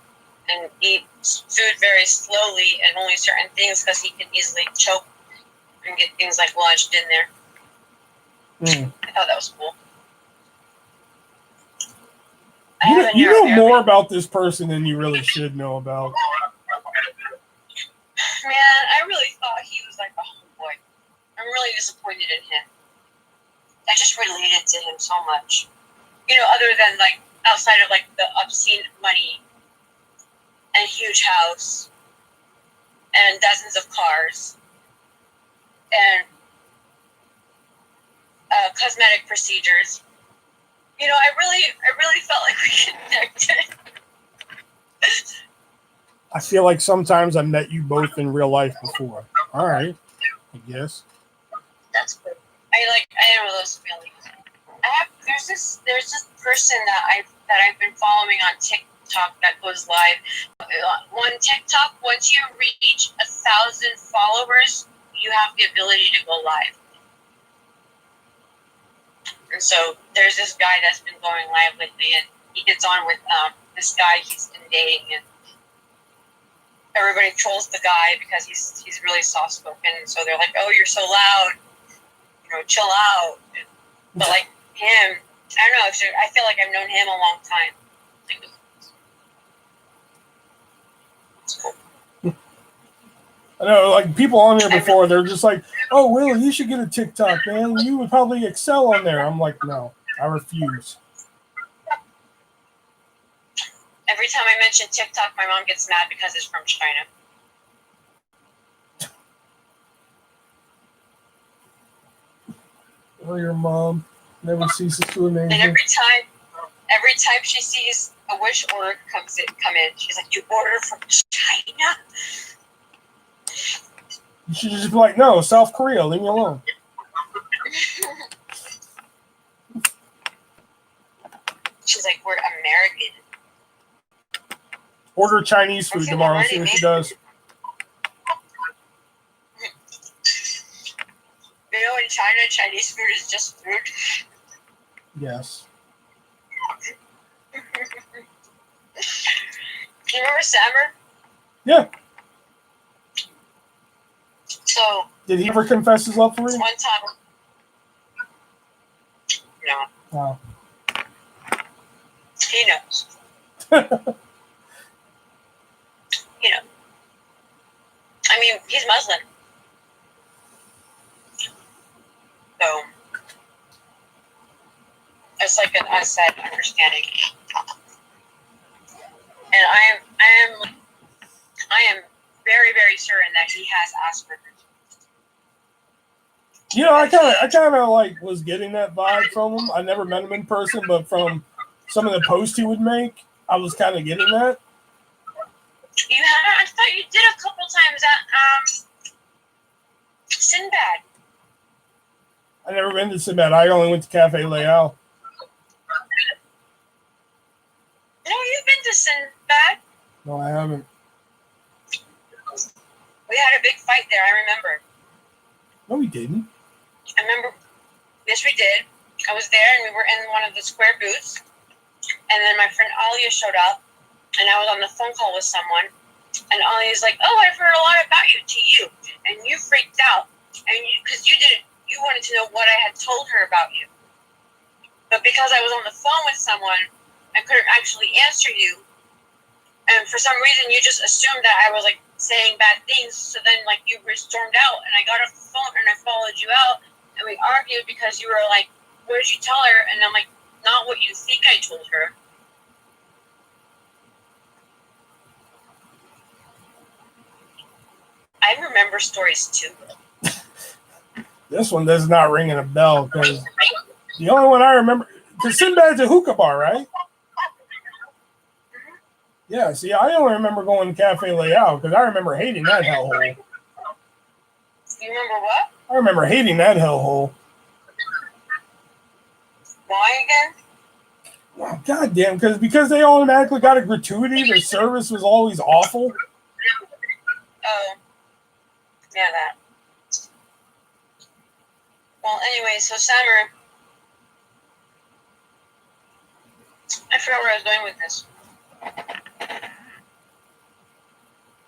and eat food very slowly and only certain things because he can easily choke and get things like lodged in there. I thought that was cool. You know more about this person than you really should know about. Man, I really thought he was like a homeboy. I'm really disappointed in him. I just related to him so much. Other than like outside of like the obscene money and huge house and dozens of cars and cosmetic procedures. I really felt like we connected. I feel like sometimes I met you both in real life before. All right, I guess. That's good. I know those feelings. There's this person that I've been following on TikTok that goes live. On TikTok, once you reach 1,000 followers, you have the ability to go live. And so there's this guy that's been going live lately, and he gets on with this guy he's been dating, and everybody trolls the guy because he's really soft spoken. So they're like, "Oh, you're so loud, chill out." But like him, I don't know. I feel like I've known him a long time. It's cool. I know, like people on there before, they're just like, "Oh, Will, you should get a TikTok, man. You would probably excel on there." I'm like, no, I refuse. Every time I mention TikTok, my mom gets mad because it's from China. Or your mom never ceases to amaze And me. every time she sees a Wish order come in, she's like, "You order from China?" You should just be like, "No, South Korea, leave me alone." She's like, "We're American." Order Chinese food tomorrow. See what she does. In China, Chinese food is just food. Yes. You remember Sammer? Yeah. So Did he ever confess his love for you? one time, no, Wow. he knows. I mean, he's Muslim. So it's like an unsaid understanding. And I am very, very certain that he has Asperger's. You know, I kind of like was getting that vibe from him. I never met him in person, but from some of the posts he would make, I was kind of getting that. You had? I thought you did a couple times at Sinbad. I never been to Sinbad. I only went to Cafe Leal. No, you've been to Sinbad. No, I haven't. We had a big fight there, I remember. No, we didn't. I remember, yes, we did. I was there, and we were in one of the square booths, and then my friend Alia showed up, and I was on the phone call with someone, and Alia's like, "Oh, I've heard a lot about you to you," and you freaked out, and because you wanted to know what I had told her about you, but because I was on the phone with someone, I couldn't actually answer you, and for some reason, you just assumed that I was like saying bad things, so then like you were stormed out, and I got off the phone, and I followed you out, and we argued because you were like, "What did you tell her?" And I'm like, "Not what you think I told her." I remember stories too. This one does not ring a bell because the only one I remember, because Sinbad's a hookah bar, right? Yeah, see, I only remember going to Cafe Leal because I remember hating that hellhole. You remember what? I remember hating that hellhole. Why again? Oh, goddamn, because they automatically got a gratuity. Their service was always awful. Oh, yeah, that. Well, anyway, so Summer, I forgot where I was going with this.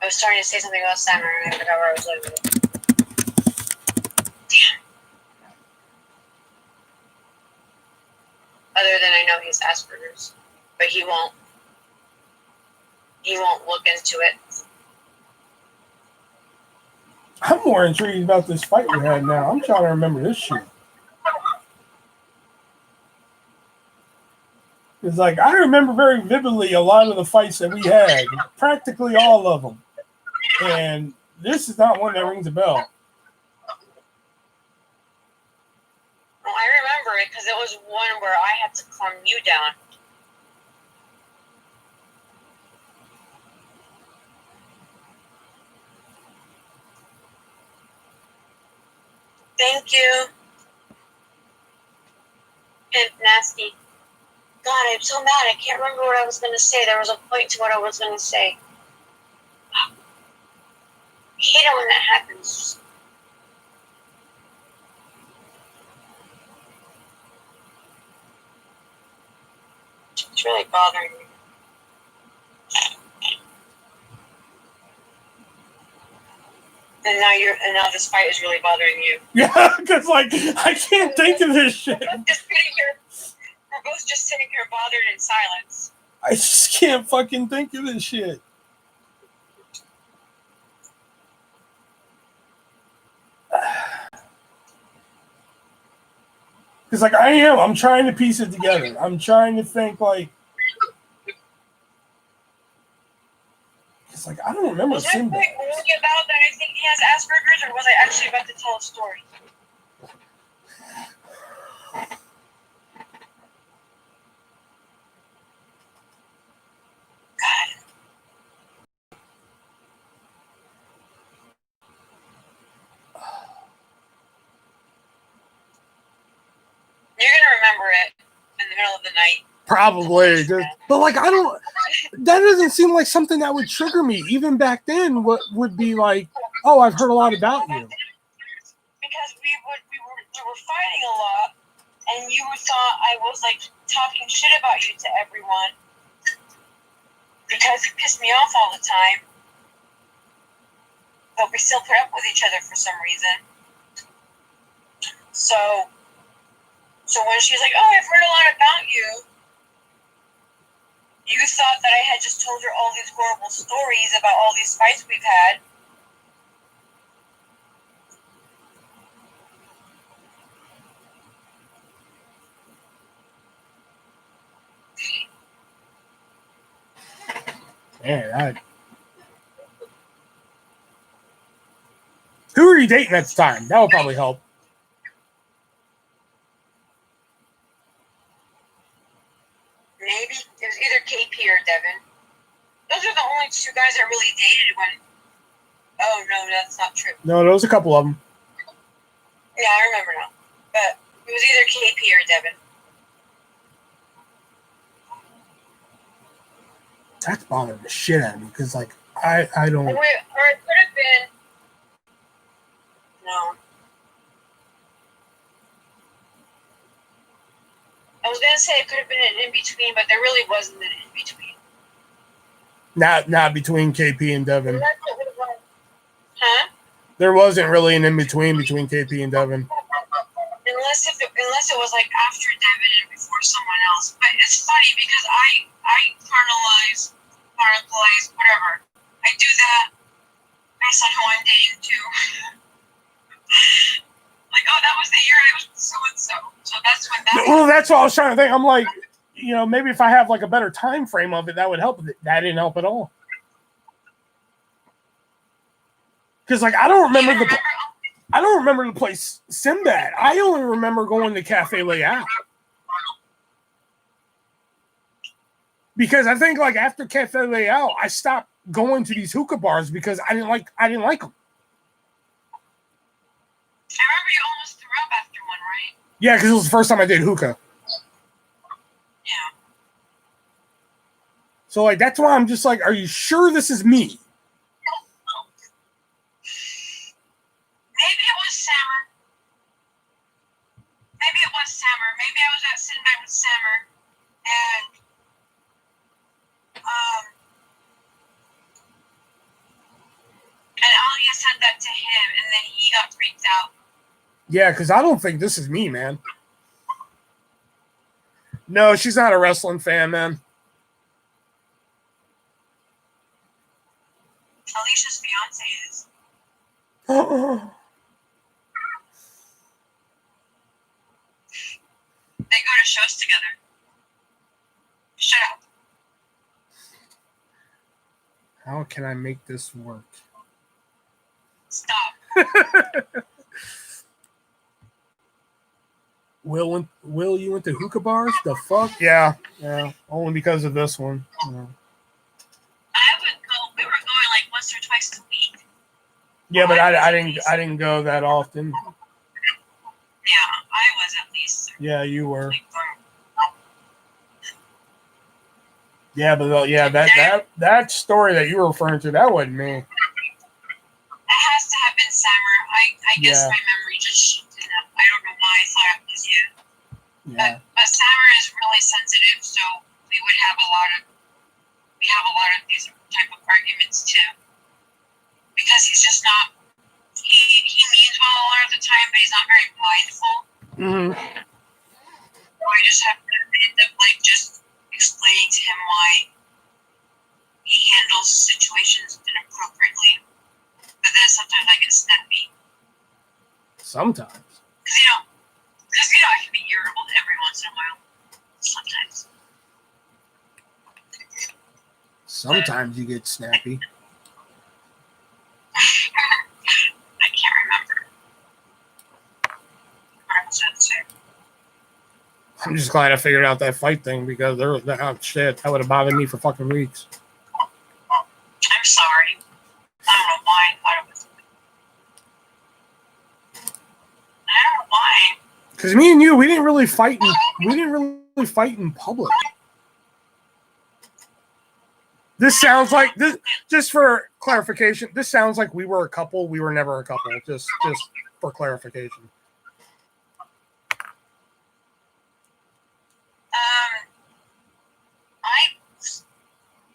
I was starting to say something about Summer, and I forgot where I was going with it. Damn. Other than I know he's Asperger's, but he won't look into it. I'm more intrigued about this fight we had now. I'm trying to remember this shit. It's like, I remember very vividly a lot of the fights that we had, practically all of them. And this is not one that rings a bell. Well, I remember it because it was one where I had to calm you down. Thank you. Pimp nasty. God, I'm so mad. I can't remember what I was going to say. There was a point to what I was going to say. I hate it when that happens. It's really bothering me. And now this fight is really bothering you. Yeah, because like I can't think of this shit. We're both just sitting here bothered in silence. I just can't fucking think of this shit. Because like I'm trying to piece it together. I'm trying to think like. It's like I don't remember Was that Sinbad. point really about that I think he has Asperger's, or was I actually about to tell a story? God. You're gonna remember it in the middle of the night. Probably, but like I don't. That doesn't seem like something that would trigger me. Even back then, what would be like, oh, I've heard a lot about you. Because we were fighting a lot, and you thought I was like talking shit about you to everyone because you pissed me off all the time. But we still put up with each other for some reason. So when she's like, "Oh, I've heard a lot about you," you thought that I had just told her all these horrible stories about all these fights we've had. Man, who were you dating at the time? That would probably help. Maybe it was either KP or Devin. Those are the only two guys that really dated when. Oh no, that's not true. No, there was a couple of them. Yeah, I remember now. But it was either KP or Devin. That's bothering the shit out of me because, like, I don't. Or it could have been. No. I was gonna say it could have been an in between, but there really wasn't an in between. Not between KP and Devin. Huh? There wasn't really an in between KP and Devin. Unless it was like after Devin and before someone else. But it's funny because I carnalize, whatever. I do that based on who I'm dating too. Like, oh, that was the year I was with so and so. So that's when that. Well, that's what I was trying to think. I'm like, you know, maybe if I have like a better time frame of it, that would help. That didn't help at all. Because like I don't remember the place Sinbad. I only remember going to Cafe Layout. Because I think like after Cafe Layout, I stopped going to these hookah bars because I didn't like them. I remember you almost threw up after one, right? Yeah, because it was the first time I did hookah. Yeah. So like that's why I'm just like, are you sure this is me? Maybe it was Sammer. Maybe I was at Sinbad with Sammer, and Alia said that to him, and then he got freaked out. Yeah, because I don't think this is me, man. No, she's not a wrestling fan, man. Alicia's fiance is. They go to shows together. Shut up. How can I make this work? Stop. Will, you went to hookah bars? The fuck? Yeah. Only because of this one. Yeah. I would go. We were going like once or twice a week. Yeah, but I didn't go that often. Yeah, you were. Like, Yeah, but yeah, that story that you were referring to, that wasn't me. it has to have been Summer. I guess Yeah. my memory just shifted up. I don't know why I thought it was you. Yeah. But Summer is really sensitive, so we have a lot of these type of arguments too. Because he's just not, he means well a lot of the time, but he's not very mindful. Mm-hmm. So I just have to end up like just explaining to him why he handles situations inappropriately. But then sometimes I get snappy. Sometimes. Because I can be irritable every once in a while. Sometimes. Sometimes you get snappy. I can't remember. What I was going to say. I'm just glad I figured out that fight thing because shit, that would have bothered me for fucking weeks. I'm sorry. I don't know why I thought it was. I don't know why. Because me and you, we didn't really fight in public. This sounds like this. Just for clarification, this sounds like we were a couple. We were never a couple. Just for clarification.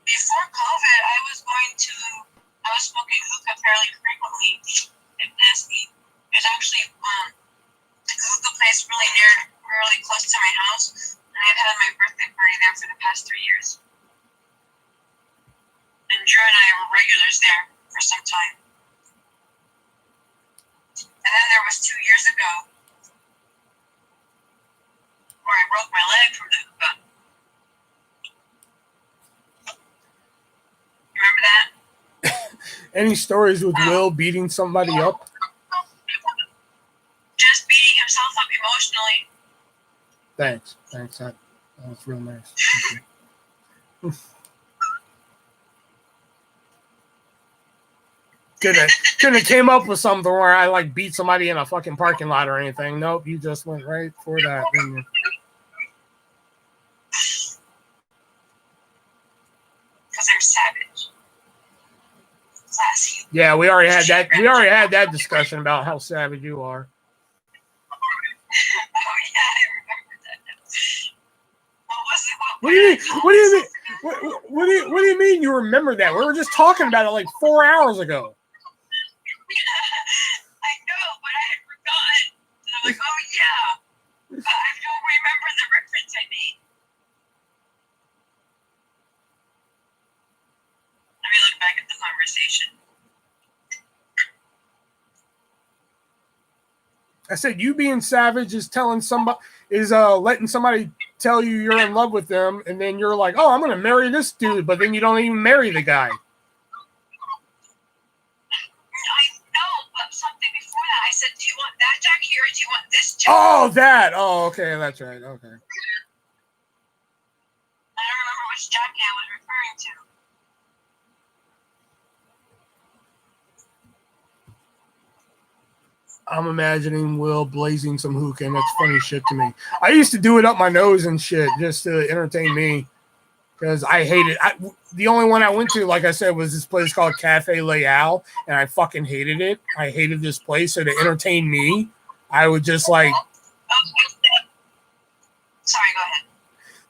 Before COVID, I was smoking hookah fairly frequently. There's actually a hookah place really close to my house, and I've had my birthday party there for the past 3 years. And Drew and I were regulars there for some time. And then there was 2 years ago where I broke my leg from the hookah. Remember that? Any stories with Will beating somebody up? Just beating himself up emotionally. Thanks. That was real nice. Couldn't have came up with something where I like beat somebody in a fucking parking lot or anything. Nope, you just went right for that, didn't you? Because they're savage. Classy. Yeah, we already had that discussion about how savage you are. Oh yeah, I remember that. What was it? What do you mean? What do you mean you remember that? We were just talking about it like 4 hours ago. I know, but I had forgotten. And I'm like, oh yeah. I don't remember the reference I made. Let me look back at the conversation. I said you being savage is letting somebody tell you you're in love with them, and then you're like, oh, I'm gonna marry this dude, but then you don't even marry the guy. I know, but something before that, I said, do you want that jacket or do you want this jacket? Oh, that. Oh, okay, that's right. Okay. I don't remember which jacket I was referring to. I'm imagining Will blazing some hookah, and that's funny shit to me. I used to do it up my nose and shit just to entertain me because I hated it. The only one I went to, like I said, was this place called Cafe Leal, and I fucking hated it. I hated this place. So to entertain me, I would just like... Sorry, go ahead.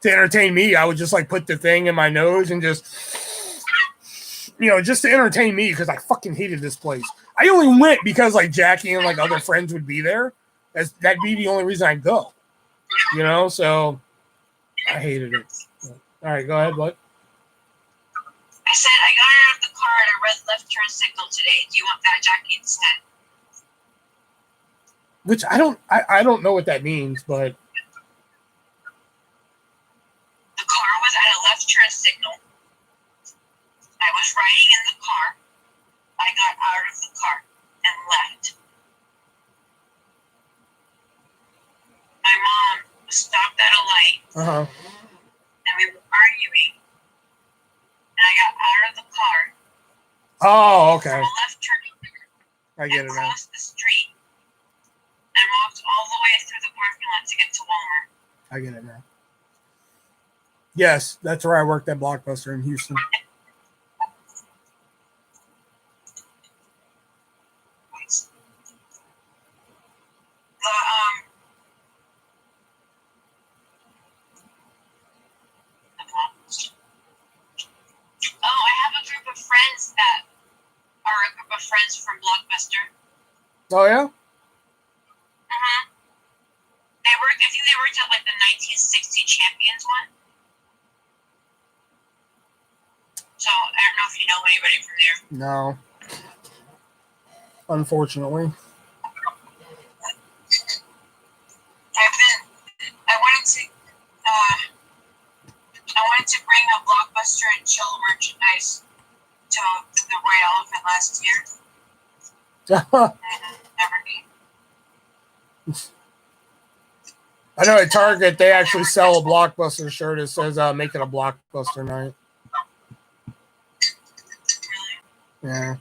To entertain me, I would just like put the thing in my nose and just, just to entertain me because I fucking hated this place. I only went because like Jackie and like other friends would be there. That'd be the only reason I'd go. So I hated it. All right, go ahead, bud. I said I got out of the car at a red left turn signal today. Do you want that jacket instead? Which I don't know what that means, but the car was at a left turn signal. I was riding in the car. I got out of the car and left. My mom was stopped at a light. And we were arguing. And I got out of the car. Oh, okay. From a left turn. I get it now. Crossed the street and walked all the way through the parking lot to get to Walmart. I get it now. Yes, that's where I worked at Blockbuster in Houston. Oh, I have a group of friends that are a group of friends from Blockbuster. Oh yeah. They worked. I think they worked at like the 1960 Champions one. So I don't know if you know anybody from there. No. Unfortunately. I wanted to bring a Blockbuster and Chill merchandise to the White Elephant last year. Never did. I know at Target they actually sell a Blockbuster shirt. It says make it a Blockbuster night. Yeah.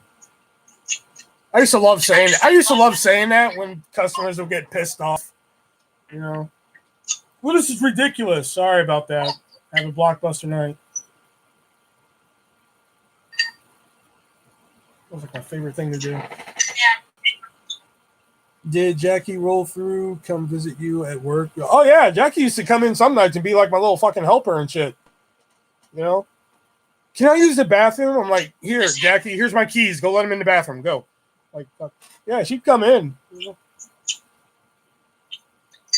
I used to love saying that when customers would get pissed off. You know. Well, this is ridiculous. Sorry about that. Have a Blockbuster night. That was like my favorite thing to do. Yeah. Did Jackie roll through, come visit you at work? Oh, yeah. Jackie used to come in some nights and be like my little fucking helper and shit. You know? Can I use the bathroom? I'm like, here, Jackie, here's my keys. Go let him in the bathroom. Go. Like, yeah, she'd come in. You know?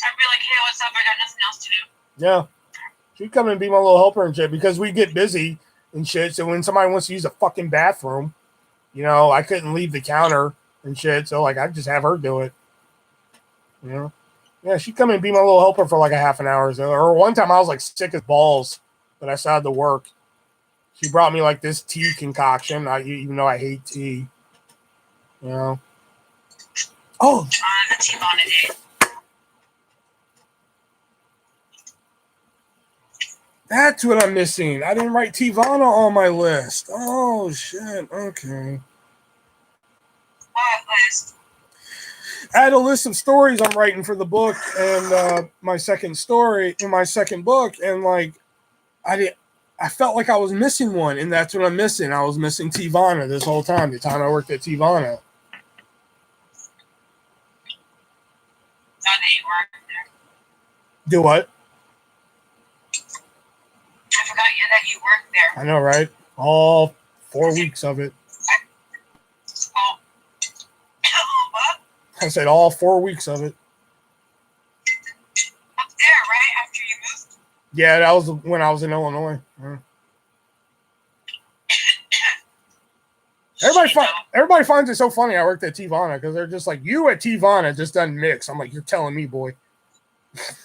I'd be like, hey, what's up? I got nothing else to do. Yeah. She'd come in and be my little helper and shit because we get busy and shit. So when somebody wants to use a fucking bathroom, you know, I couldn't leave the counter and shit. So, like, I'd just have her do it. You know? Yeah, she'd come in and be my little helper for like a half an hour or so. Or one time I was like sick as balls, but I still had to work. She brought me like this tea concoction, even though I hate tea. You know? Oh! The Tivana day. That's what I'm missing. I didn't write Tivana on my list. Oh, shit. Okay. What list? I had a list of stories I'm writing for the book and my second story in my second book, and like I felt like I was missing one, and that's what I'm missing. I was missing Tivana this whole time, the time I worked at Tivana. Not that you worked there. Do what? I forgot that you worked there. I know, right? All 4 weeks of it. Oh. What? I said all 4 weeks of it. Up there, right? After you moved? Yeah, that was when I was in Illinois. Yeah. Everybody finds it so funny I worked at Tivana because they're just like, you at Tivana just done mix. I'm like, you're telling me, boy. It's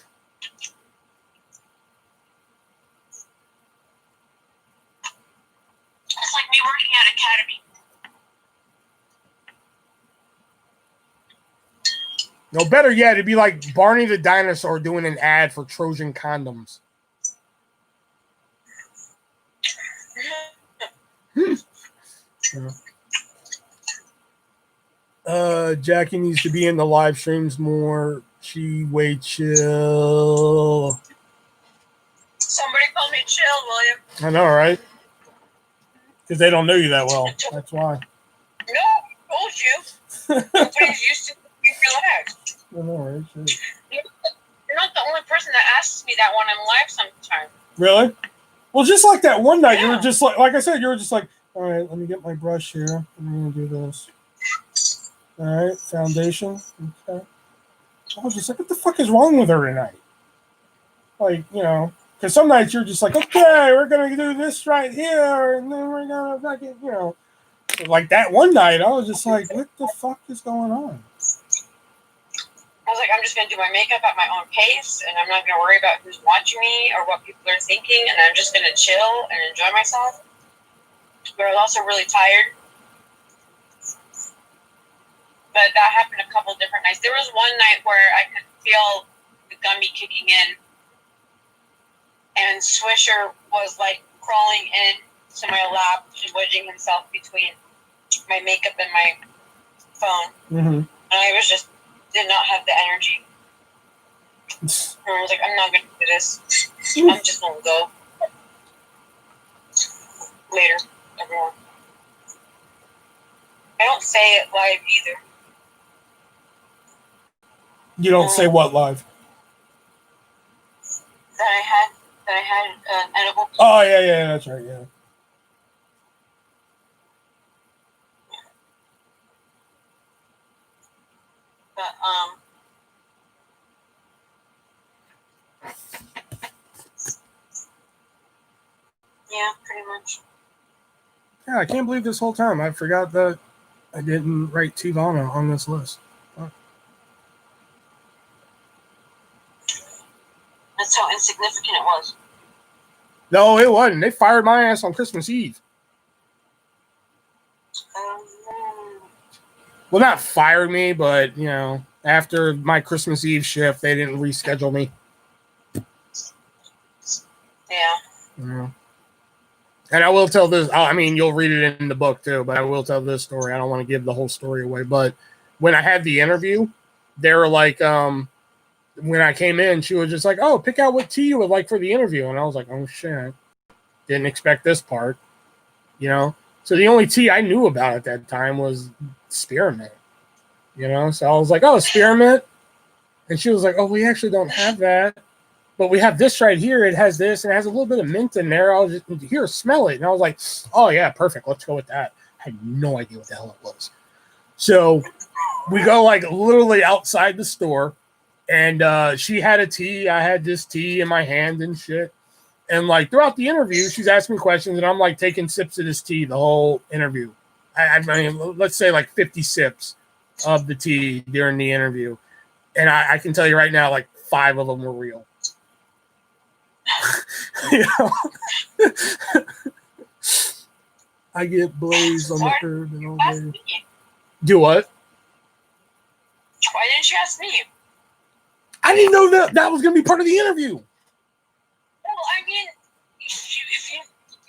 like me working at Academy. No, better yet, it'd be like Barney the dinosaur doing an ad for Trojan condoms. Jackie needs to be in the live streams more. She way chill. Somebody call me Chill, William. I know, right? Because they don't know you that well. That's why. No, told you. Nobody's used to being relaxed. I know, right? Shit. You're not the only person that asks me that when I'm live sometimes. Really? Well, just like that one night, Yeah. you were just like I said, you were just like, all right, let me get my brush here. I'm going to do this. All right, foundation. Okay. I was just like, what the fuck is wrong with her tonight? Like, you know, because some nights you're just like, okay, we're going to do this right here, and then we're going to fucking, you know. Like that one night, I was just like, what the fuck is going on? I was like, I'm just going to do my makeup at my own pace, and I'm not going to worry about who's watching me or what people are thinking, and I'm just going to chill and enjoy myself. But I was also really tired. But that happened a couple different nights. There was one night where I could feel the gummy kicking in, and Swisher was like crawling in to my lap, wedging himself between my makeup and my phone. Mm-hmm. And I was just did not have the energy. And I was like, I'm not gonna do this. I'm just gonna go later, everyone. I don't say it live either. You don't say what live? That I had an edible. Oh yeah, that's right, yeah. But yeah, pretty much. Yeah, I can't believe this whole time I forgot that I didn't write Tivana on this list. Fuck. That's how insignificant it was. No, it wasn't. They fired my ass on Christmas Eve. Well, not fired me, but, you know, after my Christmas Eve shift, they didn't reschedule me. Yeah. You know? And I will tell this. I mean, you'll read it in the book, too, but I will tell this story. I don't want to give the whole story away. But when I had the interview, they were like, when I came in, she was just like, oh, pick out what tea you would like for the interview. And I was like, oh, shit. Didn't expect this part, you know? So the only tea I knew about at that time was spearmint, you know? So I was like, oh, spearmint. And she was like, oh, we actually don't have that. But we have this right here. It has this, and it has a little bit of mint in there. I was just, here, smell it. And I was like, oh, yeah, perfect. Let's go with that. I had no idea what the hell it was. So we go, like, literally outside the store, and she had a tea. I had this tea in my hand and shit. And, like, throughout the interview, she's asking me questions, and I'm, like, taking sips of this tea the whole interview. I mean, let's say, like, 50 sips of the tea during the interview. And I can tell you right now, like, 5 of them were real. You know? I get blazed on the curb and all day. Do what? Why didn't you ask me? I didn't know that was going to be part of the interview. Well, I mean, if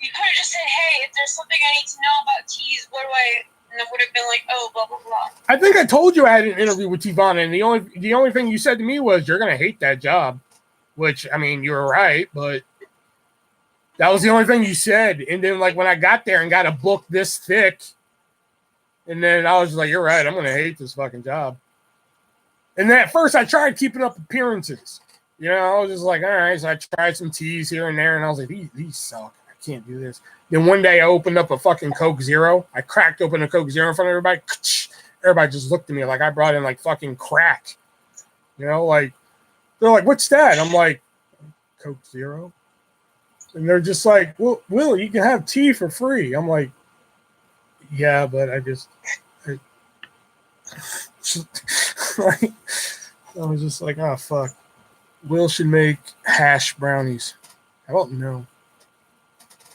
you could have just said, hey, if there's something I need to know about teas, what do I... And it would have been like, oh, blah, blah, blah. I think I told you I had an interview with Tivana, and the only thing you said to me was, you're going to hate that job. Which, I mean, you were right, but that was the only thing you said. And then, like, when I got there and got a book this thick, and then I was just like, you're right, I'm going to hate this fucking job. And then at first, I tried keeping up appearances. You know, I was just like, all right, so I tried some teas here and there, and I was like, these suck. I can't do this. Then one day, I opened up a fucking Coke Zero. I cracked open a Coke Zero in front of everybody. Everybody just looked at me like I brought in, like, fucking crack. You know, like, they're like, what's that? I'm like, Coke Zero. And they're just like, well, Will, you can have tea for free. I'm like, yeah, but I was just like, oh, fuck. Will should make hash brownies. I don't know.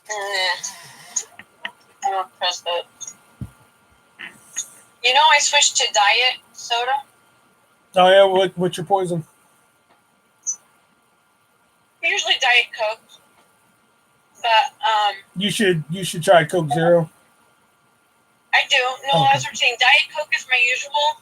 I don't trust that. You know, I switched to diet soda. Oh, yeah, what's your poison? Usually Diet Coke, but You should try Coke Zero. I do. No, Okay. as I'm saying, Diet Coke is my usual.